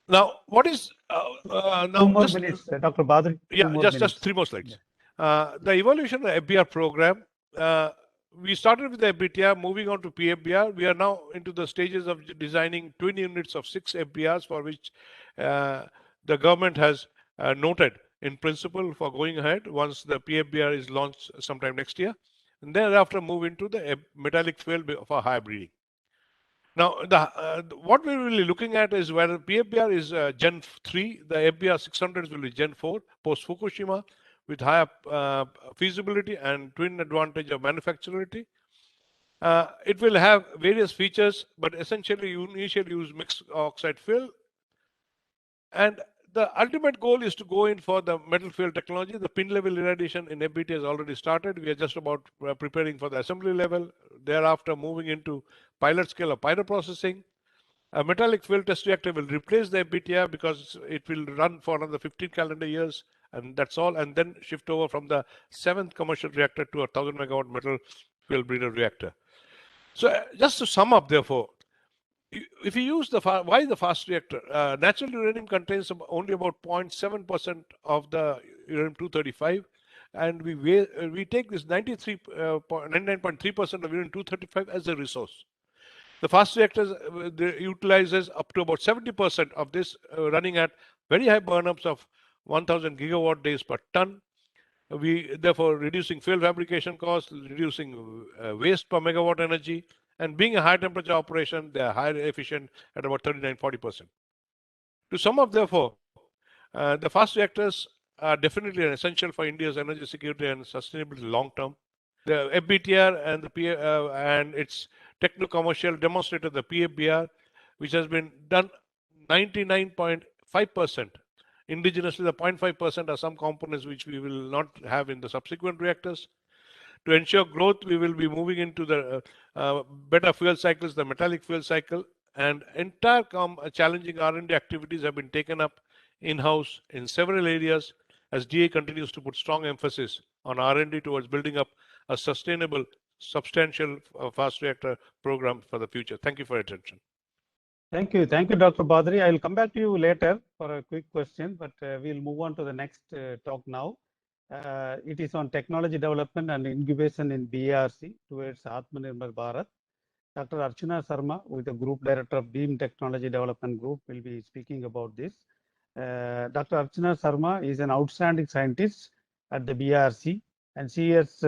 Now, what is now? 2 more minutes, Dr. Badri. Yeah, just 3 more slides. The evolution of the FBR program. We started with the FBTR, moving on to PFBR. We are now into the stages of designing twin units of 6 FBRs, for which the government has noted in principle for going ahead once the PFBR is launched sometime next year, and thereafter move into the metallic fuel for high breeding. Now, what we're really looking at is whether PFBR is Gen 3, the FBR 600s will be Gen 4, post Fukushima, with higher feasibility and twin advantage of manufacturability. It will have various features, but essentially you initially use mixed oxide fuel. And the ultimate goal is to go in for the metal fuel technology. The pin level irradiation in FBT has already started. We are just about preparing for the assembly level. Thereafter, moving into pilot scale of pyroprocessing. A metallic fuel test reactor will replace the FBTR because it will run for another 15 calendar years, and that's all. And then shift over from the 7th commercial reactor to a 1000 megawatt metal fuel breeder reactor. So just to sum up, therefore, if you use why the fast reactor? Natural uranium contains only about 0.7% of the uranium-235, and we take this 99.3% of uranium-235 as a resource. The fast reactors utilizes up to about 70% of this, running at very high burnups of 1000 gigawatt days per ton. We therefore reducing fuel fabrication costs, reducing waste per megawatt energy, and being a high temperature operation, they are highly efficient at about 39-40%. To sum up, therefore, the fast reactors are definitely an essential for India's energy security and sustainability long term. The FBTR and and its techno-commercial demonstrated the PFBR, which has been done 99.5%. Indigenously, the 0.5% are some components which we will not have in the subsequent reactors. To ensure growth, we will be moving into the better fuel cycles, the metallic fuel cycle, and entire challenging R&D activities have been taken up in-house in several areas as DA continues to put strong emphasis on R&D towards building up a sustainable, substantial fast reactor program for the future. Thank you for your attention. Thank you, Dr. Badri. I'll come back to you later for a quick question, but we'll move on to the next talk now. It is on technology development and incubation in BARC towards Atmanirbhar Bharat. Dr. Archana Sharma, who is the Group Director of Beam Technology Development Group, will be speaking about this. Dr. Archana Sharma is an outstanding scientist at the BRC, and she has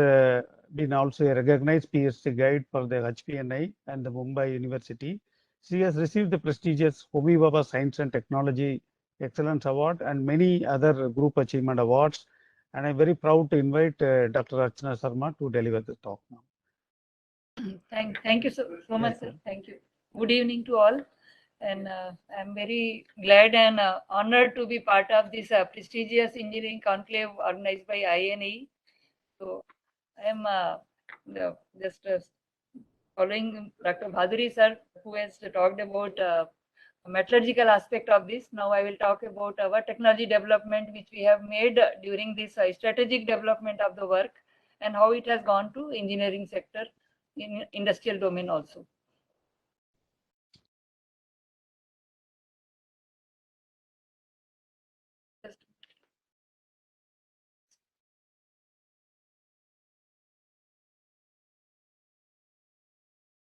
been also a recognized PhD guide for the HPNI and the Mumbai University. She has received the prestigious Homi Bhabha Science and Technology Excellence Award and many other group achievement awards. And I'm very proud to invite Dr. Archana Sharma to deliver the talk now. Thank you so much, sir. Thank you. Good evening to all. And I'm very glad and honored to be part of this prestigious engineering conclave organized by INAE. So I am just following Dr. Bhaduri sir, who has talked about metallurgical aspect of this. Now I will talk about our technology development, which we have made during this strategic development of the work and how it has gone to engineering sector in industrial domain also.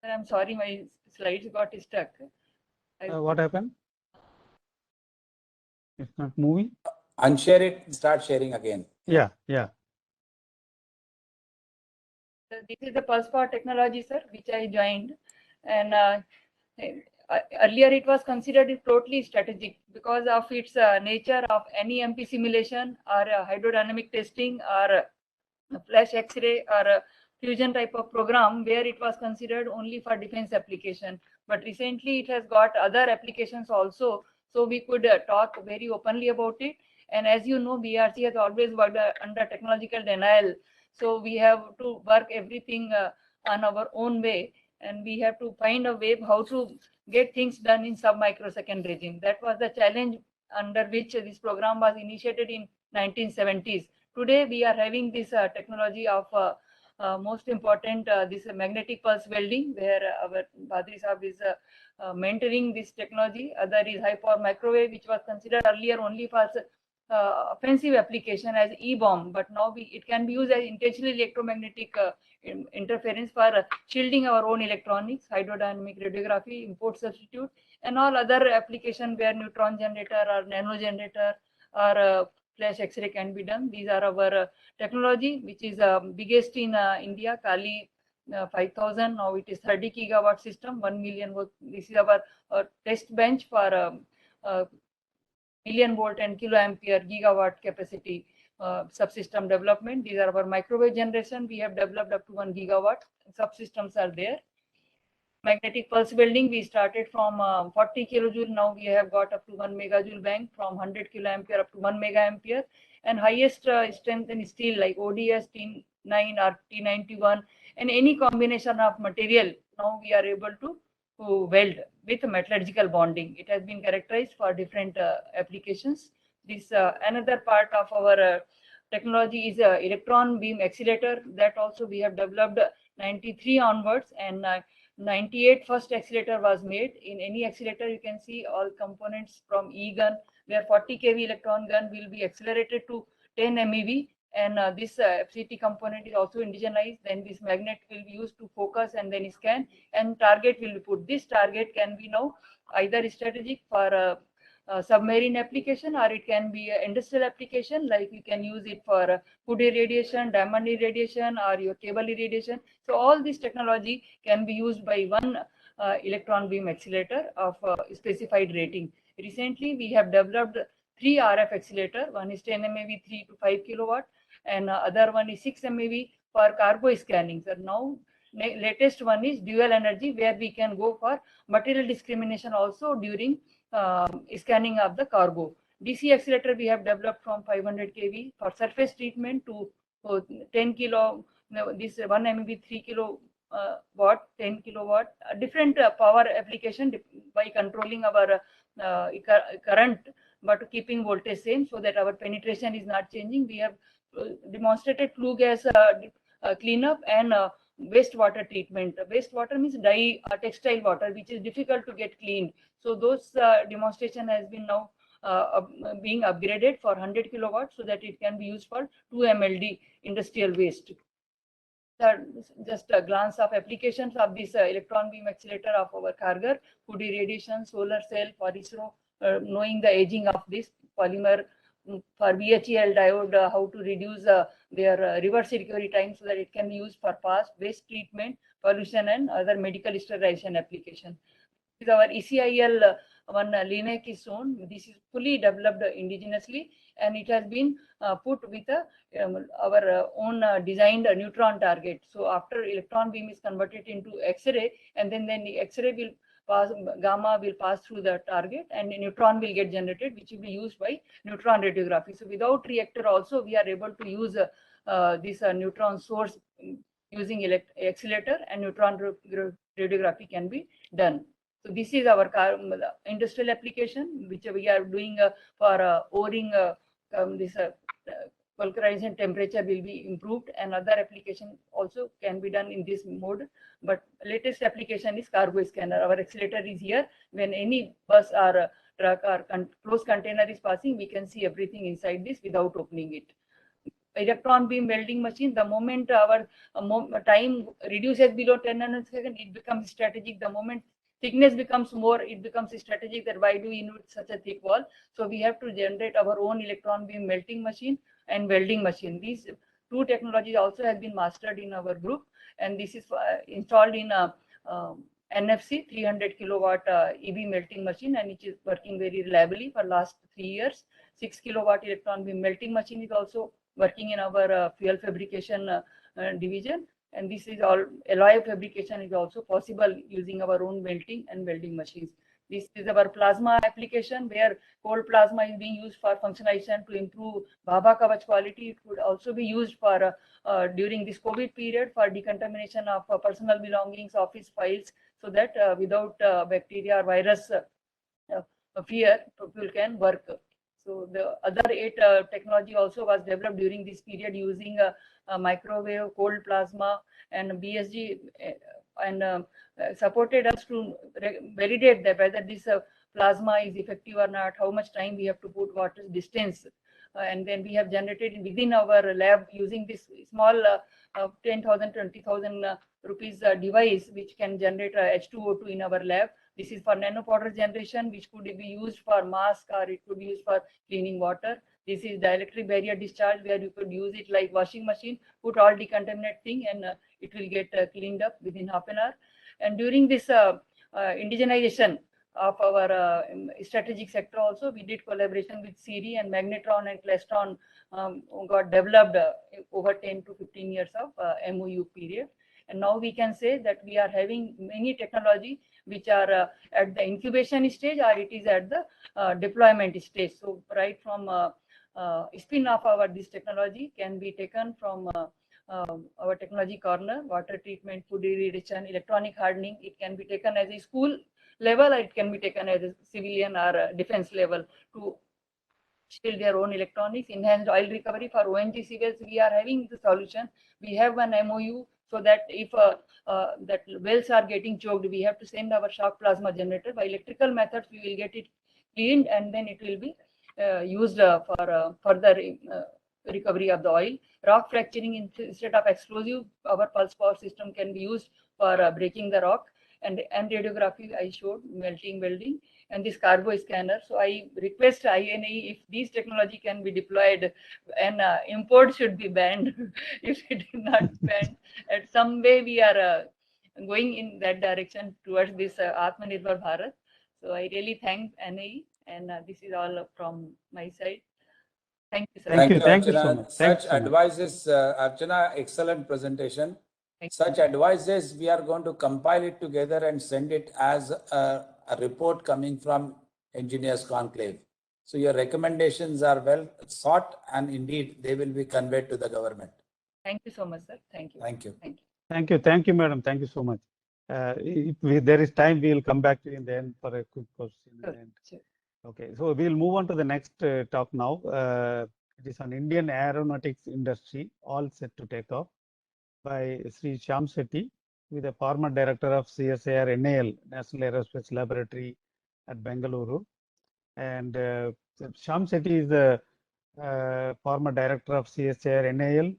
I'm sorry, my slides got stuck. What happened? It's not moving. Unshare it, start sharing again. Yeah. This is the pulse power technology, sir, which I joined. And earlier it was considered totally strategic because of its nature of NEMP simulation or hydrodynamic testing or flash X-ray or fusion type of program where it was considered only for defense application. But recently it has got other applications also. So we could talk very openly about it. And as you know, BRC has always worked under technological denial. So we have to work everything on our own way. And we have to find a way how to get things done in sub-microsecond regime. That was the challenge under which this program was initiated in 1970s. Today, we are having this technology of most important, this magnetic pulse welding, where our Bhadri Sahab is mentoring this technology. Other is high power microwave, which was considered earlier only for offensive application as E-bomb, but now it can be used as intentional electromagnetic interference for shielding our own electronics, hydrodynamic radiography, import substitute, and all other application where neutron generator or nano generator or flash X-ray can be done. These are our technology, which is biggest in India, Kali 5000. Now it is 30 gigawatt system, 1 million. This is our test bench for million volt and kiloampere gigawatt capacity subsystem development. These are our microwave generation. We have developed up to 1 gigawatt. Subsystems are there. Magnetic pulse welding, we started from 40 kilojoule. Now we have got up to 1 megajoule bank, from 100 kiloampere up to 1 megampere. And highest strength in steel like ODS, T9 or T91, and any combination of material. Now we are able to weld with metallurgical bonding. It has been characterized for different applications. This another part of our technology is electron beam accelerator. That also we have developed 93 onwards, and 98 first accelerator was made. In any accelerator, you can see all components from E-gun, where 40 kV electron gun will be accelerated to 10 MeV. And this FCT component is also indigenized. Then this magnet will be used to focus and then scan, and target will be put. This target can be now either strategic for submarine application, or it can be an industrial application, like you can use it for food irradiation, diamond irradiation, or your cable irradiation. So all this technology can be used by one electron beam accelerator of specified rating. Recently, we have developed 3 RF accelerator. One is 10 MeV 3 to 5 kilowatt, and other one is 6 MeV for cargo scanning. So now latest one is dual energy, where we can go for material discrimination also during scanning of the cargo. DC accelerator we have developed from 500 kV for surface treatment to 10 kilo. This 1 MeV 3 kilo watt, 10 kilowatt, different power application by controlling our current, but keeping voltage same, so that our penetration is not changing. We have demonstrated flue gas cleanup and wastewater treatment. Wastewater means dye textile water, which is difficult to get cleaned. So those demonstration has been now being upgraded for 100 kilowatts so that it can be used for 2 MLD industrial waste. Just a glance of applications of this electron beam accelerator of our Kargar, food irradiation, solar cell for ISRO, knowing the aging of this polymer for VHEL diode, how to reduce their reverse recovery time so that it can be used for fast waste treatment, pollution and other medical sterilization application. With our ECIL one LINAC is shown. This is fully developed indigenously, and it has been put with our own designed neutron target. So after electron beam is converted into X-ray, and then the X-ray will pass, gamma will pass through the target, and a neutron will get generated, which will be used by neutron radiography. So without reactor also, we are able to use this neutron source using accelerator, and neutron radiography can be done. So this is our industrial application, which we are doing for O-ring. This vulcanization temperature will be improved, and other application also can be done in this mode. But latest application is cargo scanner. Our accelerator is here. When any bus or truck or closed container is passing, we can see everything inside this without opening it. Electron beam welding machine, the moment our time reduces below 10 nanoseconds, it becomes strategic. The moment thickness becomes more, it becomes strategic that why do we need such a thick wall? So we have to generate our own electron beam melting machine and welding machine. These two technologies also have been mastered in our group, and this is installed in a NFC 300 kilowatt EB melting machine, and it is working very reliably for last 3 years. 6 kilowatt electron beam melting machine is also working in our fuel fabrication division. And this is all alloy fabrication is also possible using our own melting and welding machines. This is our plasma application, where cold plasma is being used for functionalization to improve Baba Kavach quality. It could also be used for during this COVID period for decontamination of personal belongings, office files, so that without bacteria or virus fear, people can work. So the other 8 technology also was developed during this period using a microwave, cold plasma, and BSG, and supported us to validate that whether this plasma is effective or not, how much time we have to put, what is distance. And then we have generated within our lab using this small 10,000, 20,000 rupees device, which can generate H2O2 in our lab. This is for nanopowder generation, which could be used for mask, or it could be used for cleaning water. This is dielectric barrier discharge, where you could use it like washing machine, put all decontaminate thing, and it will get cleaned up within half an hour. And during this indigenization of our strategic sector also, we did collaboration with Siri, and Magnetron and Clestron got developed over 10 to 15 years of MOU period. And now we can say that we are having many technology which are at the incubation stage, or it is at the deployment stage. So right from spin off this technology can be taken from our technology corner, water treatment, food irradiation, electronic hardening. It can be taken as a school level, or it can be taken as a civilian or defense level to shield their own electronics. Enhanced oil recovery for ONGC wells, we are having the solution. We have one MOU, so that if that wells are getting choked, we have to send our shock plasma generator. By electrical methods, we will get it cleaned, and then it will be used for further recovery of the oil. Rock fracturing, instead of explosive, our pulse power system can be used for breaking the rock. And radiography, I showed melting, welding, and this cargo scanner. So I request INAE, if these technology can be deployed, and import should be banned. If it is not banned, at some way we are going in that direction towards this Atmanirbhar Bharat. So I really thank INAE, and this is all from my side. Thank you, sir. Thank you so much. Such advices, Archana, excellent presentation. Such advices, we are going to compile it together and send it as a report coming from Engineers Conclave. So your recommendations are well sought, and indeed they will be conveyed to the government. Thank you so much, sir. Thank you. Thank you. Thank you. Thank you. Thank you, madam. Thank you so much. If there is time, we will come back to you in the end for a quick question. Sure. Okay, so we'll move on to the next talk now. It is on Indian aeronautics industry, all set to take off, by Sri Shyam Shetty, with the former director of CSIR NAL, National Aerospace Laboratory at Bengaluru. And Shyam Shetty is the former director of CSIR NAL,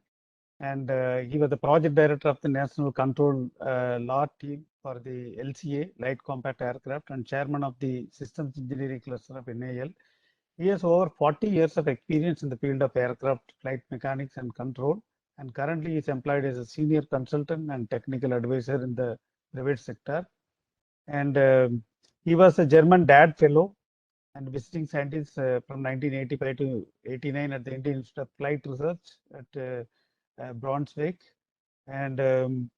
and he was the project director of the National Control Law Team for the LCA, Light Compact Aircraft, and chairman of the Systems Engineering Cluster of NAL. He has over 40 years of experience in the field of aircraft flight mechanics and control, and currently is employed as a senior consultant and technical advisor in the private sector. And he was a German DAD fellow and visiting scientist from 1985 to 89 at the Indian Institute of Flight Research at Braunschweig. And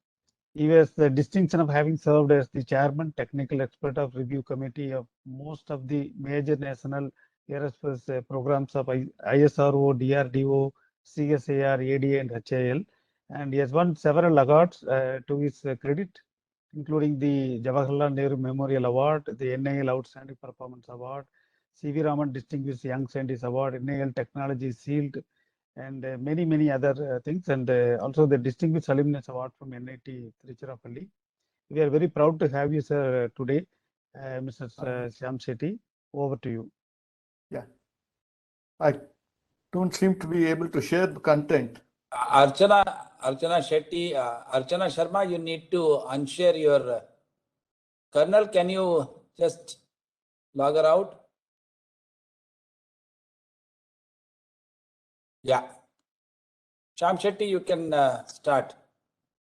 he has the distinction of having served as the chairman, technical expert of review committee of most of the major national aerospace programs of ISRO, DRDO, CSIR, ADA, and HAL. And he has won several awards to his credit, including the Jawaharlal Nehru Memorial Award, the NAL Outstanding Performance Award, C.V. Raman Distinguished Young Scientist Award, NAL Technology Shield, and many, many other things, and also the Distinguished Alumnus Award from NIT Tiruchirappalli. We are very proud to have you, sir, today, Mr. Shyam Shetty. Over to you. Yeah. I don't seem to be able to share the content. Archana Shetty, Archana Sharma, you need to unshare your Colonel. Can you just log her out? Yeah. Shyam Shetty, you can start.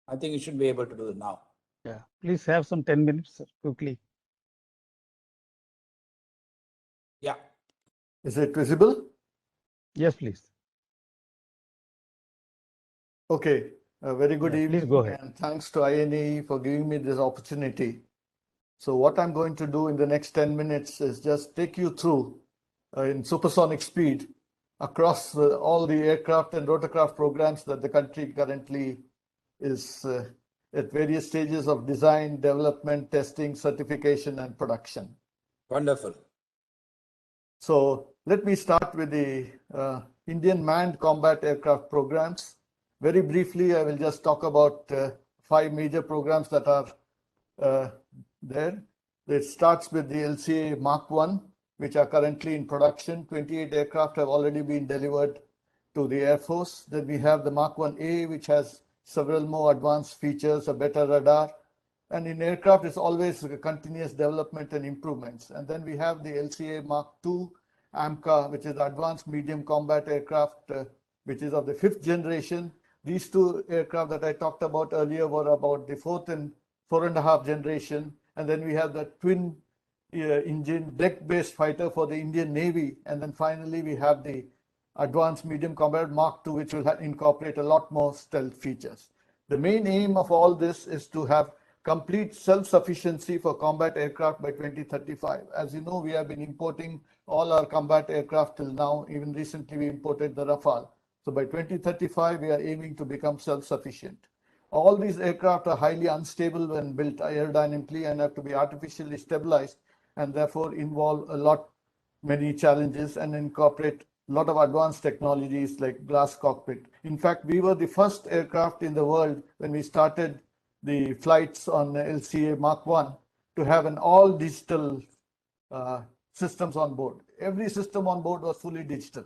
I think you should be able to do it now. Yeah, please have some 10 minutes quickly. Yeah. Is it visible? Yes, please. Okay. A very good evening. Please go ahead. And thanks to INAE for giving me this opportunity. So what I'm going to do in the next 10 minutes is just take you through in supersonic speed across all the aircraft and rotorcraft programs that the country currently is at various stages of design, development, testing, certification, and production. Wonderful. So let me start with the Indian manned combat aircraft programs. Very briefly, I will just talk about 5 major programs that are there. It starts with the LCA Mark 1, which are currently in production. 28 aircraft have already been delivered to the Air Force. Then we have the Mark 1A, which has several more advanced features, a better radar. And in aircraft, it's always a continuous development and improvements. And then we have the LCA Mark 2 AMCA, which is Advanced Medium Combat Aircraft, which is of the 5th generation. These 2 aircraft that I talked about earlier were about the 4th and 4.5 generation. And then we have the twin engine deck-based fighter for the Indian Navy. And then finally, we have the Advanced Medium Combat Mark II, which will incorporate a lot more stealth features. The main aim of all this is to have complete self-sufficiency for combat aircraft by 2035. As you know, we have been importing all our combat aircraft till now. Even recently, we imported the Rafale. So by 2035, we are aiming to become self-sufficient. All these aircraft are highly unstable when built aerodynamically and have to be artificially stabilized, and therefore involve many challenges and incorporate a lot of advanced technologies like glass cockpit. In fact, we were the first aircraft in the world when we started the flights on LCA Mark 1 to have an all digital systems on board. Every system on board was fully digital.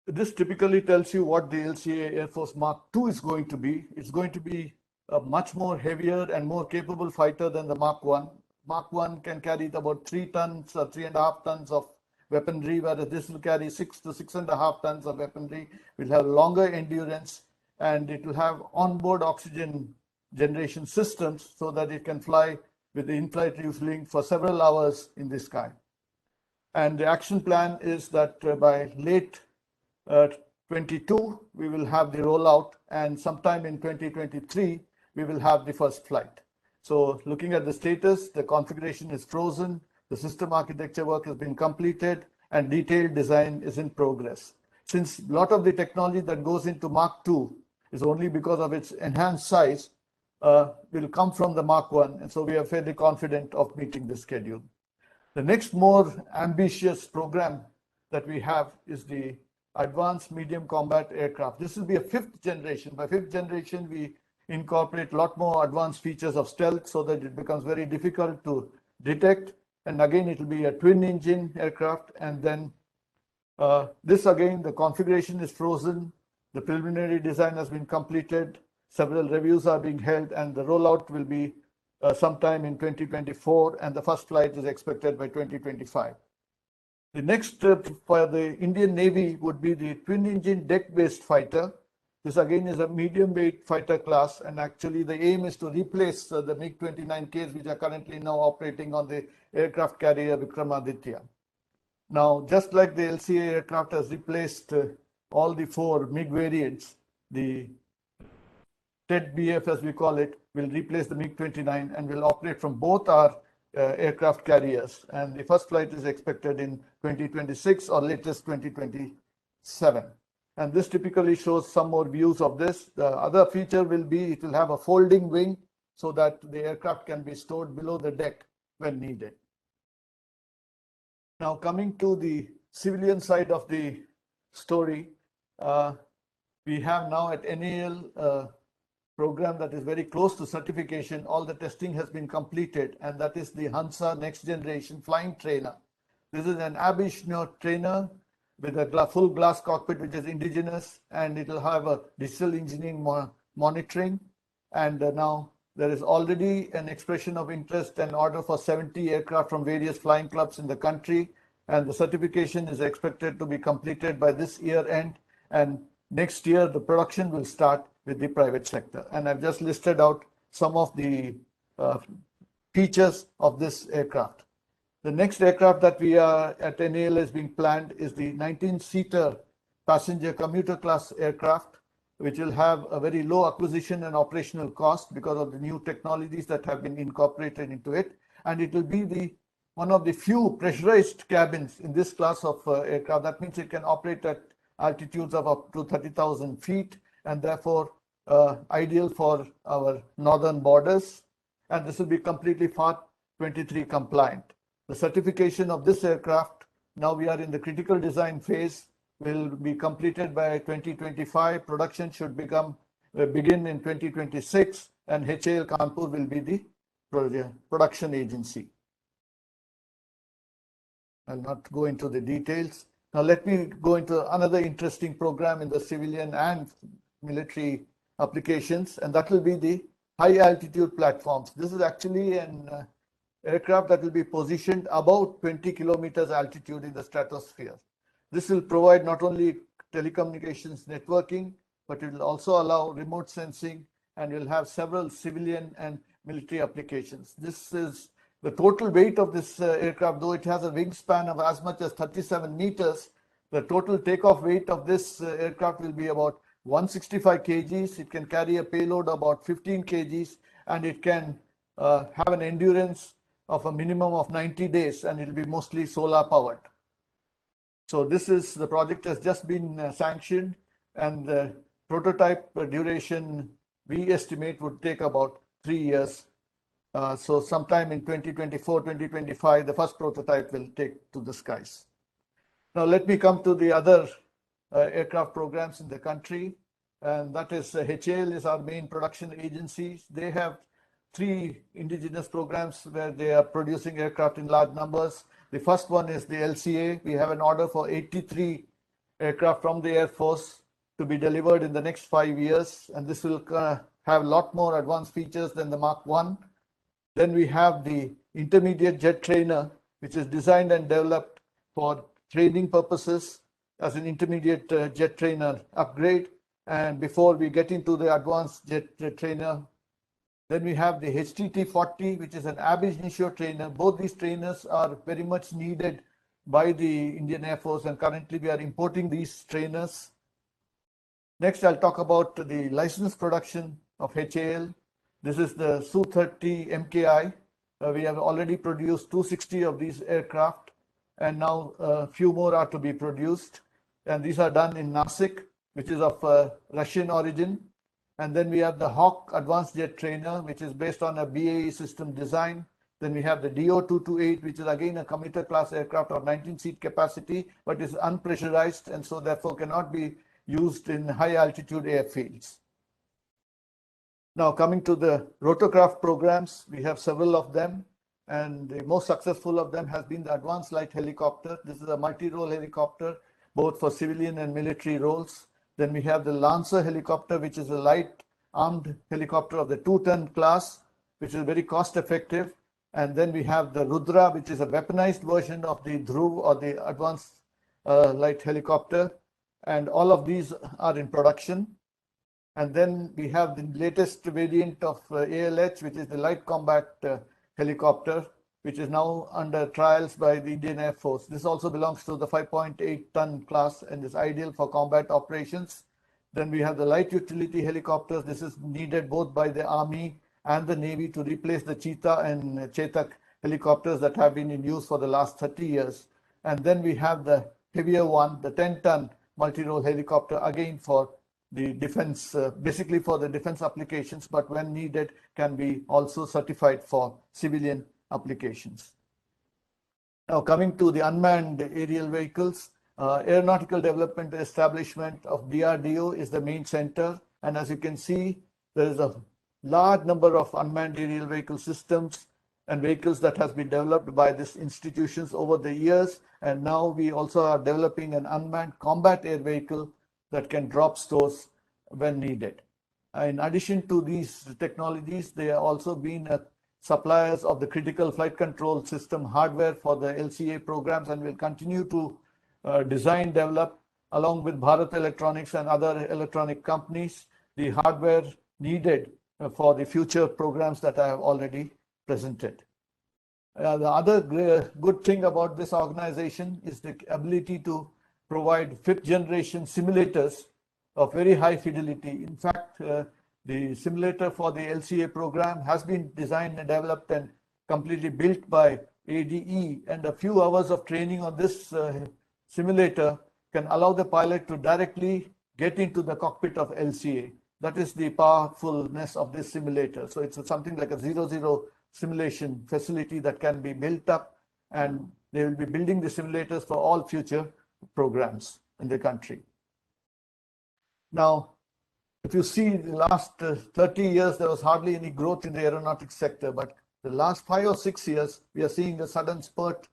This typically tells you what the LCA Air Force Mark II is going to be. It's going to be a much more heavier and more capable fighter than the Mark I. Mark I can carry about 3 tons or 3.5 tons of weaponry, whereas this will carry 6 to 6.5 tons of weaponry. Will have longer endurance, and it will have onboard oxygen generation systems so that it can fly with the in-flight refueling for several hours in the sky. And the action plan is that by late 22, we will have the rollout, and sometime in 2023, we will have the first flight. So looking at the status, the configuration is frozen, the system architecture work has been completed, and detailed design is in progress. Since a lot of the technology that goes into Mark II is only because of its enhanced size, will come from the Mark I, and so we are fairly confident of meeting the schedule. The next more ambitious program that we have is the Advanced Medium Combat Aircraft. This will be a 5th generation. By 5th generation, we incorporate a lot more advanced features of stealth so that it becomes very difficult to detect And again, it will be a twin engine aircraft. And then this again, the configuration is frozen. The preliminary design has been completed. Several reviews are being held, and the rollout will be sometime in 2024, and the first flight is expected by 2025. The next step for the Indian Navy would be the twin-engine deck-based fighter. This again is a medium-weight fighter class, and actually the aim is to replace the MiG-29Ks, which are currently now operating on the aircraft carrier Vikramaditya. Now, just like the LCA aircraft has replaced all the 4 MiG variants, the TED-BF, as we call it, will replace the MiG-29 and will operate from both our aircraft carriers. And the first flight is expected in 2026 or latest 2027. And this typically shows some more views of this. The other feature will be it will have a folding wing so that the aircraft can be stored below the deck when needed. Now, coming to the civilian side of the story, we have now at NAL program that is very close to certification. All the testing has been completed, and that is the Hansa Next Generation Flying Trainer. This is an Abish trainer with a full glass cockpit, which is indigenous, and it will have a digital engineering monitoring. And now there is already an expression of interest and order for 70 aircraft from various flying clubs in the country, and the certification is expected to be completed by this year end, and next year the production will start with the private sector. And I've just listed out some of the features of this aircraft. The next aircraft that we are at NAL is being planned is the 19-seater passenger commuter class aircraft, which will have a very low acquisition and operational cost because of the new technologies that have been incorporated into it. And it will be one of the few pressurized cabins in this class of aircraft. That means it can operate at altitudes of up to 30,000 feet, and therefore ideal for our northern borders. And this will be completely FAR 23 compliant. The certification of this aircraft, now we are in the critical design phase, will be completed by 2025. Production should begin in 2026, and HAL Kanpur will be the production agency. I'll not go into the details. Now let me go into another interesting program in the civilian and military applications, and that will be the high altitude platforms. This is actually an aircraft that will be positioned about 20 kilometers altitude in the stratosphere. This will provide not only telecommunications networking, but it will also allow remote sensing, and will have several civilian and military applications. This is the total weight of this aircraft, though it has a wingspan of as much as 37 meters. The total takeoff weight of this aircraft will be about 165 kgs. It can carry a payload about 15 kgs, and it can have an endurance of a minimum of 90 days, and it will be mostly solar powered. So this is the project has just been sanctioned, and the prototype duration we estimate would take about 3 years. So sometime in 2024, 2025, the first prototype will take to the skies. Now let me come to the other aircraft programs in the country, and that is HAL is our main production agency. They have 3 indigenous programs where they are producing aircraft in large numbers. The first one is the LCA. We have an order for 83 aircraft from the Air Force to be delivered in the next 5 years, and this will have a lot more advanced features than the Mark 1. Then we have the intermediate jet trainer, which is designed and developed for training purposes as an intermediate jet trainer upgrade. And before we get into the advanced jet trainer, then we have the HTT-40, which is an ab initio trainer. Both these trainers are very much needed by the Indian Air Force, and currently we are importing these trainers. Next, I'll talk about the licensed production of HAL. This is the Su-30 MKI. We have already produced 260 of these aircraft, and now a few more are to be produced. And these are done in Nasik, which is of Russian origin. And then we have the Hawk Advanced Jet Trainer, which is based on a BAE system design. Then we have the DO-228, which is again a commuter class aircraft of 19-seat capacity, but is unpressurized and so therefore cannot be used in high altitude airfields. Now coming to the rotorcraft programs, we have several of them. and the most successful of them has been the Advanced Light Helicopter. This is a multi-role helicopter, both for civilian and military roles. Then we have the Lancer helicopter, which is a light armed helicopter of the 2-ton class, which is very cost effective. And then we have the Rudra, which is a weaponized version of the Dhruv or the Advanced Light Helicopter. And all of these are in production. And then we have the latest variant of ALH, which is the Light Combat Helicopter, which is now under trials by the Indian Air Force. This also belongs to the 5.8-ton class and is ideal for combat operations. Then we have the Light Utility Helicopters. This is needed both by the Army and the Navy to replace the Cheetah and Chetak helicopters that have been in use for the last 30 years. And then we have the heavier one, the 10-ton multi-role helicopter, again for the defense, basically for the defense applications, but when needed can be also certified for civilian applications. Now coming to the unmanned aerial vehicles, Aeronautical Development Establishment of DRDO is the main center. And as you can see, there is a large number of unmanned aerial vehicle systems and vehicles that has been developed by these institutions over the years. And now we also are developing an unmanned combat air vehicle that can drop stores when needed. In addition to these technologies, they have also been suppliers of the critical flight control system hardware for the LCA programs, and will continue to design, develop, along with Bharat Electronics and other electronic companies, the hardware needed for the future programs that I have already presented. The other good thing about this organization is the ability to provide 5th generation simulators of very high fidelity. In fact, the simulator for the LCA program has been designed and developed and completely built by ADE, and a few hours of training on this simulator can allow the pilot to directly get into the cockpit of LCA. That is the powerfulness of this simulator. So it's something like a 0-0 simulation facility that can be built up, and they will be building the simulators for all future programs in the country. Now, if you see the last 30 years, there was hardly any growth in the aeronautics sector, but the last 5 or 6 years, we are seeing a sudden spurt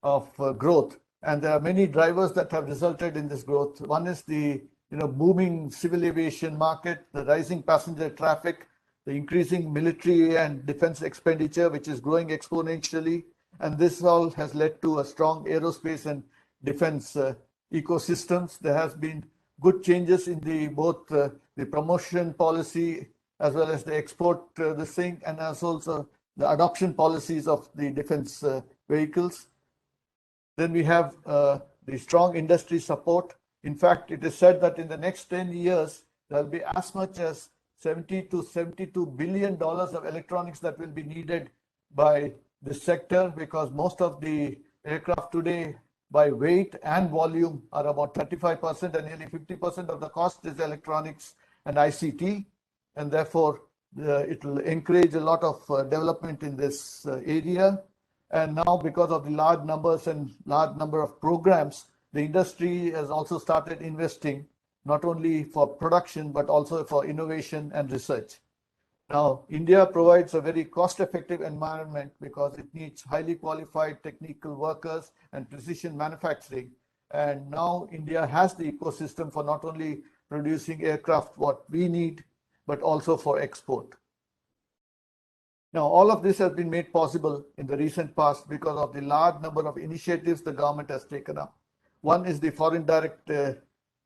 of growth. And there are many drivers that have resulted in this growth. One is the booming civil aviation market, the rising passenger traffic, the increasing military and defense expenditure, which is growing exponentially. And this all has led to a strong aerospace and defense ecosystems. There has been good changes in both the promotion policy as well as the export this thing, and as also the adoption policies of the defense vehicles. Then we have the strong industry support. In fact, it is said that in the next 10 years, there will be as much as $70 to $72 billion of electronics that will be needed by the sector, because most of the aircraft today by weight and volume are about 35%, and nearly 50% of the cost is electronics and ICT. And therefore, it will encourage a lot of development in this area. And now, because of the large numbers and large number of programs, the industry has also started investing not only for production, but also for innovation and research. Now, India provides a very cost-effective environment because it needs highly qualified technical workers and precision manufacturing. And now India has the ecosystem for not only producing aircraft what we need, but also for export. Now, all of this has been made possible in the recent past because of the large number of initiatives the government has taken up. One is the foreign direct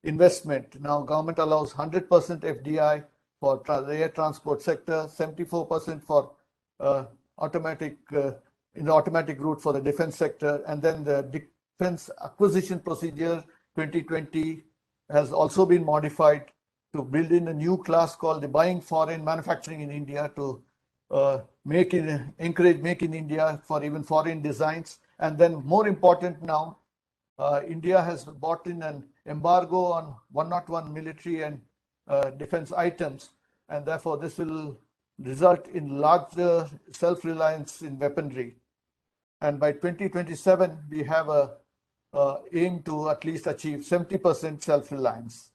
investment. Now, government allows 100% FDI for the air transport sector, 74% for automatic in the automatic route for the defense sector, and then the defense acquisition procedure 2020 has also been modified to build in a new class called the buying foreign manufacturing in India to encourage make in India for even foreign designs. And then more important now, India has brought in an embargo on 101 military and defense items, and therefore this will result in larger self-reliance in weaponry. And by 2027, we have a aim to at least achieve 70% self-reliance.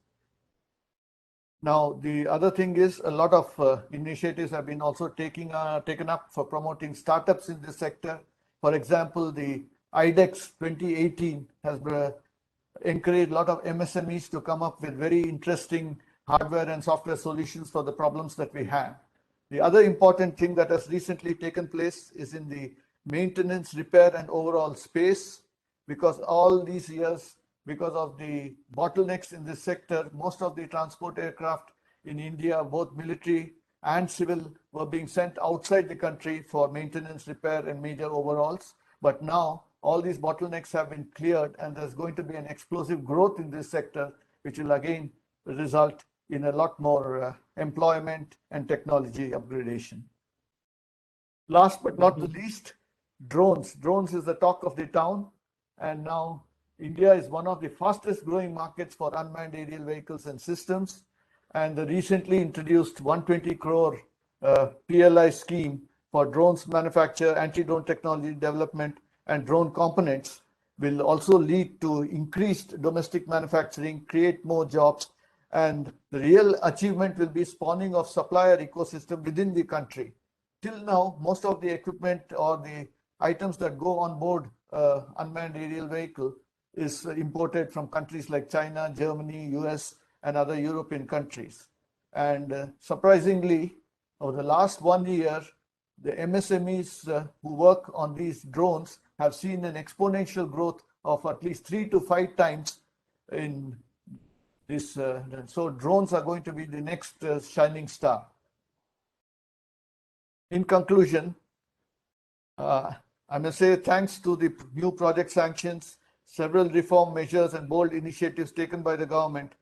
Now, the other thing is a lot of initiatives have been also taken up for promoting startups in this sector. For example, the IDEX 2018 has encouraged a lot of MSMEs to come up with very interesting hardware and software solutions for the problems that we have. The other important thing that has recently taken place is in the maintenance, repair, and overall space, because all these years, because of the bottlenecks in this sector, most of the transport aircraft in India, both military and civil, were being sent outside the country for maintenance, repair, and major overhauls. But now all these bottlenecks have been cleared, and there's going to be an explosive growth in this sector, which will again result in a lot more employment and technology upgradation. Last but not the least, drones. Drones is the talk of the town, and now India is one of the fastest growing markets for unmanned aerial vehicles and systems. And the recently introduced 120 crore PLI scheme for drones manufacture, anti-drone technology development, and drone components will also lead to increased domestic manufacturing, create more jobs, and the real achievement will be spawning of supplier ecosystem within the country. Till now, most of the equipment or the items that go on board unmanned aerial vehicle is imported from countries like China, Germany, US, and other European countries. And surprisingly, over the last 1 year, the MSMEs who work on these drones have seen an exponential growth of at least 3 to 5 times in this. So drones are going to be the next shining star. In conclusion, I must say thanks to the new project sanctions, several reform measures, and bold initiatives taken by the government,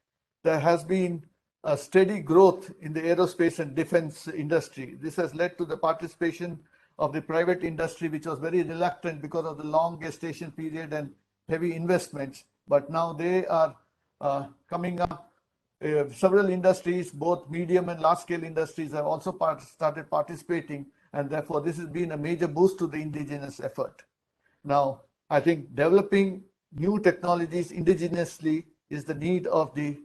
there has been a steady growth in the aerospace and defense industry. This has led to the participation of the private industry, which was very reluctant because of the long gestation period and heavy investments. But now they are coming up. Several industries, both medium and large scale industries, have also started participating, and therefore this has been a major boost to the indigenous effort. Now, I think developing new technologies indigenously is the need of the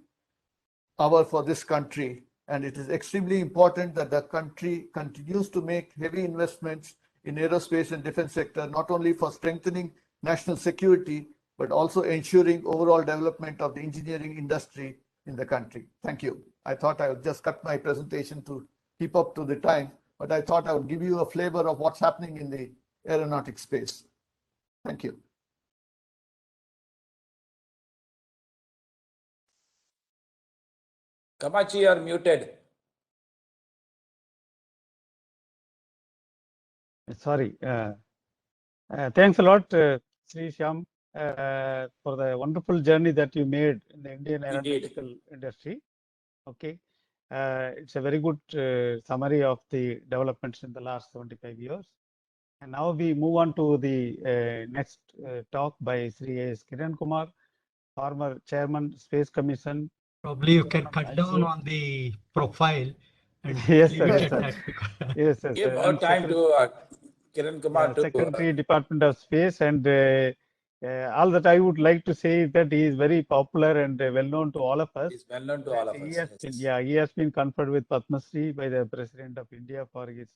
hour for this country, and it is extremely important that the country continues to make heavy investments in aerospace and defense sector, not only for strengthening national security, but also ensuring overall development of the engineering industry in the country. Thank you. I thought I would just cut my presentation to keep up to the time, but I thought I would give you a flavor of what's happening in the aeronautic space. Thank you. Kamachi, you are muted. Sorry. Thanks a lot, Sri Shyam, for the wonderful journey that you made in the Indian aeronautical industry. Okay. It's a very good summary of the developments in the last 75 years. And now we move on to the next talk by Sri A.S. Kiran Kumar, former Chairman, Space Commission. Probably you can cut down on the profile. And yes, sir. Yes, sir. Yes, sir. Give more time to Kiran Kumar to Secretary, Department of Space, and all that I would like to say is that he is very popular and well known to all of us. He's well known to all of us. He has been conferred with Padma Shri by the President of India for his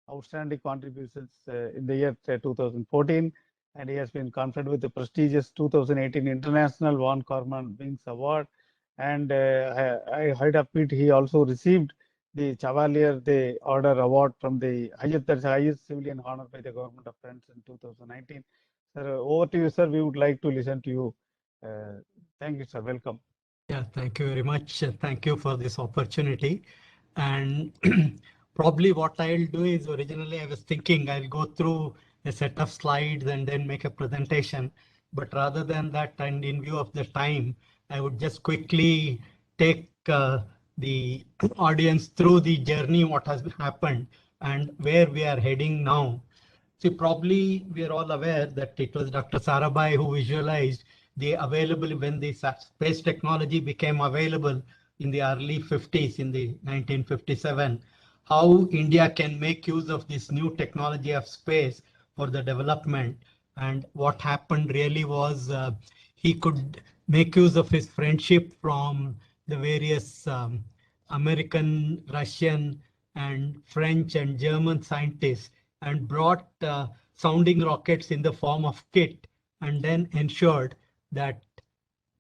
outstanding contributions in the year 2014, and he has been conferred with the prestigious 2018 International Von Karman Wings Award. And I heard of it, he also received the Chevalier the Order Award from the highest civilian honor by the Government of France in 2019. Sir, over to you, sir. We would like to listen to you. Thank you, sir. Welcome. Yeah, thank you very much. Thank you for this opportunity. And probably what I'll do is, originally I was thinking I'll go through a set of slides and then make a presentation. But rather than that, and in view of the time, I would just quickly take the audience through the journey, what has happened and where we are heading now. See, probably we are all aware that it was Dr. Sarabhai who visualized the available when the space technology became available in the early 50s, in the 1957, how India can make use of this new technology of space for the development. And what happened really was he could make use of his friendship from the various American, Russian, and French and German scientists and brought sounding rockets in the form of kit, and then ensured that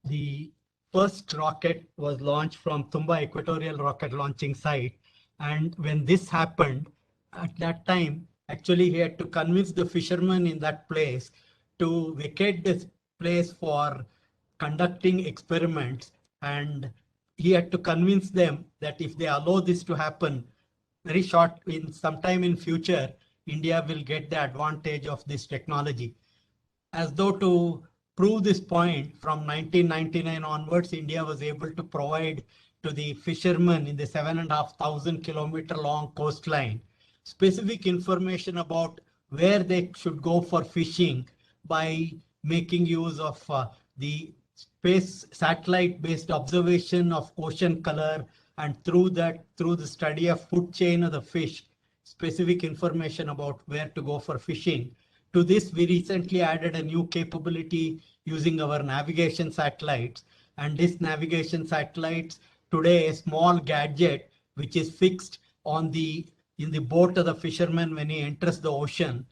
the first rocket was launched from Tumba Equatorial Rocket Launching Site. And when this happened, at that time, actually he had to convince the fishermen in that place to vacate this place for conducting experiments. And he had to convince them that if they allow this to happen, very short, in sometime in future, India will get the advantage of this technology. As though to prove this point, from 1999 onwards, India was able to provide to the fishermen in the 7,500 kilometer long coastline specific information about where they should go for fishing by making use of the space satellite based observation of ocean color, and through the study of food chain of the fish, specific information about where to go for fishing. To this, we recently added a new capability using our navigation satellites. And this navigation satellites, today a small gadget which is fixed in the boat of the fisherman when he enters the ocean,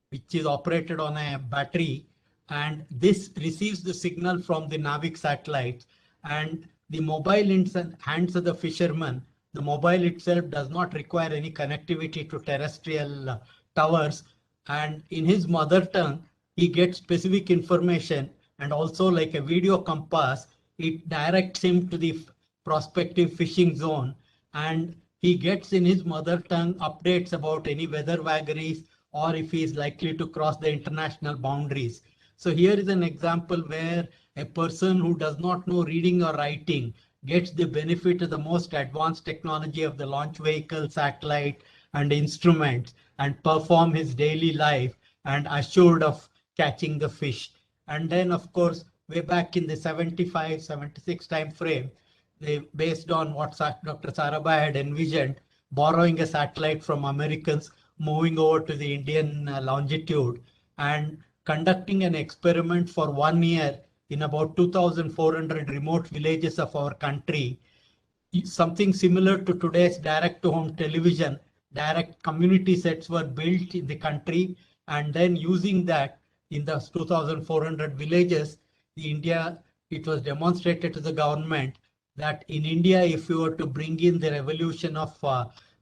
which is operated on a battery. And this receives the signal from the NAVIC satellite, and the mobile in hands of the fisherman. The mobile itself does not require any connectivity to terrestrial towers. And in his mother tongue, he gets specific information, and also like a video compass, it directs him to the prospective fishing zone. And he gets in his mother tongue updates about any weather vagaries or if he is likely to cross the international boundaries. So here is an example where a person who does not know reading or writing gets the benefit of the most advanced technology of the launch vehicle, satellite, and instruments, and perform his daily life and assured of catching the fish. And then, of course, way back in the 75, 76 time frame, based on what Dr. Sarabhai had envisioned, borrowing a satellite from Americans, moving over to the Indian longitude, and conducting an experiment for 1 year in about 2,400 remote villages of our country. Something similar to today's direct-to-home television. Direct community sets were built in the country, and then using that in the 2,400 villages, it was demonstrated to the government that in India, if you were to bring in the revolution of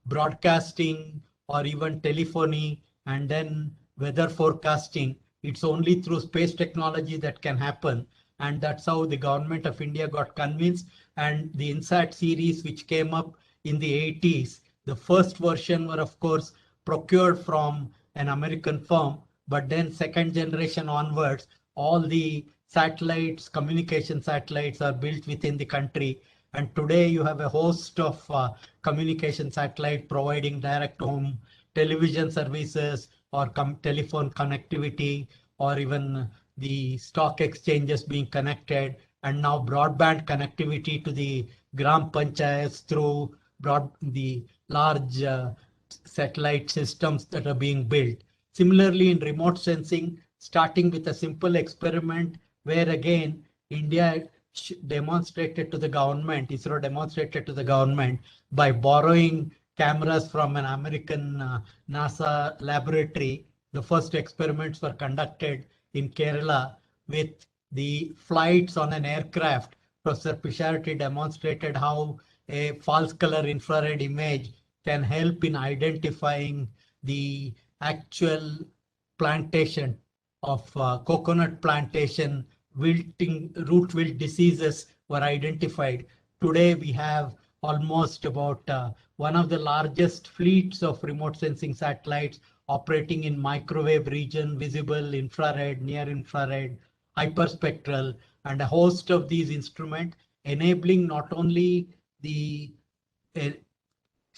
broadcasting or even telephony and then weather forecasting, it's only through space technology that can happen. And that's how the government of India got convinced. And the INSAT series, which came up in the 80s, the first version were, of course, procured from an American firm. But then second generation onwards, all the satellites, communication satellites are built within the country. And today you have a host of communication satellite providing direct-to-home television services or telephone connectivity, or even the stock exchanges being connected, and now broadband connectivity to the gram panchayats through the large satellite systems that are being built. Similarly, in remote sensing, starting with a simple experiment where again India demonstrated to the government, ISRO demonstrated to the government by borrowing cameras from an American NASA laboratory. The first experiments were conducted in Kerala with the flights on an aircraft. Professor Pisharti demonstrated how a false color infrared image can help in identifying the actual plantation of coconut plantation. Root wilt diseases were identified. Today we have almost about one of the largest fleets of remote sensing satellites operating in microwave region, visible, infrared, near infrared, hyperspectral, and a host of these instruments, enabling not only the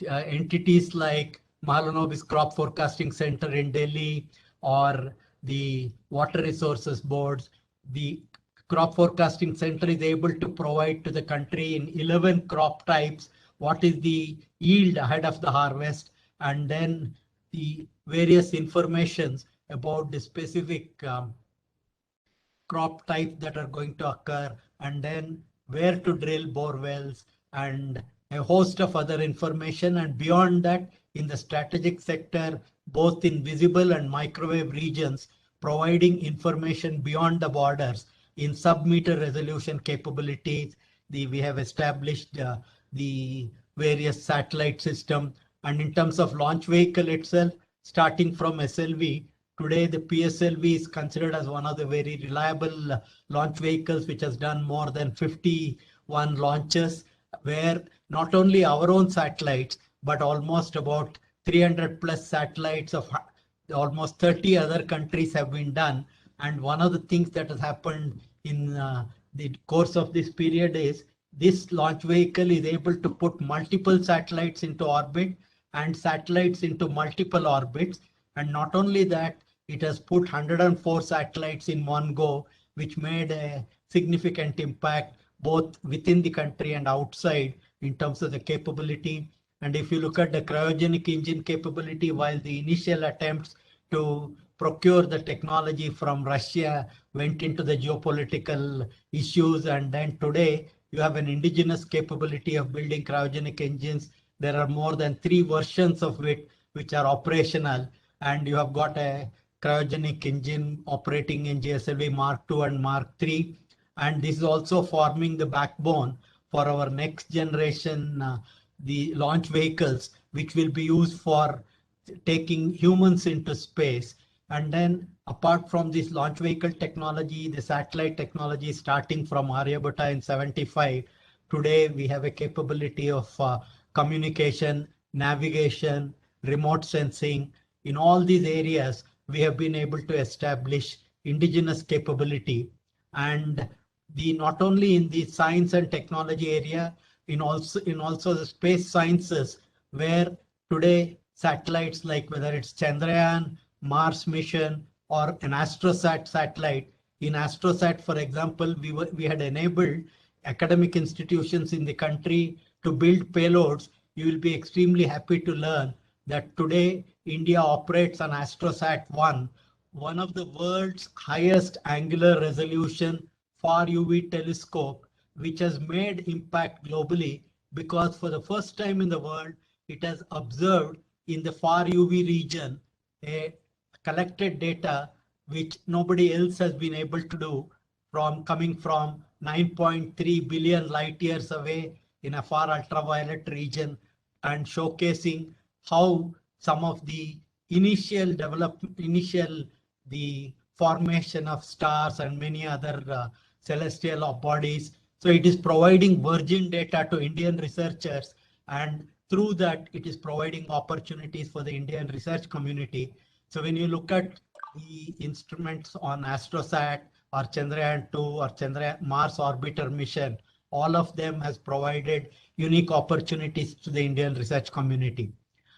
entities like Mahalanobis Crop Forecasting Center in Delhi or the Water Resources Boards. The Crop Forecasting Center is able to provide to the country in 11 crop types what is the yield ahead of the harvest, and then the various informations about the specific crop type that are going to occur, and then where to drill bore wells, and a host of other information. And beyond that, in the strategic sector, both in visible and microwave regions, providing information beyond the borders in sub-meter resolution capabilities. We have established the various satellite system. And in terms of launch vehicle itself, starting from SLV, today the PSLV is considered as one of the very reliable launch vehicles, which has done more than 51 launches, where not only our own satellites, but almost about 300 plus satellites of almost 30 other countries have been done. And one of the things that has happened in the course of this period is this launch vehicle is able to put multiple satellites into orbit and satellites into multiple orbits. And not only that, it has put 104 satellites in one go, which made a significant impact both within the country and outside in terms of the capability. And if you look at the cryogenic engine capability, while the initial attempts to procure the technology from Russia went into the geopolitical issues, and then today you have an indigenous capability of building cryogenic engines. There are more than 3 versions of it which are operational, and you have got a cryogenic engine operating in GSLV Mark II and Mark III. And this is also forming the backbone for our next generation the launch vehicles, which will be used for taking humans into space. And then apart from this launch vehicle technology, the satellite technology starting from Aryabhata in 75, today we have a capability of communication, navigation, remote sensing. In all these areas, we have been able to establish indigenous capability. And not only in the science and technology area, in also the space sciences, where today satellites like whether it's Chandrayaan, Mars mission, or an AstroSat satellite. In AstroSat, for example, we had enabled academic institutions in the country to build payloads. You will be extremely happy to learn that today India operates on AstroSat-1, one of the world's highest angular resolution far UV telescope, which has made impact globally because for the first time in the world, it has observed in the far UV region a collected data which nobody else has been able to do, from coming from 9.3 billion light years away in a far ultraviolet region, and showcasing how some of the initial the formation of stars and many other celestial bodies. So it is providing virgin data to Indian researchers, and through that it is providing opportunities for the Indian research community. So when you look at the instruments on AstroSat or Chandrayaan-2 or Chandrayaan Mars orbiter mission, all of them has provided unique opportunities to the Indian research community.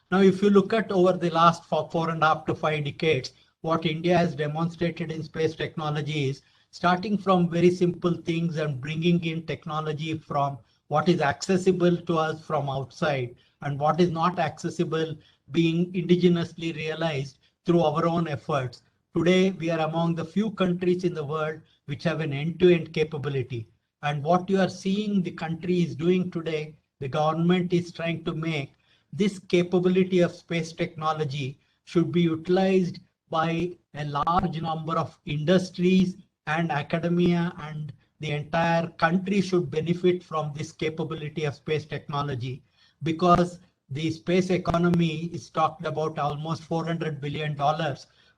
Now, if you look at over the last 4.5 to 5 decades, what India has demonstrated in space technology is starting from very simple things and bringing in technology from what is accessible to us from outside and what is not accessible being indigenously realized through our own efforts. Today, we are among the few countries in the world which have an end-to-end capability. And what you are seeing the country is doing today, the government is trying to make this capability of space technology should be utilized by a large number of industries and academia, and the entire country should benefit from this capability of space technology, because the space economy is talked about almost $400 billion,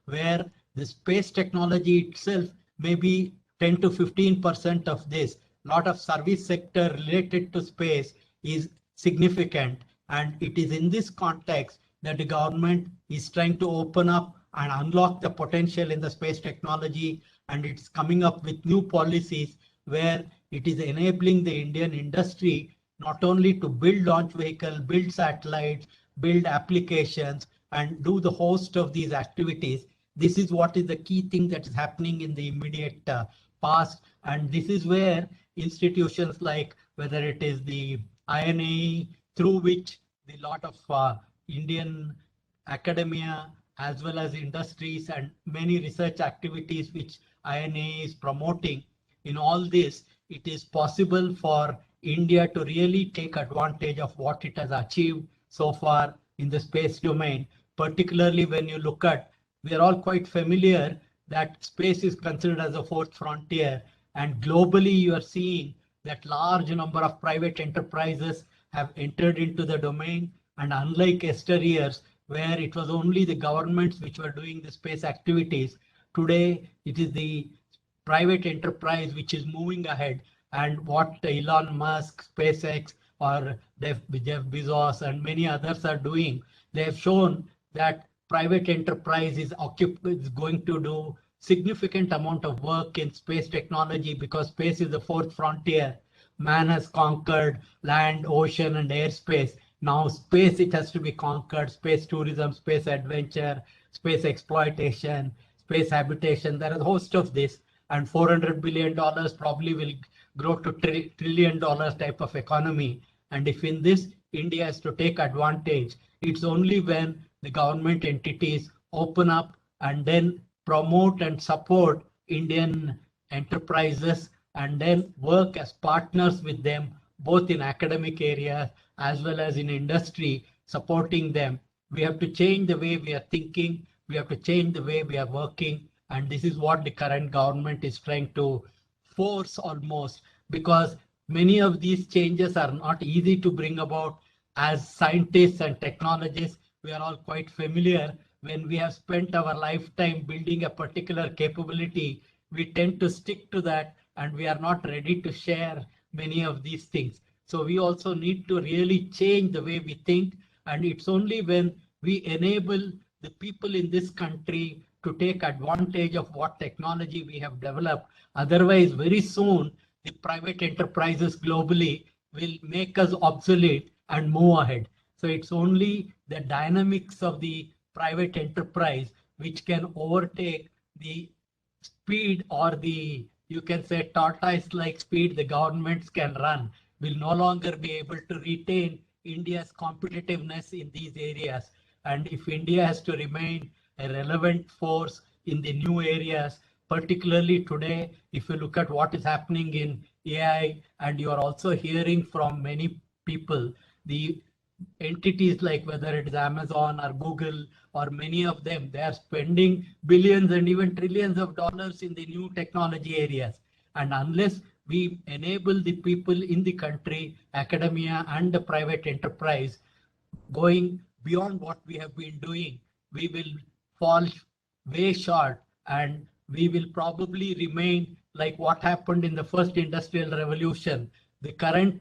where the space technology itself may be 10 to 15% of this. A lot of service sector related to space is significant. And it is in this context that the government is trying to open up and unlock the potential in the space technology. And it's coming up with new policies where it is enabling the Indian industry not only to build launch vehicles, build satellites, build applications, and do the host of these activities. This is what is the key thing that is happening in the immediate past. And this is where institutions like whether it is the INAE, through which the lot of Indian academia as well as industries and many research activities which INAE is promoting, in all this, it is possible for India to really take advantage of what it has achieved so far in the space domain, particularly when you look at, we are all quite familiar that space is considered as a fourth frontier, and globally you are seeing that large number of private enterprises have entered into the domain, and unlike yesteryears where it was only the governments which were doing the space activities, today it is the private enterprise which is moving ahead. And what Elon Musk, SpaceX, or Jeff Bezos and many others are doing, they have shown that private enterprise is going to do significant amount of work in space technology, because space is the fourth frontier. Man has conquered land, ocean, and airspace. Now space, it has to be conquered. Space tourism, space adventure, space exploitation, space habitation. There is a host of this, and $400 billion probably will grow to $1 trillion type of economy. And if in this India has to take advantage, it's only when the government entities open up and then promote and support Indian enterprises and then work as partners with them, both in academic area as well as in industry, supporting them. We have to change the way we are thinking. We have to change the way we are working. And this is what the current government is trying to force almost, because many of these changes are not easy to bring about. As scientists and technologists, we are all quite familiar. When we have spent our lifetime building a particular capability, we tend to stick to that, and we are not ready to share many of these things. So we also need to really change the way we think, and it's only when we enable the people in this country to take advantage of what technology we have developed. Otherwise, very soon, the private enterprises globally will make us obsolete and move ahead. So it's only the dynamics of the private enterprise which can overtake the speed, or the, you can say, tortoise-like speed the governments can run. Will no longer be able to retain India's competitiveness in these areas. And if India has to remain a relevant force in the new areas, particularly today, if you look at what is happening in AI, and you are also hearing from many people, the entities like whether it is Amazon or Google or many of them, they are spending billions and even trillions of dollars in the new technology areas. And unless we enable the people in the country, academia and the private enterprise, going beyond what we have been doing, we will fall way short, and we will probably remain like what happened in the first industrial revolution. The current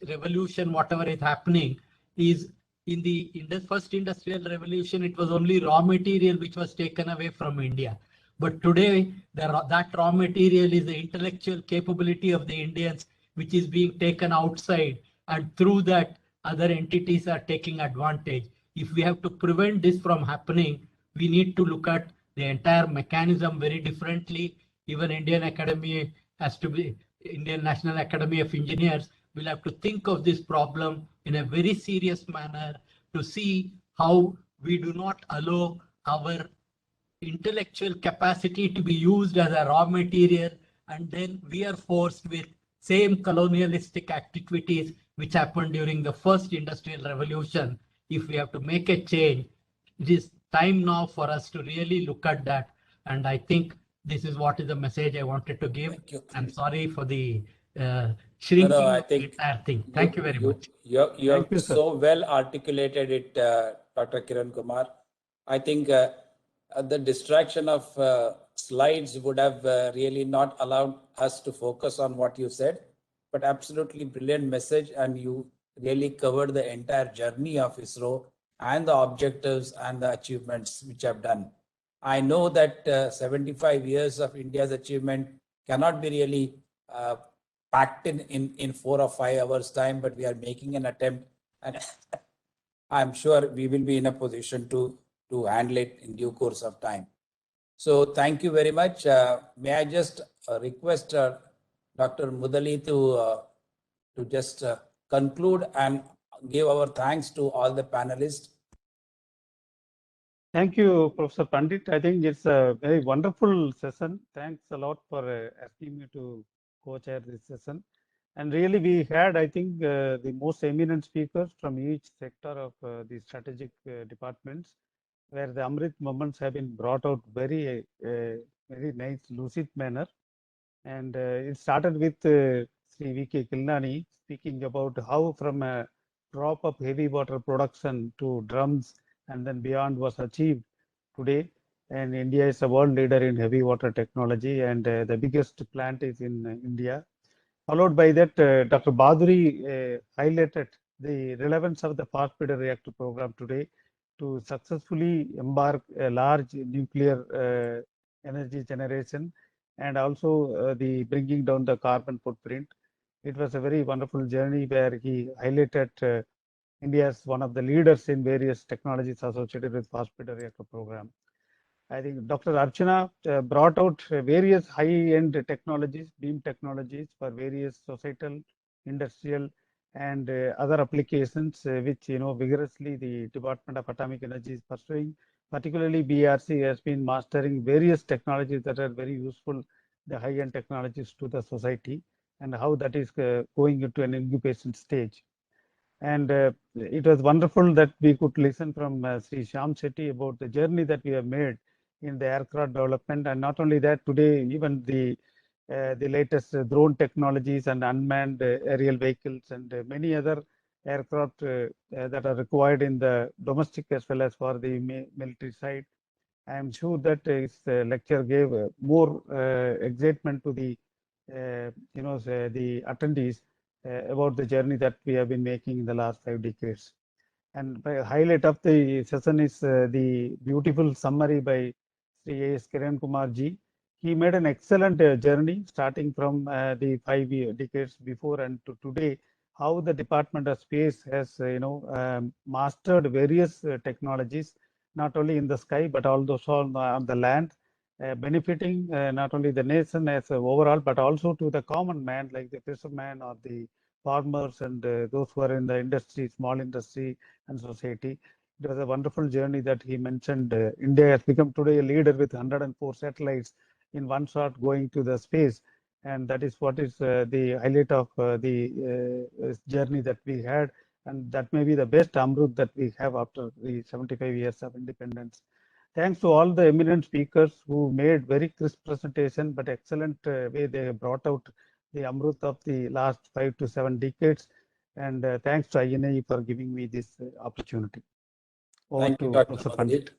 revolution, whatever is happening, is in the first industrial revolution, it was only raw material which was taken away from India. But today, that raw material is the intellectual capability of the Indians, which is being taken outside, and through that, other entities are taking advantage. If we have to prevent this from happening, we need to look at the entire mechanism very differently. Even Indian Academy has to be, Indian National Academy of Engineers will have to think of this problem in a very serious manner to see how we do not allow our intellectual capacity to be used as a raw material, and then we are forced with same colonialistic activities which happened during the first industrial revolution. If we have to make a change, it is time now for us to really look at that. And I think this is what is the message I wanted to give. I'm sorry for the shrinking of the entire thing. Thank you very much. You have so well articulated it, Dr. Kiran Kumar. I think the distraction of slides would have really not allowed us to focus on what you said, but absolutely brilliant message, and you really covered the entire journey of ISRO and the objectives and the achievements which have done. I know that 75 years of India's achievement cannot be really packed in 4 or 5 hours time, but we are making an attempt, and I'm sure we will be in a position to handle it in due course of time. So thank you very much. May I just request Dr. Mudali to just conclude and give our thanks to all the panelists. Thank you, Professor Pandit. I think it's a very wonderful session. Thanks a lot for asking me to co-chair this session. And really, we had, I think, the most eminent speakers from each sector of the strategic departments, where the Amrit moments have been brought out very nice, lucid manner. And it started with Sri V.K. Kilnani speaking about how from a drop of heavy water production to drums and then beyond was achieved today. And India is a world leader in heavy water technology, and the biggest plant is in India. Followed by that, Dr. Baduri highlighted the relevance of the fast breeder reactor program today to successfully embark a large nuclear energy generation, and also the bringing down the carbon footprint. It was a very wonderful journey where he highlighted India as one of the leaders in various technologies associated with fast breeder reactor program. I think Dr. Archana brought out various high-end technologies, beam technologies for various societal, industrial, and other applications, which vigorously the Department of Atomic Energy is pursuing. Particularly, BRC has been mastering various technologies that are very useful, the high-end technologies to the society, and how that is going into an incubation stage. And it was wonderful that we could listen from Sri Shyam Shetty about the journey that we have made in the aircraft development. And not only that, today even the latest drone technologies and unmanned aerial vehicles and many other aircraft that are required in the domestic as well as for the military side. I am sure that his lecture gave more excitement to the the attendees about the journey that we have been making in the last 5 decades. And the highlight of the session is the beautiful summary by Sri A.S. Kiran Kumar ji. He made an excellent journey starting from the 5 decades before and to today, how the Department of Space has mastered various technologies, not only in the sky, but also on the land, benefiting not only the nation as overall, but also to the common man, like the fisherman or the farmers and those who are in the industry, small industry and society. It was a wonderful journey that he mentioned. India has become today a leader with 104 satellites in one shot going to the space. And that is what is the highlight of the journey that we had. And that may be the best Amrut that we have after the 75 years of independence. Thanks to all the eminent speakers who made very crisp presentation, but excellent way they brought out the Amrut of the last 5 to 7 decades. And thanks to INAE for giving me this opportunity. Thank you, Dr. Mudli.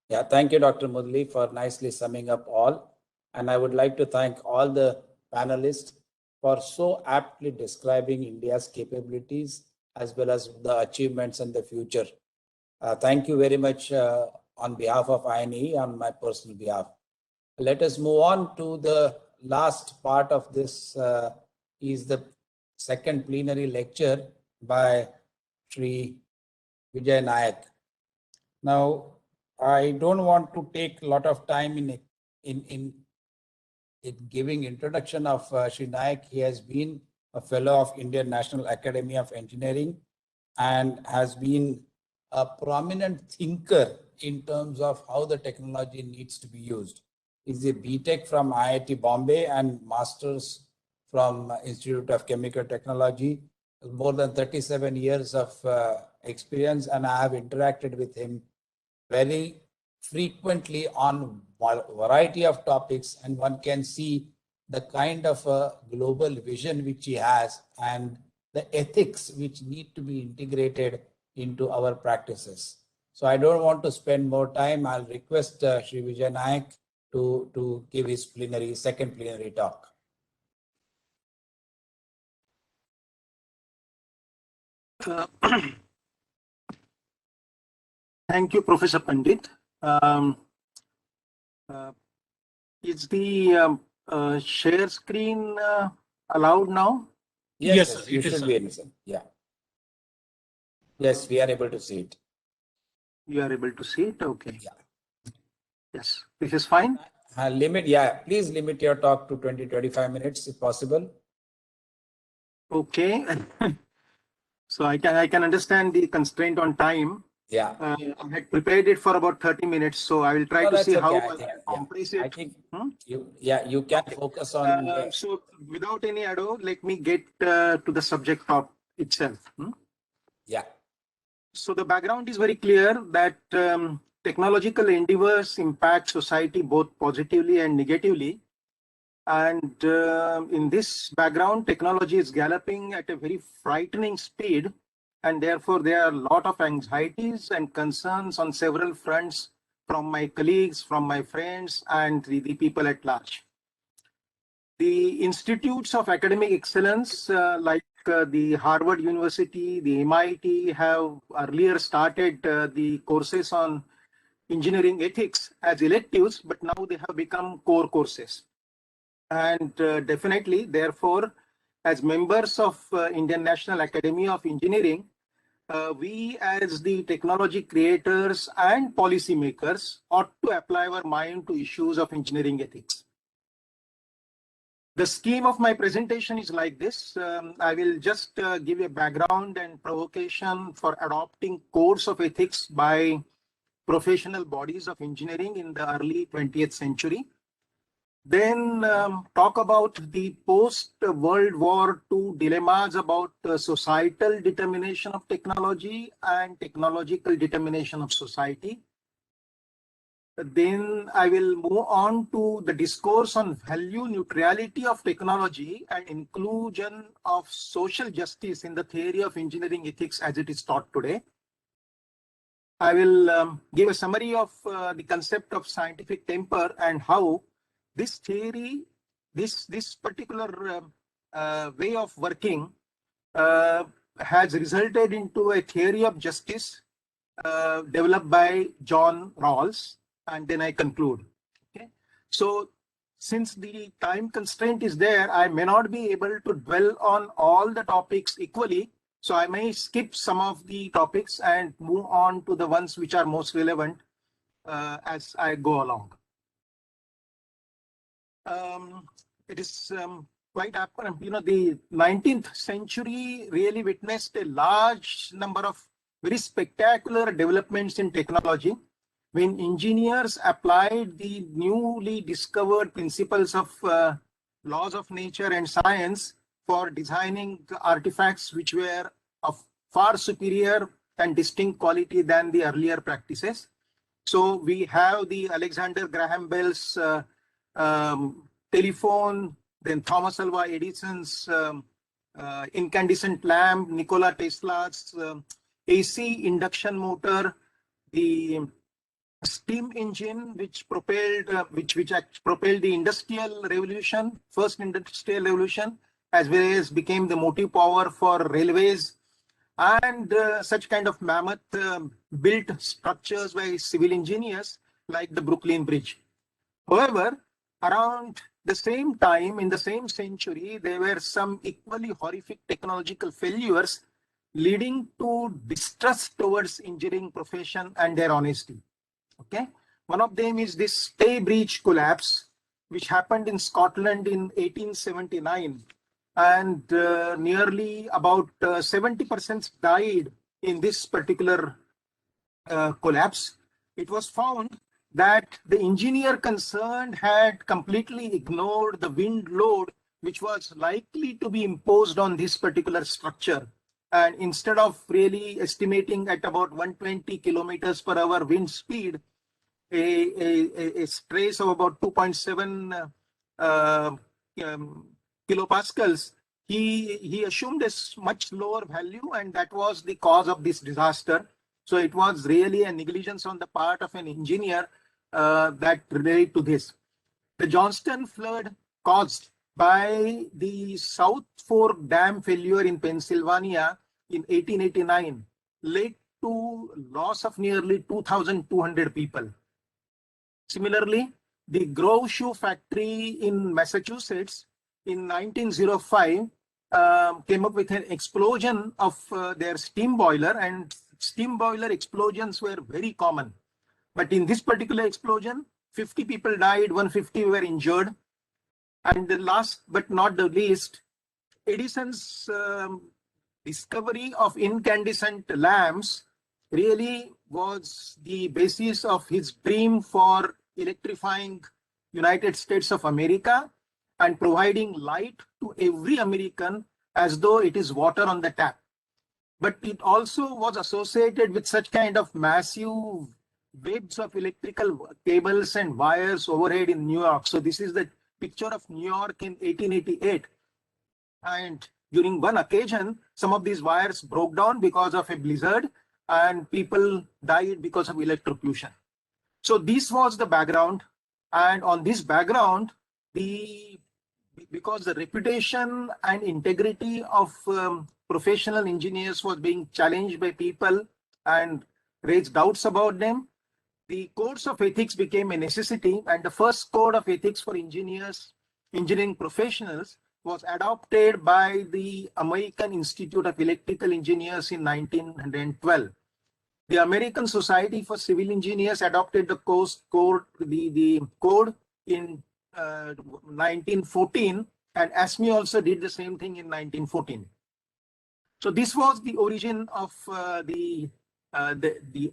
Yeah, thank you, Dr. Mudli, for nicely summing up all. And I would like to thank all the panelists for so aptly describing India's capabilities as well as the achievements in the future. Thank you very much on behalf of INAE, on my personal behalf. Let us move on to the last part of this is the second plenary lecture by Sri Vijay Nayak. Now, I don't want to take a lot of time in giving introduction of Sri Nayak. He has been a fellow of Indian National Academy of Engineering and has been a prominent thinker in terms of how the technology needs to be used. He's a BTech from IIT Bombay and Masters from Institute of Chemical Technology. More than 37 years of experience, and I have interacted with him very frequently on a variety of topics, and one can see the kind of a global vision which he has and the ethics which need to be integrated into our practices. So I don't want to spend more time. I'll request Sri Vijay Nayak to give his second plenary talk. Thank you, Professor Pandit. Is the share screen allowed now? Yes, sir, you should be able to. Yeah. Yes, we are able to see it. You are able to see it? Okay. Yeah. Yes, this is fine. Please limit your talk to 20-25 minutes if possible. Okay. So I can understand the constraint on time. Yeah. I had prepared it for about 30 minutes, so I will try No, to that's see okay. how I I think, can yeah. compress it. I think you can focus on the, So without any ado, let me get to the subject of itself. yeah. So the background is very clear that technological endeavors impact society both positively and negatively. And in this background, technology is galloping at a very frightening speed. And therefore, there are a lot of anxieties and concerns on several fronts from my colleagues, from my friends, and the people at large. The institutes of academic excellence, like the Harvard University, the MIT, have earlier started the courses on engineering ethics as electives, but now they have become core courses. And definitely, therefore, as members of Indian National Academy of Engineering, we as the technology creators and policymakers ought to apply our mind to issues of engineering ethics. The scheme of my presentation is like this. I will just give a background and provocation for adopting codes of ethics by professional bodies of engineering in the early 20th century. Then talk about the post-World War II dilemmas about societal determination of technology and technological determination of society. Then I will move on to the discourse on value neutrality of technology and inclusion of social justice in the theory of engineering ethics as it is taught today. I will give a summary of the concept of scientific temper and how this theory, this particular way of working has resulted into a theory of justice developed by John Rawls, and then I conclude. Okay, so since the time constraint is there, I may not be able to dwell on all the topics equally. So I may skip some of the topics and move on to the ones which are most relevant as I go along. It is quite apparent, the 19th century really witnessed a large number of very spectacular developments in technology when engineers applied the newly discovered principles of laws of nature and science for designing artifacts which were of far superior and distinct quality than the earlier practices. So we have the Alexander Graham Bell's telephone, then Thomas Alva Edison's incandescent lamp, Nikola Tesla's AC induction motor, the steam engine which propelled which propelled the industrial revolution, first industrial revolution, as well as became the motive power for railways and such kind of mammoth built structures by civil engineers like the Brooklyn Bridge. However, around the same time, in the same century, there were some equally horrific technological failures leading to distrust towards engineering profession and their honesty. Okay, one of them is this Stay Bridge collapse, which happened in Scotland in 1879, and nearly about 70% died in this particular collapse. It was found that the engineer concerned had completely ignored the wind load which was likely to be imposed on this particular structure. And instead of really estimating at about 120 kilometers per hour wind speed, a trace of about 2.7 kilopascals, he assumed a much lower value, and that was the cause of this disaster. So it was really a negligence on the part of an engineer that related to this. The Johnston flood caused by the South Fork Dam failure in Pennsylvania in 1889 led to loss of nearly 2,200 people. Similarly, the Grove Shoe factory in Massachusetts in 1905 came up with an explosion of their steam boiler, and steam boiler explosions were very common. But in this particular explosion, 50 people died, 150 were injured. And the last but not the least, Edison's discovery of incandescent lamps really was the basis of his dream for electrifying United States of America and providing light to every American as though it is water on the tap. But it also was associated with such kind of massive webs of electrical cables and wires overhead in New York. So this is the picture of New York in 1888. And during one occasion, some of these wires broke down because of a blizzard and people died because of electrocution. So this was the background. And on this background, because the reputation and integrity of professional engineers was being challenged by people and raised doubts about them, the codes of ethics became a necessity, and the first code of ethics for engineering professionals was adopted by the American Institute of Electrical Engineers in 1912. The American Society for Civil Engineers adopted the code in 1914, and ASME also did the same thing in 1914. So this was the origin of the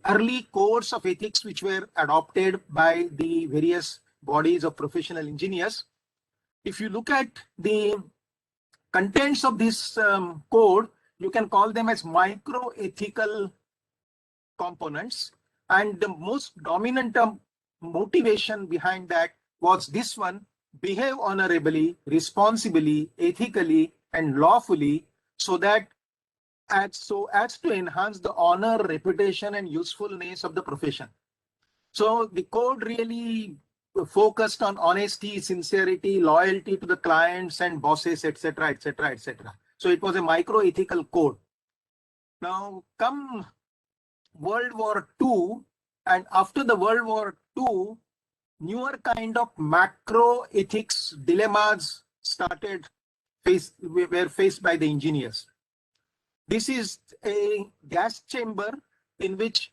early codes of ethics which were adopted by the various bodies of professional engineers. If you look at the contents of this code, you can call them as micro-ethical components. And the most dominant motivation behind that was this one: behave honorably, responsibly, ethically, and lawfully, so as to enhance the honor, reputation, and usefulness of the profession. So the code really focused on honesty, sincerity, loyalty to the clients and bosses, etc., etc., etc. So it was a micro-ethical code. Now, come World War II, and after the World War II, newer kind of macro ethics dilemmas were faced by the engineers. This is a gas chamber in which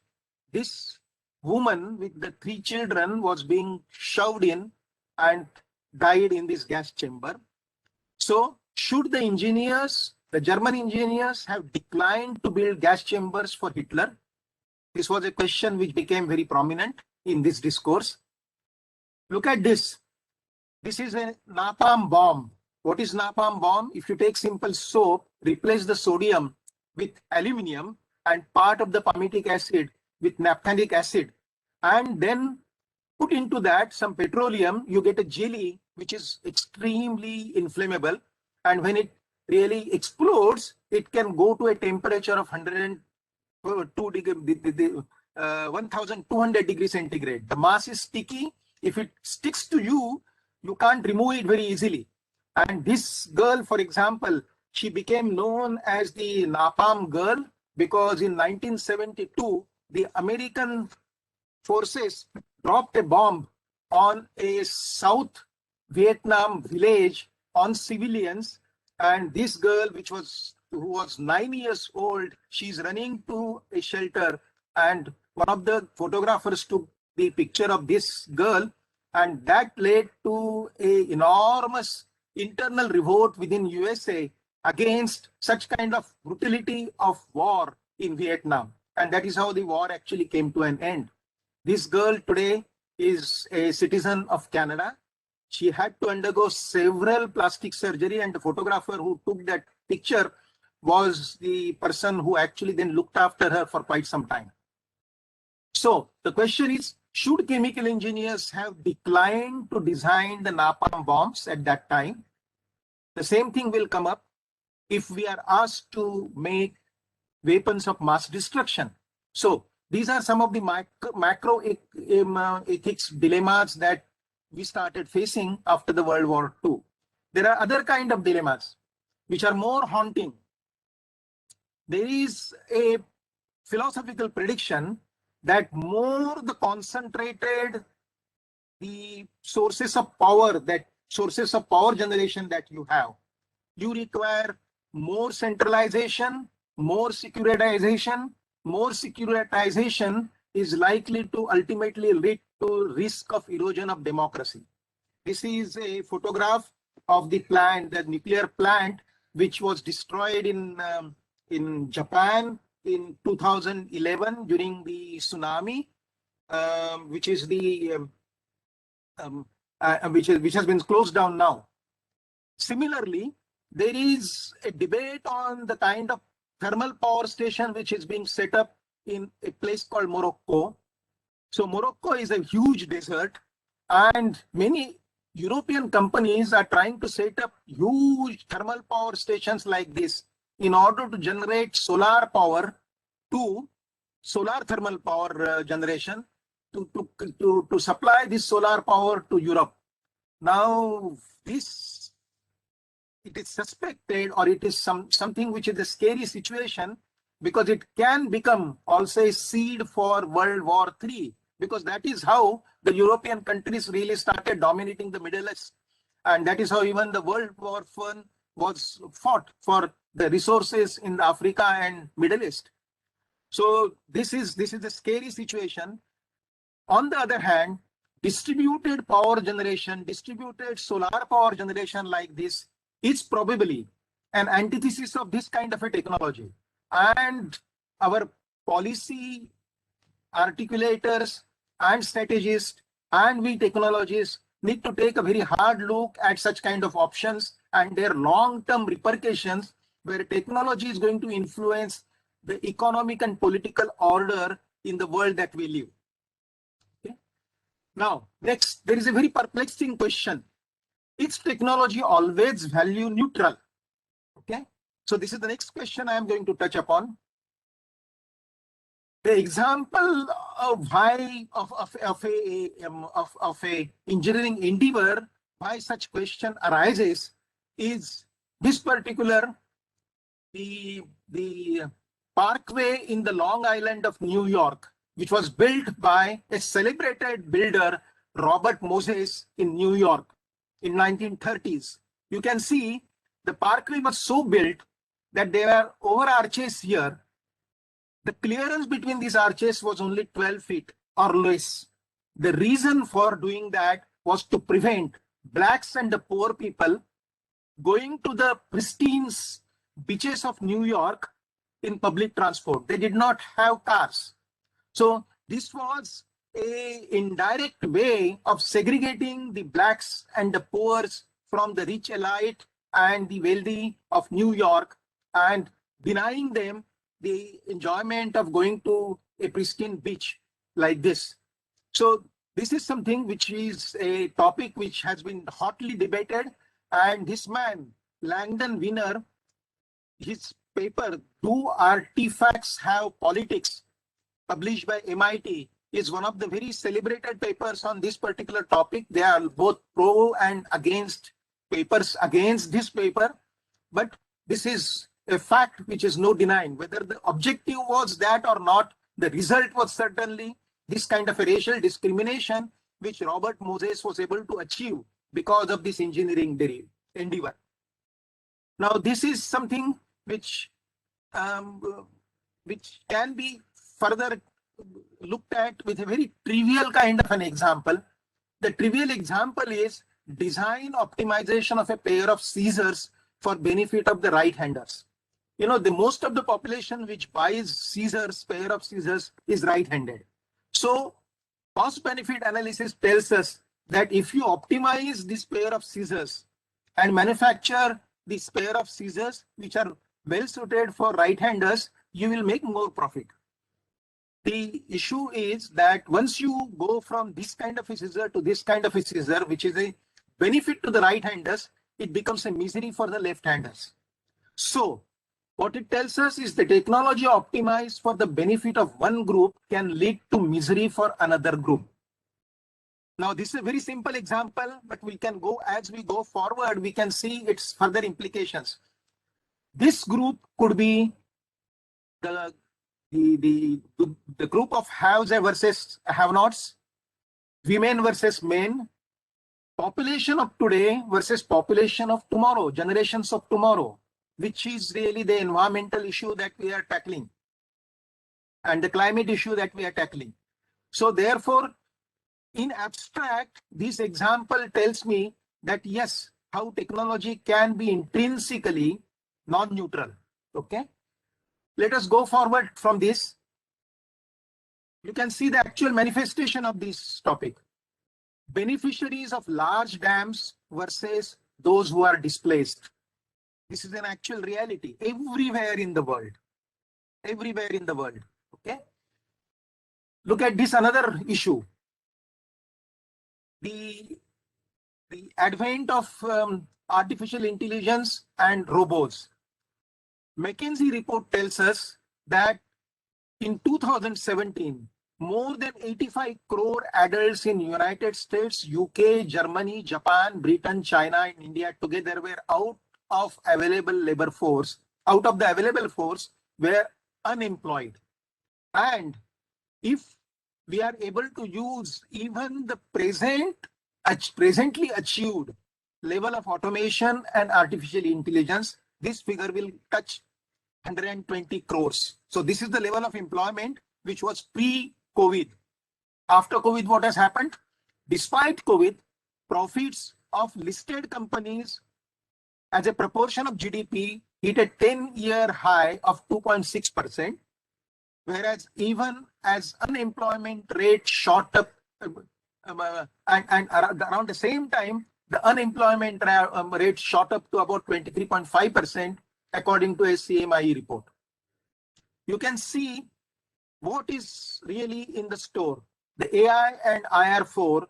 this woman with the 3 children was being shoved in and died in this gas chamber. So should the engineers, the German engineers, have declined to build gas chambers for Hitler? This was a question which became very prominent in this discourse. Look at this. This is a napalm bomb. What is napalm bomb? If you take simple soap, replace the sodium with aluminium and part of the palmitic acid with naphthenic acid, and then put into that some petroleum, you get a jelly which is extremely inflammable. And when it really explodes, it can go to a temperature of 1200 degrees centigrade. The mass is sticky. If it sticks to you, you can't remove it very easily. And this girl, for example, she became known as the napalm girl because in 1972, the American forces dropped a bomb on a South Vietnam village on civilians. And this girl, who was 9 years old, she's running to a shelter, and one of the photographers took the picture of this girl, and that led to an enormous internal revolt within USA against such kind of brutality of war in Vietnam. And that is how the war actually came to an end. This girl today is a citizen of Canada. She had to undergo several plastic surgery, and the photographer who took that picture was the person who actually then looked after her for quite some time. So the question is, should chemical engineers have declined to design the napalm bombs at that time? The same thing will come up if we are asked to make weapons of mass destruction. So these are some of the macro ethics dilemmas that we started facing after the World War II. There are other kind of dilemmas which are more haunting. There is a philosophical prediction that more the concentrated the sources of power generation that you have, you require more centralization, more securitization. More securitization is likely to ultimately lead to risk of erosion of democracy. This is a photograph of the plant, the nuclear plant, which was destroyed in Japan in 2011 during the tsunami, which is the which has been closed down now. Similarly, there is a debate on the kind of thermal power station which is being set up in a place called Morocco. So Morocco is a huge desert, and many European companies are trying to set up huge thermal power stations like this in order to generate solar power to solar thermal power generation to supply this solar power to Europe. Now, this, it is suspected, or it is something which is a scary situation, because it can become also a seed for World War III, because that is how the European countries really started dominating the Middle East. And that is how even the World War I was fought for the resources in Africa and Middle East. So this is a scary situation. On the other hand, distributed power generation, distributed solar power generation like this is probably an antithesis of this kind of a technology. And our policy articulators and strategists and we technologists need to take a very hard look at such kind of options and their long-term repercussions, where technology is going to influence the economic and political order in the world that we live. Okay. Now, next, there is a very perplexing question. Is technology always value neutral? Okay. So this is the next question I am going to touch upon. The example of why of a engineering endeavor, why such question arises, is this particular the parkway in the Long Island of New York, which was built by a celebrated builder, Robert Moses, in New York in 1930s. You can see the parkway was so built that there were over arches here. The clearance between these arches was only 12 feet or less. The reason for doing that was to prevent blacks and the poor people going to the pristine beaches of New York in public transport. They did not have cars. So this was an indirect way of segregating the blacks and the poor from the rich elite and the wealthy of New York, and denying them the enjoyment of going to a pristine beach like this. So this is something which is a topic which has been hotly debated, and this man, Langdon Winner, his paper, Do Artifacts Have Politics, published by MIT, is one of the very celebrated papers on this particular topic. They are both pro and against papers against this paper, but this is a fact which is no denying. Whether the objective was that or not, the result was certainly this kind of a racial discrimination which Robert Moses was able to achieve because of this engineering endeavor. Now, this is something which can be further looked at with a very trivial kind of an example. The trivial example is design optimization of a pair of scissors for benefit of the right-handers. You know, the most of the population which buys scissors, pair of scissors, is right-handed. So cost-benefit analysis tells us that if you optimize this pair of scissors and manufacture this pair of scissors which are well suited for right-handers, you will make more profit. The issue is that once you go from this kind of a scissor to this kind of a scissor, which is a benefit to the right-handers, it becomes a misery for the left-handers. So what it tells us is the technology optimized for the benefit of one group can lead to misery for another group. Now, this is a very simple example, but we can go, as we go forward, we can see its further implications. This group could be the group of haves versus have-nots, women versus men, population of today versus population of tomorrow, generations of tomorrow, which is really the environmental issue that we are tackling and the climate issue that we are tackling. So therefore, in abstract, this example tells me that yes, how technology can be intrinsically non-neutral. Okay. let us go forward from this. You can see the actual manifestation of this topic. Beneficiaries of large dams versus those who are displaced. This is an actual reality everywhere in the world. Everywhere in the world. Okay. Look at this another issue. The advent of artificial intelligence and robots. McKinsey report tells us that in 2017, more than 85 crore adults in United States, UK, Germany, Japan, Britain, China, and India together were out of the available force, were unemployed. And if we are able to use even the presently achieved level of automation and artificial intelligence, this figure will touch 120 crores. So this is the level of employment which was pre-COVID. After COVID, what has happened? Despite COVID, profits of listed companies as a proportion of GDP hit a 10-year high of 2.6%, whereas even as unemployment rate shot up, and around the same time, the unemployment rate shot up to about 23.5%, according to a CMIE report. You can see what is really in the store. The AI and IR4,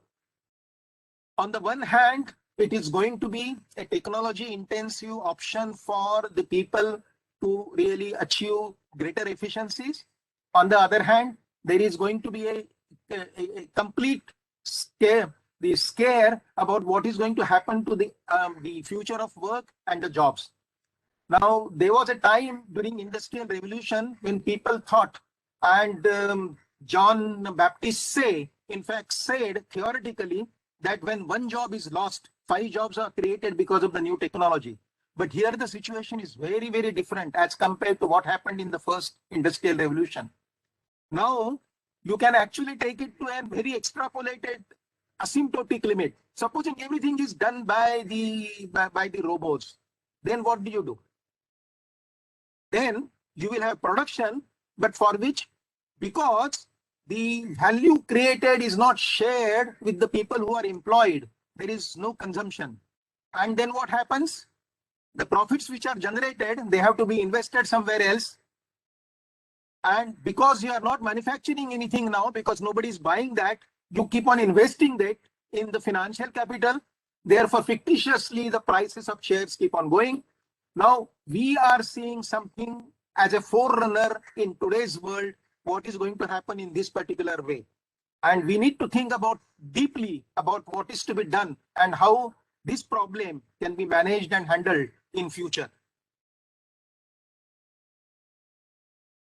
on the one hand, it is going to be a technology intensive option for the people to really achieve greater efficiencies. On the other hand, there is going to be a complete scare about what is going to happen to the future of work and the jobs. Now, there was a time during Industrial Revolution when people thought, and John Baptist said theoretically that when one job is lost, 5 jobs are created because of the new technology. But here the situation is very, very different as compared to what happened in the first Industrial Revolution. Now, you can actually take it to a very extrapolated asymptotic limit. Supposing everything is done by the robots, then what do? Then you will have production, but for which, because the value created is not shared with the people who are employed, there is no consumption. And then what happens? The profits which are generated, they have to be invested somewhere else. And because you are not manufacturing anything now, because nobody is buying that, you keep on investing that in the financial capital. Therefore, fictitiously, the prices of shares keep on going. Now, we are seeing something as a forerunner in today's world, what is going to happen in this particular way. And we need to think about deeply about what is to be done and how this problem can be managed and handled in future.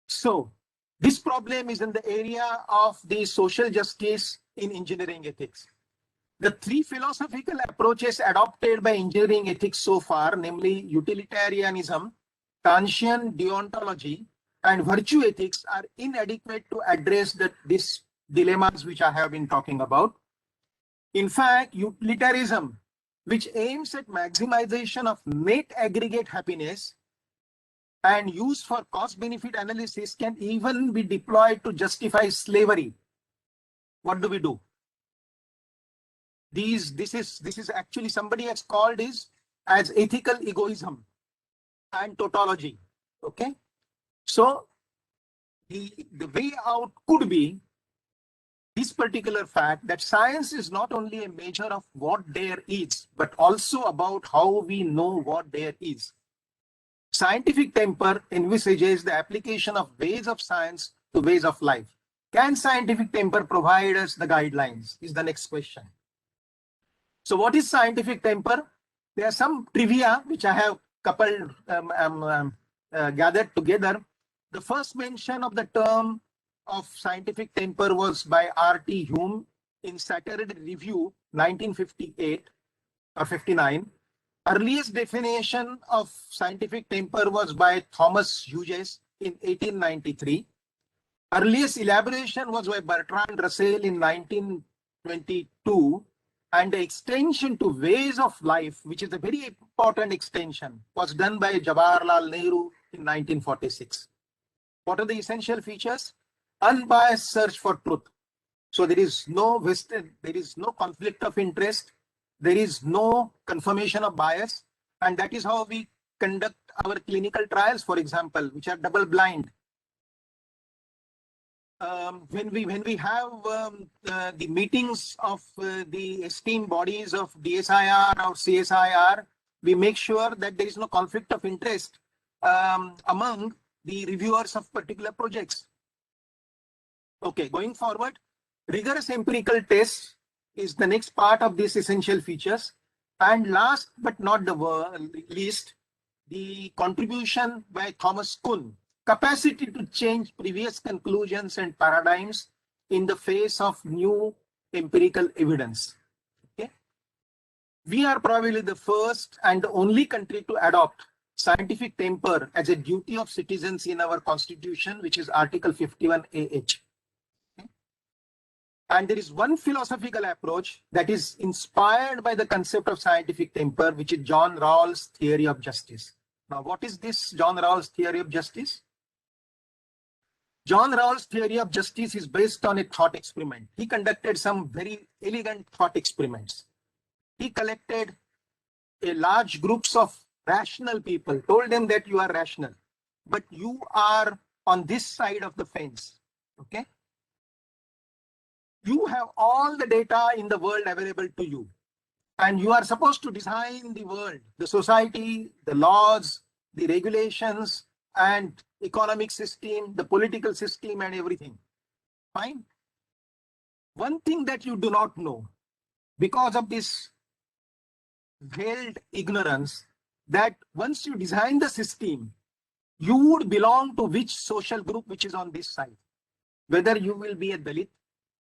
So, this problem is in the area of the social justice in engineering ethics. The 3 philosophical approaches adopted by engineering ethics so far, namely utilitarianism, Kantian deontology, and virtue ethics, are inadequate to address these dilemmas which I have been talking about. In fact, utilitarianism, which aims at maximization of net aggregate happiness and used for cost-benefit analysis, can even be deployed to justify slavery. What do? This is actually, somebody has called this as ethical egoism and tautology. Okay, so the way out could be this particular fact that science is not only a measure of what there is, but also about how we know what there is. Scientific temper envisages the application of ways of science to ways of life. Can scientific temper provide us the guidelines? Is the next question. So what is scientific temper? There are some trivia which I have coupled, gathered together. The first mention of the term of scientific temper was by R.T. Hume in Saturday Review 1958 or 59. Earliest definition of scientific temper was by Thomas Hughes in 1893. Earliest elaboration was by Bertrand Russell in 1922. And the extension to ways of life, which is a very important extension, was done by Jawaharlal Nehru in 1946. What are the essential features? Unbiased search for truth. So there is no vested, there is no conflict of interest, there is no confirmation of bias, and that is how we conduct our clinical trials, for example, which are double blind. When we have the meetings of the esteemed bodies of DSIR or CSIR, we make sure that there is no conflict of interest among the reviewers of particular projects. Okay, going forward, rigorous empirical tests is the next part of these essential features. And last but not the least, the contribution by Thomas Kuhn, capacity to change previous conclusions and paradigms in the face of new empirical evidence. Okay, we are probably the first and the only country to adopt scientific temper as a duty of citizens in our constitution, which is Article 51AH. And there is one philosophical approach that is inspired by the concept of scientific temper, which is John Rawls' theory of justice. Now, what is this John Rawls' theory of justice? John Rawls' theory of justice is based on a thought experiment. He conducted some very elegant thought experiments. He collected a large groups of rational people, told them that you are rational, but you are on this side of the fence. Okay. You have all the data in the world available to you, and you are supposed to design the world, the society, the laws, the regulations, and economic system, the political system, and everything. Fine. One thing that you do not know, because of this veiled ignorance, that once you design the system, you would belong to which social group which is on this side. Whether you will be a Dalit,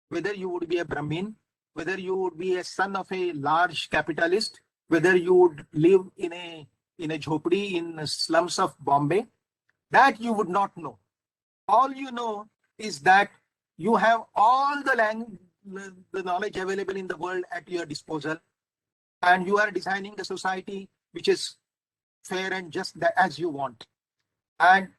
whether you would be a Brahmin, whether you would be a son of a large capitalist, whether you would live in a jhopdi in the slums of Bombay, that you would not know. All you know is that you have all the knowledge available in the world at your disposal, and you are designing a society which is fair and just as you want. And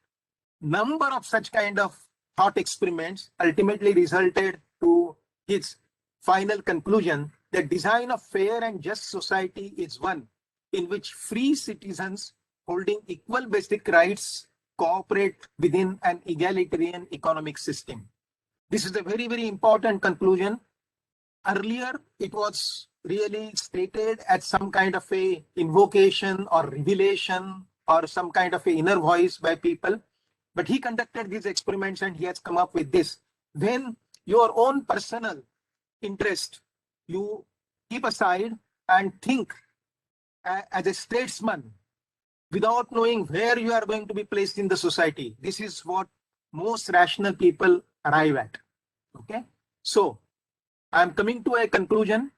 number of such kind of thought experiments ultimately resulted to his final conclusion that design of fair and just society is one in which free citizens holding equal basic rights cooperate within an egalitarian economic system. This is a very, very important conclusion. Earlier, it was really stated as some kind of a invocation or revelation or some kind of a inner voice by people. But he conducted these experiments and he has come up with this. When your own personal interest you keep aside and think as a statesman without knowing where you are going to be placed in the society. This is what most rational people arrive at. Okay, so I'm coming to a conclusion.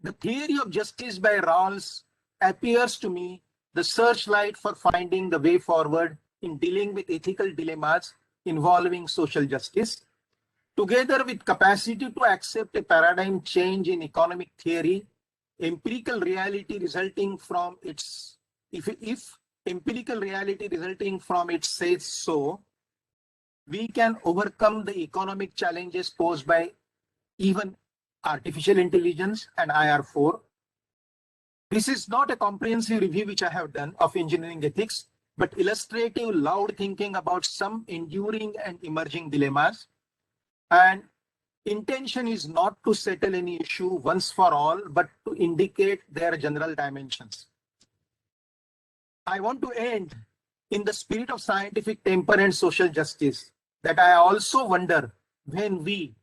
The theory of justice by Rawls appears to me the searchlight for finding the way forward in dealing with ethical dilemmas involving social justice, together with capacity to accept a paradigm change in economic theory, empirical reality resulting from its, if empirical reality resulting from it says so, we can overcome the economic challenges posed by even artificial intelligence and IR4. This is not a comprehensive review which I have done of engineering ethics, but illustrative, loud thinking about some enduring and emerging dilemmas. And intention is not to settle any issue once for all, but to indicate their general dimensions. I want to end in the spirit of scientific temper and social justice, that I also wonder when we,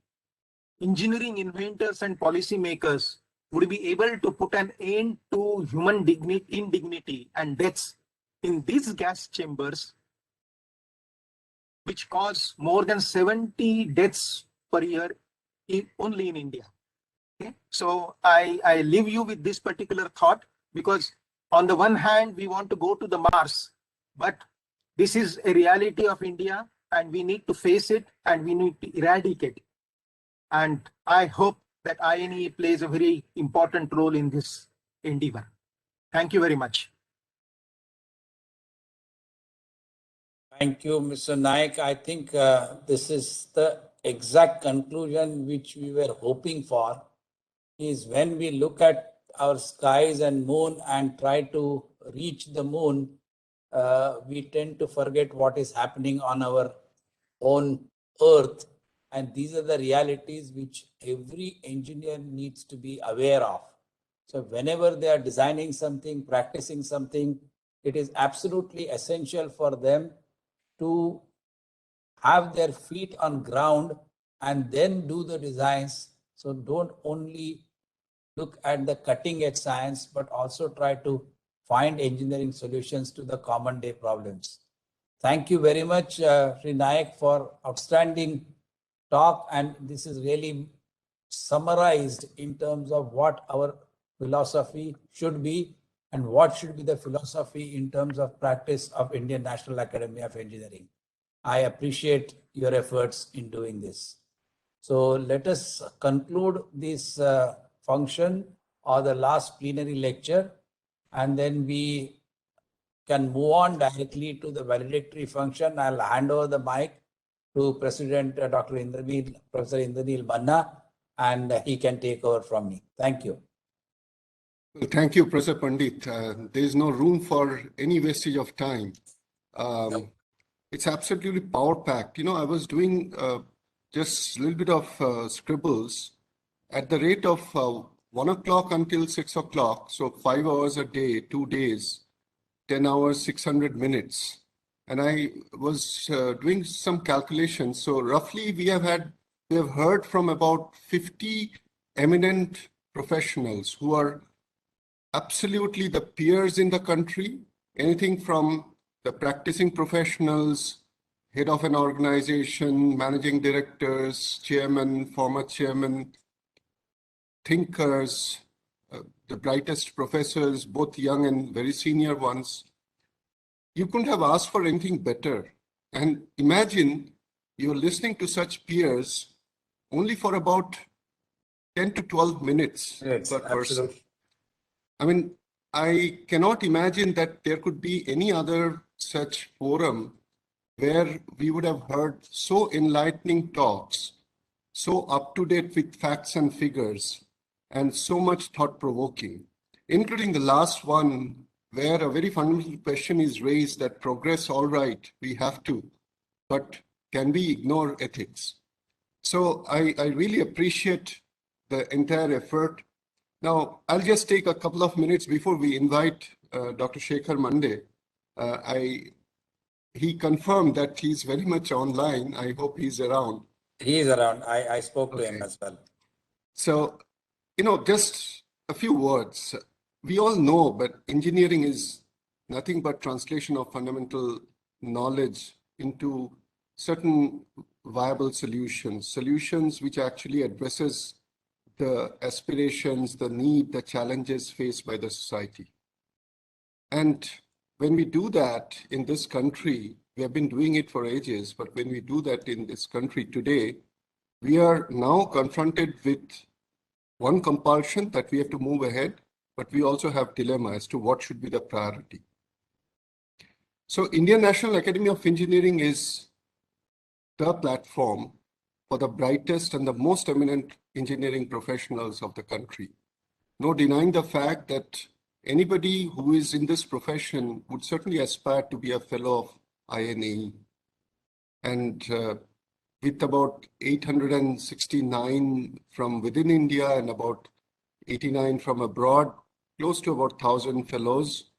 engineering inventors and policymakers, would be able to put an end to human indignity and deaths in these gas chambers, which cause more than 70 deaths per year only in India. Okay? So I leave you with this particular thought, because on the one hand, we want to go to the Mars, but this is a reality of India and we need to face it and we need to eradicate it. And I hope that INAE plays a very important role in this endeavor. Thank you very much. Thank you, Mr. Naik. I think this is the exact conclusion which we were hoping for, is when we look at our skies and moon and try to reach the moon, we tend to forget what is happening on our own earth. And these are the realities which every engineer needs to be aware of. So whenever they are designing something, practicing something, it is absolutely essential for them to have their feet on ground and then do the designs. So don't only look at the cutting edge science, but also try to find engineering solutions to the common day problems. Thank you very much, Sri Naik, for outstanding talk. And this is really summarized in terms of what our philosophy should be and what should be the philosophy in terms of practice of Indian National Academy of Engineering. I appreciate your efforts in doing this. So let us conclude this function or the last plenary lecture, and then we can move on directly to the valedictory function. I'll hand over the mic to President Dr. Professor Indranil Manna, and he can take over from me. Thank you. Well, thank you, Professor Pandit. There is no room for any wastage of time. It's absolutely power-packed. You know, I was doing just a little bit of scribbles at the rate of 1 o'clock until 6 o'clock. So 5 hours a day, 2 days, 10 hours, 600 minutes. And I was doing some calculations. So roughly we have heard from about 50 eminent professionals who are absolutely the peers in the country, anything from the practicing professionals, head of an organization, managing directors, chairman, former chairman, thinkers, the brightest professors, both young and very senior ones. You couldn't have asked for anything better. And imagine you're listening to such peers only for about 10 to 12 minutes per person. I mean, I cannot imagine that there could be any other such forum where we would have heard so enlightening talks, so up to date with facts and figures, and so much thought-provoking, including the last one where a very fundamental question is raised that progress, all right, we have to, but can we ignore ethics? So I really appreciate the entire effort. Now, I'll just take a couple of minutes before we invite Dr. Shekhar Mande. He confirmed that he's very much online. I hope he's around. He is around. I spoke to him as well. So, you know, just a few words. We all know, but engineering is nothing but translation of fundamental knowledge into certain viable solutions which actually addresses the aspirations, the need, the challenges faced by the society. And when we do that in this country, we have been doing it for ages, but when we do that in this country today, we are now confronted with one compulsion that we have to move ahead, but we also have dilemma as to what should be the priority. So Indian National Academy of Engineering is the platform for the brightest and the most eminent engineering professionals of the country. No denying the fact that anybody who is in this profession would certainly aspire to be a fellow of INAE. And with about 869 from within India and about 89 from abroad, close to about 1,000 fellows.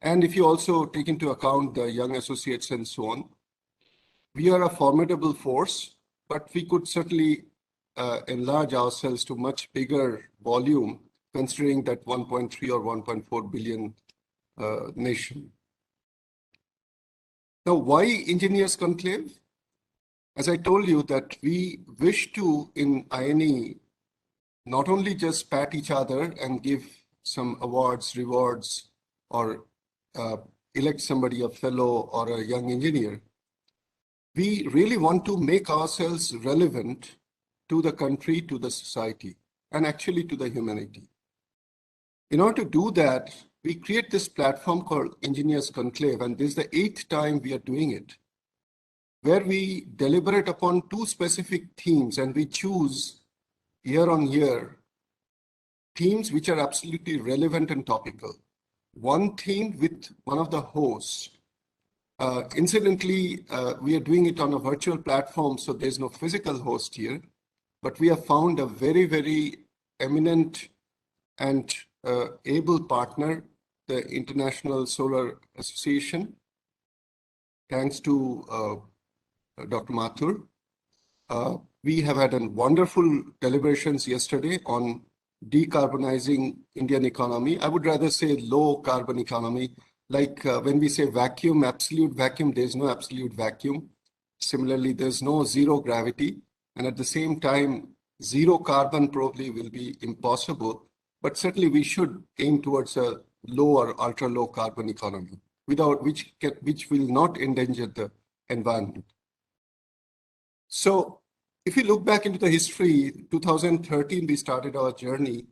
And if you also take into account the young associates and so on, we are a formidable force, but we could certainly enlarge ourselves to much bigger volume, considering that 1.3 or 1.4 billion nation. Now, why Engineers Conclave? As I told you that we wish to, in INAE, not only just pat each other and give some awards, rewards, or elect somebody a fellow or a young engineer. We really want to make ourselves relevant to the country, to the society, and actually to the humanity. In order to do that, we create this platform called Engineers Conclave, and this is the 8th time we are doing it. where we deliberate upon 2 specific themes and we choose year on year themes which are absolutely relevant and topical. One theme with one of the hosts. Incidentally, we are doing it on a virtual platform, so there's no physical host here, but we have found a very, very eminent and able partner, the International Solar Association, thanks to Dr. Mathur. We have had a wonderful deliberations yesterday on decarbonizing Indian economy. I would rather say low carbon economy. Like when we say vacuum, absolute vacuum, there's no absolute vacuum. Similarly, there's no zero gravity. And at the same time, zero carbon probably will be impossible. But certainly we should aim towards a low or ultra low carbon economy, without which will not endanger the environment. So if you look back into the history, 2013, we started our journey.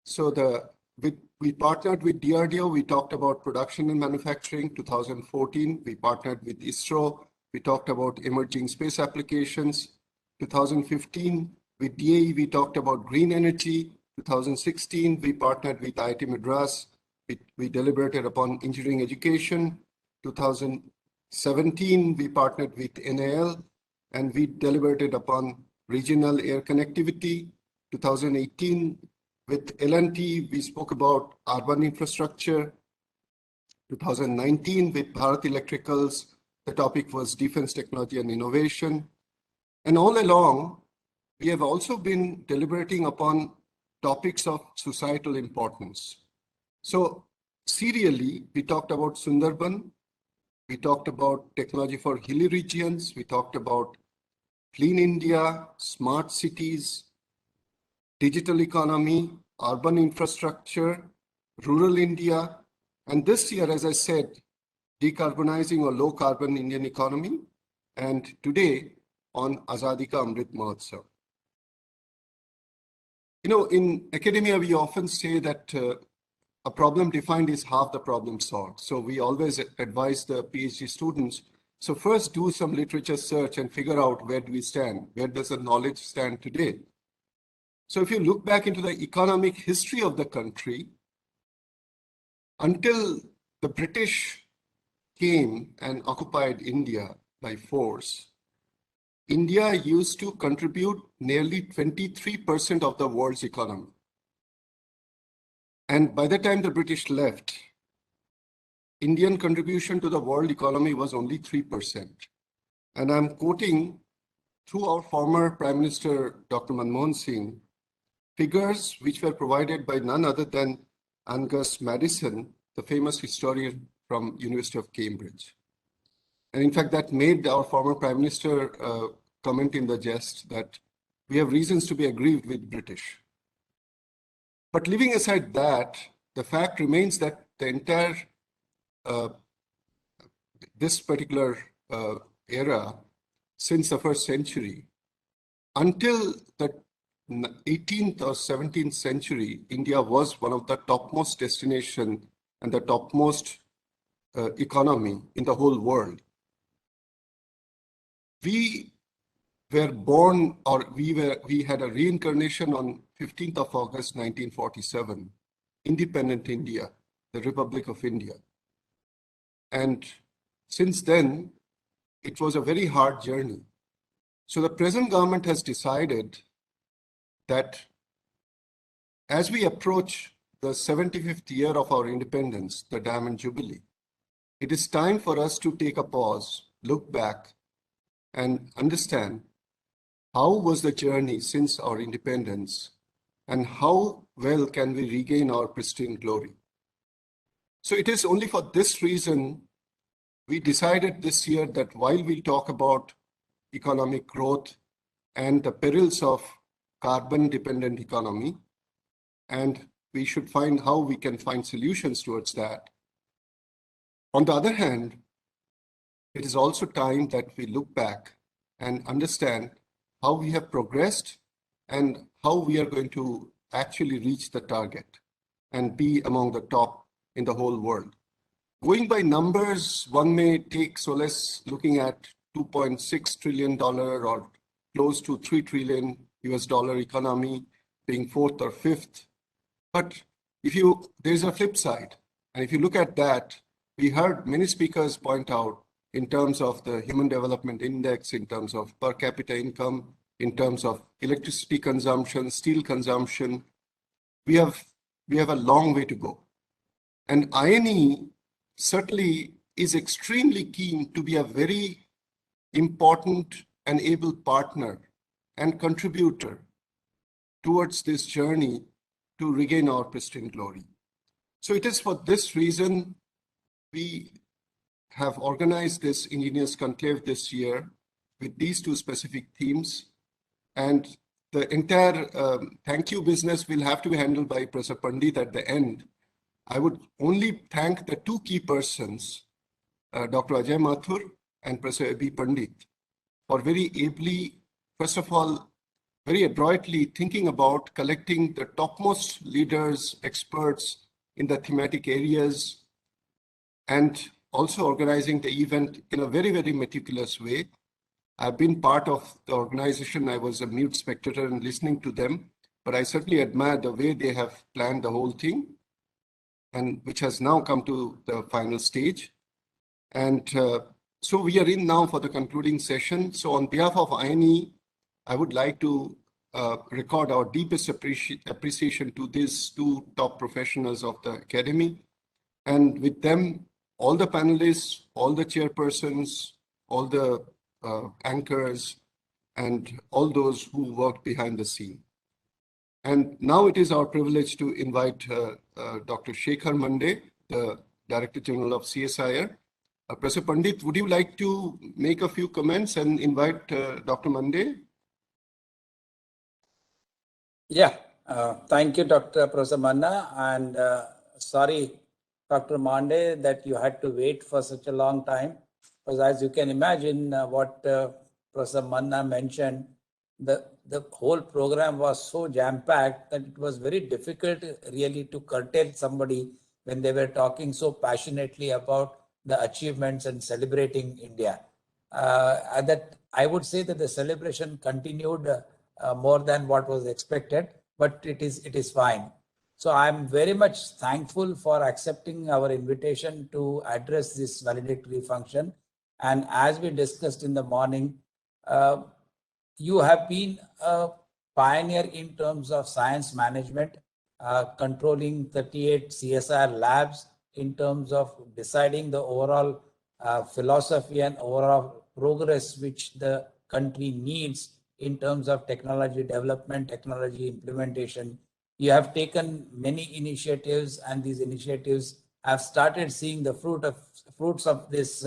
So we partnered with DRDO, we talked about production and manufacturing. 2014, we partnered with ISRO, we talked about emerging space applications. 2015, with DAE, we talked about green energy. 2016, we partnered with IIT Madras. We deliberated upon engineering education. 2017, we partnered with NAL, and we deliberated upon regional air connectivity. 2018, with L&T, we spoke about urban infrastructure. 2019, with Bharat Electricals, the topic was defense technology and innovation. And all along, we have also been deliberating upon topics of societal importance. So serially, we talked about Sundarban, we talked about technology for hilly regions, we talked about clean India, smart cities, digital economy, urban infrastructure, rural India, and this year, as I said, decarbonizing or low carbon Indian economy, and today on Azadi Ka Amrit Mahotsav. You know, in academia, we often say that a problem defined is half the problem solved. So we always advise the PhD students, so first do some literature search and figure out where do we stand, where does the knowledge stand today. So if you look back into the economic history of the country, until the British came and occupied India by force, India used to contribute nearly 23% of the world's economy. And by the time the British left, Indian contribution to the world economy was only 3%. And I'm quoting through our former Prime Minister, Dr. Manmohan Singh, figures which were provided by none other than Angus Maddison, the famous historian from University of Cambridge. And in fact, that made our former Prime Minister comment in the jest that we have reasons to be aggrieved with British. But leaving aside that, the fact remains that the entire, this particular era, since the first century, until the 18th or 17th century, India was one of the topmost destination and the topmost economy in the whole world. We were born, or we had a reincarnation on 15th of August 1947, independent India, the Republic of India. And since then, it was a very hard journey. So the present government has decided that as we approach the 75th year of our independence, the Diamond Jubilee, it is time for us to take a pause, look back, and understand how was the journey since our independence and how well can we regain our pristine glory. So it is only for this reason we decided this year that while we talk about economic growth and the perils of carbon-dependent economy, and we should find how we can find solutions towards that. On the other hand, it is also time that we look back and understand how we have progressed and how we are going to actually reach the target and be among the top in the whole world. Going by numbers, one may take solace looking at $2.6 trillion or close to $3 trillion economy, being fourth or fifth. But there's a flip side. And if you look at that, we heard many speakers point out in terms of the Human Development Index, in terms of per capita income, in terms of electricity consumption, steel consumption, we have a long way to go. And INAE certainly is extremely keen to be a very important and able partner and contributor towards this journey to regain our pristine glory. So it is for this reason we have organized this Engineers Conclave this year with these two specific themes. And the entire thank you business will have to be handled by Professor Pandit at the end. I would only thank the two key persons, Dr. Ajay Mathur and Professor A.B. Pandit, for very ably, first of all, very adroitly thinking about collecting the topmost leaders, experts in the thematic areas, and also organizing the event in a very, very meticulous way. I've been part of the organization. I was a mute spectator and listening to them, but I certainly admire the way they have planned the whole thing, and which has now come to the final stage. And so we are in now for the concluding session. So on behalf of INAE, I would like to record our deepest appreciation to these two top professionals of the Academy. And with them, all the panelists, all the chairpersons, all the anchors, and all those who worked behind the scene. And now it is our privilege to invite Dr. Shekhar Mande, the Director General of CSIR. Professor Pandit, would you like to make a few comments and invite Dr. Mande? Yeah, thank you, Professor Manna. And sorry, Dr. Mande, that you had to wait for such a long time. Because as you can imagine, what Professor Manna mentioned, the whole program was so jam-packed that it was very difficult really to curtail somebody when they were talking so passionately about the achievements and celebrating India. That I would say that the celebration continued more than what was expected, but it is fine. So I'm very much thankful for accepting our invitation to address this valedictory function. And as we discussed in the morning, you have been a pioneer in terms of science management, controlling 38 CSR labs in terms of deciding the overall philosophy and overall progress which the country needs in terms of technology development, technology implementation. You have taken many initiatives, and these initiatives have started seeing the fruits of this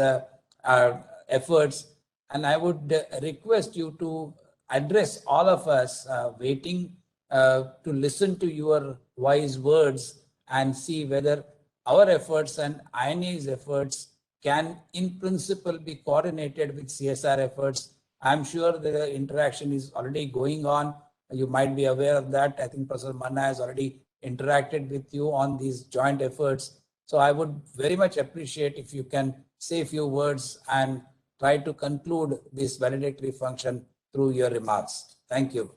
efforts. And I would request you to address all of us waiting to listen to your wise words and see whether our efforts and INAE's efforts can in principle be coordinated with CSR efforts. I'm sure the interaction is already going on. You might be aware of that. I think Professor Manna has already interacted with you on these joint efforts. So I would very much appreciate if you can say a few words and try to conclude this valedictory function through your remarks. Thank you.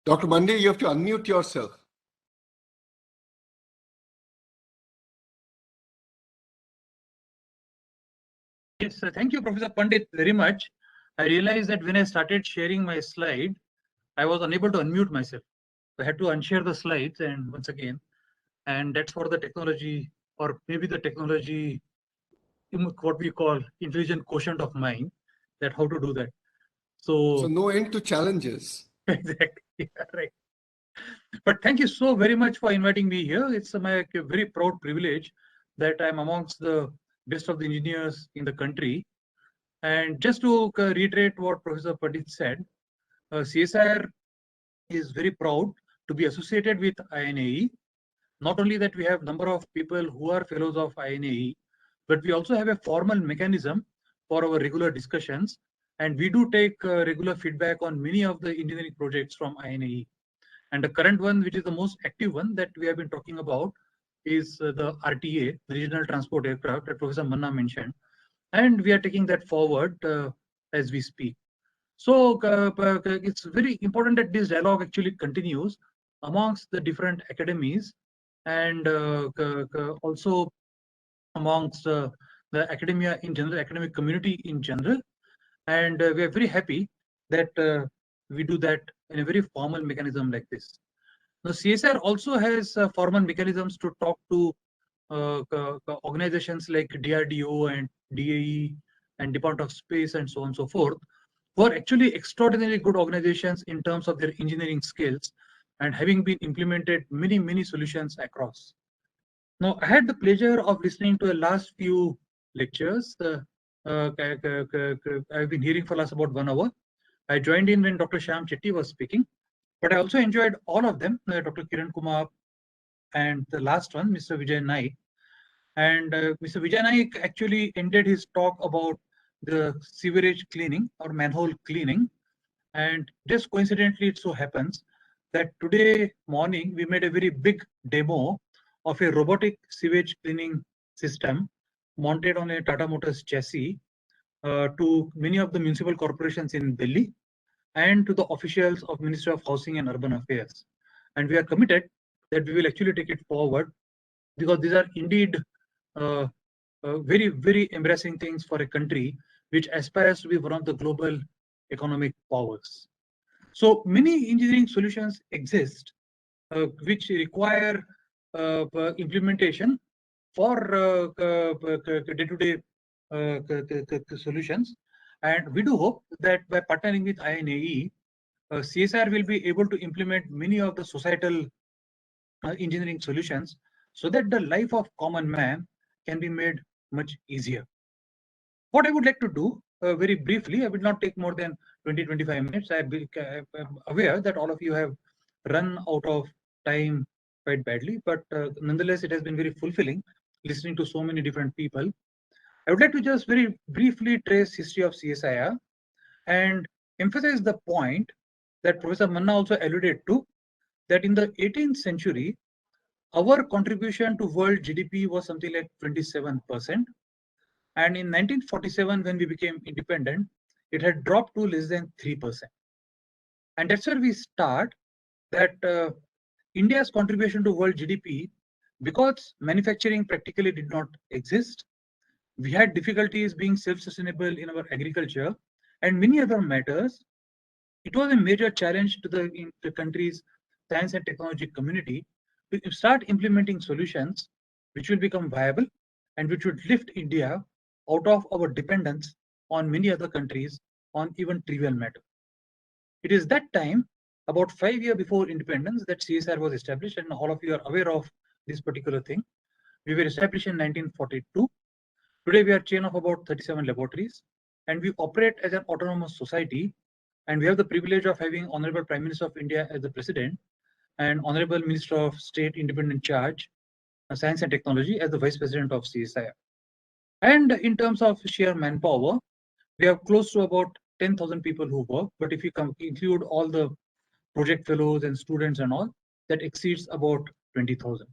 Dr. Mande, you have to unmute yourself. Yes, thank you, Professor Pandit, very much. I realized that when I started sharing my slide, I was unable to unmute myself. I had to unshare the slides and once again, and that's for the technology, or maybe the technology, what we call intelligent quotient of mind, that how to do that. So no end to challenges. Exactly, yeah, right. But thank you so very much for inviting me here. It's my very proud privilege that I'm amongst the best of the engineers in the country. And just to reiterate what Professor Pandit said, CSIR is very proud to be associated with INAE. Not only that we have number of people who are fellows of INAE, but we also have a formal mechanism for our regular discussions. And we do take regular feedback on many of the engineering projects from INAE. And the current one, which is the most active one that we have been talking about, is the RTA, Regional Transport Aircraft, that Professor Manna mentioned. And we are taking that forward as we speak. So it's very important that this dialogue actually continues amongst the different academies and also amongst the academia in general, academic community in general. And we are very happy that we do that in a very formal mechanism like this. Now, CSR also has formal mechanisms to talk to organizations like DRDO and DAE and Department of Space and so on and so forth, who are actually extraordinarily good organizations in terms of their engineering skills and having been implemented many solutions across. Now, I had the pleasure of listening to the last few lectures. I've been hearing for last about 1 hour. I joined in when Dr. Shyam Chetty was speaking, but I also enjoyed all of them, Dr. Kiran Kumar and the last one, Mr. Vijay Naik. And Mr. Vijay Naik actually ended his talk about the sewerage cleaning or manhole cleaning. And just coincidentally, it so happens that today morning, we made a very big demo of a robotic sewage cleaning system mounted on a Tata Motors chassis to many of the municipal corporations in Delhi and to the officials of Ministry of Housing and Urban Affairs. And we are committed that we will actually take it forward because these are indeed very embarrassing things for a country which aspires to be one of the global economic powers. So many engineering solutions exist which require implementation for day-to-day solutions. And we do hope that by partnering with INAE, CSR will be able to implement many of the societal engineering solutions so that the life of common man can be made much easier. What I would like to do very briefly, I will not take more than 20-25 minutes. I'm aware that all of you have run out of time quite badly, but nonetheless, it has been very fulfilling listening to so many different people. I would like to just very briefly trace history of CSIR and emphasize the point that Professor Manna also alluded to, that in the 18th century, our contribution to world GDP was something like 27%. And in 1947, when we became independent, it had dropped to less than 3%. And that's where we start that India's contribution to world GDP, because manufacturing practically did not exist, we had difficulties being self-sustainable in our agriculture and many other matters. It was a major challenge to the country's science and technology community to start implementing solutions which will become viable and which would lift India out of our dependence on many other countries on even trivial matters. It is that time, about 5 years before independence, that CSR was established, and all of you are aware of this particular thing. We were established in 1942. Today, we are a chain of about 37 laboratories, and we operate as an autonomous society. And we have the privilege of having Honorable Prime Minister of India as the President and Honorable Minister of State Independent Charge, Science and Technology as the Vice President of CSIR. And in terms of sheer manpower, we have close to about 10,000 people who work. But if you include all the project fellows and students and all, that exceeds about 20,000.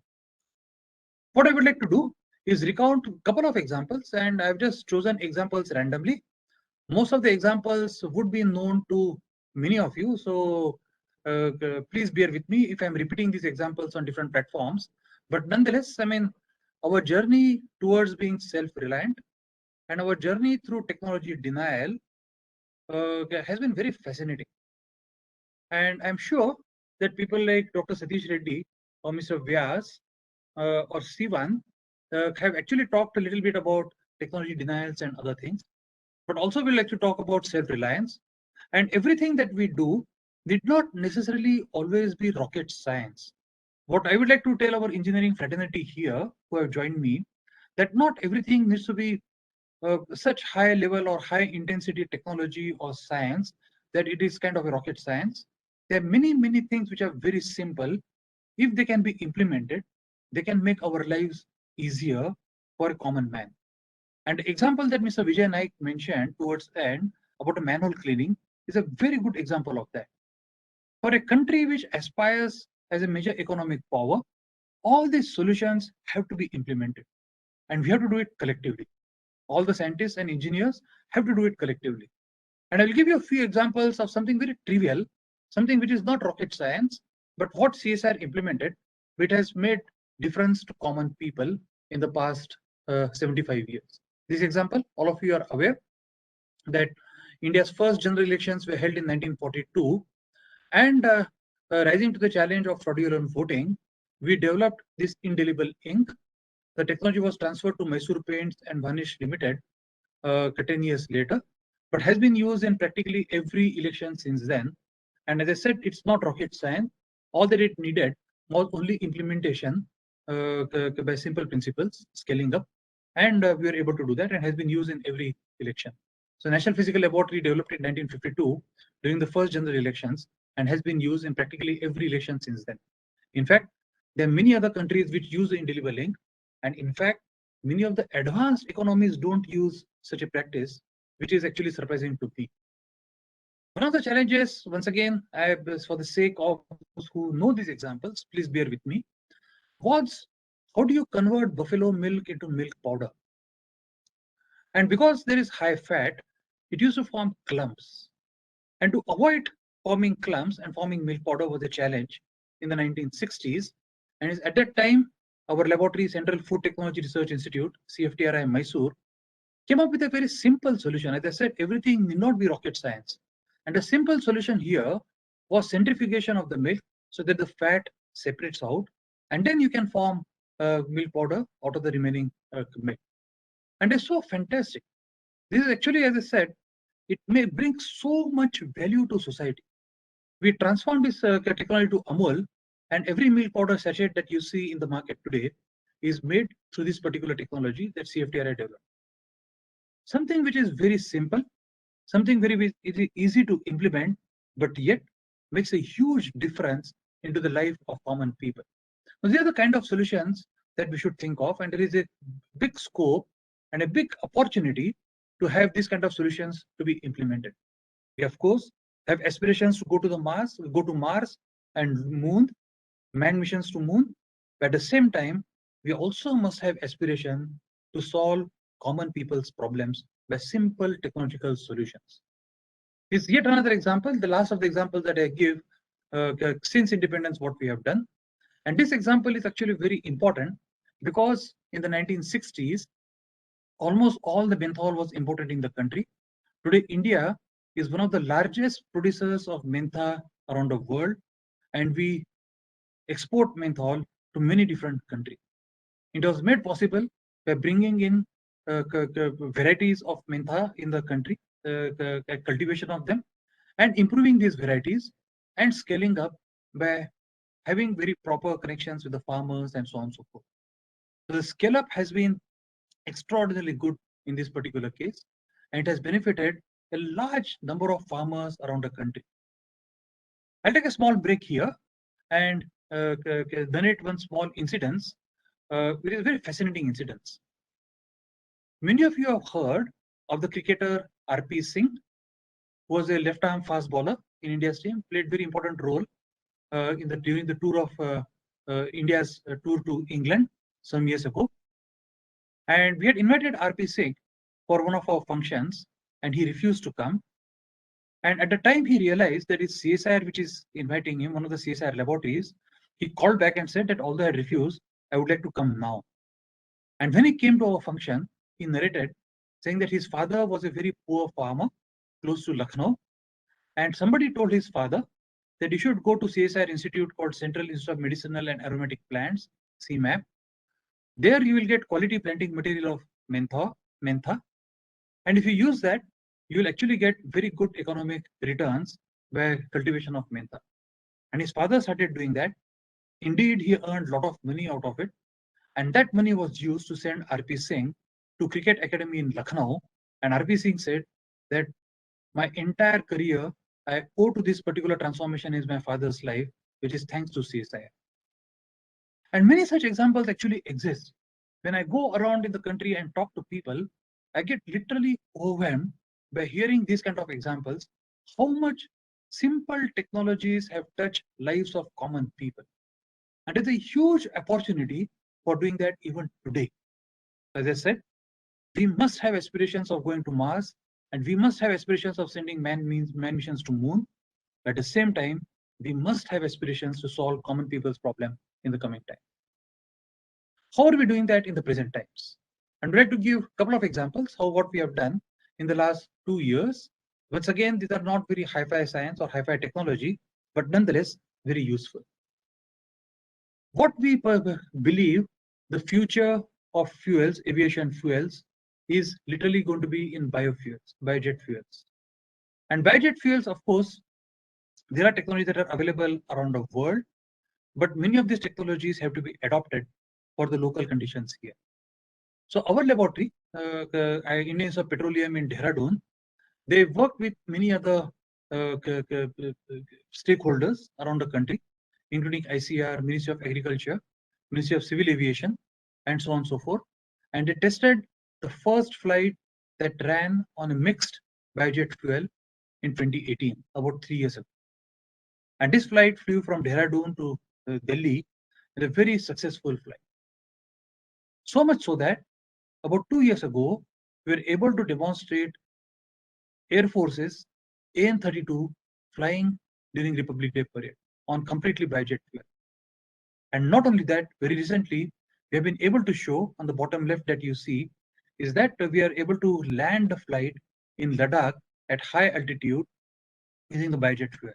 What I would like to do is recount a couple of examples, and I've just chosen examples randomly. Most of the examples would be known to many of you, so please bear with me if I'm repeating these examples on different platforms. But nonetheless, I mean, our journey towards being self-reliant and our journey through technology denial has been very fascinating. And I'm sure that people like Dr. Satish Reddy or Mr. Vyas or Sivan have actually talked a little bit about technology denials and other things, but also we like to talk about self-reliance. And everything that we do did not necessarily always be rocket science. What I would like to tell our engineering fraternity here who have joined me, that not everything needs to be such high level or high intensity technology or science that it is kind of a rocket science. There are many things which are very simple. If they can be implemented, they can make our lives easier for a common man. And the example that Mr. Vijay Naik mentioned towards the end about a manual cleaning is a very good example of that. For a country which aspires as a major economic power, all these solutions have to be implemented, and we have to do it collectively. All the scientists and engineers have to do it collectively. And I will give you a few examples of something very trivial, something which is not rocket science, but what CSR implemented, which has made difference to common people in the past 75 years. This example, all of you are aware that India's first general elections were held in 1942, and rising to the challenge of fraudulent voting, we developed this indelible ink. The technology was transferred to Mysore Paints and Varnish Limited 10 years later, but has been used in practically every election since then. And as I said, it's not rocket science. All that it needed was only implementation by simple principles, scaling up, and we were able to do that, and has been used in every election. So National Physical Laboratory developed in 1952 during the first general elections and has been used in practically every election since then. In fact, there are many other countries which use the indelible ink, and in fact, many of the advanced economies don't use such a practice, which is actually surprising to me. One of the challenges, once again, for the sake of those who know these examples, please bear with me, was how do you convert buffalo milk into milk powder? And because there is high fat, it used to form clumps. And to avoid forming clumps and forming milk powder was a challenge in the 1960s. And at that time, our laboratory, Central Food Technology Research Institute, CFTRI Mysore, came up with a very simple solution. As I said, everything need not be rocket science. And a simple solution here was centrifugation of the milk so that the fat separates out, and then you can form milk powder out of the remaining milk. And it's so fantastic. This is actually, as I said, it may bring so much value to society. We transformed this technology to Amul, and every milk powder sachet that you see in the market today is made through this particular technology that CFTRI developed. Something which is very simple, something very easy to implement, but yet makes a huge difference into the life of common people. Now, these are the kind of solutions that we should think of, and there is a big scope and a big opportunity to have these kind of solutions to be implemented. We, of course, have aspirations to go to Mars and Moon, manned missions to Moon. But at the same time, we also must have aspiration to solve common people's problems by simple technological solutions. This is yet another example, the last of the examples that I give since independence, what we have done. And this example is actually very important because in the 1960s, almost all the menthol was imported in the country. Today, India is one of the largest producers of mentha around the world, and we export menthol to many different countries. It was made possible by bringing in varieties of mentha in the country, cultivation of them, and improving these varieties and scaling up by having very proper connections with the farmers and so on and so forth. So the scale up has been extraordinarily good in this particular case, and it has benefited a large number of farmers around the country. I'll take a small break here and narrate one small incident, which is very fascinating incidents. Many of you have heard of the cricketer R.P. Singh, who was a left-arm fast bowler in India's team, played very important role during the tour of India's tour to England some years ago. And we had invited R.P. Singh for one of our functions, and he refused to come. And at the time he realized that it's CSIR which is inviting him, one of the CSIR laboratories, he called back and said that although I refused, I would like to come now. And when he came to our function, he narrated saying that his father was a very poor farmer close to Lucknow. And somebody told his father that he should go to CSIR institute called Central Institute of Medicinal and Aromatic Plants, CMAP. There you will get quality planting material of mentha. And if you use that, you will actually get very good economic returns by cultivation of mentha. And his father started doing that. Indeed, he earned a lot of money out of it. And that money was used to send R.P. Singh to Cricket Academy in Lucknow. And R.P. Singh said that my entire career, I owe to this particular transformation in my father's life, which is thanks to CSIR. And many such examples actually exist. When I go around in the country and talk to people, I get literally overwhelmed by hearing these kind of examples, how much simple technologies have touched lives of common people. And it's a huge opportunity for doing that even today. As I said, we must have aspirations of going to Mars, and we must have aspirations of sending man missions to Moon. At the same time, we must have aspirations to solve common people's problem in the coming time. How are we doing that in the present times? And I'd like to give a couple of examples of what we have done in the last 2 years. Once again, these are not very hi-fi science or hi-fi technology, but nonetheless, very useful. What we believe the future of fuels, aviation fuels, is literally going to be in biofuels, biojet fuels. And biojet fuels, of course, there are technologies that are available around the world, but many of these technologies have to be adopted for the local conditions here. So our laboratory, Indian Institute of Petroleum in Dehradun, they work with many other stakeholders around the country, including ICR, Ministry of Agriculture, Ministry of Civil Aviation, and so on and so forth. And they tested the first flight that ran on a mixed biojet fuel in 2018, about 3 years ago. And this flight flew from Dehradun to Delhi in a very successful flight. So much so that about 2 years ago, we were able to demonstrate Air Force's AN-32 flying during Republic Day parade on completely biojet fuel. And not only that, very recently, we have been able to show on the bottom left that you see is that we are able to land the flight in Ladakh at high altitude using the biojet fuel.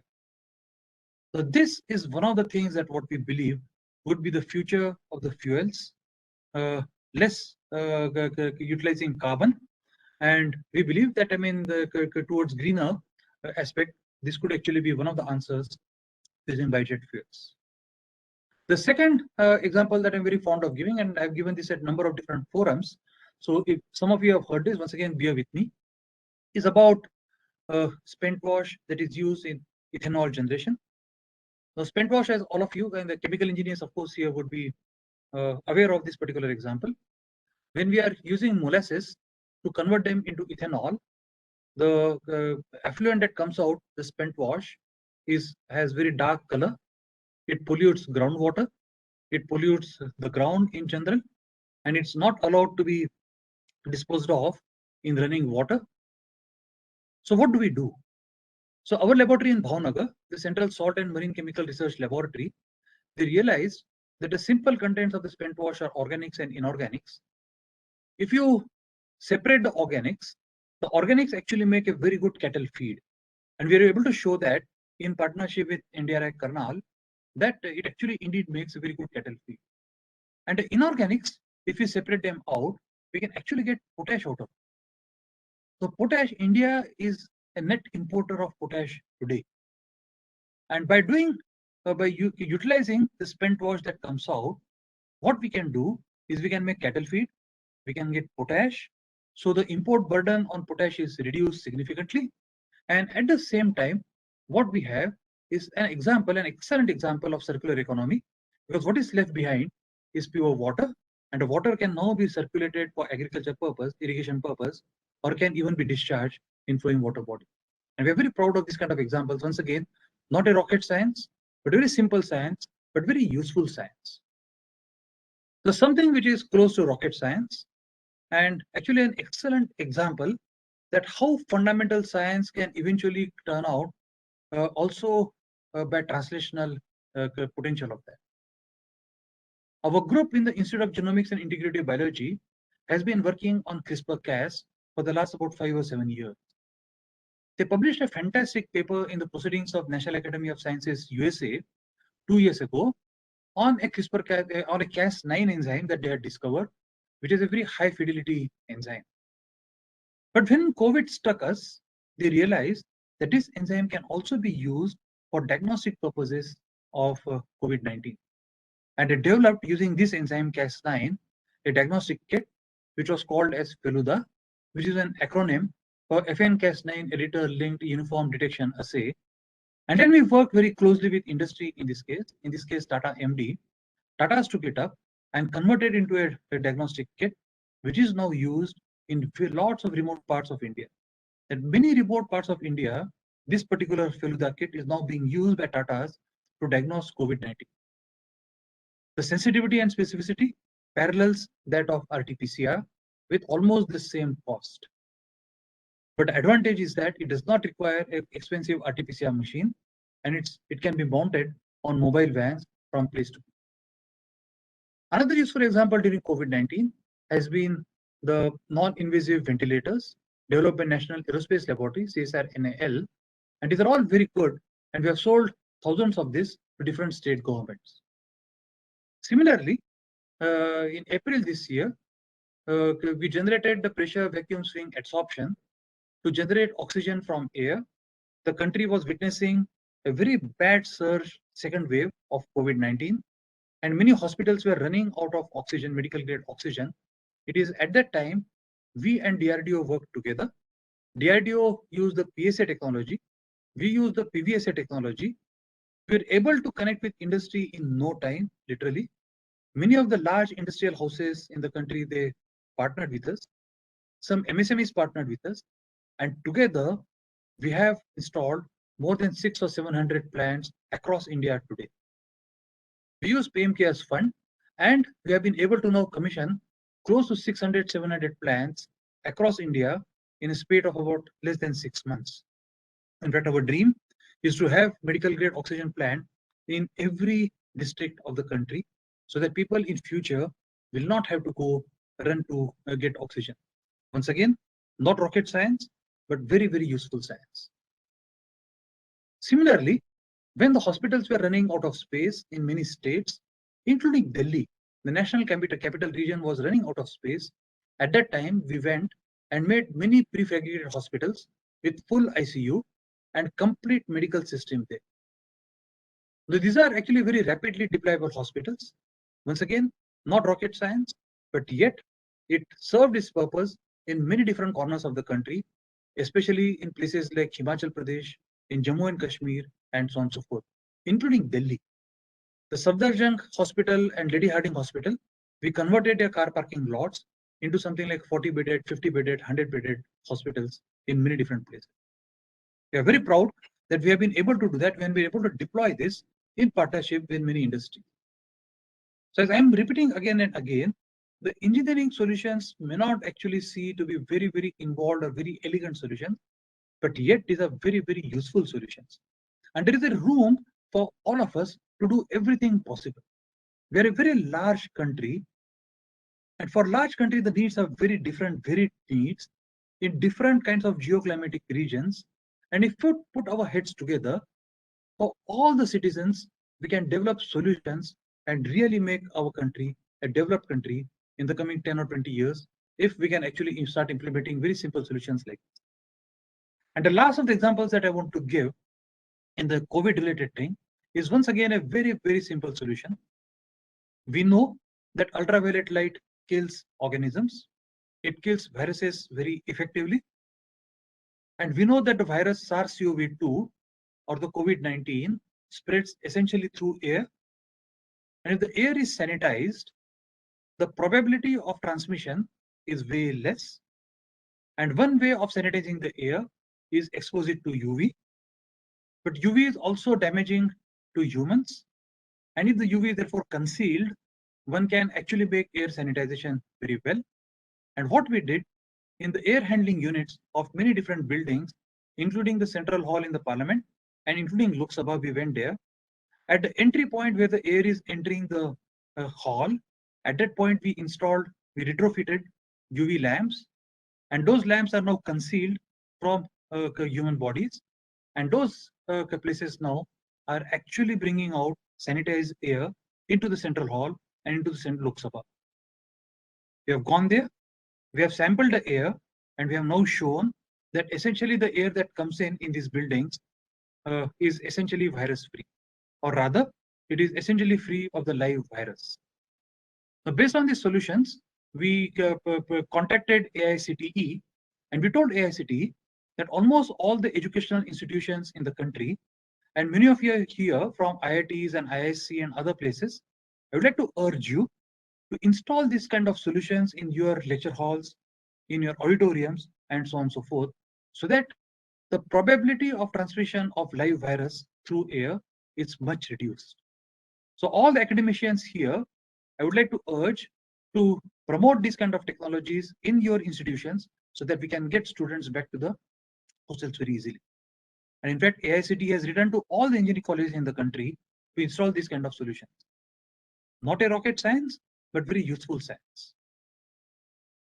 So this is one of the things that what we believe would be the future of the fuels, less utilizing carbon. And we believe that, I mean, towards greener aspect, this could actually be one of the answers using biojet fuels. The second example that I'm very fond of giving, and I've given this at a number of different forums, so if some of you have heard this, once again, bear with me, is about spent wash that is used in ethanol generation. So spent wash, as all of you and the chemical engineers, of course, here would be aware of this particular example. When we are using molasses to convert them into ethanol, the effluent that comes out, the spent wash, has very dark color. It pollutes groundwater. It pollutes the ground in general, and it's not allowed to be disposed of in running water. So what do we do? So our laboratory in Bhavnagar, the Central Salt and Marine Chemical Research Laboratory, they realized that the simple contents of the spent wash are organics and inorganics. If you separate the organics actually make a very good cattle feed. And we are able to show that in partnership with NDRI Karnal, that it actually indeed makes a very good cattle feed. And the inorganics, if we separate them out, we can actually get potash out of it. So potash, India is a net importer of potash today. And by utilizing the spent wash that comes out, what we can do is we can make cattle feed, we can get potash. So the import burden on potash is reduced significantly. And at the same time, what we have is an excellent example of circular economy, because what is left behind is pure water, and the water can now be circulated for agriculture purpose, irrigation purpose, or can even be discharged in flowing water body. And we're very proud of this kind of examples. Once again, not a rocket science, but very simple science, but very useful science. So something which is close to rocket science, and actually an excellent example that how fundamental science can eventually turn out also by translational potential of that. Our group in the Institute of Genomics and Integrative Biology has been working on CRISPR-Cas for the last about 5 or 7 years. They published a fantastic paper in the Proceedings of National Academy of Sciences, USA, 2 years ago on a CRISPR-Cas, on a Cas9 enzyme that they had discovered, which is a very high fidelity enzyme. But when COVID struck us, they realized that this enzyme can also be used for diagnostic purposes of COVID-19. And they developed, using this enzyme Cas9, a diagnostic kit, which was called as Feluda, which is an acronym for FN-Cas9 editor linked uniform detection assay. And then we worked very closely with industry in this case Tata MD. Tata's took it up and converted into a diagnostic kit, which is now used in lots of remote parts of India. that many remote parts of India, this particular Feluda kit is now being used by Tatas to diagnose COVID-19. The sensitivity and specificity parallels that of RT-PCR with almost the same cost. But the advantage is that it does not require an expensive RT-PCR machine, and it can be mounted on mobile vans from place to place. Another useful example during COVID-19 has been the non-invasive ventilators developed by National Aerospace Laboratory, CSR NAL, and these are all very good, and we have sold thousands of this to different state governments. Similarly, in April this year, we generated the pressure vacuum swing adsorption to generate oxygen from air. The country was witnessing a very bad surge, second wave of COVID-19, and many hospitals were running out of oxygen, medical grade oxygen. It is at that time, we and DRDO worked together. DRDO used the PSA technology. We used the PVSA technology. We were able to connect with industry in no time, literally. Many of the large industrial houses in the country, they partnered with us. Some MSMEs partnered with us. And together, we have installed more than 600 or 700 plants across India today. We use PM CARES fund, and we have been able to now commission close to 600, 700 plants across India in a speed of about less than 6 months. In fact, our dream is to have medical grade oxygen plant in every district of the country so that people in future will not have to go run to get oxygen. Once again, not rocket science, but very, very useful science. Similarly, when the hospitals were running out of space in many states, including Delhi, the national capital region was running out of space. At that time, we went and made many prefabricated hospitals with full ICU and complete medical system there. So these are actually very rapidly deployable hospitals. Once again, not rocket science, but yet it served its purpose in many different corners of the country, especially in places like Himachal Pradesh, in Jammu and Kashmir, and so on and so forth, including Delhi. The Safdarjung Hospital and Lady Harding Hospital, we converted their car parking lots into something like 40-bedded, 50-bedded, 100-bedded hospitals in many different places. We are very proud that we have been able to do that when we are able to deploy this in partnership with many industries. So as I am repeating again and again, the engineering solutions may not actually see to be very, very involved or very elegant solutions, but yet these are very, very useful solutions. And there is a room for all of us to do everything possible. We are a very large country, and for large country, the needs are very different, varied needs in different kinds of geoclimatic regions. And if we put our heads together, for all the citizens, we can develop solutions and really make our country a developed country in the coming 10 or 20 years, if we can actually start implementing very simple solutions like this. And the last of the examples that I want to give in the COVID-related thing is once again a very, very simple solution. We know that ultraviolet light kills organisms. It kills viruses very effectively. And we know that the virus SARS-CoV-2 or the COVID-19 spreads essentially through air. And if the air is sanitized, the probability of transmission is way less. And one way of sanitizing the air is expose it to UV. But UV is also damaging to humans. And if the UV is therefore concealed, one can actually make air sanitization very well. And what we did in the air handling units of many different buildings, including the central hall in the parliament and including Lok Sabha, we went there. At the entry point where the air is entering the hall, at that point we retrofitted UV lamps, and those lamps are now concealed from human bodies. And those places now are actually bringing out sanitized air into the central hall and into the central Lok Sabha. We have gone there, we have sampled the air, and we have now shown that essentially the air that comes in these buildings is essentially virus free, or rather it is essentially free of the live virus. Now, based on these solutions, we contacted AICTE, and we told AICTE that almost all the educational institutions in the country, and many of you are here from IITs and IISc and other places, I would like to urge you to install these kind of solutions in your lecture halls, in your auditoriums, and so on and so forth, so that the probability of transmission of live virus through air is much reduced. So all the academicians here, I would like to urge to promote these kind of technologies in your institutions so that we can get students back to the hostels very easily. And in fact, AICT has written to all the engineering colleges in the country to install these kind of solutions. Not a rocket science, but very useful science.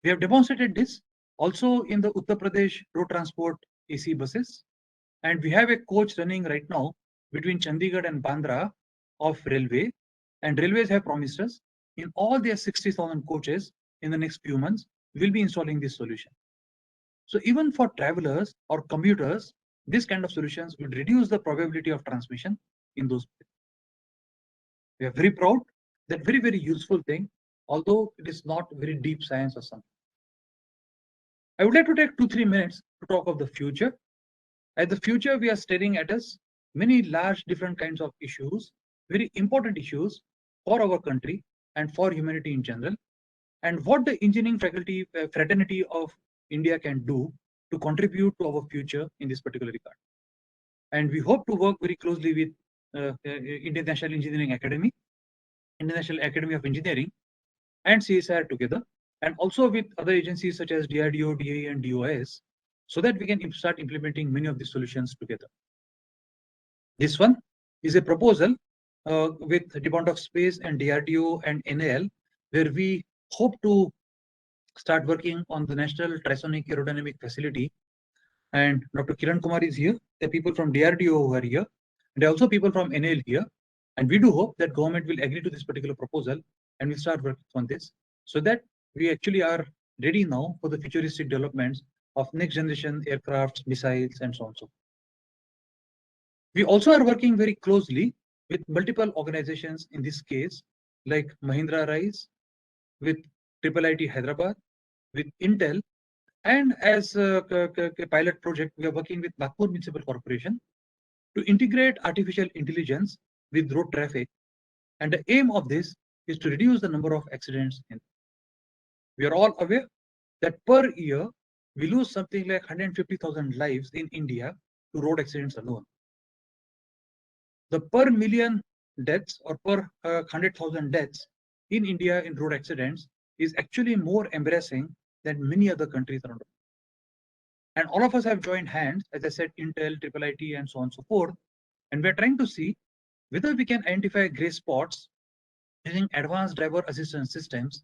We have demonstrated this also in the Uttar Pradesh road transport AC buses. And we have a coach running right now between Chandigarh and Bandra of railway. And railways have promised us in all their 60,000 coaches in the next few months, we'll be installing this solution. So even for travelers or commuters, this kind of solutions would reduce the probability of transmission in those places. We are very proud that very, very useful thing, although it is not very deep science or something. I would like to take 2-3 minutes to talk of the future. At the future, we are staring at us many large different kinds of issues, very important issues for our country and for humanity in general, and what the engineering faculty fraternity of India can do to contribute to our future in this particular regard. And we hope to work very closely with Indian National Engineering Academy, International Academy of Engineering, and CSIR together, and also with other agencies such as DRDO, DAE, and DOS, so that we can start implementing many of these solutions together. This one is a proposal with the Department of Space and DRDO and NAL, where we hope to start working on the National Trisonic Aerodynamic Facility. And Dr. Kiran Kumar is here. There are people from DRDO who are here, and there are also people from NAL here. And we do hope that government will agree to this particular proposal and we'll start working on this so that we actually are ready now for the futuristic developments of next generation aircrafts, missiles, and so on. So we also are working very closely with multiple organizations in this case, like Mahindra Rise, with IIIT Hyderabad, with Intel, and as a pilot project, we are working with Nagpur Municipal Corporation to integrate artificial intelligence with road traffic. And the aim of this is to reduce the number of accidents. We are all aware that per year, we lose something like 150,000 lives in India to road accidents alone. The per million deaths or per 100,000 deaths in India in road accidents is actually more embarrassing than many other countries around the world. And all of us have joined hands, as I said, Intel, IIIT, and so on and so forth. And we're trying to see whether we can identify gray spots using advanced driver assistance systems,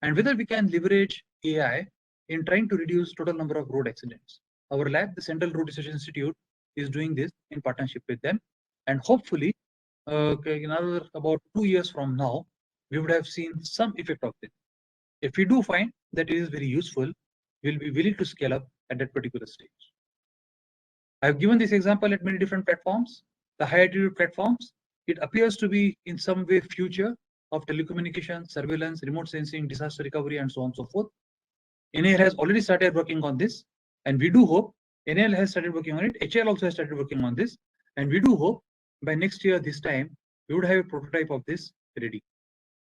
and whether we can leverage AI in trying to reduce total number of road accidents. Our lab, the Central Road Research Institute, is doing this in partnership with them. And hopefully, in another about 2 years from now, we would have seen some effect of this. If we do find that it is very useful, we'll be willing to scale up at that particular stage. I've given this example at many different platforms. The high altitude platforms, it appears to be in some way future of telecommunication, surveillance, remote sensing, disaster recovery, and so on and so forth. NAL has already started working on this, and we do hope NAL has started working on it. HL also has started working on this, and we do hope by next year, this time, we would have a prototype of this ready.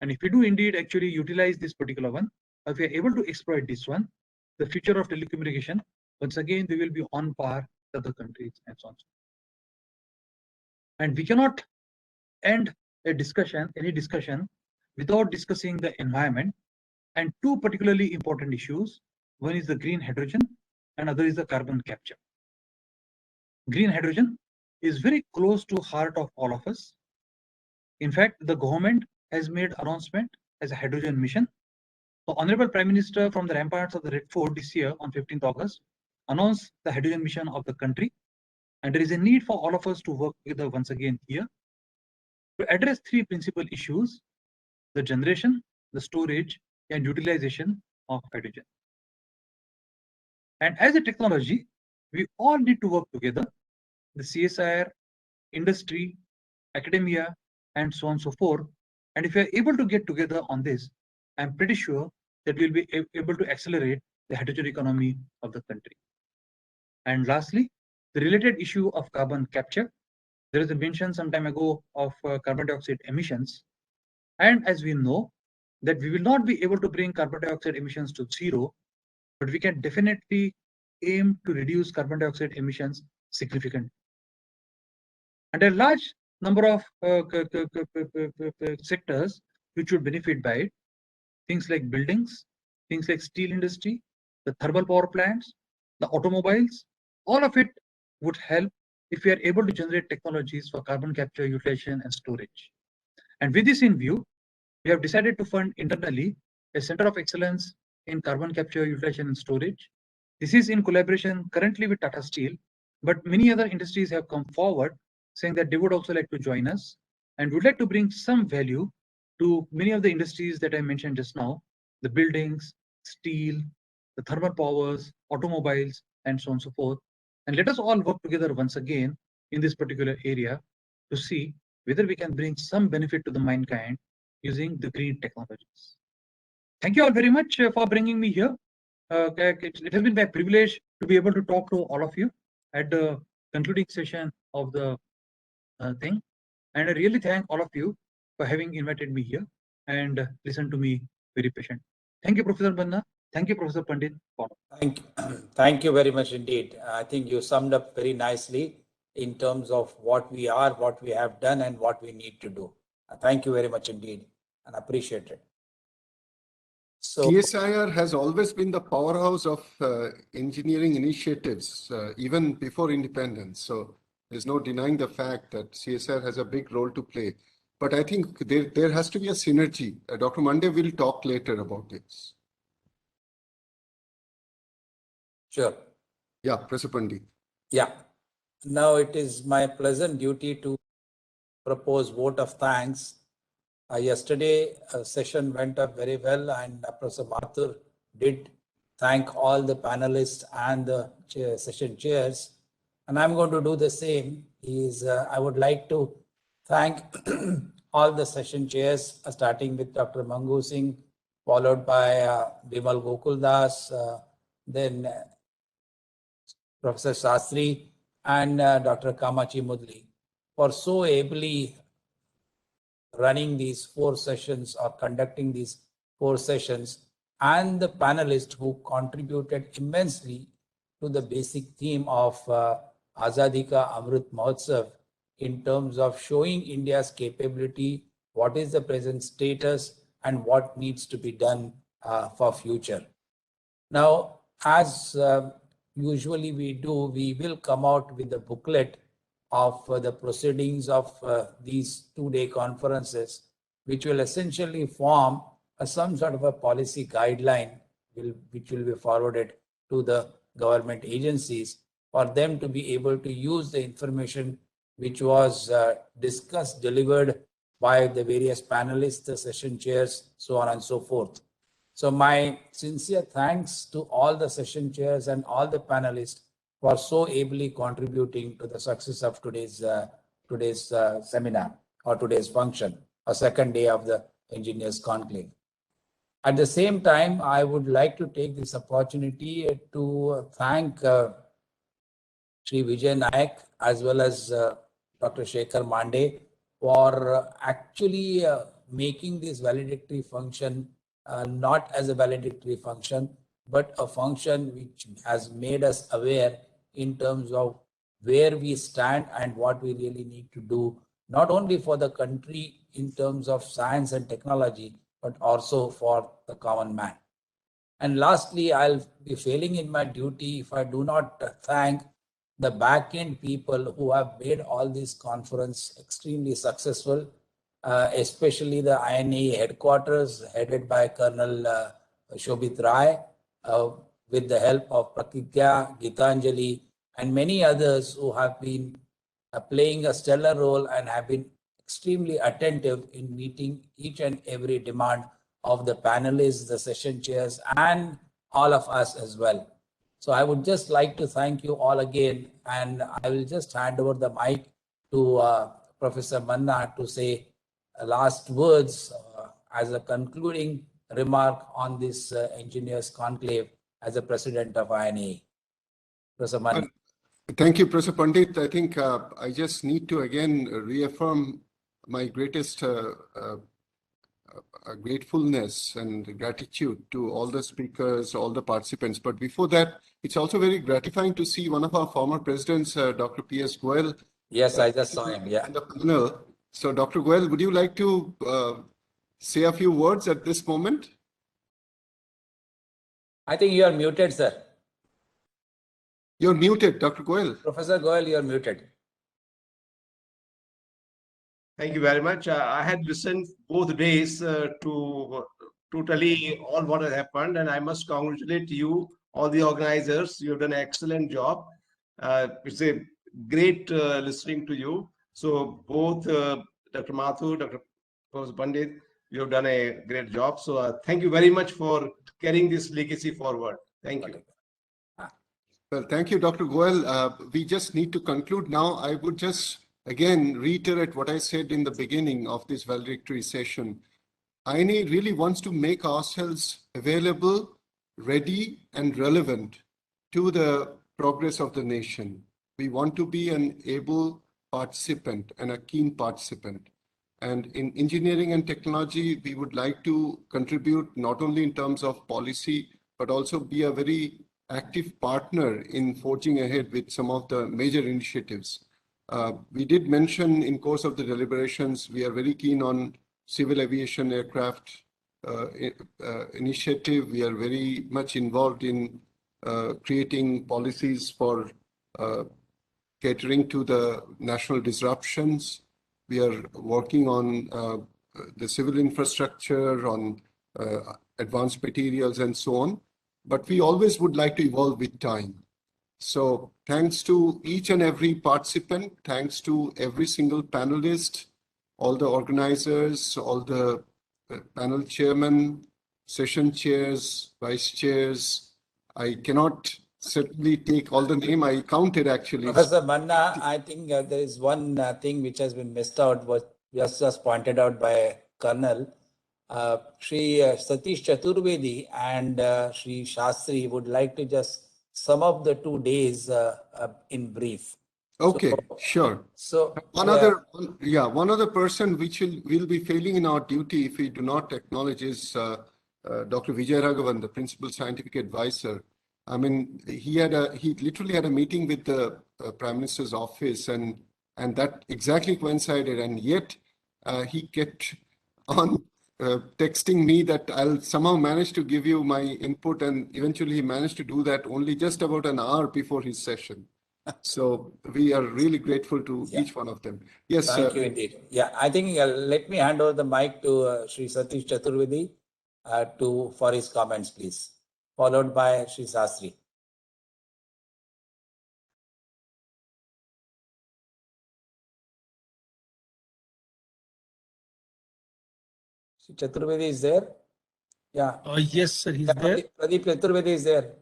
And if we do indeed actually utilize this particular one, if we are able to exploit this one, the future of telecommunication, once again, we will be on par with other countries and so on. And we cannot end a discussion, any discussion, without discussing the environment and two particularly important issues. One is the green hydrogen and other is the carbon capture. Green hydrogen is very close to heart of all of us. In fact, the government has made announcement as a hydrogen mission. The Honorable Prime Minister from the ramparts of the Red Fort this year on 15th August announced the hydrogen mission of the country. And there is a need for all of us to work together once again here to address three principal issues: the generation, the storage, and utilization of hydrogen. And as a technology, we all need to work together, the CSIR, industry, academia, and so on and so forth. And if we are able to get together on this, I'm pretty sure that we'll be able to accelerate the hydrogen economy of the country. And lastly, the related issue of carbon capture. There is a mention some time ago of carbon dioxide emissions. And as we know that we will not be able to bring carbon dioxide emissions to zero, but we can definitely aim to reduce carbon dioxide emissions significantly. And a large number of sectors which would benefit by it, things like buildings, things like steel industry, the thermal power plants, the automobiles, all of it would help if we are able to generate technologies for carbon capture, utilization, and storage. And with this in view, we have decided to fund internally a Center of Excellence in Carbon Capture, Utilization, and Storage. This is in collaboration currently with Tata Steel, but many other industries have come forward saying that they would also like to join us and would like to bring some value to many of the industries that I mentioned just now, the buildings, steel, the thermal powers, automobiles, and so on and so forth. And let us all work together once again in this particular area to see whether we can bring some benefit to the mankind using the green technologies. Thank you all very much for bringing me here. It has been my privilege to be able to talk to all of you at the concluding session of the thing. And I really thank all of you for having invited me here and listened to me very patient. Thank you, Professor Banna. Thank you, Professor Pandit. Thank you very much indeed. I think you summed up very nicely in terms of what we are, what we have done, and what we need to do. Thank you very much indeed, and appreciate it. So, CSIR has always been the powerhouse of engineering initiatives, even before independence. So there's no denying the fact that CSIR has a big role to play. But I think there has to be a synergy. Dr. Mande will talk later about this. Sure. Yeah, Professor Pandit. Yeah. Now it is my pleasant duty to propose vote of thanks. Yesterday, a session went up very well, and Professor Mathur did thank all the panelists and the session chairs. And I'm going to do the same. I would like to thank all the session chairs, starting with Dr. Mangu Singh, followed by Bimal Gokuldas, then Professor Sastry, and Dr. Kamachi Mudli for so ably running these 4 sessions or conducting these 4 sessions, and the panelists who contributed immensely to the basic theme of Azadi Ka Amrit Mahotsav in terms of showing India's capability, what is the present status, and what needs to be done for future. Now, as usually we do, we will come out with a booklet of the proceedings of these 2-day conferences, which will essentially form some sort of a policy guideline which will be forwarded to the government agencies for them to be able to use the information which was discussed, delivered by the various panelists, the session chairs, so on and so forth. So my sincere thanks to all the session chairs and all the panelists for so ably contributing to the success of today's seminar or today's function, a second day of the Engineers Conclave. At the same time, I would like to take this opportunity to thank Sri Vijay Nayak as well as Dr. Shekhar Mande for actually making this valedictory function not as a valedictory function, but a function which has made us aware in terms of where we stand and what we really need to do, not only for the country in terms of science and technology, but also for the common man. And lastly, I'll be failing in my duty if I do not thank the back-end people who have made all this conference extremely successful, especially the INAE headquarters headed by Colonel Shobhit Rai, with the help of Pratigya, Gitanjali, and many others who have been playing a stellar role and have been extremely attentive in meeting each and every demand of the panelists, the session chairs, and all of us as well. So I would just like to thank you all again, and I will just hand over the mic to Professor Manna to say last words as a concluding remark on this Engineers Conclave as a president of INAE. Professor Manna. Thank you, Professor Pandit. I think I just need to again reaffirm my greatest gratefulness and gratitude to all the speakers, all the participants. But before that, it's also very gratifying to see one of our former presidents, Dr. P.S. Goel. Yes, I just saw him. Yeah. In the panel. So, Dr. Goel, would you like to say a few words at this moment? I think you are muted, sir. You're muted, Dr. Goel. Professor Goel, you are muted. Thank you very much. I had listened both days to totally all what has happened, and I must congratulate you, all the organizers. You've done an excellent job. It's a great listening to you. So both Dr. Mathur, Dr. Professor Pandit, you have done a great job. So thank you very much for carrying this legacy forward. Thank you. Well, thank you, Dr. Goel. We just need to conclude now. I would just again reiterate what I said in the beginning of this valedictory session. INAE really wants to make ourselves available, ready, and relevant to the progress of the nation. We want to be an able participant and a keen participant. And in engineering and technology, we would like to contribute not only in terms of policy, but also be a very active partner in forging ahead with some of the major initiatives. We did mention in course of the deliberations, we are very keen on civil aviation aircraft initiative. We are very much involved in creating policies for catering to the national disruptions. We are working on the civil infrastructure, on advanced materials and so on. But we always would like to evolve with time. So thanks to each and every participant, thanks to every single panelist, all the organizers, all the panel chairmen, session chairs, vice chairs. I cannot certainly take all the name. I counted actually. Professor Manna, I think there is one thing which has been missed out, was just pointed out by Colonel. Shri Satish Chaturvedi and Shri Shastri would like to just sum up the 2 days in brief. Okay, sure. So one other person which will be failing in our duty if we do not acknowledge is Dr. Vijay Raghavan, the principal scientific advisor. I mean, he literally had a meeting with the Prime Minister's office, and that exactly coincided, and yet he kept on texting me that I'll somehow manage to give you my input, and eventually he managed to do that only just about an hour before his session. So we are really grateful to each one of them. Yes, thank you indeed. Yeah, I think let me hand over the mic to Shri Satish Chaturvedi for his comments, please, followed by Shri Shastri. Chaturvedi is there? Yeah. Yes, sir, he's there. Pradeep Chaturvedi is there.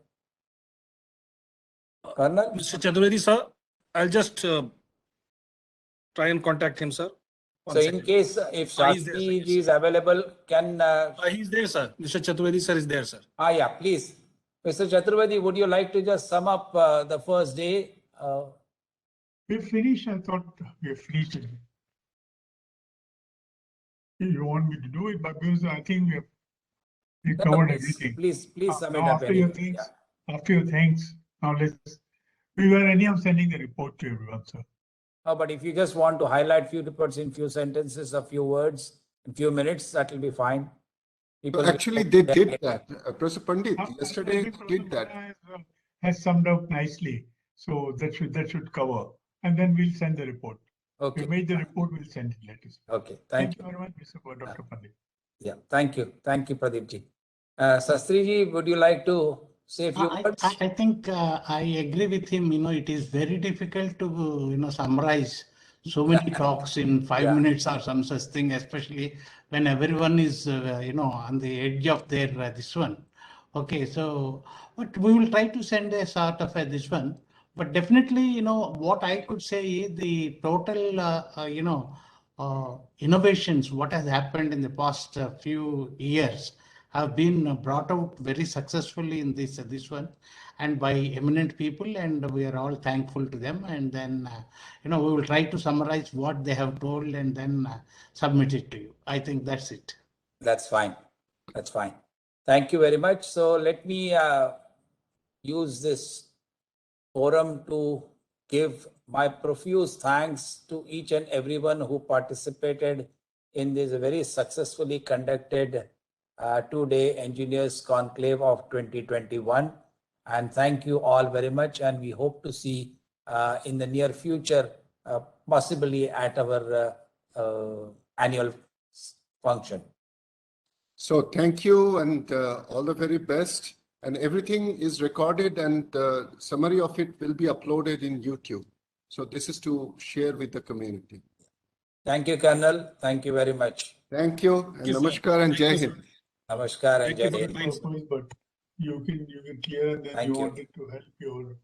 Colonel? Mr. Chaturvedi, sir, I'll just try and contact him, sir. So in case if Shastri is available, can... he's there, sir. Mr. Chaturvedi, sir, is there, sir. Yeah, please. Mr. Chaturvedi, would you like to just sum up the first day? We finished. I thought we finished. You want me to do it, but because I think we covered everything. Please sum it up. After your thanks, now we were anyhow sending the report to everyone, sir. But if you just want to highlight few reports in few sentences, a few words, in few minutes, that will be fine. Actually, they did that. Professor Pandit yesterday did that. Has summed up nicely, so that should cover, and then we'll send the report. Okay. We made the report. We'll send it later. Okay. Thank you very much, Dr. Pandit. Yeah. Thank you, Pradeep ji. Shastri ji, would you like to say a few words? I think I agree with him. It is very difficult to summarize so many talks in 5 minutes or some such thing, especially when everyone is on the edge of their this one. Okay, so but we will try to send a sort of this one. But definitely, what I could say is the total, innovations, what has happened in the past few years have been brought out very successfully in this one, and by eminent people, and we are all thankful to them. And then, we will try to summarize what they have told and then submit it to you. I think that's it. That's fine. That's fine. Thank you very much. So let me use this forum to give my profuse thanks to each and everyone who participated in this very successfully conducted two-day Engineers Conclave of 2021. And thank you all very much. And we hope to see in the near future, possibly at our annual function. So thank you and all the very best. And everything is recorded and the summary of it will be uploaded in YouTube. So this is to share with the community. Thank you, Colonel. Thank you very much. Thank you. And namaskar and Jai Hind. Namaskar and Thank you Jai for the Hind. PowerPoint, but you can clear and then Thank you you. wanted to help your